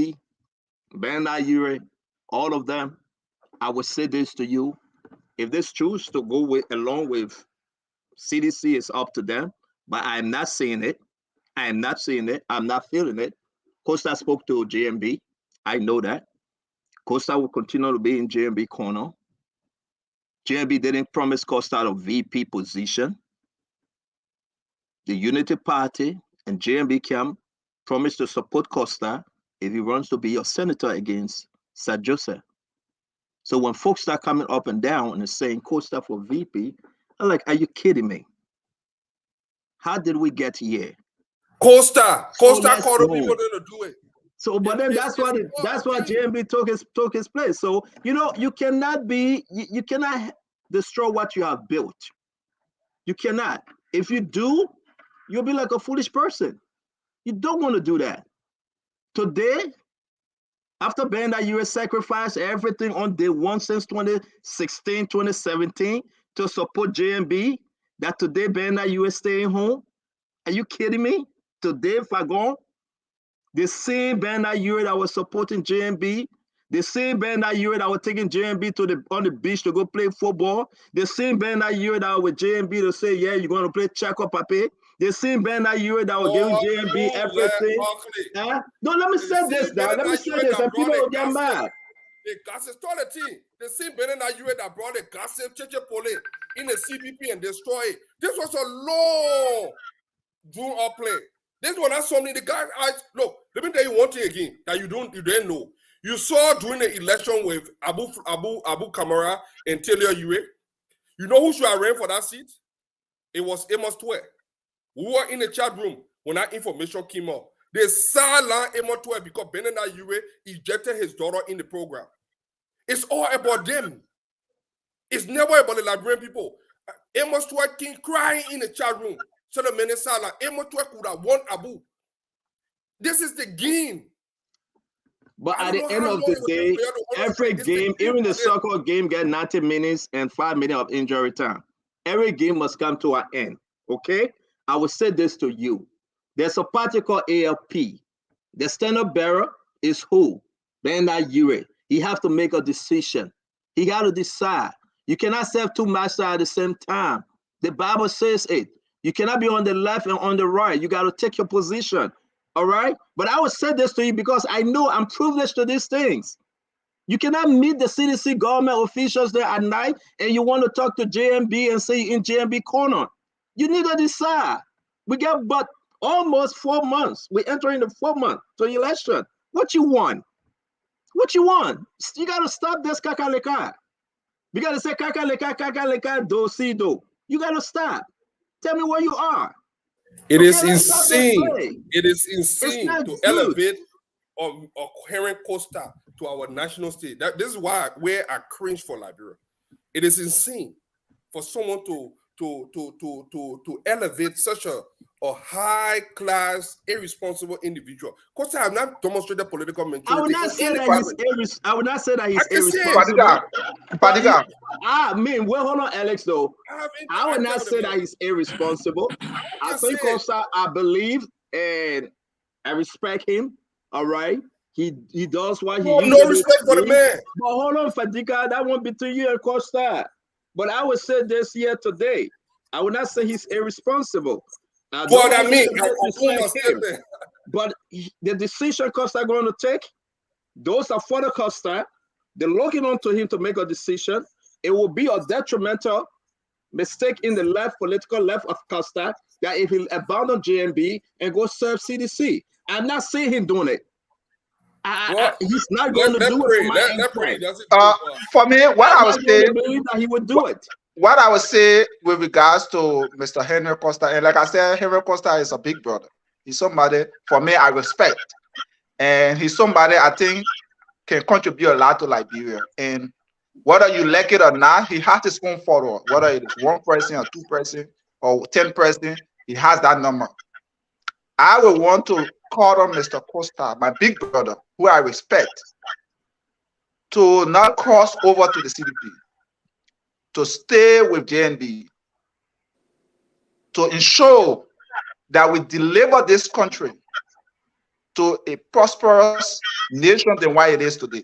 Speaker 19: Banda Ure, all of them, I will say this to you. If they choose to go along with CDC, it's up to them. But I am not saying it. I am not saying it. I'm not feeling it. Costa spoke to JMB. I know that. Costa will continue to be in JMB corner. JMB didn't promise Costa a VP position. The Unity Party and JMB camp promised to support Costa if he runs to be your senator against Sir Joseph. So when folks start coming up and down and saying Costa for VP, I'm like, are you kidding me? How did we get here?
Speaker 7: Costa called the people to do it.
Speaker 19: So, but then that's why JMB took his place. So, you know, you cannot destroy what you have built. You cannot. If you do, you'll be like a foolish person. You don't want to do that. Today, after Banda US sacrificed everything on day one since 2016, 2017 to support JMB, that today Banda US staying home. Are you kidding me? Today, Fagon, the same Banda US that was supporting JMB, the same Banda US that was taking JMB on the beach to go play football, the same Banda US that was with JMB to say, yeah, you're going to play Chaco Pape, the same Banda US that was giving JMB everything. No, let me say this now. Let me say this, and people will get mad.
Speaker 7: The gossip stole the team. The same Banda US that brought the gossip Cheche Pole in the CPP and destroy it. This was a long drawn up play. This one has something the guy look. Let me tell you one thing again that you didn't know. You saw during the election with Abu Kamara and Taylor Yue. You know who should have ran for that seat? It was Amos Twe. We were in the chat room when that information came out. They sidelined Amos Twe because Benena Yue ejected his daughter in the program. It's all about them. It's never about the Liberian people. Amos Twe came crying in the chat room. So the men silent. Amos Twe could have won Abu. This is the game.
Speaker 19: But at the end of the day, every game, even the soccer game, get 90 minutes and 5 minutes of injury time. Every game must come to an end. Okay? I will say this to you. There's a party called ALP. The standard bearer is who? Banda Yure. He have to make a decision. He got to decide. You cannot serve two masters at the same time. The Bible says it. You cannot be on the left and on the right. You got to take your position. All right? But I will say this to you because I know I'm privileged to these things. You cannot meet the CDC government officials there at night and you want to talk to JMB and say in JMB corner. You need to decide. We got but almost 4 months. We're entering the 4th month to election. What you want? What you want? You got to stop this kakaleka. You got to say kakaleka, do, si, do. You got to stop. Tell me where you are.
Speaker 7: It is insane. It is insane to elevate a coherent Costa to our national state. This is where I cringe for Liberia. It is insane for someone to elevate such a high class, irresponsible individual. Costa have not demonstrated political maturity.
Speaker 19: I would not say that he's irresponsible. I mean, well, hold on, Alex. Though I would not say that he's irresponsible. I think Costa, I believe and I respect him. All right, he does what he.
Speaker 7: No respect for the man.
Speaker 19: But hold on, Fadika, that won't be to you and Costa. But I would say this here today. I would not say he's irresponsible. But the decision Costa going to take, those are for the Costa. They're looking onto him to make a decision. It will be a detrimental mistake in the political left of Costa that if he'll abandon JMB and go serve CDC. I'm not saying him doing it. He's not going to do it.
Speaker 5: For me, what I was saying,
Speaker 19: believe that he would do it.
Speaker 5: What I would say with regards to Mr. Henry Costa, and like I said, Henry Costa is a big brother. He's somebody, for me, I respect. And he's somebody I think can contribute a lot to Liberia. And whether you like it or not, he has his own follower. Whether it is 1 person or 2 person or 10 person, he has that number. I would want to call on Mr. Costa, my big brother, who I respect, to not cross over to the CDP, to stay with JNB, to ensure that we deliver this country to a prosperous nation than what it is today.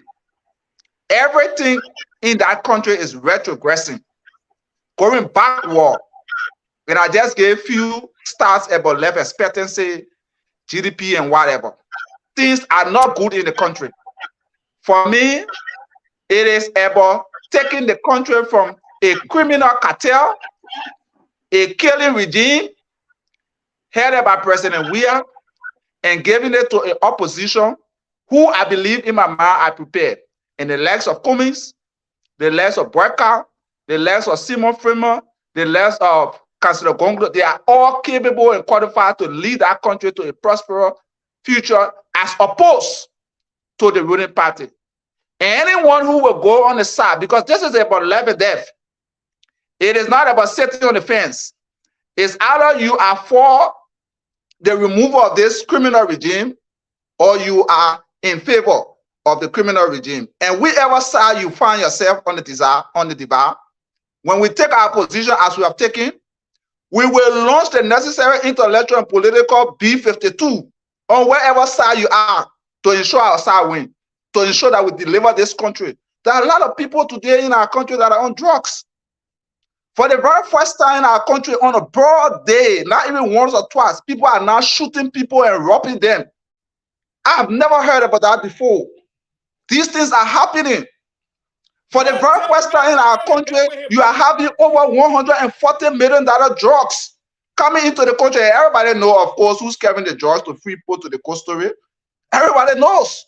Speaker 5: Everything in that country is retrogressing, going backward. And I just gave few stats about life expectancy, GDP, and whatever. Things are not good in the country. For me, it is about taking the country from a criminal cartel, a killing regime headed by President Weah, and giving it to an opposition who I believe in my mind are prepared. In the likes of Cummings, the likes of Boakai, the likes of Simon Freeman, the likes of Councillor Gonglo, they are all capable and qualified to lead that country to a prosperous future as opposed to the ruling party. And anyone who will go on the side, because this is about life and death. It is not about sitting on the fence. It's either you are for the removal of this criminal regime or you are in favor of the criminal regime. And whichever side you find yourself on the debate, when we take our position as we have taken, we will launch the necessary intellectual and political B-52 on wherever side you are to ensure our side win, to ensure that we deliver this country. There are a lot of people today in our country that are on drugs. For the very first time in our country, on a broad day, not even once or twice, people are now shooting people and robbing them. I've never heard about that before. These things are happening. For the very first time in our country, you are having over $140 million drugs coming into the country. Everybody knows, of course, who's carrying the drugs to free people to the coast story. Everybody knows.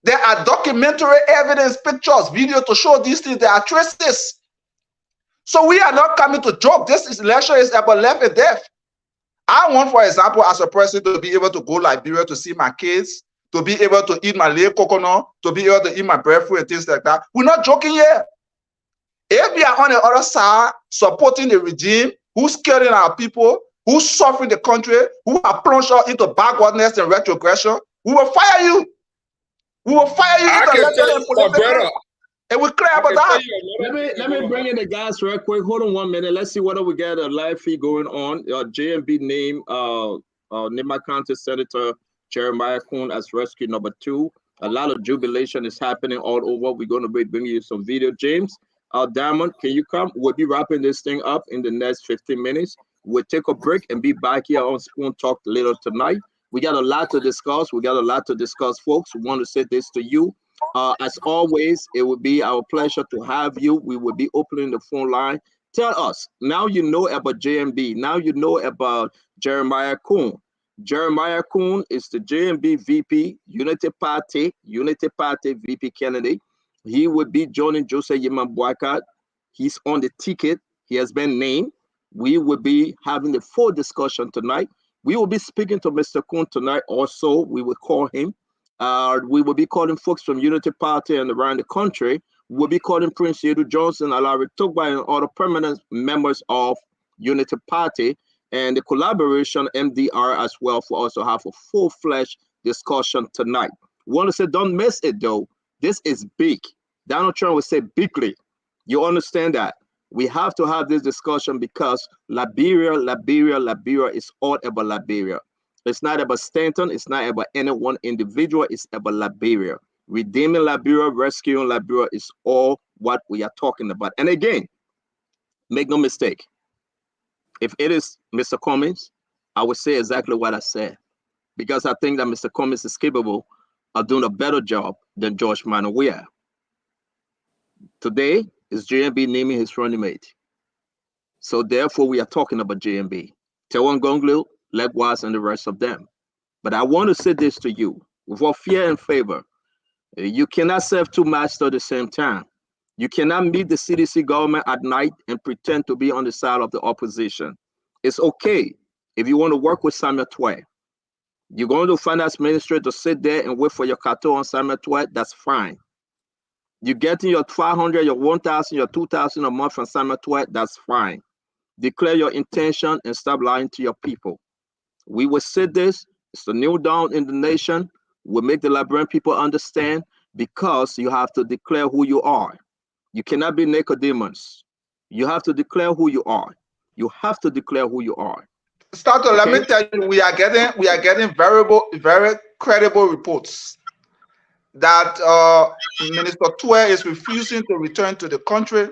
Speaker 5: There are documentary evidence, pictures, video to show these things. There are traces. So we are not coming to joke. This election is about life and death. I want, for example, as a person, to be able to go to Liberia to see my kids, to be able to eat my late coconut, to be able to eat my breadfruit and things like that. We're not joking here. If we are on the other side supporting the regime who's killing our people, who's suffering the country, who are plunged into backwardness and retrogression, we will fire you. We will fire you intellectually and politically. And we're clear about that.
Speaker 19: Let me bring in the guys real quick. Hold on 1 minute. Let's see whether we get a live feed going on. JMB name Nima County Senator Jeremiah Kuhn as rescue number 2. A lot of jubilation is happening all over. We're going to be bringing you some video. James, Diamond, can you come? We'll be wrapping this thing up in the next 15 minutes. We'll take a break and be back here on Spoon Talk later tonight. We got a lot to discuss. Folks. We want to say this to you. As always, it would be our pleasure to have you. We will be opening the phone line. Tell us, now you know about JMB. Now you know about Jeremiah Kuhn. Jeremiah Kuhn is the JMB VP, Unity Party VP candidate. He would be joining Joseph Yeman Boakai. He's on the ticket. He has been named. We will be having the full discussion tonight. We will be speaking to Mr. Kuhn tonight also. We will call him. We will be calling folks from Unity Party and around the country. We'll be calling Prince Yedu Johnson, Alari Tugba, and other permanent members of Unity Party, and the collaboration MDR as well, for us to have a full-fledged discussion tonight. We want to say, don't miss it though. This is big. Donald Trump would say bigly. You understand that? We have to have this discussion because Liberia is all about Liberia. It's not about Stanton. It's not about any one individual. It's about Liberia. Redeeming Liberia, rescuing Liberia is all what we are talking about. And again, make no mistake. If it is Mr. Cummings, I would say exactly what I said, because I think that Mr. Cummings is capable of doing a better job than George Manawia. Today is JMB naming his running mate. So therefore, we are talking about JMB. Tewan Gonglu, likewise, and the rest of them. But I want to say this to you, without fear and favor. You cannot serve two masters at the same time. You cannot meet the CDC government at night and pretend to be on the side of the opposition. It's okay if you want to work with Samuel Twe. You're going to finance ministry to sit there and wait for your carton on Samuel Twe, that's fine. You're getting your 500, your 1,000, your 2,000 a month from Samuel Twe, that's fine. Declare your intention and stop lying to your people. We will say this, it's a new dawn in the nation. We'll make the Liberian people understand, because you have to declare who you are. You cannot be Nicodemus. You have to declare who you are. You have to declare who you are.
Speaker 5: Stato, let me tell you, we are getting very credible reports that Minister Twe is refusing to return to the country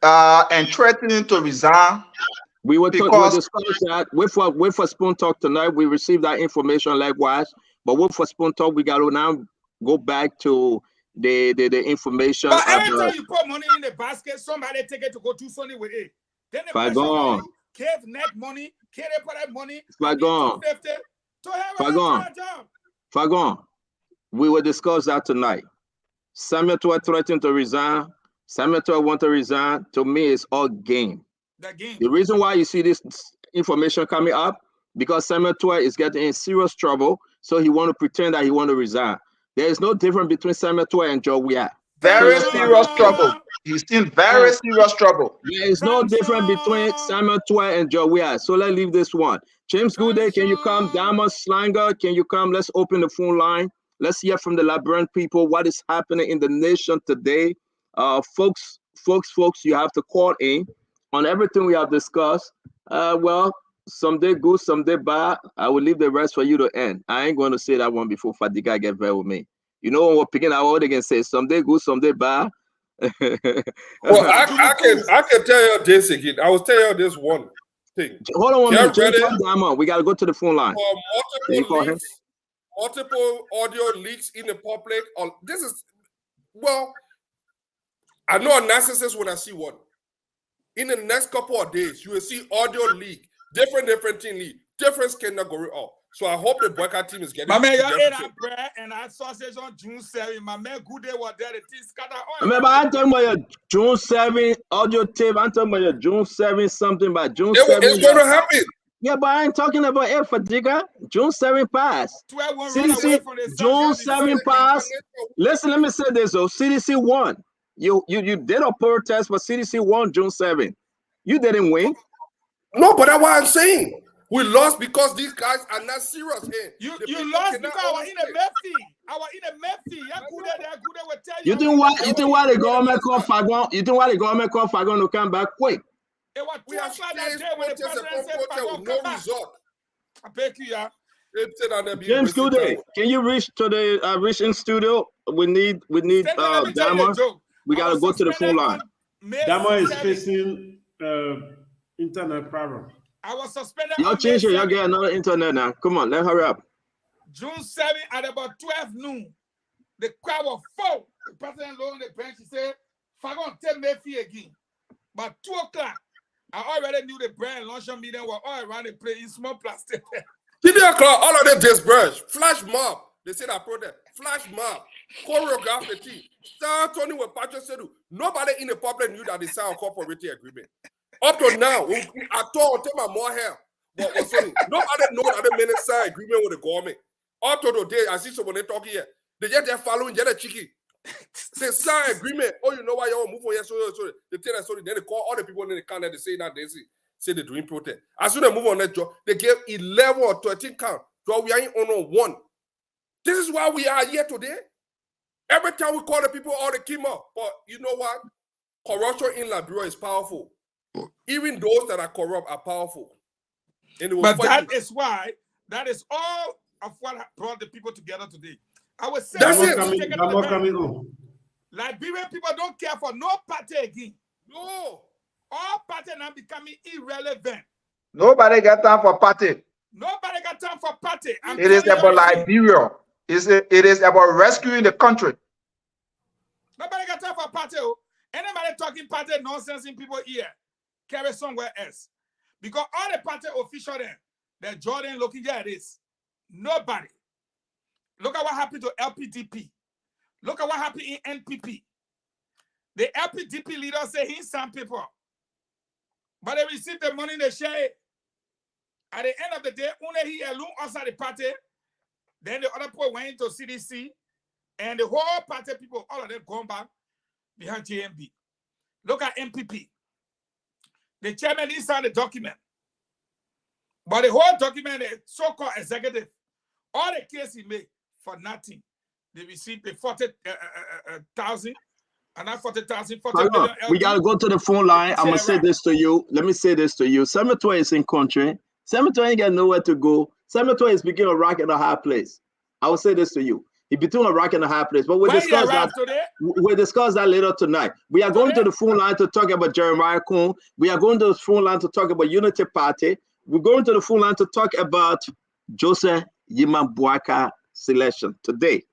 Speaker 5: and threatening to resign.
Speaker 19: We will discuss that with for Spoon Talk tonight. We received that information likewise, but with for Spoon Talk, we got to now go back to the information.
Speaker 20: But every time you put money in the basket, somebody take it to go do something with it. Then the person gave net money, carry that money.
Speaker 19: Fagon, we will discuss that tonight. Samuel Twe threatened to resign. Samuel Twe want to resign. To me, it's all game. The reason why you see this information coming up, because Samuel Twe is getting in serious trouble, so he want to pretend that he want to resign. There is no difference between Samuel Twe and Joe Weah.
Speaker 5: Very serious trouble. He's in very serious trouble.
Speaker 19: There is no difference between Samuel Toy and Joey. So let's leave this one. James Goodday, can you come? Diamond Slanger, can you come? Let's open the phone line. Let's hear from the Labyrinth people what is happening in the nation today. Folks, you have to call in on everything we have discussed. Well, someday good, someday bad. I will leave the rest for you to end. I ain't going to say that one before Fadiga get very with me. You know, when we're picking our order, they can say someday good, someday bad.
Speaker 7: Well, I can tell you this again. I was telling you this one thing.
Speaker 19: Hold on 1 minute. We got to go to the phone line.
Speaker 7: For multiple audio leaks in the public. This is, well, I know a narcissist when I see one. In the next couple of days, you will see audio leak, different thing leak, different scandal going on. So I hope the Boakai team is getting.
Speaker 20: My man, you ate that bread and that sausage on June 7. My man, good day was there. The thing scattered oil.
Speaker 19: Remember, I'm talking about your June 7 audio tape. I'm talking about your June 7 something by June 7.
Speaker 7: It's going to happen.
Speaker 19: Yeah, but I ain't talking about it, Fadiga. June 7 passed. CDC, June 7 passed. Listen, let me say this though. CDC won. You did a protest, but CDC won June 7. You didn't win.
Speaker 7: No, but that's what I'm saying. We lost because these guys are not serious. Hey,
Speaker 20: you lost because I was in a Murphy.
Speaker 19: You think why the government called Fagon? You think why the government called Fagon to come back quick?
Speaker 20: It was
Speaker 7: we have
Speaker 20: that day when the president said Fagon
Speaker 7: no result.
Speaker 20: I beg you, yeah.
Speaker 19: James Kude, can you reach to the reaching studio? We need Dama. We gotta go to the phone line.
Speaker 3: Dama is facing internet problem.
Speaker 20: I was suspended.
Speaker 19: Y'all change it. Y'all get another internet now. Come on, let's hurry up.
Speaker 20: June 7 at about 12 noon, the crowd was full. The president lay on the bench. He said, "Fagon, tell Murphy again." But 2 o'clock, I already knew the brand launcher meeting were all around the place in small plastic.
Speaker 7: 3 o'clock, all of them dispersed. Flash mob. They said I protest. Flash mob. Choreograph the team. Star Tony with Patrick said, nobody in the public knew that they signed a corporate agreement. Up to now, I told my more hair. But nobody know that the minute signed agreement with the government. Up to today, I see someone talking here. They just they're following, they're cheeky. They sign agreement. Oh, you know why y'all move on here? So they tell us sorry. Then they call all the people in the count that they say that they say they're doing protest. As soon as they move on that job, they gave 11 or 13 count. So we are in on one. This is why we are here today. Every time we call the people, all they came up. But you know what? Corruption in Liberia is powerful. Even those that are corrupt are powerful.
Speaker 20: But that is why, that is all of what brought the people together today. I was saying, Liberian people don't care for no party again. No. All parties now becoming irrelevant.
Speaker 5: Nobody got time for party.
Speaker 20: Nobody got time for party.
Speaker 5: It is about Liberia. It is about rescuing the country.
Speaker 20: Nobody got time for party. Anybody talking party nonsense in people here, carry somewhere else. Because all the party officials there, they're Jordan looking at this. Nobody. Look at what happened to LPDP. Look at what happened in NPP. The LPDP leader say he's some people. But they receive the money they share it. At the end of the day, only he alone outside the party. Then the other people went into CDC. And the whole party people, all of them gone back behind JMB. Look at NPP. The chairman didn't sign the document. But the whole document, the so-called executive, all the case he made for nothing. They received the 40,000 and not 40,000.
Speaker 19: We got to go to the phone line. I'm going to say this to you. Let me say this to you. Senator is in country. Senator ain't got nowhere to go. Senator is between a rock and a hard place. I will say this to you. He's between a rock and a hard place. But we'll discuss that later tonight. We are going to the phone line to talk about Jeremiah Kuhn. We are going to the phone line to talk about Unity Party. We're going to the phone line to talk about Joseph Yima Boakai selection. Today,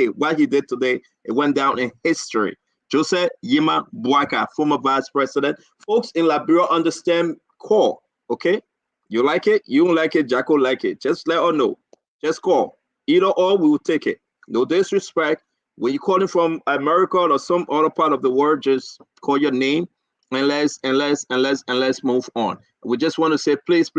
Speaker 19: what he did today, it went down in history. Joseph Yima Boakai, former vice president. Folks in Liberia understand call, okay? You like it? You don't like it? Jacko like it. Just let her know. Just call. Either or, we will take it. No disrespect. When you're calling from America or some other part of the world, just call your name and let's move on. We just want to say, please.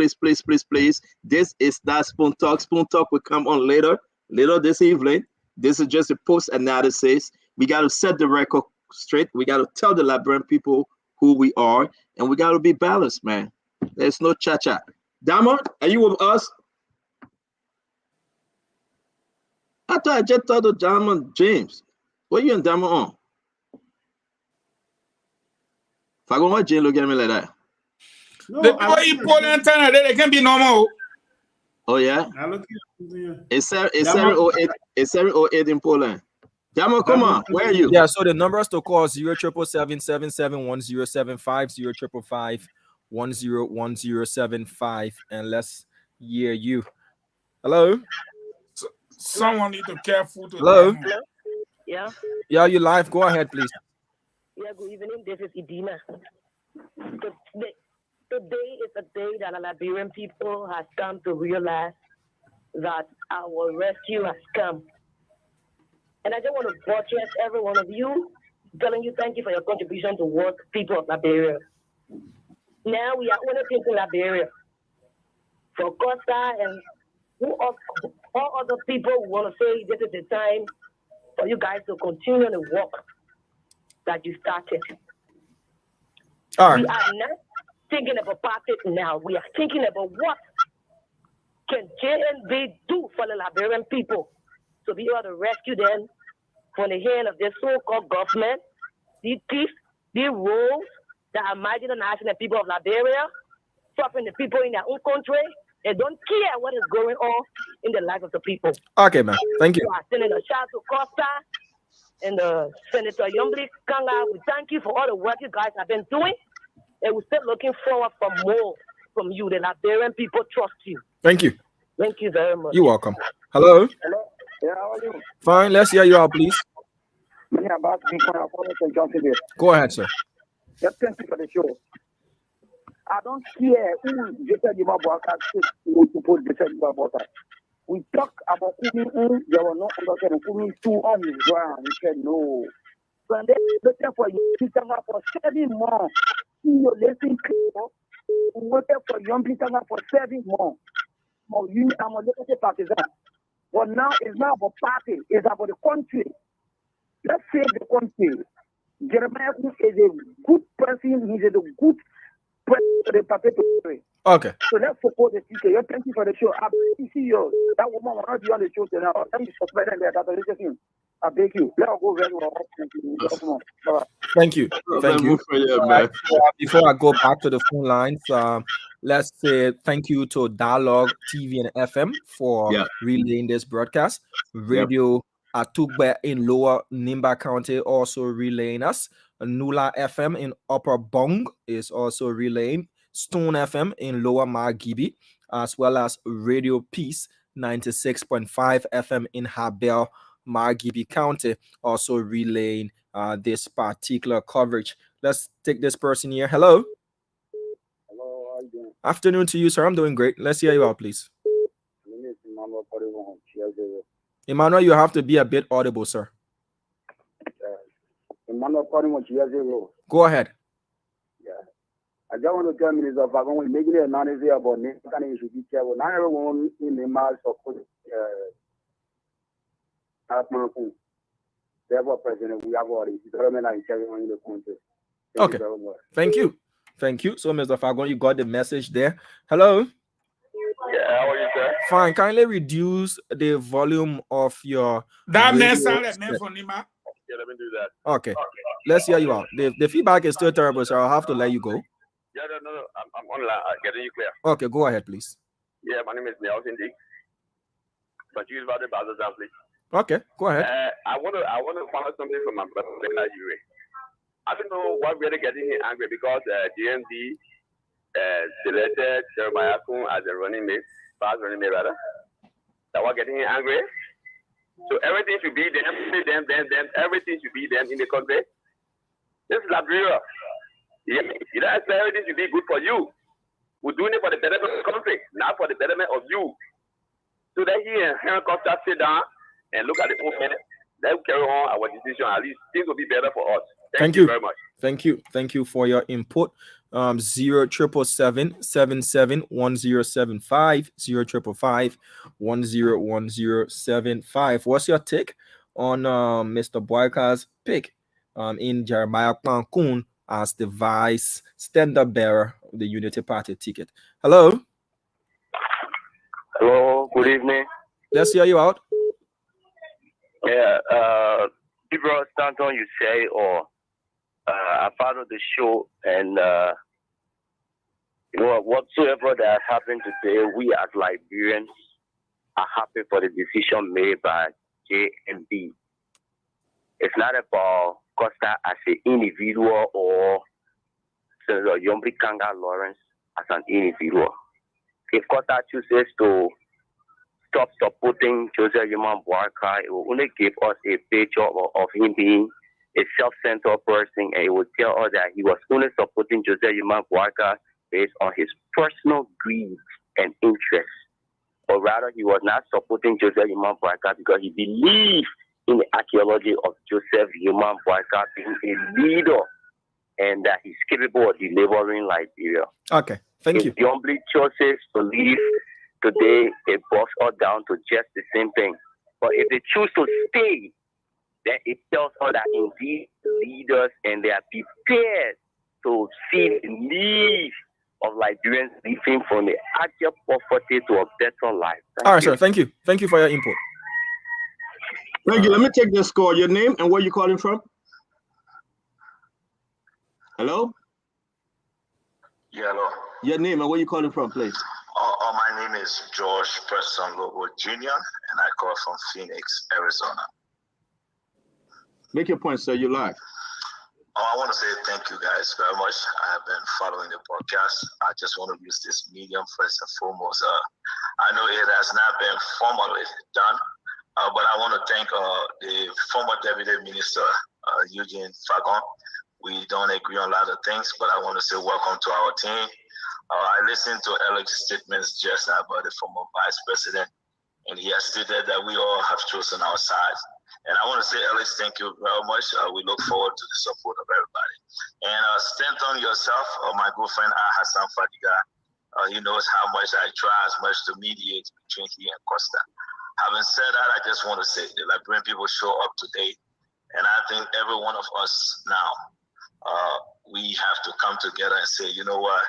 Speaker 19: This is that Spoon Talk. Spoon Talk will come on later this evening. This is just a post analysis. We got to set the record straight. We got to tell the Liberian people who we are, and we got to be balanced, man. There's no cha-cha. Diamond, are you with us? I thought I just told the Diamond James. What you and Diamond on? If I go watch James look at me like that.
Speaker 20: No, the people in Poland, they can be normal.
Speaker 19: Oh yeah. It's 708. It's 708 in Poland. Diamond, come on. Where are you?
Speaker 2: Yeah. So the numbers to call 077771075 055101075, and let's hear you. Hello.
Speaker 20: Someone need to careful to.
Speaker 2: Hello.
Speaker 9: Yeah.
Speaker 2: Yeah, you live. Go ahead, please.
Speaker 9: Yeah. Good evening. This is Idina. Today is a day that the Liberian people has come to realize that our rescue has come. And I just want to broadcast every one of you, telling you thank you for your contribution to work people of Liberia. Now we are only thinking Liberia. For Costa and all other people who want to say this is the time for you guys to continue the work that you started.
Speaker 2: All right.
Speaker 9: We are not thinking about parties now. We are thinking about what can JNB do for the Liberian people to be able to rescue them from the hand of this so-called government, these thieves, these wolves that are marginalizing the people of Liberia, stopping the people in their own country, and don't care what is going on in the life of the people.
Speaker 2: Okay, man. Thank you.
Speaker 9: So I send a shout to Costa and Senator Yombli Kanga. We thank you for all the work you guys have been doing, and we're still looking forward for more from you. The Liberian people trust you.
Speaker 2: Thank you.
Speaker 9: Thank you very much.
Speaker 2: You're welcome. Hello.
Speaker 22: Hello. Yeah, how are you?
Speaker 2: Fine. Let's hear you out, please.
Speaker 22: Yeah, about
Speaker 2: Go ahead, sir.
Speaker 22: Yeah, thank you for the show. I don't care who Jacob Boakai who support Jacob Boakai. We talk about Kumi, there were no understanding. Kumi 2 on his ground. We said no. So then looking for you for 7 months. You listen to waiting for young people for 7 months. I'm a little partisan. But now it's not about party, it's about the country. Let's save the country. Jeremiah is a good person, he's a good person for the party to pray.
Speaker 2: Okay.
Speaker 22: So let's support the TK. Thank you for the show. I see you. That woman will not be on the show tonight. Thank you for spreading that. I beg you. Let us go very well.
Speaker 2: Thank you. Thank you. Before I go back to the phone lines, let's say thank you to Dialogue TV and FM for relaying this broadcast. Radio Atugbe in Lower Nimba County also relaying us. Nula FM in Upper Bong is also relaying. Stone FM in Lower Margibi, as well as Radio Peace 96.5 FM in Habel, Margibi County, also relaying this particular coverage. Let's take this person here. Hello.
Speaker 22: Hello, how are you doing?
Speaker 2: Afternoon to you, sir. I'm doing great. Let's hear you out, please.
Speaker 22: My name is
Speaker 2: Emmanuel, you have to be a bit audible, sir.
Speaker 22: Emmanuel
Speaker 2: Go ahead.
Speaker 22: Yeah. I just want to tell Minister Fagon, we're making an analysis about Nation should be careful. Not everyone in the mass support therefore, President, we have already determined and everyone in the country.
Speaker 2: Okay. Thank you. Thank you. So, Mr. Fagon, you got the message there. Hello.
Speaker 23: Yeah, how are you, sir?
Speaker 2: Fine. Kindly reduce the volume of your.
Speaker 20: That man
Speaker 23: Yeah,
Speaker 20: let me
Speaker 23: do that.
Speaker 2: Okay. Let's hear you out. The feedback is still terrible, so I'll have to let you go.
Speaker 23: Yeah, no. I'm online. Getting you clear.
Speaker 2: Okay, go ahead, please.
Speaker 23: Yeah, my name is Nelson D. But you about the Battleground, please.
Speaker 2: Okay, go ahead.
Speaker 23: I want to find out something from my brother in Nigeria. I don't know what really getting him angry because GMD selected Jeremiah Kun as a running mate, past running mate rather. That was getting him angry. So everything should be them, everything should be them in the country. This is Liberia. Yeah, you don't expect everything should be good for you. We're doing it for the betterment of the country, not for the betterment of you. So that here, Henry Costa sit down and look at the movement. Let's carry on our decision. At least things will be better for us. Thank you very much.
Speaker 2: Thank you. Thank you for your input. 077771075 055101075. What's your take on Mr. Boakai's pick in Jeremiah Pankun as the vice standard bearer of the Unity Party ticket. Hello.
Speaker 10: Hello, good evening.
Speaker 2: Let's hear you out.
Speaker 10: Yeah, Gabriel Stanton, you say, or I followed the show, and whatsoever that happened today, we as Liberians are happy for the decision made by JMB. It's not about Costa as an individual or Senator Yombi Kanga Lawrence as an individual. If Costa chooses to stop supporting Joseph Human Boakai, it will only give us a picture of him being a self-centered person, and it will tell us that he was only supporting Joseph Human Boakai based on his personal greed and interest. Or rather, he was not supporting Joseph Human Boakai because he believed in the archaeology of Joseph Human Boakai being a leader and that he's capable of delivering Liberia.
Speaker 2: Okay, thank you.
Speaker 10: If Yombly chooses to leave today, it boils us down to just the same thing. But if they choose to stay, then it tells us that indeed leaders and they are prepared to see the needs of Liberians living from the actual poverty to a better life.
Speaker 2: All right, sir. Thank you. Thank you for your input.
Speaker 19: Thank you. Let me take the score. Your name and where you calling from? Hello?
Speaker 14: Yeah, hello.
Speaker 19: Your name and where you calling from, please?
Speaker 14: My name is George Preston Lobo Jr., and I call from Phoenix, Arizona.
Speaker 19: Make your point, sir. You're live.
Speaker 14: I want to say thank you guys very much. I have been following the podcast. I just want to use this medium first and foremost. I know it has not been formally done, but I want to thank the former Deputy Minister, Eugene Fagon. We don't agree on a lot of things, but I want to say welcome to our team. I listened to Alex's statements just now about the former Vice President, and he has stated that we all have chosen our sides. And I want to say, Alex, thank you very much. We look forward to the support of everybody. And stand on yourself, my good friend Hassan Fadiga. He knows how much I try as much to mediate between he and Costa. Having said that, I just want to say the Liberian people show up today. And I think every one of us now, we have to come together and say, you know what,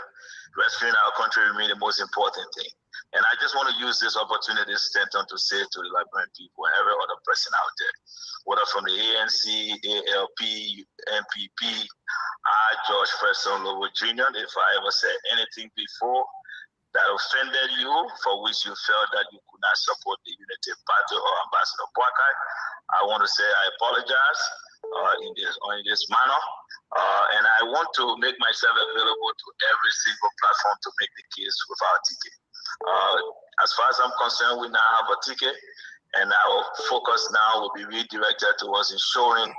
Speaker 14: rescuing our country remains the most important thing. And I just want to use this opportunity, Stanton, to say to the Liberian people and every other person out there, whether from the ANC, ALP, MPP, George Preston Lobo Jr., if I ever said anything before that offended you, for which you felt that you could not support the Unity Party or Ambassador Boakai, I want to say I apologize in this manner. And I want to make myself available to every single platform to make the case with our ticket. As far as I'm concerned, we now have a ticket, and our focus now will be redirected towards ensuring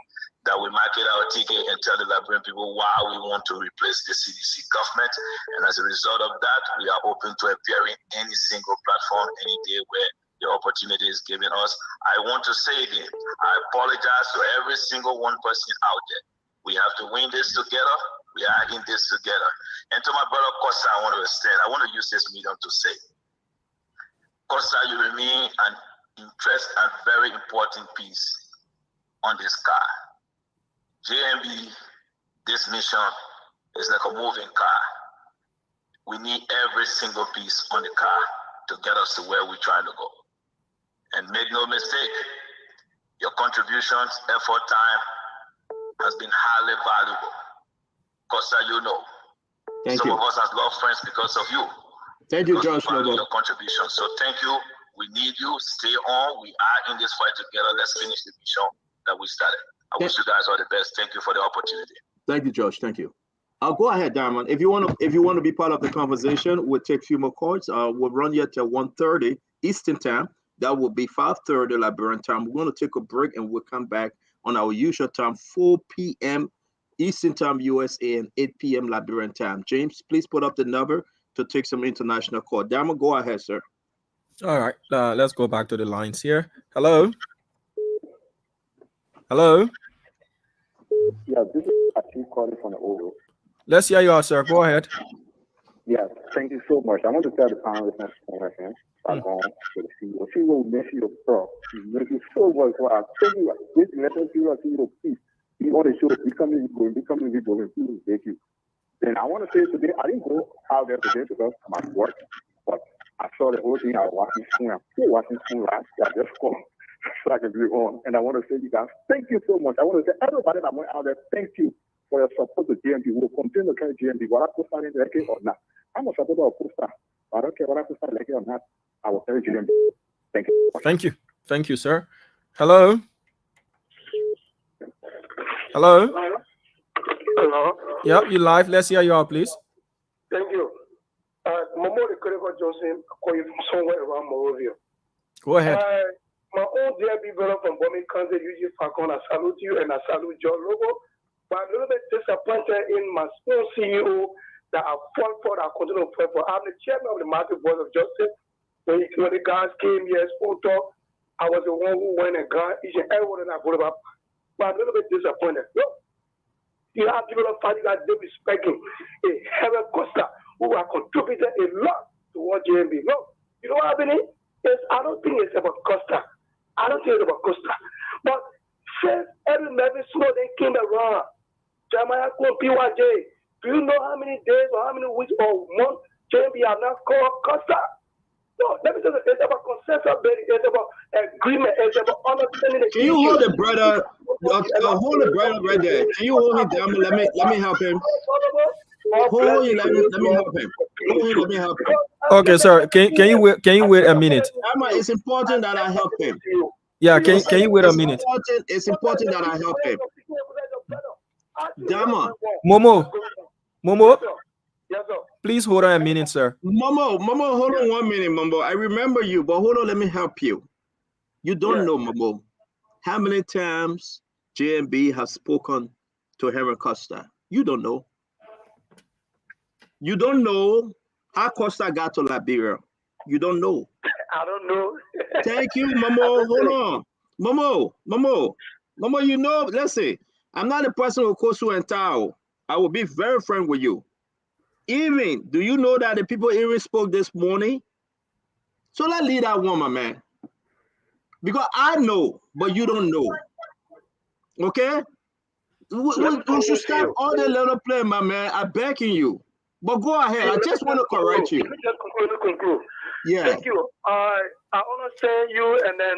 Speaker 14: that we market our ticket and tell the Liberian people why we want to replace the CDC government. And as a result of that, we are open to appearing any single platform any day where the opportunity is given us. I want to say again, I apologize to every single one person out there. We have to win this together. We are in this together. And to my brother Costa, I want to use this medium to say, Costa, you remain an interest and very important piece on this car. JMB, this mission is like a moving car. We need every single piece on the car to get us to where we're trying to go. And make no mistake, your contributions, effort, time has been highly valuable. Costa, you know. Some of us have lost friends because of you.
Speaker 19: Thank you, Josh.
Speaker 14: Your contribution. So thank you. We need you. Stay on. We are in this fight together. Let's finish the mission that we started. I wish you guys all the best. Thank you for the opportunity.
Speaker 19: Thank you, Josh. Thank you. Go ahead, Diamond. If you want to be part of the conversation, we'll take a few more calls. We'll run here till 1:30 Eastern time. That will be 5:30 Liberian time. We're going to take a break and we'll come back on our usual time, 4 p.m. Eastern time USA and 8 p.m. Liberian time. James, please put up the number to take some international call. Diamond, go ahead, sir.
Speaker 2: All right, let's go back to the lines here. Hello. Hello.
Speaker 11: Yeah, this is actually calling from the Oval.
Speaker 2: Let's hear you out, sir. Go ahead.
Speaker 11: Yeah, thank you so much. I want to tell the panelists next time, I'm going to the CEO. She will miss you, bro. She miss you so much. So I tell you, this letter to you, please. see all the shows, becoming people, thank you. Then I want to say today, I didn't go out there today because I'm at work, but I saw the whole thing. I was watching school. I'm still watching school. I just called so I can be on. And I want to say to you guys, thank you so much. I want to say everybody that went out there, thank you for your support to GMB. We'll continue to carry GMB, whether Costa like it or not. I'm a supporter of Costa. I don't care whether Costa like it or not. I will carry GMB. Thank you.
Speaker 2: Thank you. Thank you, sir. Hello. Hello.
Speaker 12: Hello.
Speaker 2: Yeah, you live. Let's hear you out, please.
Speaker 12: Thank you. Momo the Critical Johnson, call you from somewhere around Morovia.
Speaker 2: Go ahead.
Speaker 12: My own dear brother from Bombing Country, UG Falcon, I salute you and I salute John Logo. But I'm a little bit disappointed in my small CEO that I fought for, I continue to fight for. I'm the chairman of the Market Board of Justice. When the guys came here, spoke talk, I was the one who went and got each and every one that I voted about. But I'm a little bit disappointed. No. You have people of party that they respecting a Heaven Costa who have contributed a lot towards JMB. No, you know what happening? I don't think it's about Costa. I don't think it's about Costa. But since every slow they came around, Jeremiah PYJ, do you know how many days or how many weeks or months JMB have not called Costa? No, let me tell you, it's about consensus, it's about agreement, it's about understanding the
Speaker 19: Can you hold the brother? Hold the brother right there. Can you hold him down? Let me help him. Hold him. Let me help him. Hold him. Let me help him.
Speaker 2: Okay, sir. Can you wait a minute?
Speaker 19: It's important that I help him.
Speaker 2: Yeah, can you wait a minute?
Speaker 19: It's important that I help him. Dama.
Speaker 2: Momo.
Speaker 12: Yes, sir.
Speaker 2: Please hold on a minute, sir.
Speaker 19: Momo, hold on 1 minute, Momo. I remember you, but hold on, let me help you. You don't know, Momo, how many times JMB has spoken to Henry Costa. You don't know. You don't know how Costa got to Liberia. You don't know.
Speaker 12: I don't know.
Speaker 19: Thank you, Momo. Hold on. Momo, you know, let's say, I'm not a person who goes to Entao. I will be very frank with you. Even, do you know that the people even spoke this morning? So let's leave that one, my man. Because I know, but you don't know. Okay? We should stop all the little play, my man. I'm begging you. But go ahead. I just want to correct you.
Speaker 12: Let me just conclude.
Speaker 19: Yeah.
Speaker 12: Thank you. I understand you, and then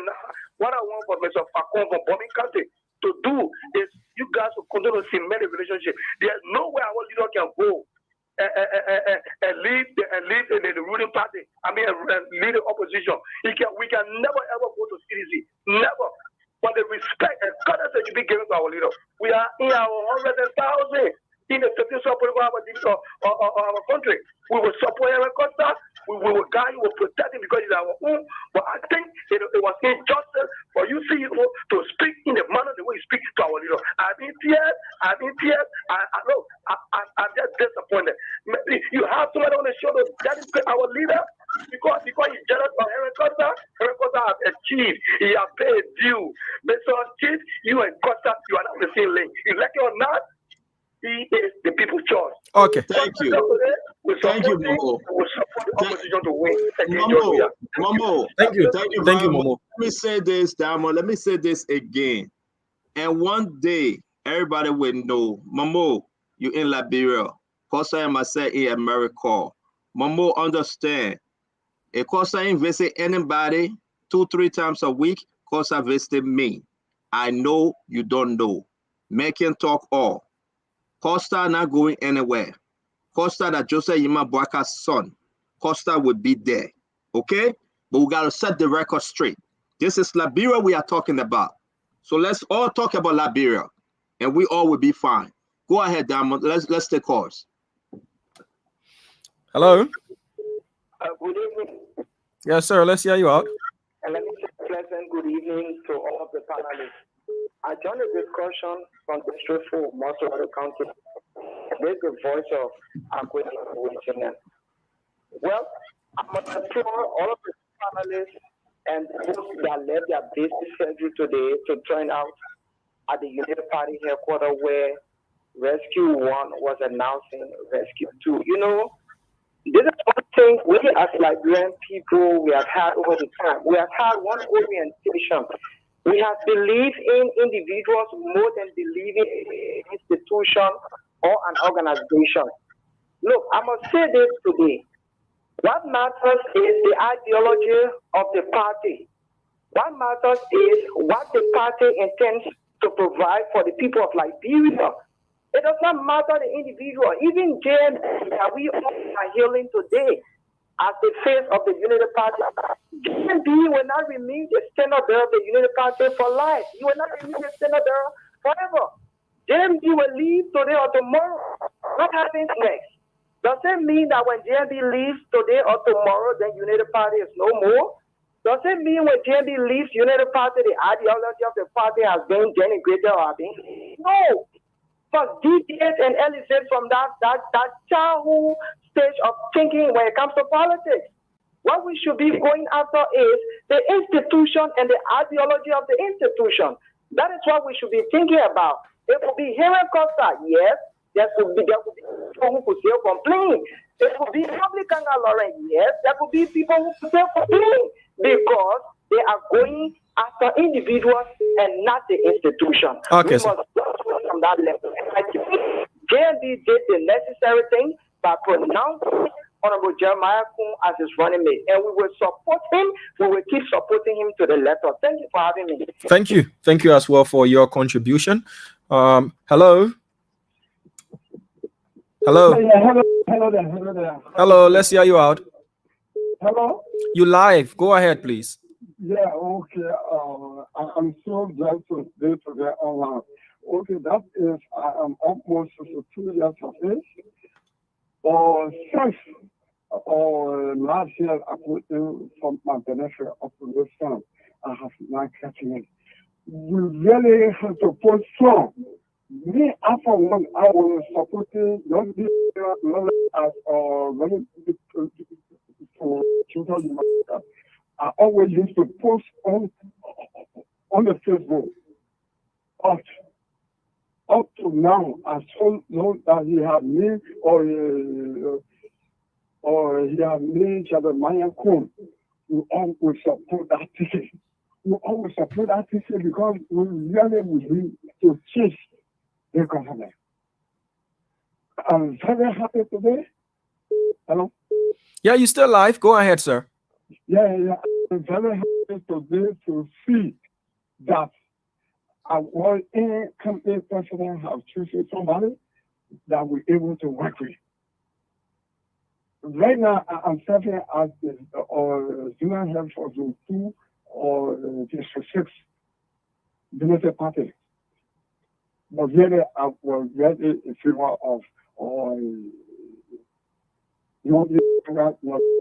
Speaker 12: what I want for Mr. Falcon from Bombing Country to do is you guys will continue to cement a relationship. There's no way our leader can go and lead in the ruling party. I mean, lead the opposition. We can never ever go to CDC. Never. But the respect and courtesy should be given to our leader. We are in our 100,000 in the 15th support of our country. We will support Aaron Costa. We will guide him, we will protect him because he's our own. But I think it was injustice for you CEO to speak in the manner the way you speak to our leader. I'm in tears. I'm just disappointed. You have somebody on the show that is our leader because he's jealous of Aaron Costa. Aaron Costa has achieved. He has paid due. Mr. Chief, you and Costa, you are not the same lane. You like it or not, he is the people's choice.
Speaker 2: Okay.
Speaker 19: Thank you. Thank you, Momo. Momo. Thank you, Momo. Let me say this, Damo. Let me say this again. And one day, everybody will know, Momo, you in Liberia. Costa and myself in America. Momo, understand. If Costa ain't visit anybody 2-3 times a week, Costa visited me. I know you don't know. Make him talk all. Costa not going anywhere. Costa that Joseph Yima Boakai's son. Costa would be there. Okay? But we got to set the record straight. This is Liberia we are talking about. So let's all talk about Liberia. And we all will be fine. Go ahead, Diamond. Let's take calls.
Speaker 2: Hello?
Speaker 12: Good evening.
Speaker 2: Yes, sir. Let's hear you out.
Speaker 12: And let me say a pleasant good evening to all of the panelists. I joined the discussion from the stressful Motorcade County with the voice of Aquila. Well, I'm going to implore all of the panelists and those that left their busy schedule today to join out at the United Party headquarters where Rescue 1 was announcing Rescue 2. You know, this is one thing we as Liberian people we have had over the time. We have had one orientation We have believed in individuals more than believing in an institution or an organization. Look, I must say this today. What matters is the ideology of the party. What matters is what the party intends to provide for the people of Liberia. It does not matter the individual. Even James that we all are healing today as the face of the Unity Party, JMB will not remain the standard bearer of the Unity Party for life. He will not remain the standard bearer forever. JMB will leave today or tomorrow. What happens next? Does it mean that when JMB leaves today or tomorrow, then Unity Party is no more? Does it mean when JMB leaves Unity Party, the ideology of the party has been denigrated or been? No. But deviate and elevate from that childhood stage of thinking when it comes to politics. What we should be going after is the institution and the ideology of the institution. That is what we should be thinking about. It could be Henry Costa, yes. There could be people who could still complain. It could be Republican Lauren, yes. There could be people who could still complain because they are going after individuals and not the institution.
Speaker 2: Okay,
Speaker 12: we must go from that level. And I think JMB did the necessary thing by pronouncing Honorable Jeremiah Kun as his running mate. And we will support him. We will keep supporting him to the letter. Thank you for having me.
Speaker 2: Thank you. Thank you as well for your contribution. Hello. Hello.
Speaker 13: Hello there.
Speaker 2: Hello, let's hear you out.
Speaker 13: Hello?
Speaker 2: You live. Go ahead, please.
Speaker 13: Yeah, okay. I'm so glad to be today online. Okay, that is, I am almost 2 years of age. Since last year, I put in from my benefit up to this time. I have not catching it. We really have to put strong. Me, after one, I was supporting young people as children. I always used to post on the Facebook. But up to now, I so know that he had me or he had me, Jeremiah Kun. We always support that ticket. We always support that ticket because we really would be to change the government. I'm very happy today. Hello?
Speaker 2: Yeah, you still live. Go ahead, sir.
Speaker 13: Yeah. I'm very happy today to see that our company president have chosen somebody that we're able to work with. Right now, I'm serving as the senior head for Zone 2 or District 6 Unity Party. But really, I was really in favor of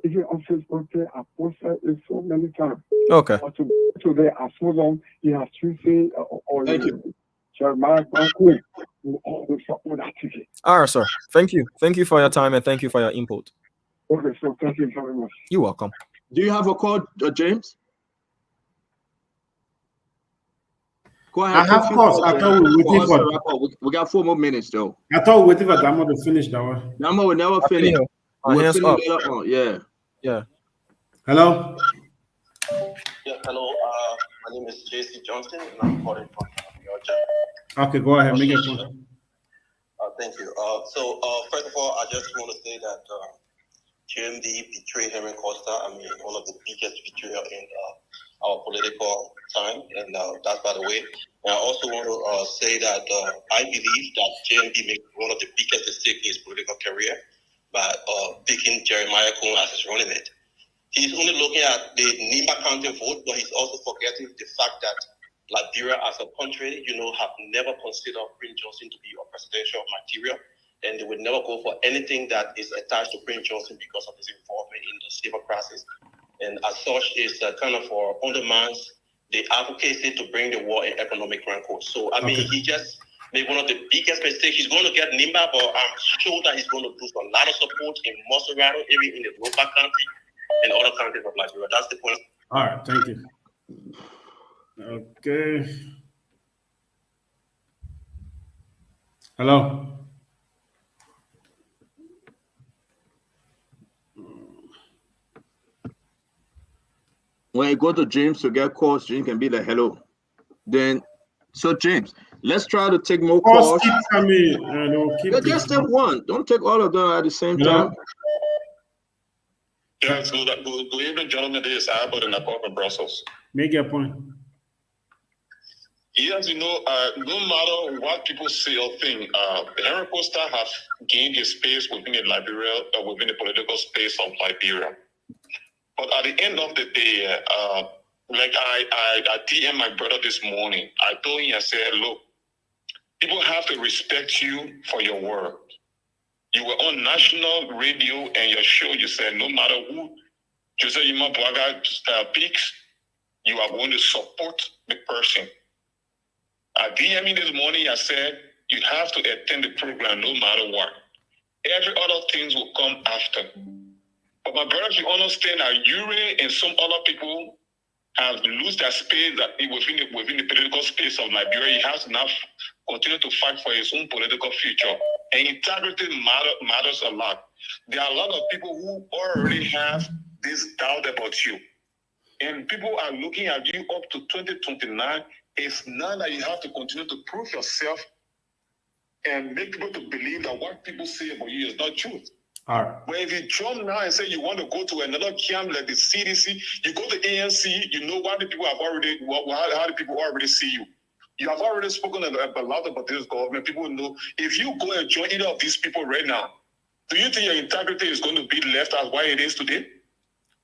Speaker 13: even on Facebook, I posted it so many times.
Speaker 2: Okay.
Speaker 13: But today, I saw them, he has chosen
Speaker 2: Thank you.
Speaker 13: Jeremiah Kun, who always support that ticket.
Speaker 2: All right, sir. Thank you. Thank you for your time and thank you for your input.
Speaker 13: Okay, so thank you very much.
Speaker 2: You're welcome.
Speaker 19: Do you have a call, James? Go ahead.
Speaker 3: I have calls. I thought we were waiting for.
Speaker 19: We got 4 more minutes though.
Speaker 3: I thought we were waiting for Damo to finish that one.
Speaker 19: Damo will never finish. We'll finish later on.
Speaker 2: Yeah.
Speaker 3: Hello.
Speaker 15: Yeah. Hello. My name is JC Johnston, and I'm calling from Georgia.
Speaker 3: Okay, go ahead. Make it point.
Speaker 15: Thank you. So first of all, I just want to say that GMD betrayed Henry Costa. I mean, one of the biggest betrayal in our political time, and that's by the way. And I also want to say that I believe that JMD made one of the biggest mistakes in his political career by picking Jeremiah Kun as his running mate. He's only looking at the NIMBA counting vote, but he's also forgetting the fact that Liberia as a country, have never considered Prince Johnson to be a presidential material, and they would never go for anything that is attached to Prince Johnson because of his involvement in the civil crisis. And as such, it's kind of undermines the advocacy to bring the war and economic rancor. So, I mean, he just made one of the biggest mistakes. He's going to get NIMBA, but I'm sure that he's going to lose a lot of support in Motorcade, even in the local country and other countries of Liberia. That's the point.
Speaker 3: All right, thank you. Okay. Hello.
Speaker 19: When you go to James to get calls, James can be like, hello. Then, so James, let's try to take more
Speaker 3: First,
Speaker 19: calls.
Speaker 3: keep coming, and we'll keep
Speaker 19: Just take one. Don't take all of them at the same time.
Speaker 1: Yes, good evening, gentlemen. This is Albert in the call from Brussels.
Speaker 3: Make your point.
Speaker 1: Yes, no matter what people say or think, Henry Costa has gained a space within the Liberia, within the political space of Liberia. But at the end of the day, like I DM my brother this morning. I told him, I said, look, people have to respect you for your work. You were on national radio and your show, you said, no matter who Jose Yima Bwaga picks, you are going to support the person. At DMing this morning, I said, you have to attend the program no matter what. Every other things will come after. But my brothers, you understand that Yuri and some other people have lost their space within the political space of Liberia. He has to now continue to fight for his own political future. And integrity matters a lot. There are a lot of people who already have this doubt about you. And people are looking at you up to 2029. It's not that you have to continue to prove yourself and make people to believe that what people say about you is not true.
Speaker 3: All right.
Speaker 1: But if you jump now and say you want to go to another camp like the CDC, you go to ANC, you know what the people have already, how the people already see you. You have already spoken a lot about this government. People know if you go and join either of these people right now, do you think your integrity is going to be left as what it is today?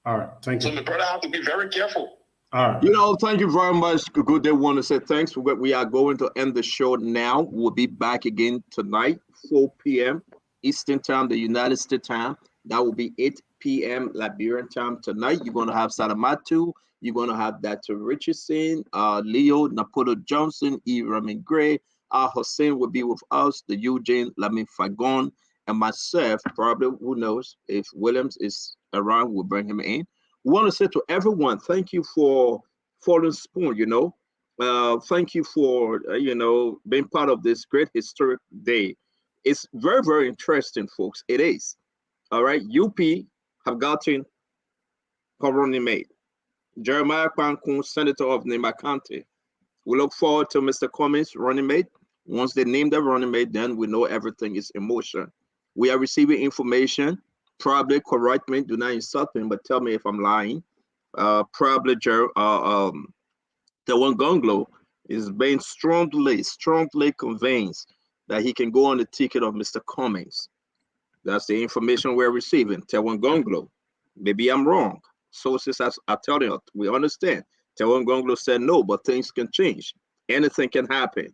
Speaker 3: All right, thank you.
Speaker 1: So the brother have to be very careful.
Speaker 3: All right.
Speaker 19: You know, thank you very much. Good day. Want to say thanks. We are going to end the show now. We'll be back again tonight, 4 p.m. Eastern Time, the United States time. That will be 8 p.m. Liberian time tonight. You're going to have Salamatu. You're going to have Dr. Richardson, Leo, Napoto Johnson, E. Ramin Gray. Hussein will be with us, the Eugene Lamin Fagon, and myself. Probably, who knows, if Williams is around, we'll bring him in. We want to say to everyone, thank you for following Spoon, thank you for, being part of this great historic day. It's very, very interesting, folks. It is. All right. UP have gotten a running mate. Jeremiah Pankun, Senator of Nema County. We look forward to Mr. Cummings' running mate. Once they name their running mate, then we know everything is in motion. We are receiving information. Probably correct me, do not insult me, but tell me if I'm lying. Probably the one Gonglo is being strongly convinced that he can go on the ticket of Mr. Cummings. That's the information we're receiving. Tewan Gonglo. Maybe I'm wrong. Sources are telling us. We understand. Tewan Gonglo said no, but things can change. Anything can happen.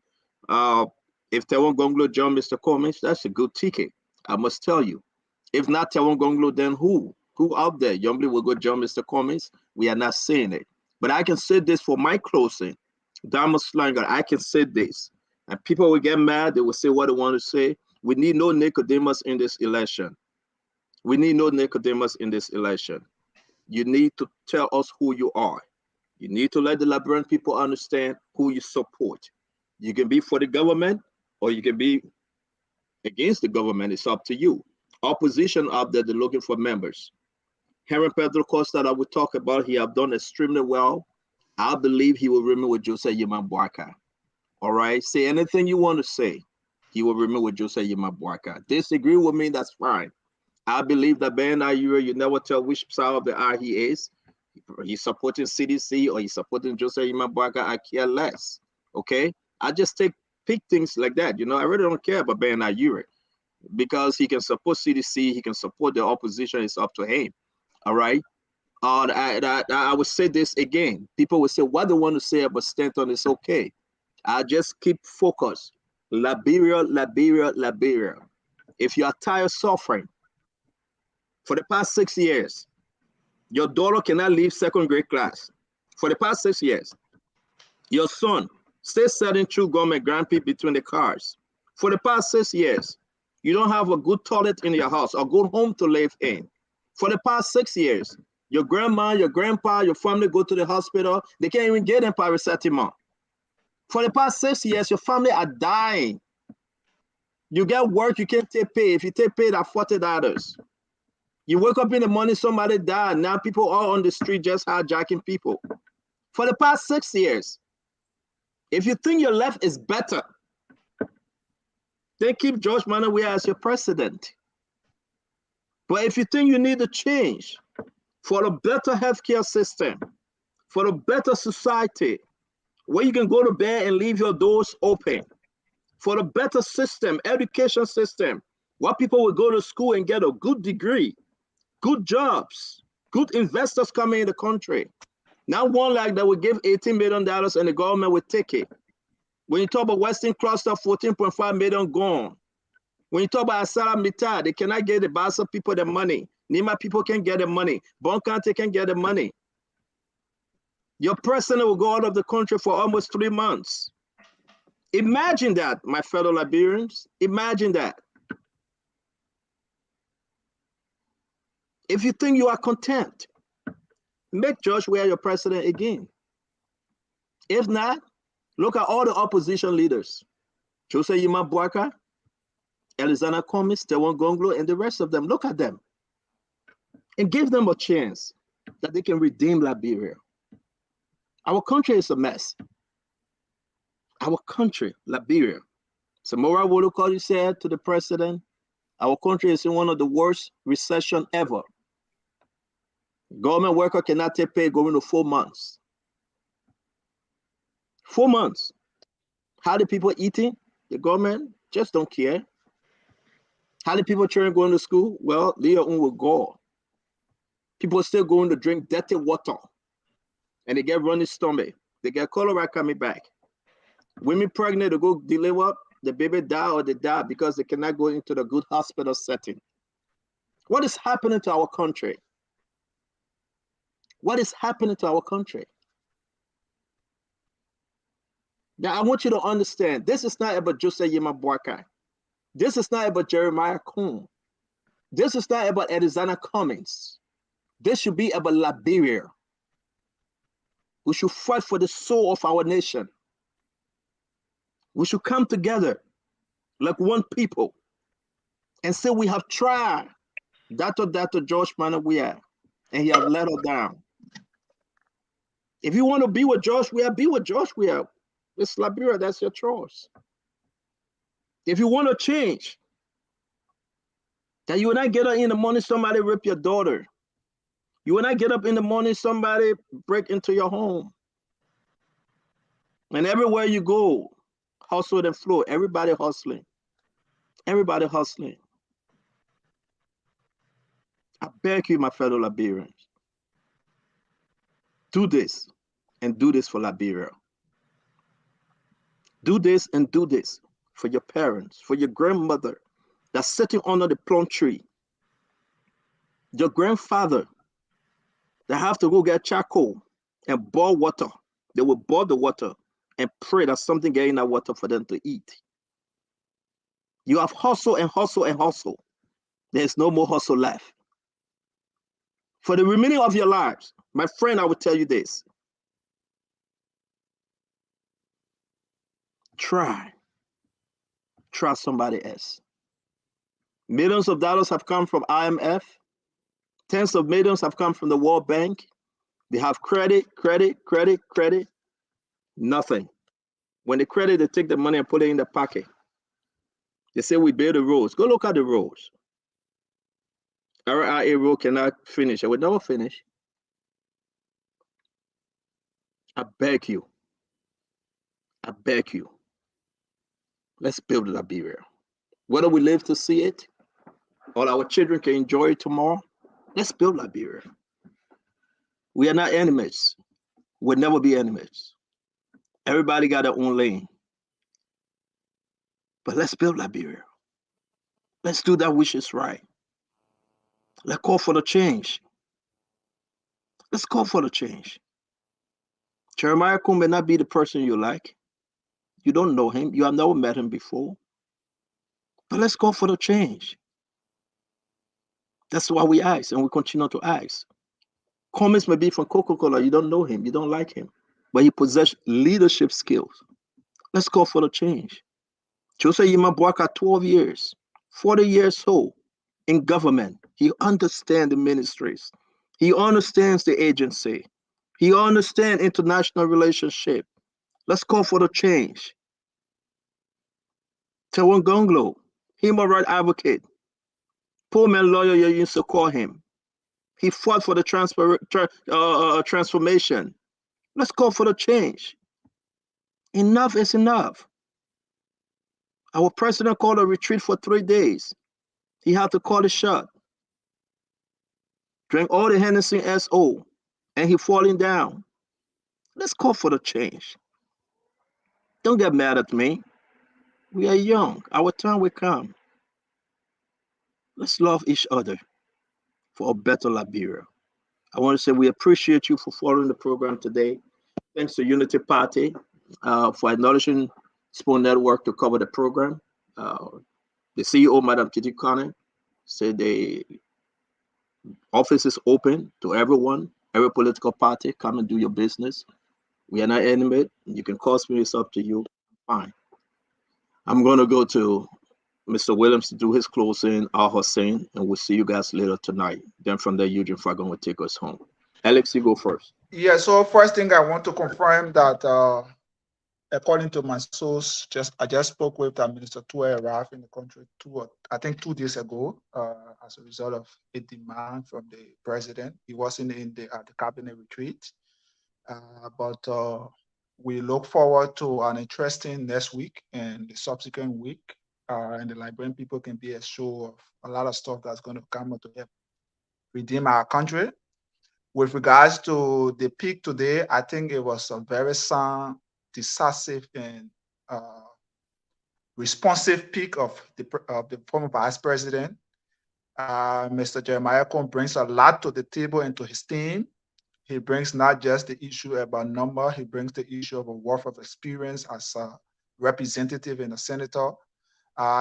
Speaker 19: If Tewan Gonglo joins Mr. Cummings, that's a good ticket. I must tell you. If not Tewan Gonglo, then who? Who out there? Youngly will go join Mr. Cummings. We are not saying it. But I can say this for my closing. Dama Slanger, I can say this. And people will get mad. They will say what they want to say. We need no Nicodemus in this election. We need no Nicodemus in this election. You need to tell us who you are. You need to let the Liberian people understand who you support. You can be for the government or you can be against the government. It's up to you. Opposition up there, they're looking for members. Henry Pedro Costa that we talk about, he have done extremely well. I believe he will remain with Jose Yima Boakai. All right, say anything you want to say. He will remain with Jose Yima Boakai. Disagree with me, that's fine. I believe that Ben Ayura, you never tell which side of the eye he is. He's supporting CDC or he's supporting Jose Yima Boakai. I care less. Okay, I just pick things like that. I really don't care about Ben Ayura. Because he can support CDC, he can support the opposition, it's up to him. All right. I would say this again. People will say what they want to say about Stanton is okay. I just keep focused. Liberia. If you are tired of suffering for the past 6 years, your daughter cannot leave second grade class. For the past 6 years, your son stays setting through government grandpa between the cars. For the past 6 years, you don't have a good toilet in your house, a good home to live in. For the past 6 years, your grandma, your grandpa, your family go to the hospital. They can't even get in paracetamol. For the past 6 years, your family are dying. You get work, you can't take pay. If you take pay, that's $40. You wake up in the morning, somebody died. Now people are on the street just hijacking people. For the past 6 years, If you think your left is better, then keep George Manawia as your president. But if you think you need a change for a better healthcare system, for a better society, where you can go to bed and leave your doors open, for a better system, education system, where people will go to school and get a good degree, good jobs, good investors coming in the country. Not one like that would give $18 million and the government would take it. When you talk about Western Cluster, 14.5 million gone. When you talk about Asara Mita, they cannot get the Basa people the money. Nima people can get the money. Bon County can get the money. Your president will go out of the country for almost 3 months. Imagine that, my fellow Liberians. Imagine that. If you think you are content, make George Weah your president again. If not, look at all the opposition leaders. Jose Yima Boakai, Elizana Comis, Tewan Gonglo, and the rest of them. Look at them and give them a chance that they can redeem Liberia. Our country is a mess. Our country, Liberia. Samora Wolokoli said to the president, our country is in one of the worst recession ever. Government worker cannot take pay going to 4 months. 4 months. How the people eating? The government just don't care. How the people children going to school? Well, Leah will go. People are still going to drink dirty water. And they get running stomach. They get cholera coming back. Women pregnant to go deliver, the baby die or they die because they cannot go into the good hospital setting. What is happening to our country? What is happening to our country? Now, I want you to understand, this is not about Jose Yima Boakai. This is not about Jeremiah Kuhn. This is not about Edizana Cummings. This should be about Liberia. We should fight for the soul of our nation. We should come together like one people and say we have tried Dr. George Manawia, and he has let us down. If you want to be with George Weah, be with George Weah. It's Liberia, that's your choice. If you want to change, that you will not get up in the morning, somebody rip your daughter. You will not get up in the morning, somebody break into your home. And everywhere you go, hustle and flow, everybody hustling. Everybody hustling. I beg you, my fellow Liberians, do this and do this for Liberia. Do this and do this for your parents, for your grandmother that's sitting under the plum tree. Your grandfather that have to go get charcoal and boil water. They will boil the water and pray that something get in that water for them to eat. You have hustle and hustle and hustle. There's no more hustle left. For the remaining of your lives, my friend, I will tell you this. Try somebody else. Millions of dollars have come from IMF. Tens of millions have come from the World Bank. They have credit. Nothing. When they credit, they take the money and put it in their pocket. They say we build the roads. Go look at the roads. RIA road cannot finish. It will never finish. I beg you. Let's build Liberia. Whether we live to see it or our children can enjoy it tomorrow, let's build Liberia. We are not enemies. We'll never be enemies. Everybody got their own lane. But let's build Liberia. Let's do that which is right. Let's call for the change. Let's call for the change. Jeremiah Kuhn may not be the person you like. You don't know him. You have never met him before. But let's call for the change. That's why we ask, and we continue to ask. Cummings may be from Coca-Cola. You don't know him. You don't like him. But he possesses leadership skills. Let's call for the change. Jose Yima Boakai, 12 years, 40 years old in government. He understands the ministries. He understands the agency. He understands international relationship. Let's call for the change. Tawan Gonglo, human rights advocate, poor man lawyer you used to call him. He fought for the transformation. Let's call for the change. Enough is enough. Our president called a retreat for 3 days. He had to call the shot. Drank all the Hennessy SO, and he falling down. Let's call for the change. Don't get mad at me. We are young. Our time will come. Let's love each other for a better Liberia. I want to say we appreciate you for following the program today. Thanks to Unity Party for acknowledging Spoon Network to cover the program. The CEO, Madam Kitty Connor, said the office is open to everyone, every political party. Come and do your business. We are not enemy. You can cost me, it's up to you. Fine. I'm going to go to Mr. Williams to do his closing, Al Hussein, and we'll see you guys later tonight. Then from there, Eugene Fagon will take us home. Alex, you go first.
Speaker 5: Yeah, so first thing I want to confirm that according to my source, I just spoke with Minister Tua Raf in the country 2 days ago as a result of a demand from the president. He wasn't in the cabinet retreat, but we look forward to an interesting next week and the subsequent week, and the Liberian people can be assured of a lot of stuff that's going to come out to help redeem our country. With regards to the peak today, I think it was a very sound, decisive, and responsive peak of the former vice president. Mr. Jeremiah Cohn brings a lot to the table and to his team. He brings not just the issue about number, he brings the issue of a wealth of experience as a representative and a senator.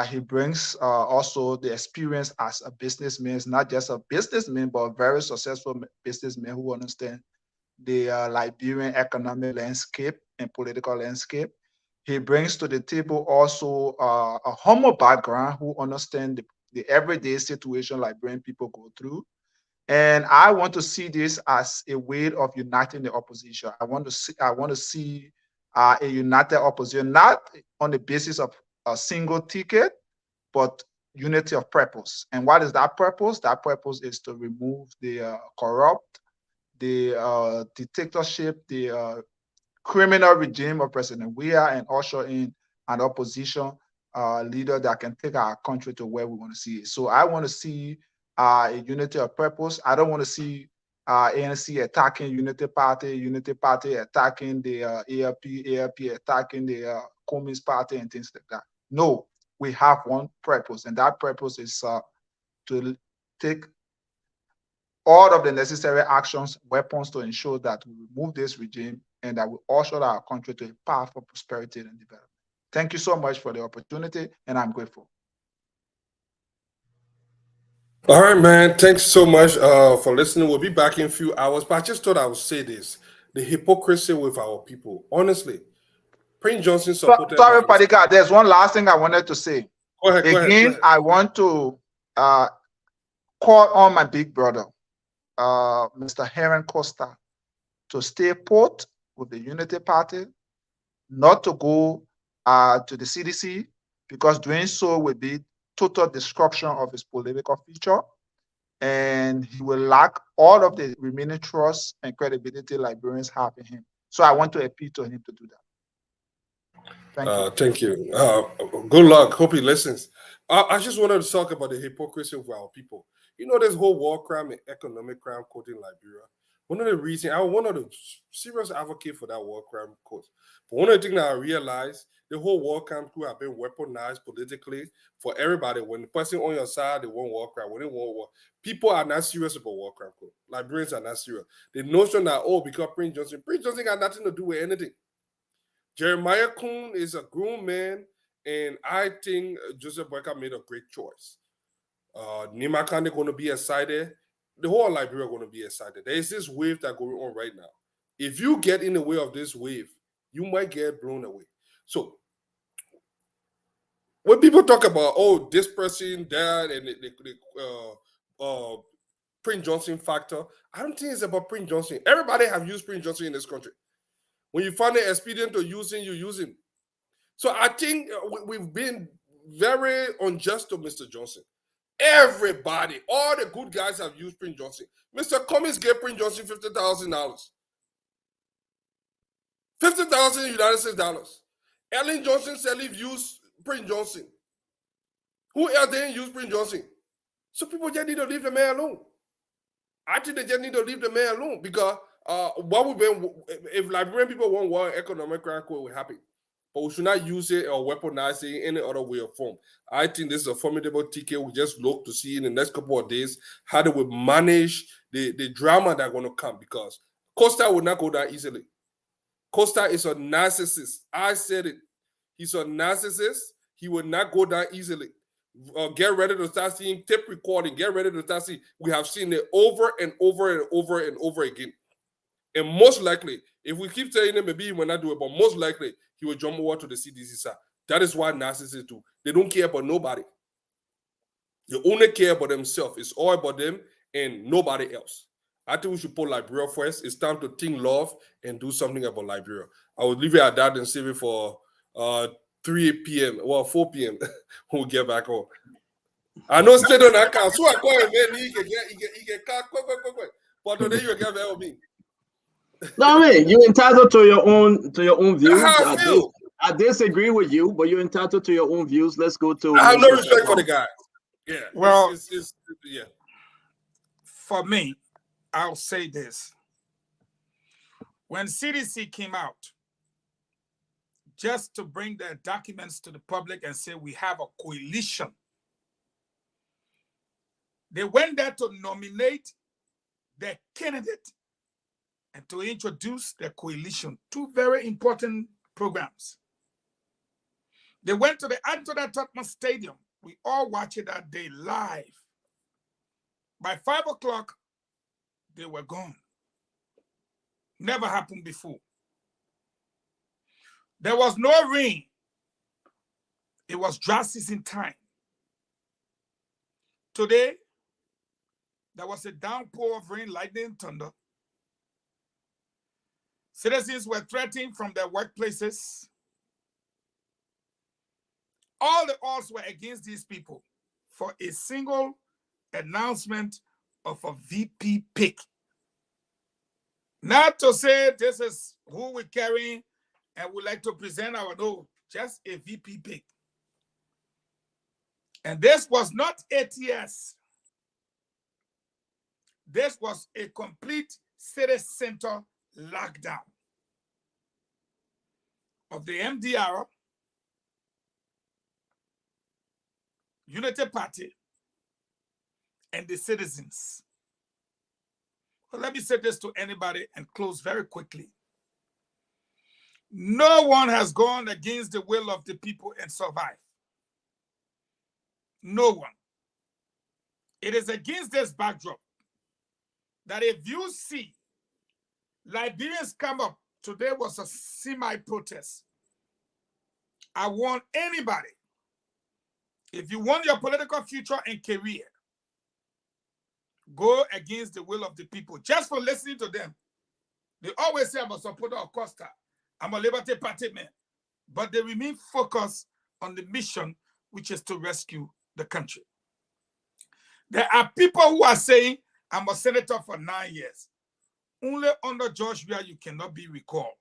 Speaker 5: He brings also the experience as a businessman. He's not just a businessman, but a very successful businessman who understands the Liberian economic landscape and political landscape. He brings to the table also a humble background who understands the everyday situation Liberian people go through. And I want to see this as a way of uniting the opposition. I want to see a united opposition, not on the basis of a single ticket, but unity of purpose. And what is that purpose? That purpose is to remove the corrupt, the dictatorship, the criminal regime of President Weah, and usher in an opposition leader that can take our country to where we want to see it. So I want to see a unity of purpose. I don't want to see ANC attacking Unity Party attacking the ALP attacking the Communist Party and things like that. No, we have one purpose, and that purpose is to take all of the necessary actions, weapons to ensure that we remove this regime and that we usher our country to a path of prosperity and development. Thank you so much for the opportunity, and I'm grateful.
Speaker 7: All right, man. Thanks so much for listening. We'll be back in a few hours, but I just thought I would say this. The hypocrisy with our people. Honestly, Prince Johnson supported...
Speaker 5: Sorry, Padika, there's one last thing I wanted to say.
Speaker 7: Go ahead.
Speaker 5: I want to call on my big brother, Mr. Heron Costa, to stay put with the Unity Party, not to go to the CDC, because doing so will be total destruction of his political future, and he will lack all of the remaining trust and credibility Liberians have in him. So I want to appeal to him to do that.
Speaker 7: Thank you. Good luck. Hope he listens. I just wanted to talk about the hypocrisy of our people. You know, this whole war crime and economic crime code in Liberia. One of the reasons, I was one of the serious advocates for that war crime code. But one of the things that I realized, the whole war crime crew have been weaponized politically for everybody. When the person on your side, they want war crime. When they want war, people are not serious about war crime code. Liberians are not serious. The notion that, because Prince Johnson got nothing to do with anything. Jeremiah Kuhn is a grown man, and I think Joseph Boakai made a great choice. Nima Kane going to be excited. The whole Liberia going to be excited. There is this wave that's going on right now. If you get in the way of this wave, you might get blown away. So when people talk about, this person, that, and the Prince Johnson factor, I don't think it's about Prince Johnson. Everybody have used Prince Johnson in this country. When you find it expedient to use him, you use him. So I think we've been very unjust to Mr. Johnson. Everybody, all the good guys have used Prince Johnson. Mr. Cummings gave Prince Johnson $50,000. 50,000 United States dollars. Ellen Johnson said he used Prince Johnson. Who else didn't use Prince Johnson? So people just need to leave the man alone. I think they just need to leave the man alone because what we've been, if Liberian people want war, economic crime will happen. But we should not use it or weaponize it in any other way or form. I think this is a formidable ticket. We just look to see in the next couple of days how they will manage the drama that's going to come because Costa will not go down easily. Costa is a narcissist. I said it. He's a narcissist. He will not go down easily. Get ready to start seeing tape recording. Get ready to start seeing. We have seen it over and over and over and over again. And most likely, if we keep telling him maybe he will not do it, but most likely he will jump over to the CDC side. That is why narcissists do. They don't care about nobody. They only care about themselves. It's all about them and nobody else. I think we should put Liberia first. It's time to think love and do something about Liberia. I will leave it at that and save it for 3 p.m. Well, 4 p.m. when we get back home. I know stay on that account. So I call him, man. He get quick. But today you get there with me.
Speaker 19: No, I mean, you're entitled to your own views.
Speaker 7: I feel.
Speaker 19: I disagree with you, but you're entitled to your own views. Let's go to.
Speaker 7: I have no respect for the guy. Yeah.
Speaker 20: Well,
Speaker 7: yeah.
Speaker 20: For me, I'll say this. When CDC came out, just to bring their documents to the public and say we have a coalition, they went there to nominate their candidate and to introduce their coalition. Two very important programs. They went to the Anthony Totman Stadium. We all watched it that day live. By 5 o'clock, they were gone. Never happened before. There was no rain. It was dry season time. Today, there was a downpour of rain, lightning, thunder. Citizens were threatened from their workplaces. All the odds were against these people for a single announcement of a VP pick. Not to say this is who we're carrying and would like to present our no, just a VP pick. And this was not ATS. This was a complete city center lockdown of the MDR, Unity Party, and the citizens. Well, let me say this to anybody and close very quickly. No one has gone against the will of the people and survived. No one. It is against this backdrop that if you see Liberians come up, today was a semi-protest. I want anybody, if you want your political future and career, go against the will of the people. Just for listening to them. They always say I'm a supporter of Costa. I'm a Liberty Party man. But they remain focused on the mission, which is to rescue the country. There are people who are saying, I'm a senator for 9 years. Only under George Weah you cannot be recalled.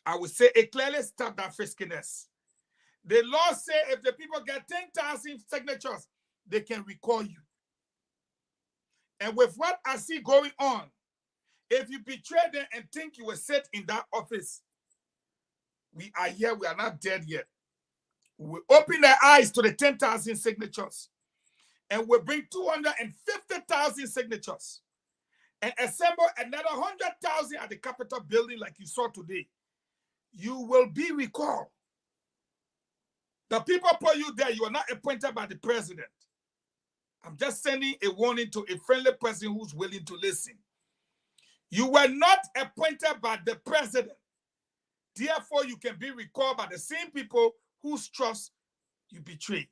Speaker 20: I would say it clearly stopped that friskiness. The law says if the people get 10,000 signatures, they can recall you. And with what I see going on, if you betray them and think you will sit in that office, we are here, we are not dead yet. We open their eyes to the 10,000 signatures and we bring 250,000 signatures and assemble another 100,000 at the Capitol building like you saw today. You will be recalled. The people put you there, you are not appointed by the president. I'm just sending a warning to a friendly person who's willing to listen. You were not appointed by the president. Therefore, you can be recalled by the same people whose trust you betrayed.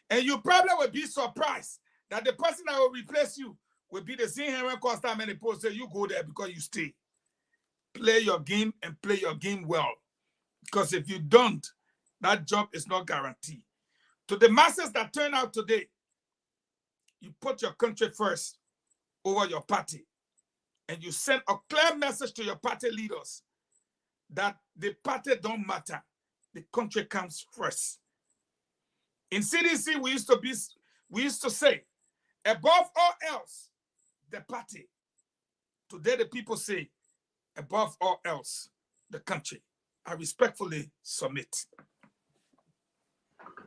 Speaker 20: And you probably will be surprised that the person that will replace you will be the same Henry Costa and people say you go there because you stay. play your game and play your game well. Because if you don't, that job is not guaranteed. To the masses that turn out today, you put your country first over your party. And you send a clear message to your party leaders that the party don't matter. The country comes first. In CDC, we used to say, above all else, the party. Today, the people say, above all else, the country. I respectfully submit.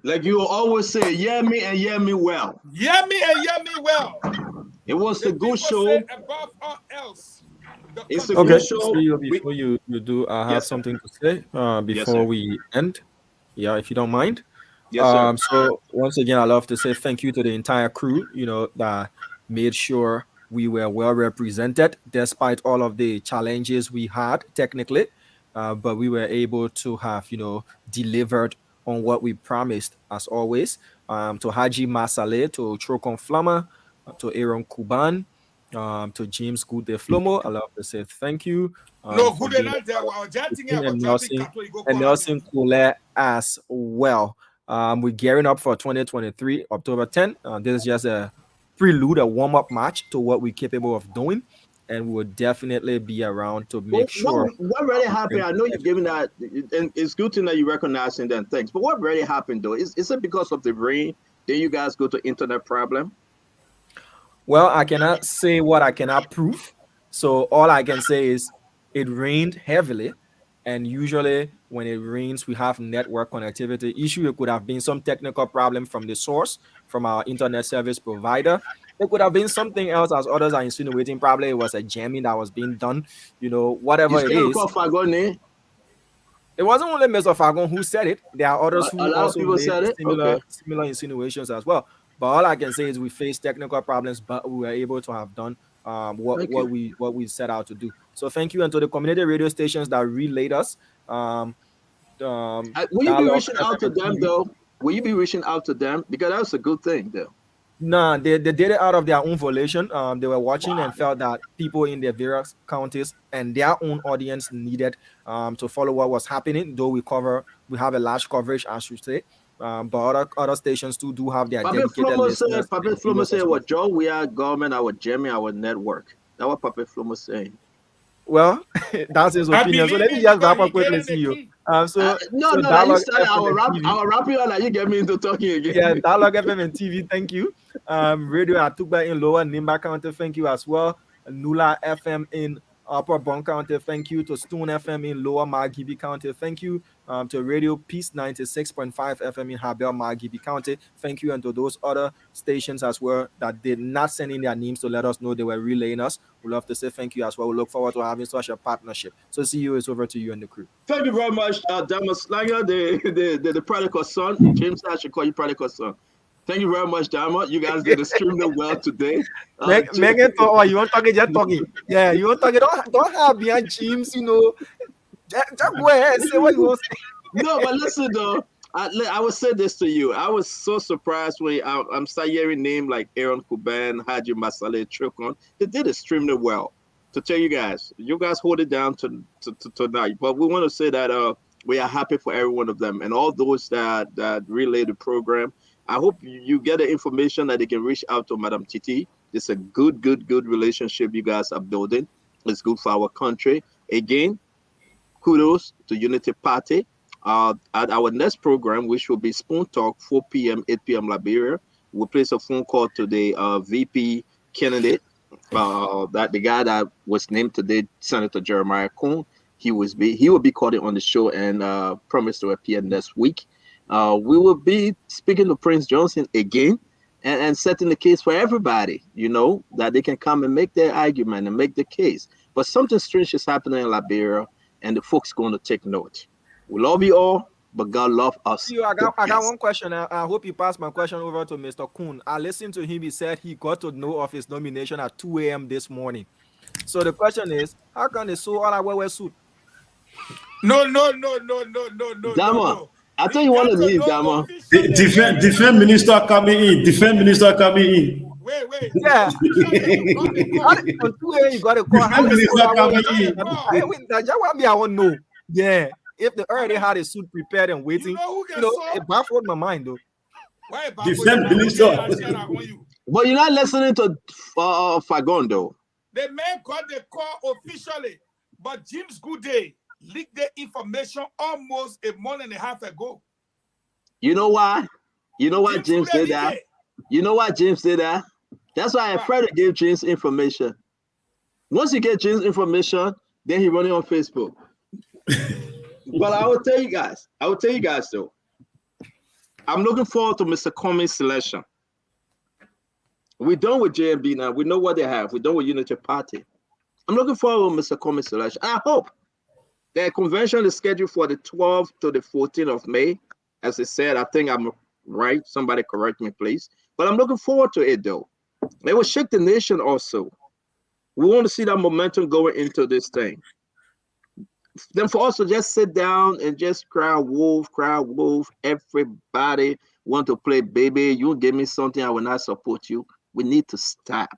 Speaker 19: Like you always say, hear me and hear me well.
Speaker 20: Hear me and hear me well.
Speaker 19: It was
Speaker 20: the
Speaker 19: a good show.
Speaker 20: Say above all else,
Speaker 19: it's a
Speaker 2: okay.
Speaker 19: good show.
Speaker 2: So before you do, I have something to say before we end. Yeah, if you don't mind.
Speaker 19: Yes, sir.
Speaker 2: So once again, I love to say thank you to the entire crew, that made sure we were well represented despite all of the challenges we had technically, but we were able to have, delivered on what we promised as always. To Haji Masale, to Trocon Flama, to Aaron Kuban, to James Gude Flomo, I love to say thank you. And Nelson Kule as well. We're gearing up for 2023, October 10. This is just a prelude, a warm-up match to what we're capable of doing. And we will definitely be around to make sure.
Speaker 19: What really happened? I know you're giving that, and it's good to know you recognizing them things. But what really happened though? Is it because of the rain? Then you guys go to internet problem?
Speaker 2: Well, I cannot say what I cannot prove. So all I can say is it rained heavily. And usually when it rains, we have network connectivity issue. It could have been some technical problem from the source, from our internet service provider. It could have been something else, as others are insinuating. Probably it was a jamming that was being done. Whatever it is. It wasn't only Mr. Fagon who said it. There are others who also made similar insinuations as well. But all I can say is we faced technical problems, but we were able to have done what we set out to do. So thank you, and to the community radio stations that relayed us.
Speaker 19: Will you be reaching out to them though? Will you be reaching out to them, because that's a good thing though?
Speaker 2: Nah, they did it out of their own volition. They were watching and felt that people in their various counties and their own audience needed to follow what was happening. Though we have a large coverage, I should say. But other stations too do have their dedicated listeners.
Speaker 19: Puppet Flomo said, "What Joe? We are government, our jamming, our network." That's what Puppet Flomo saying.
Speaker 2: Well, that's his opinion. So let me just wrap up quickly, see you.
Speaker 19: I will wrap you on that. You get me into talking again.
Speaker 2: Yeah, Dialogue FM and TV, thank you. Radio Atuba in Lower Nimba County, thank you as well. Nula FM in Upper Bon County, thank you. To Stone FM in Lower Margibi County, thank you. To Radio Peace 96.5 FM in Habel Margibi County, thank you. And to those other stations as well that did not send in their names to let us know they were relaying us, we love to say thank you as well. We look forward to having such a partnership. So see you, it's over to you and the crew.
Speaker 19: Thank you very much, Dama Slanger, the prodigal son. James, I should call you prodigal son. Thank you very much, Dama. You guys did extremely well today.
Speaker 2: Megan, you want to talk? Just talking. Yeah, you want to talk? Don't have behind James, Just go ahead, say what you want to say.
Speaker 19: No, but listen though, I will say this to you. I was so surprised when I'm starting hearing names like Aaron Kuban, Haji Masale, Trukon. They did extremely well. To tell you guys hold it down to tonight. But we want to say that we are happy for every one of them and all those that relay the program. I hope you get the information that they can reach out to Madam Titi. It's a good relationship you guys are building. It's good for our country. Again, kudos to Unity Party. At our next program, which will be Spoon Talk, 4 p.m., 8 p.m. Liberia, we'll place a phone call to the VP candidate, that the guy that was named today, Senator Jeremiah Kuhn. He will be called on the show and promised to appear next week. We will be speaking to Prince Johnson again and setting the case for everybody, that they can come and make their argument and make the case. But something strange is happening in Liberia, and the folks going to take note. We love you all, but God love us.
Speaker 2: I got one question. I hope you pass my question over to Mr. Kuhn. I listened to him. He said he got to know of his nomination at 2 a.m. this morning. So the question is, how can they sew all that wear suit?
Speaker 20: No.
Speaker 19: Dama, I think you want to leave, Dama.
Speaker 4: Defense minister coming in.
Speaker 20: Wait.
Speaker 2: Yeah. On 2 a.m. you got a call. How many I want to know. Yeah. If they already had a suit prepared and waiting, it baffled my mind though.
Speaker 20: Why
Speaker 3: The same minister.
Speaker 19: But you're not listening to Fagon though.
Speaker 20: The man got the call officially, but James Goodday leaked the information almost a month and a half ago.
Speaker 19: You know why? You know why James did that? You know why James did that? That's why I'm afraid to give James information. Once you get James information, then he run it on Facebook. But I will tell you guys though. I'm looking forward to Mr. Commey's selection. We're done with JMB now. We know what they have. We're done with Unity Party. I'm looking forward to Mr. Commey's selection. I hope the convention is scheduled for the 12th to the 14th of May. As I said, I think I'm right. Somebody correct me, please. But I'm looking forward to it, though. It will shake the nation also. We want to see that momentum going into this thing. Then for us to just sit down and just cry wolf. Everybody want to play baby. You give me something, I will not support you. We need to stop.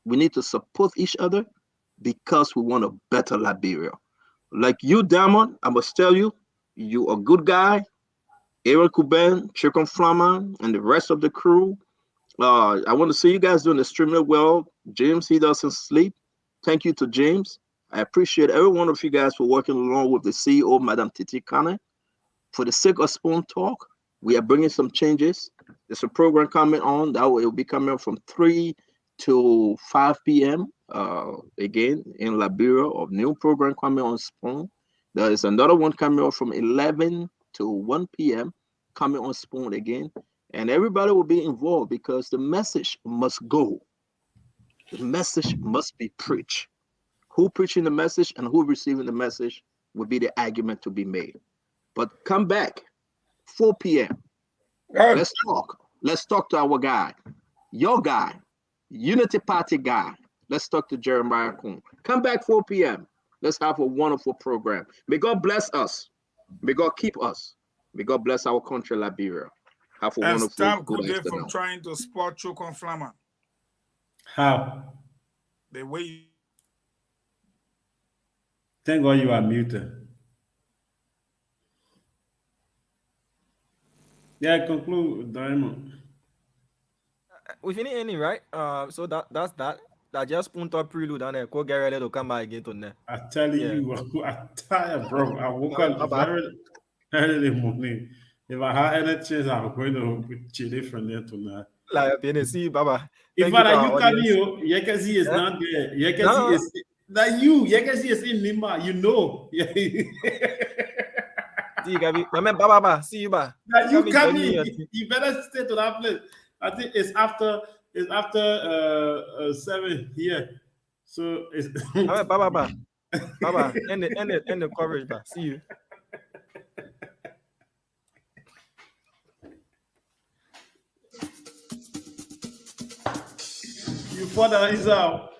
Speaker 19: We need to support each other because we want a better Liberia. Like you, Damon, I must tell you, you a good guy. Aaron Kuben, Chicken Flaman, and the rest of the crew. I want to see you guys doing extremely well. James, he doesn't sleep. Thank you to James. I appreciate every one of you guys for working along with the CEO, Madam Titi Kane. For the sake of Spoon Talk, we are bringing some changes. There's a program coming on that will be coming from 3 to 5 p.m. Again in Liberia, of new program coming on Spoon. There is another one coming on from 11 to 1 p.m. coming on Spoon again. And everybody will be involved because the message must go. The message must be preached. Who preaching the message and who receiving the message will be the argument to be made. But come back, 4 p.m. Let's talk. Let's talk to our guy, your guy, Unity Party guy. Let's talk to Jeremiah Kuhn. Come back 4 p.m. Let's have a wonderful program. May God bless us. May God keep us. May God bless our country, Liberia. Have a wonderful
Speaker 20: stop
Speaker 19: good
Speaker 20: Goodday
Speaker 19: afternoon.
Speaker 20: from trying to spot Chukon Flaman.
Speaker 3: How?
Speaker 20: The way.
Speaker 3: Thank God you are muted. Yeah, conclude, Diamond.
Speaker 2: We finish any right? So that's that. That just punt up prelude and then go get ready to come back again to net.
Speaker 3: I tell you, I'm tired, bro. I woke up very early in the morning. If I had any chance, I'm going to chill from there tonight.
Speaker 2: Like see, Baba.
Speaker 3: If you can you, Yekazi is not there. Yekazi is that you. Yekazi is in Lima. You know.
Speaker 2: See, Gabi. Baba. See you, ba.
Speaker 3: That you come in. You better stay to that place. I think it's after 7 here. So it's
Speaker 2: Baba. End the coverage, ba. See you.
Speaker 3: You father is out.